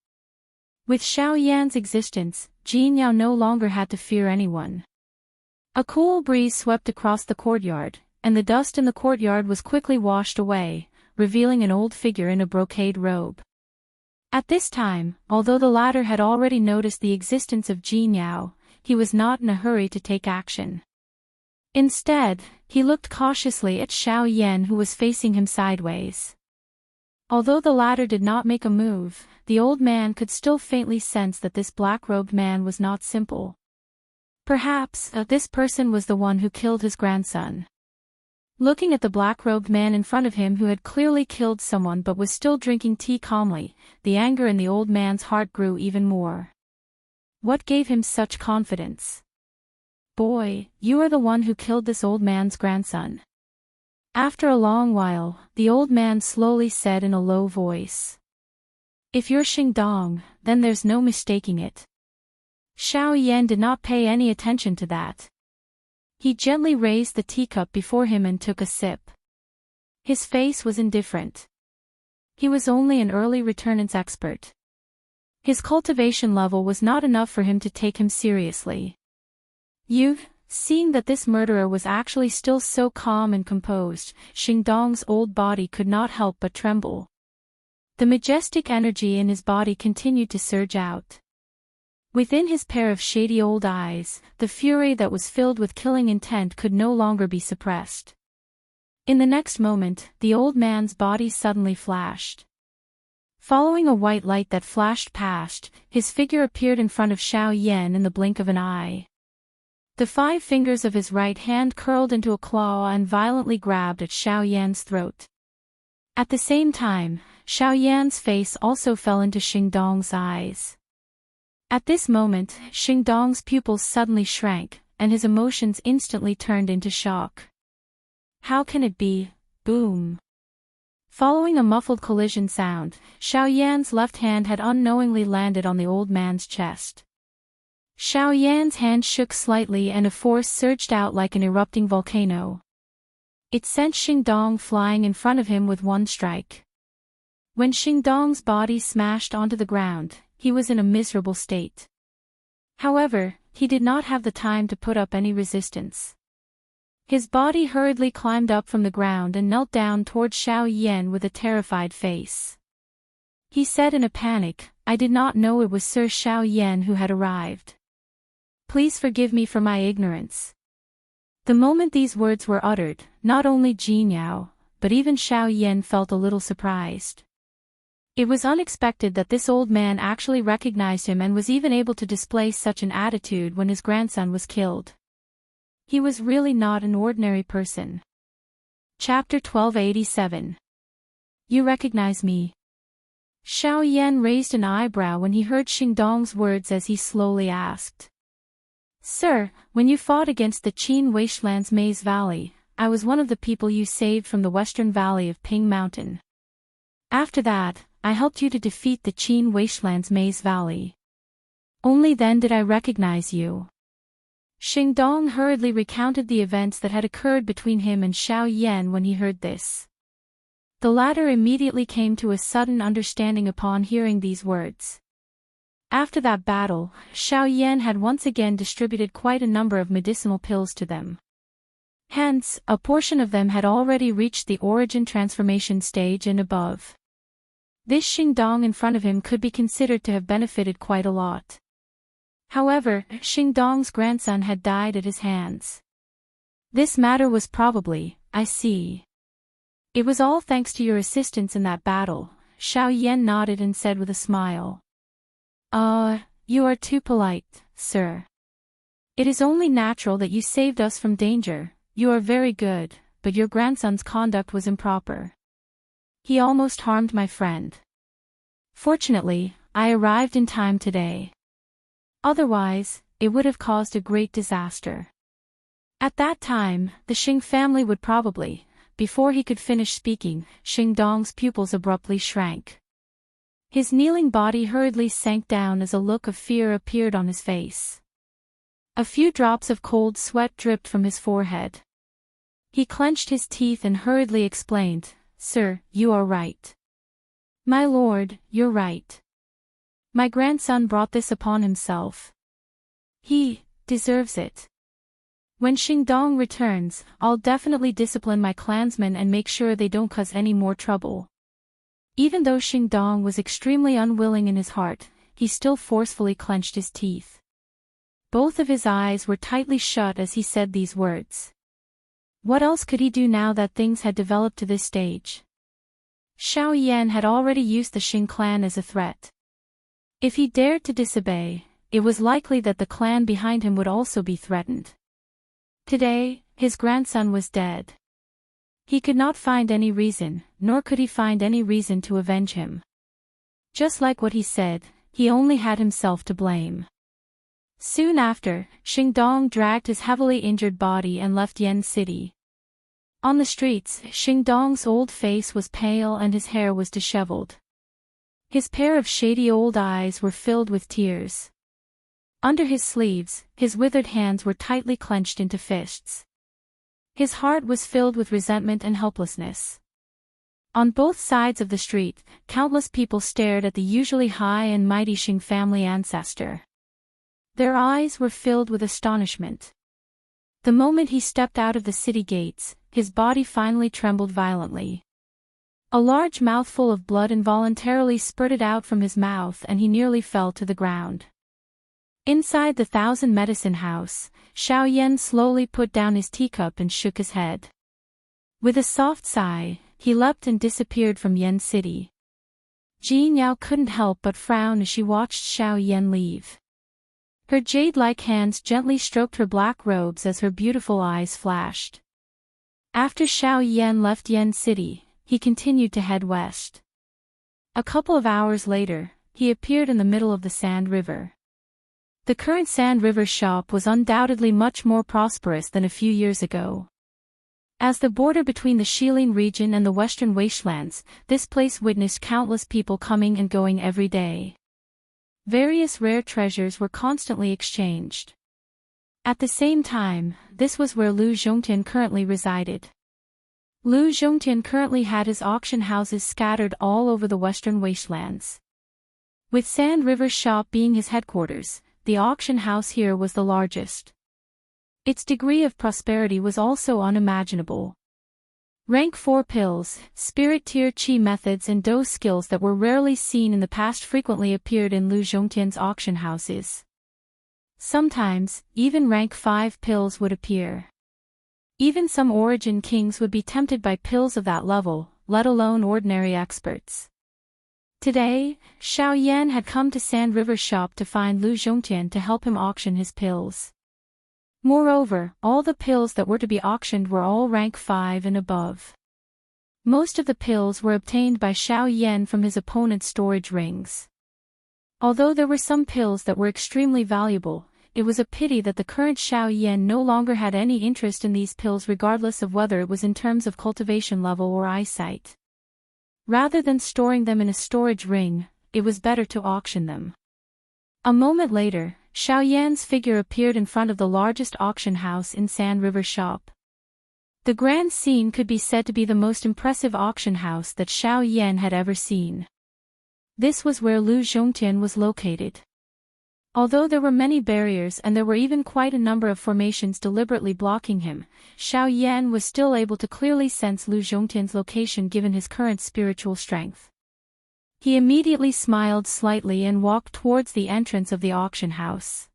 Speaker 1: With Xiao Yan's existence, Jin Yao no longer had to fear anyone. A cool breeze swept across the courtyard, and the dust in the courtyard was quickly washed away, revealing an old figure in a brocade robe. At this time, although the latter had already noticed the existence of Jin Yao, he was not in a hurry to take action. Instead, he looked cautiously at Xiao Yan, who was facing him sideways. Although the latter did not make a move, the old man could still faintly sense that this black-robed man was not simple. Perhaps, this person was the one who killed his grandson. Looking at the black-robed man in front of him who had clearly killed someone but was still drinking tea calmly, the anger in the old man's heart grew even more. What gave him such confidence? Boy, you are the one who killed this old man's grandson. After a long while, the old man slowly said in a low voice. If you're Xingdong, then there's no mistaking it. Xiao Yan did not pay any attention to that. He gently raised the teacup before him and took a sip. His face was indifferent. He was only an early returnance expert. His cultivation level was not enough for him to take him seriously. Seeing that this murderer was actually still so calm and composed, Xingdong's old body could not help but tremble. The majestic energy in his body continued to surge out. Within his pair of shady old eyes, the fury that was filled with killing intent could no longer be suppressed. In the next moment, the old man's body suddenly flashed. Following a white light that flashed past, his figure appeared in front of Xiao Yan in the blink of an eye. The 5 fingers of his right hand curled into a claw and violently grabbed at Xiao Yan's throat. At the same time, Xiao Yan's face also fell into Xingdong's eyes. At this moment, Xingdong's pupils suddenly shrank, and his emotions instantly turned into shock. How can it be? Boom! Following a muffled collision sound, Xiao Yan's left hand had unknowingly landed on the old man's chest. Xiao Yan's hand shook slightly and a force surged out like an erupting volcano. It sent Xingdong flying in front of him with one strike. When Xingdong's body smashed onto the ground, he was in a miserable state. However, he did not have the time to put up any resistance. His body hurriedly climbed up from the ground and knelt down toward Xiao Yan with a terrified face. He said in a panic, I did not know it was Sir Xiao Yan who had arrived. Please forgive me for my ignorance. The moment these words were uttered, not only Jin Yao, but even Xiao Yan felt a little surprised. It was unexpected that this old man actually recognized him and was even able to display such an attitude when his grandson was killed. He was really not an ordinary person. Chapter 1287. You recognize me? Xiao Yan raised an eyebrow when he heard Xingdong's words as he slowly asked. Sir, when you fought against the Qin Wasteland's Maze Valley, I was one of the people you saved from the western valley of Ping Mountain. After that, I helped you to defeat the Qin Wasteland's Maze Valley. Only then did I recognize you. Xingdong hurriedly recounted the events that had occurred between him and Xiao Yan when he heard this. The latter immediately came to a sudden understanding upon hearing these words. After that battle, Xiao Yan had once again distributed quite a number of medicinal pills to them. Hence, a portion of them had already reached the origin transformation stage and above. This Xingdong in front of him could be considered to have benefited quite a lot. However, Xingdong's grandson had died at his hands. This matter was probably, I see. It was all thanks to your assistance in that battle, Xiao Yan nodded and said with a smile. You are too polite, sir. It is only natural that you saved us from danger. You are very good, but your grandson's conduct was improper. He almost harmed my friend. Fortunately, I arrived in time today. Otherwise, it would have caused a great disaster. At that time, the Xing family would probably, before he could finish speaking, Xingdong's pupils abruptly shrank. His kneeling body hurriedly sank down as a look of fear appeared on his face. A few drops of cold sweat dripped from his forehead. He clenched his teeth and hurriedly explained, "Sir, you are right. My lord, you're right. My grandson brought this upon himself. He deserves it. When Xingdong returns, I'll definitely discipline my clansmen and make sure they don't cause any more trouble." Even though Xingdong was extremely unwilling in his heart, he still forcefully clenched his teeth. Both of his eyes were tightly shut as he said these words. What else could he do now that things had developed to this stage? Xiao Yan had already used the Xing clan as a threat. If he dared to disobey, it was likely that the clan behind him would also be threatened. Today, his grandson was dead. He could not find any reason, nor could he find any reason to avenge him. Just like what he said, he only had himself to blame. Soon after, Xingdong dragged his heavily injured body and left Yen City. On the streets, Xingdong's old face was pale and his hair was disheveled. His pair of shady old eyes were filled with tears. Under his sleeves, his withered hands were tightly clenched into fists. His heart was filled with resentment and helplessness. On both sides of the street, countless people stared at the usually high and mighty Xing family ancestor. Their eyes were filled with astonishment. The moment he stepped out of the city gates, his body finally trembled violently. A large mouthful of blood involuntarily spurted out from his mouth and he nearly fell to the ground. Inside the Thousand Medicine House, Xiao Yan slowly put down his teacup and shook his head. With a soft sigh, he leapt and disappeared from Yen City. Jin Yao couldn't help but frown as she watched Xiao Yan leave. Her jade-like hands gently stroked her black robes as her beautiful eyes flashed. After Xiao Yan left Yen City, he continued to head west. A couple of hours later, he appeared in the middle of the Sand River. The current Sand River shop was undoubtedly much more prosperous than a few years ago. As the border between the Shilin region and the western wastelands, this place witnessed countless people coming and going every day. Various rare treasures were constantly exchanged. At the same time, this was where Lu Zhongtian currently resided. Lu Zhongtian currently had his auction houses scattered all over the western wastelands. With Sand River shop being his headquarters, the auction house here was the largest. Its degree of prosperity was also unimaginable. Rank 4 pills, spirit tier chi methods and dose skills that were rarely seen in the past frequently appeared in Lu Zhongtian's auction houses. Sometimes, even rank 5 pills would appear. Even some origin kings would be tempted by pills of that level, let alone ordinary experts. Today, Xiao Yan had come to Sand River shop to find Lu Zhongtian to help him auction his pills. Moreover, all the pills that were to be auctioned were all rank 5 and above. Most of the pills were obtained by Xiao Yan from his opponent's storage rings. Although there were some pills that were extremely valuable, it was a pity that the current Xiao Yan no longer had any interest in these pills regardless of whether it was in terms of cultivation level or eyesight. Rather than storing them in a storage ring, it was better to auction them. A moment later, Xiao Yan's figure appeared in front of the largest auction house in Sand River shop. The grand scene could be said to be the most impressive auction house that Xiao Yan had ever seen. This was where Lu Zhongtian was located. Although there were many barriers and there were even quite a number of formations deliberately blocking him, Xiao Yan was still able to clearly sense Lu Zhongtian's location given his current spiritual strength. He immediately smiled slightly and walked towards the entrance of the auction house.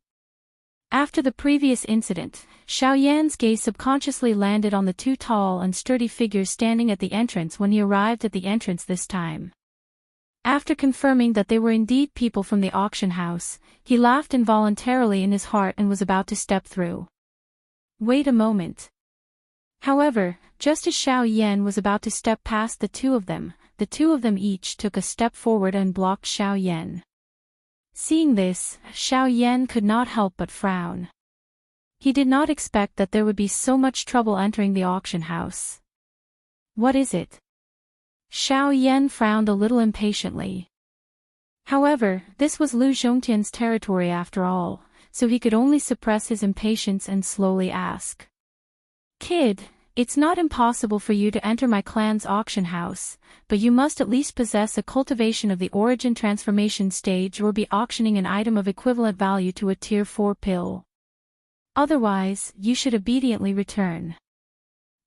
Speaker 1: After the previous incident, Xiao Yan's gaze subconsciously landed on the two tall and sturdy figures standing at the entrance when he arrived at the entrance this time. After confirming that they were indeed people from the auction house, he laughed involuntarily in his heart and was about to step through. Wait a moment. However, just as Xiao Yan was about to step past the two of them each took a step forward and blocked Xiao Yan. Seeing this, Xiao Yan could not help but frown. He did not expect that there would be so much trouble entering the auction house. What is it? Xiao Yan frowned a little impatiently. However, this was Lu Zhongtian's territory after all, so he could only suppress his impatience and slowly ask. Kid, it's not impossible for you to enter my clan's auction house, but you must at least possess a cultivation of the origin transformation stage or be auctioning an item of equivalent value to a tier 4 pill. Otherwise, you should obediently return.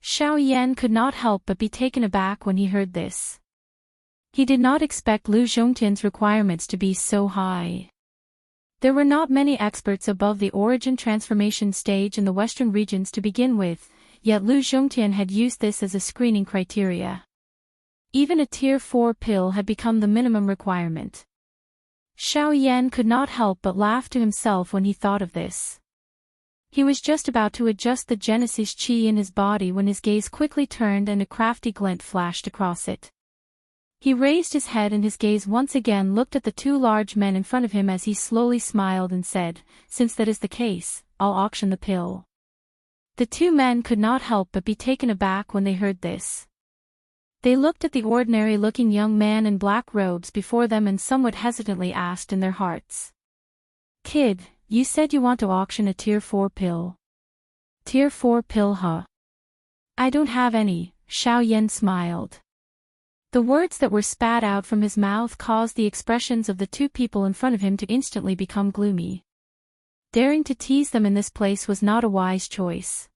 Speaker 1: Xiao Yan could not help but be taken aback when he heard this. He did not expect Lu Zhongtian's requirements to be so high. There were not many experts above the origin transformation stage in the western regions to begin with, yet Lu Zhongtian had used this as a screening criteria. Even a tier 4 pill had become the minimum requirement. Xiao Yan could not help but laugh to himself when he thought of this. He was just about to adjust the Genesis chi in his body when his gaze quickly turned and a crafty glint flashed across it. He raised his head and his gaze once again looked at the two large men in front of him as he slowly smiled and said, "Since that is the case, I'll auction the pill." The two men could not help but be taken aback when they heard this. They looked at the ordinary-looking young man in black robes before them and somewhat hesitantly asked in their hearts. "Kid, you said you want to auction a tier 4 pill." "Tier 4 pill, huh?" "I don't have any," Xiao Yan smiled. The words that were spat out from his mouth caused the expressions of the two people in front of him to instantly become gloomy. Daring to tease them in this place was not a wise choice.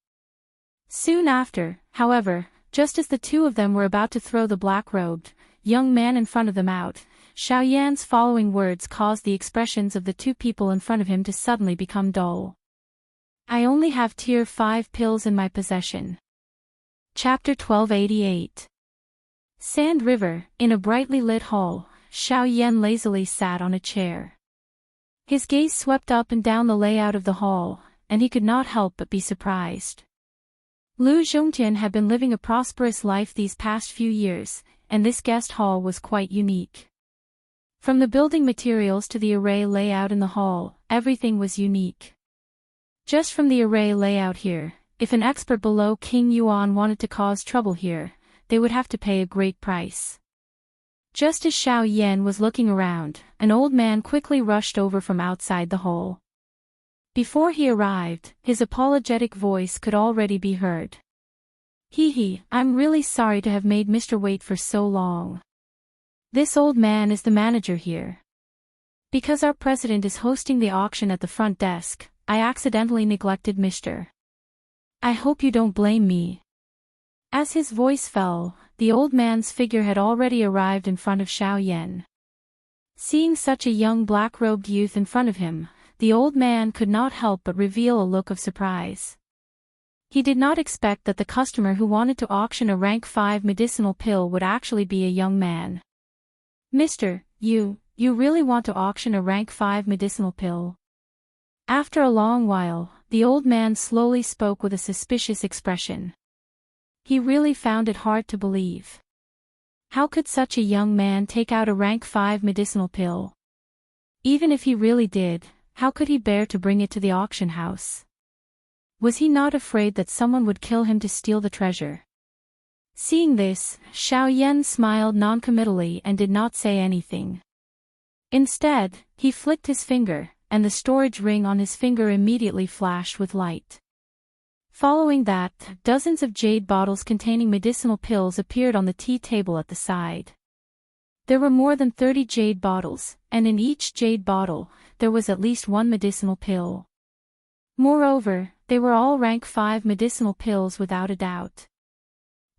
Speaker 1: Soon after, however, just as the two of them were about to throw the black-robed young man in front of them out, Xiao Yan's following words caused the expressions of the two people in front of him to suddenly become dull. "I only have tier 5 pills in my possession." Chapter 1288. Sand River, in a brightly lit hall, Xiao Yan lazily sat on a chair. His gaze swept up and down the layout of the hall, and he could not help but be surprised. Lu Zhongtian had been living a prosperous life these past few years, and this guest hall was quite unique. From the building materials to the array layout in the hall, everything was unique. Just from the array layout here, if an expert below King Yuan wanted to cause trouble here, they would have to pay a great price. Just as Xiao Yan was looking around, an old man quickly rushed over from outside the hall. Before he arrived, his apologetic voice could already be heard. "Hee, I'm really sorry to have made Mr. wait for so long. This old man is the manager here. Because our president is hosting the auction at the front desk, I accidentally neglected Mr. I hope you don't blame me." As his voice fell, the old man's figure had already arrived in front of Xiao Yan. Seeing such a young black-robed youth in front of him, the old man could not help but reveal a look of surprise. He did not expect that the customer who wanted to auction a rank 5 medicinal pill would actually be a young man. "Mister, you really want to auction a rank 5 medicinal pill?" After a long while, the old man slowly spoke with a suspicious expression. He really found it hard to believe. How could such a young man take out a rank 5 medicinal pill? Even if he really did, how could he bear to bring it to the auction house? Was he not afraid that someone would kill him to steal the treasure? Seeing this, Xiao Yan smiled noncommittally and did not say anything. Instead, he flicked his finger, and the storage ring on his finger immediately flashed with light. Following that, dozens of jade bottles containing medicinal pills appeared on the tea table at the side. There were more than 30 jade bottles, and in each jade bottle, there was at least one medicinal pill. Moreover, they were all rank 5 medicinal pills without a doubt.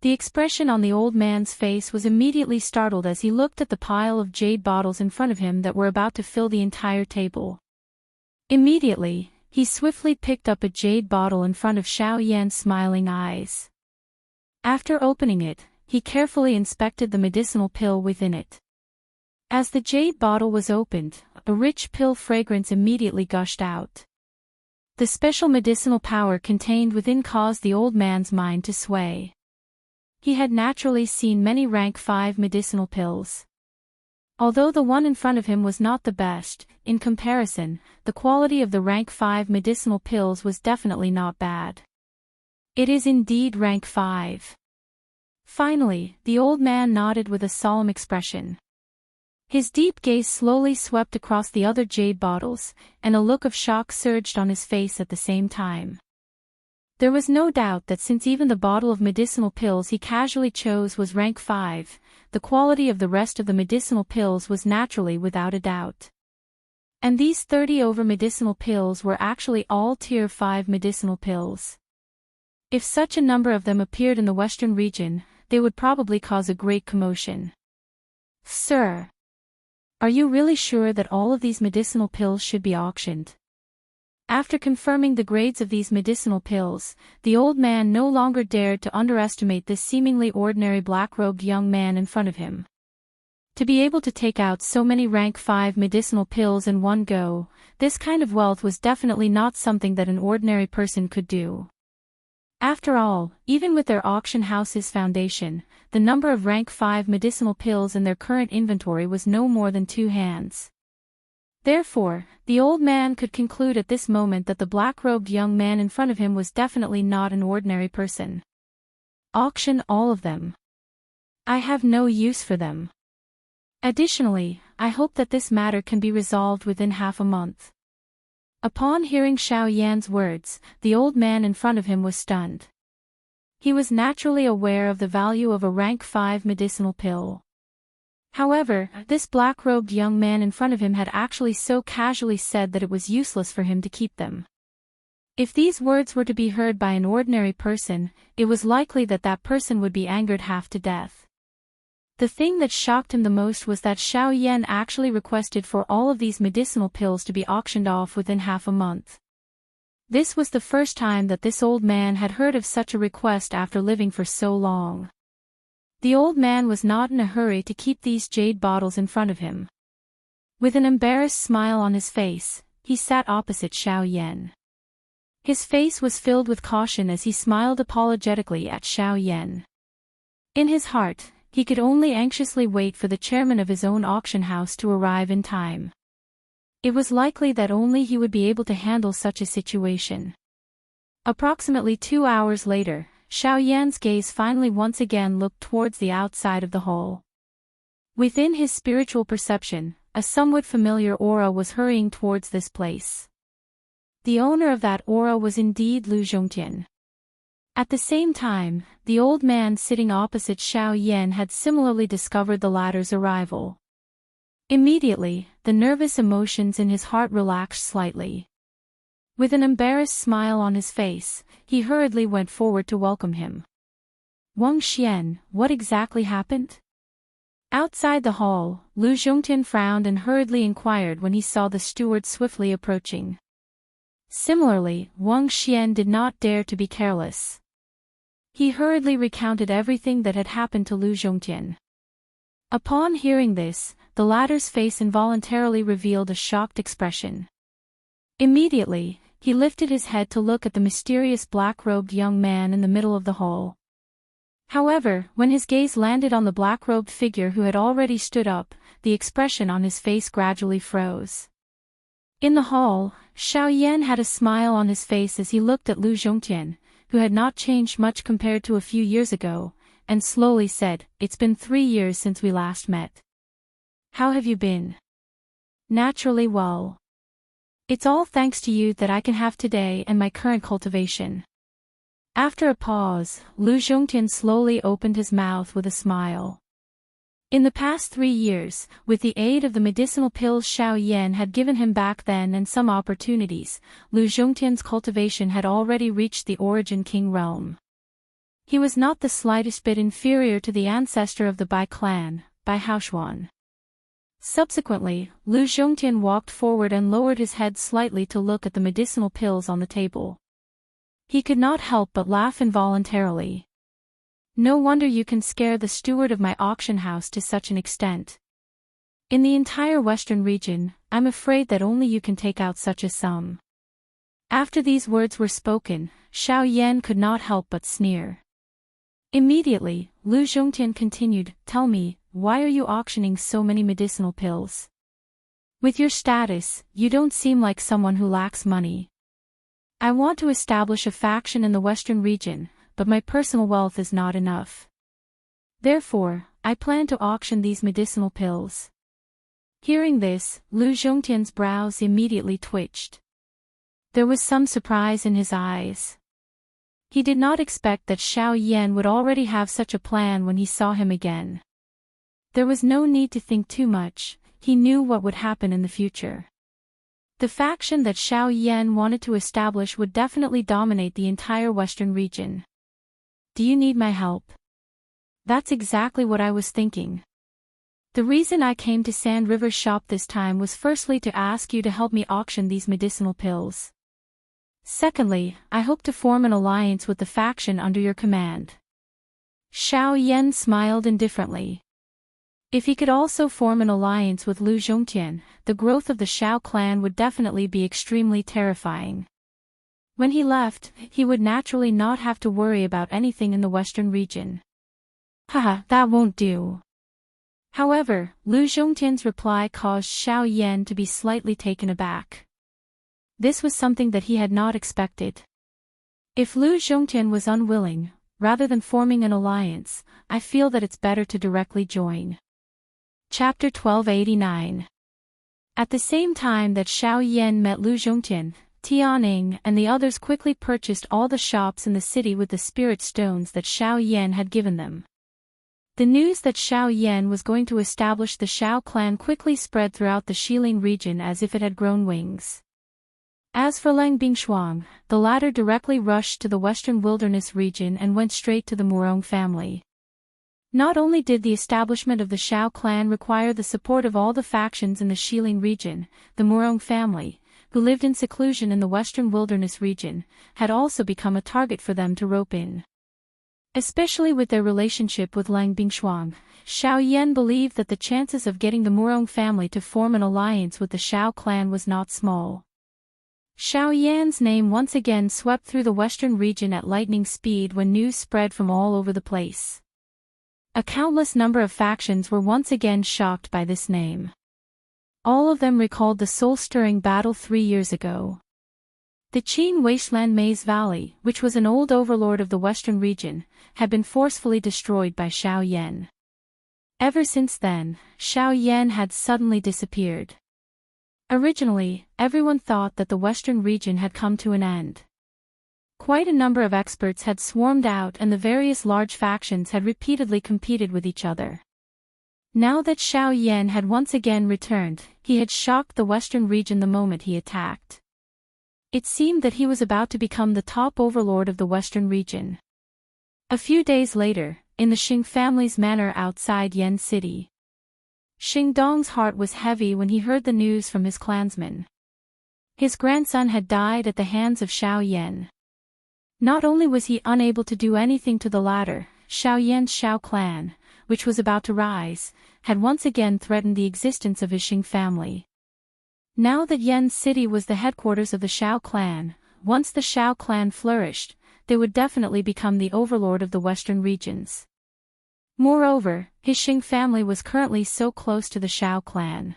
Speaker 1: The expression on the old man's face was immediately startled as he looked at the pile of jade bottles in front of him that were about to fill the entire table. Immediately, he swiftly picked up a jade bottle in front of Xiao Yan's smiling eyes. After opening it, he carefully inspected the medicinal pill within it. As the jade bottle was opened, a rich pill fragrance immediately gushed out. The special medicinal power contained within caused the old man's mind to sway. He had naturally seen many rank 5 medicinal pills. Although the one in front of him was not the best, in comparison, the quality of the rank 5 medicinal pills was definitely not bad. It is indeed rank 5. Finally, the old man nodded with a solemn expression. His deep gaze slowly swept across the other jade bottles, and a look of shock surged on his face at the same time. There was no doubt that since even the bottle of medicinal pills he casually chose was rank 5, the quality of the rest of the medicinal pills was naturally without a doubt. And these 30 over medicinal pills were actually all tier 5 medicinal pills. If such a number of them appeared in the western region, they would probably cause a great commotion. Sir, are you really sure that all of these medicinal pills should be auctioned? After confirming the grades of these medicinal pills, the old man no longer dared to underestimate this seemingly ordinary black-robed young man in front of him. To be able to take out so many rank 5 medicinal pills in one go, this kind of wealth was definitely not something that an ordinary person could do. After all, even with their auction house's foundation, the number of rank 5 medicinal pills in their current inventory was no more than 2 hands. Therefore, the old man could conclude at this moment that the black-robed young man in front of him was definitely not an ordinary person. Auction all of them. I have no use for them. Additionally, I hope that this matter can be resolved within half a month. Upon hearing Xiao Yan's words, the old man in front of him was stunned. He was naturally aware of the value of a rank 5 medicinal pill. However, this black-robed young man in front of him had actually so casually said that it was useless for him to keep them. If these words were to be heard by an ordinary person, it was likely that that person would be angered half to death. The thing that shocked him the most was that Xiao Yan actually requested for all of these medicinal pills to be auctioned off within half a month. This was the first time that this old man had heard of such a request after living for so long. The old man was not in a hurry to keep these jade bottles in front of him. With an embarrassed smile on his face, he sat opposite Xiao Yan. His face was filled with caution as he smiled apologetically at Xiao Yan. In his heart, he could only anxiously wait for the chairman of his own auction house to arrive in time. It was likely that only he would be able to handle such a situation. Approximately 2 hours later, Xiao Yan's gaze finally once again looked towards the outside of the hall. Within his spiritual perception, a somewhat familiar aura was hurrying towards this place. The owner of that aura was indeed Lu Zhongtian. At the same time, the old man sitting opposite Xiao Yan had similarly discovered the latter's arrival. Immediately, the nervous emotions in his heart relaxed slightly. With an embarrassed smile on his face, he hurriedly went forward to welcome him. Wang Xian, what exactly happened? Outside the hall, Lu Zhongtian frowned and hurriedly inquired when he saw the steward swiftly approaching. Similarly, Wang Xian did not dare to be careless. He hurriedly recounted everything that had happened to Lu Zhongtian. Upon hearing this, the latter's face involuntarily revealed a shocked expression. Immediately, he lifted his head to look at the mysterious black-robed young man in the middle of the hall. However, when his gaze landed on the black-robed figure who had already stood up, the expression on his face gradually froze. In the hall, Xiao Yan had a smile on his face as he looked at Lu Zhongtian, who had not changed much compared to a few years ago, and slowly said, "It's been 3 years since we last met. How have you been?" "Naturally well. It's all thanks to you that I can have today and my current cultivation." After a pause, Lu Zhongtian slowly opened his mouth with a smile. In the past 3 years, with the aid of the medicinal pills Xiao Yan had given him back then and some opportunities, Lu Zhongtian's cultivation had already reached the Origin King realm. He was not the slightest bit inferior to the ancestor of the Bai clan, Bai Haoshuan. Subsequently, Lu Zhongtian walked forward and lowered his head slightly to look at the medicinal pills on the table. He could not help but laugh involuntarily. No wonder you can scare the steward of my auction house to such an extent. In the entire western region, I'm afraid that only you can take out such a sum. After these words were spoken, Xiao Yan could not help but sneer. Immediately, Lu Zhongtian continued, "Tell me, why are you auctioning so many medicinal pills? With your status, you don't seem like someone who lacks money. I want to establish a faction in the western region, but my personal wealth is not enough. Therefore, I plan to auction these medicinal pills." Hearing this, Lu Zhongtian's brows immediately twitched. There was some surprise in his eyes. He did not expect that Xiao Yan would already have such a plan when he saw him again. There was no need to think too much, he knew what would happen in the future. The faction that Xiao Yan wanted to establish would definitely dominate the entire western region. "Do you need my help?" "That's exactly what I was thinking. The reason I came to Sand River's shop this time was firstly to ask you to help me auction these medicinal pills. Secondly, I hope to form an alliance with the faction under your command." Xiao Yan smiled indifferently. If he could also form an alliance with Lu Zhongtian, the growth of the Xiao clan would definitely be extremely terrifying. When he left, he would naturally not have to worry about anything in the western region. "Haha, that won't do." However, Lu Zhongtian's reply caused Xiao Yan to be slightly taken aback. This was something that he had not expected. If Lu Zhongtian was unwilling, rather than forming an alliance, I feel that it's better to directly join. Chapter 1289. At the same time that Xiao Yan met Lu Zhongtian, Tianing and the others quickly purchased all the shops in the city with the spirit stones that Xiao Yan had given them. The news that Xiao Yan was going to establish the Xiao clan quickly spread throughout the Xiling region as if it had grown wings. As for Lang Bingshuang, the latter directly rushed to the western wilderness region and went straight to the Murong family. Not only did the establishment of the Xiao clan require the support of all the factions in the Xiling region, the Murong family, who lived in seclusion in the western wilderness region, had also become a target for them to rope in. Especially with their relationship with Lang Bingshuang, Xiao Yan believed that the chances of getting the Murong family to form an alliance with the Xiao clan was not small. Xiao Yan's name once again swept through the western region at lightning speed when news spread from all over the place. A countless number of factions were once again shocked by this name. All of them recalled the soul-stirring battle 3 years ago. The Qin Wasteland Maze Valley, which was an old overlord of the western region, had been forcefully destroyed by Xiao Yan. Ever since then, Xiao Yan had suddenly disappeared. Originally, everyone thought that the western region had come to an end. Quite a number of experts had swarmed out and the various large factions had repeatedly competed with each other. Now that Xiao Yan had once again returned, he had shocked the western region the moment he attacked. It seemed that he was about to become the top overlord of the western region. A few days later, in the Xing family's manor outside Yan City, Xing Dong's heart was heavy when he heard the news from his clansmen. His grandson had died at the hands of Xiao Yan. Not only was he unable to do anything to the latter, Xiao Yan's Xiao clan, which was about to rise, had once again threatened the existence of his Xing family. Now that Yan City was the headquarters of the Xiao clan, once the Xiao clan flourished, they would definitely become the overlord of the western regions. Moreover, his Xing family was currently so close to the Xiao clan.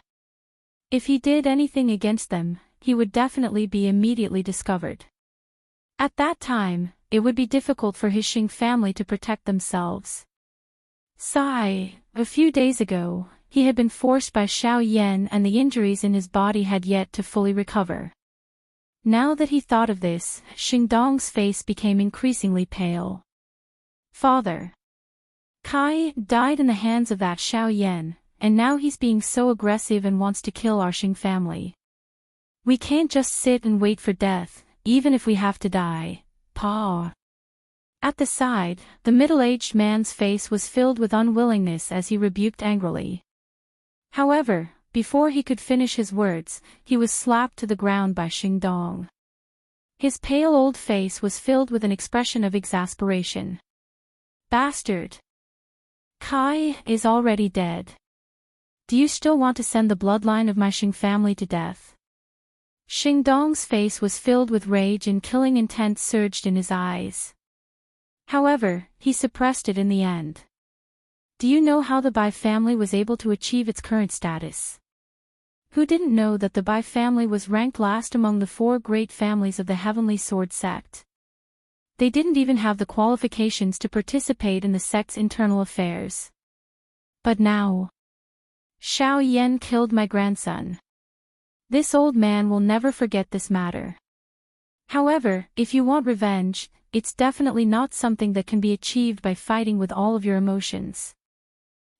Speaker 1: If he did anything against them, he would definitely be immediately discovered. At that time, it would be difficult for his Xing family to protect themselves. Sigh, a few days ago, he had been forced by Xiao Yan and the injuries in his body had yet to fully recover. Now that he thought of this, Xing Dong's face became increasingly pale. Father Kai died in the hands of that Xiao Yan, and now he's being so aggressive and wants to kill our Xing family. We can't just sit and wait for death, even if we have to die, Pa. At the side, the middle-aged man's face was filled with unwillingness as he rebuked angrily. However, before he could finish his words, he was slapped to the ground by Xingdong. His pale old face was filled with an expression of exasperation. Bastard! Kai is already dead. Do you still want to send the bloodline of my Xing family to death? Xingdong's face was filled with rage and killing intent surged in his eyes. However, he suppressed it in the end. Do you know how the Bai family was able to achieve its current status? Who didn't know that the Bai family was ranked last among the 4 great families of the Heavenly Sword sect? They didn't even have the qualifications to participate in the sect's internal affairs. But now, Xiao Yan killed my grandson. This old man will never forget this matter. However, if you want revenge, it's definitely not something that can be achieved by fighting with all of your emotions.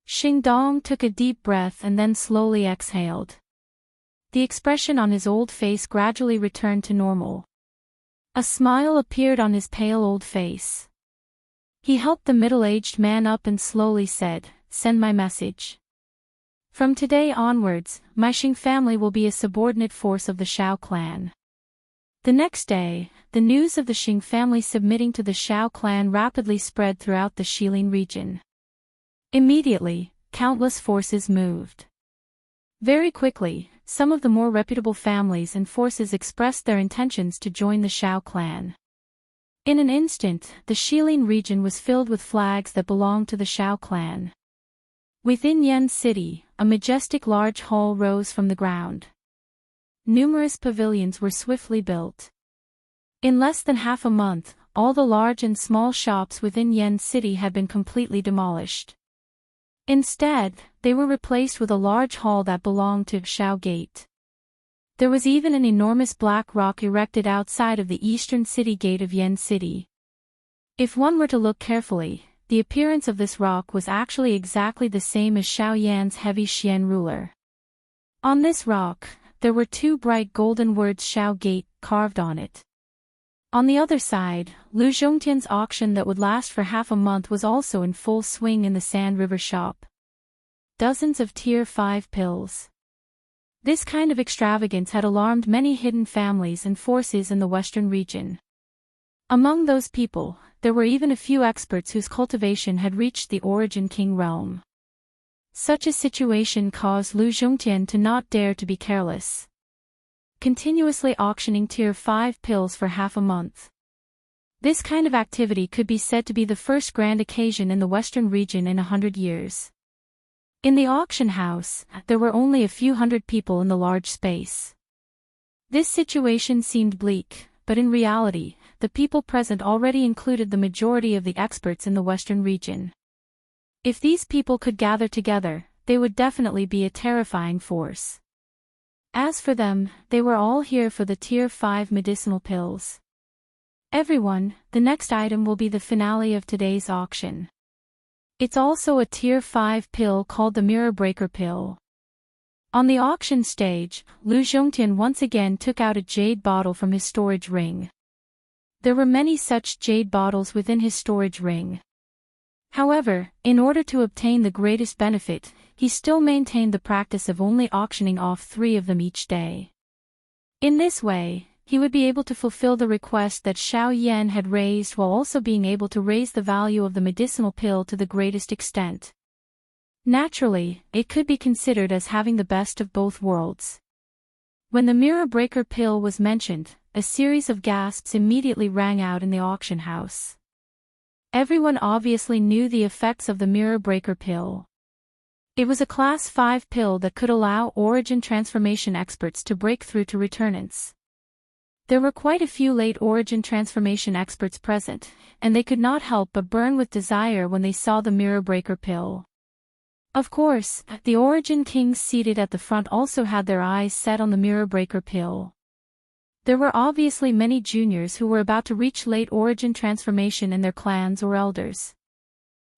Speaker 1: Xingdong took a deep breath and then slowly exhaled. The expression on his old face gradually returned to normal. A smile appeared on his pale old face. He helped the middle-aged man up and slowly said, "Send my message. From today onwards, my Xing family will be a subordinate force of the Shao clan." The next day, the news of the Xing family submitting to the Shao clan rapidly spread throughout the Xilin region. Immediately, countless forces moved. Very quickly, some of the more reputable families and forces expressed their intentions to join the Shao clan. In an instant, the Xilin region was filled with flags that belonged to the Shao clan. Within Yan City, a majestic large hall rose from the ground. Numerous pavilions were swiftly built. In less than half a month, all the large and small shops within Yan City had been completely demolished. Instead, they were replaced with a large hall that belonged to Shao Gate. There was even an enormous black rock erected outside of the eastern city gate of Yan City. If one were to look carefully, the appearance of this rock was actually exactly the same as Shao Yan's heavy Xian ruler. On this rock, there were 2 bright golden words Shao Gate carved on it. On the other side, Lu Zhongtian's auction that would last for half a month was also in full swing in the Sand River shop. Dozens of Tier 5 pills. This kind of extravagance had alarmed many hidden families and forces in the western region. Among those people, there were even a few experts whose cultivation had reached the Origin King realm. Such a situation caused Lu Zhongtian to not dare to be careless. Continuously auctioning Tier 5 pills for half a month. This kind of activity could be said to be the first grand occasion in the western region in 100 years. In the auction house, there were only a few hundred people in the large space. This situation seemed bleak, but in reality, the people present already included the majority of the experts in the western region. If these people could gather together, they would definitely be a terrifying force. As for them, they were all here for the Tier 5 medicinal pills. Everyone, the next item will be the finale of today's auction. It's also a Tier 5 pill called the Mirror Breaker pill. On the auction stage, Lu Zhongtian once again took out a jade bottle from his storage ring. There were many such jade bottles within his storage ring. However, in order to obtain the greatest benefit, he still maintained the practice of only auctioning off 3 of them each day. In this way, he would be able to fulfill the request that Shao Yan had raised while also being able to raise the value of the medicinal pill to the greatest extent. Naturally, it could be considered as having the best of both worlds. When the Mirror Breaker pill was mentioned, a series of gasps immediately rang out in the auction house. Everyone obviously knew the effects of the Mirror Breaker pill. It was a Class 5 pill that could allow Origin Transformation experts to break through to returnants. There were quite a few late Origin Transformation experts present, and they could not help but burn with desire when they saw the Mirror Breaker pill. Of course, the Origin Kings seated at the front also had their eyes set on the Mirror Breaker pill. There were obviously many juniors who were about to reach late Origin Transformation in their clans or elders.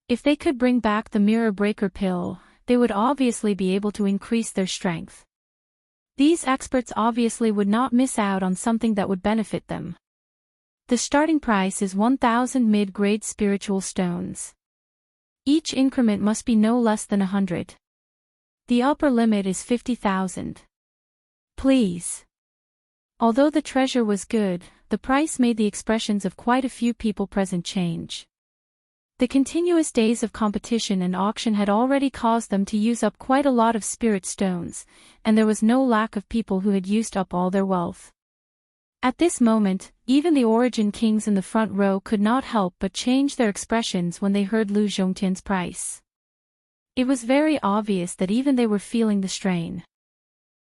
Speaker 1: If they could bring back the Mirror Breaker pill, they would obviously be able to increase their strength. These experts obviously would not miss out on something that would benefit them. The starting price is 1,000 mid-grade spiritual stones. Each increment must be no less than 100. The upper limit is 50,000. Please. Although the treasure was good, the price made the expressions of quite a few people present change. The continuous days of competition and auction had already caused them to use up quite a lot of spirit stones, and there was no lack of people who had used up all their wealth. At this moment, even the origin kings in the front row could not help but change their expressions when they heard Lu Zhongtian's price. It was very obvious that even they were feeling the strain.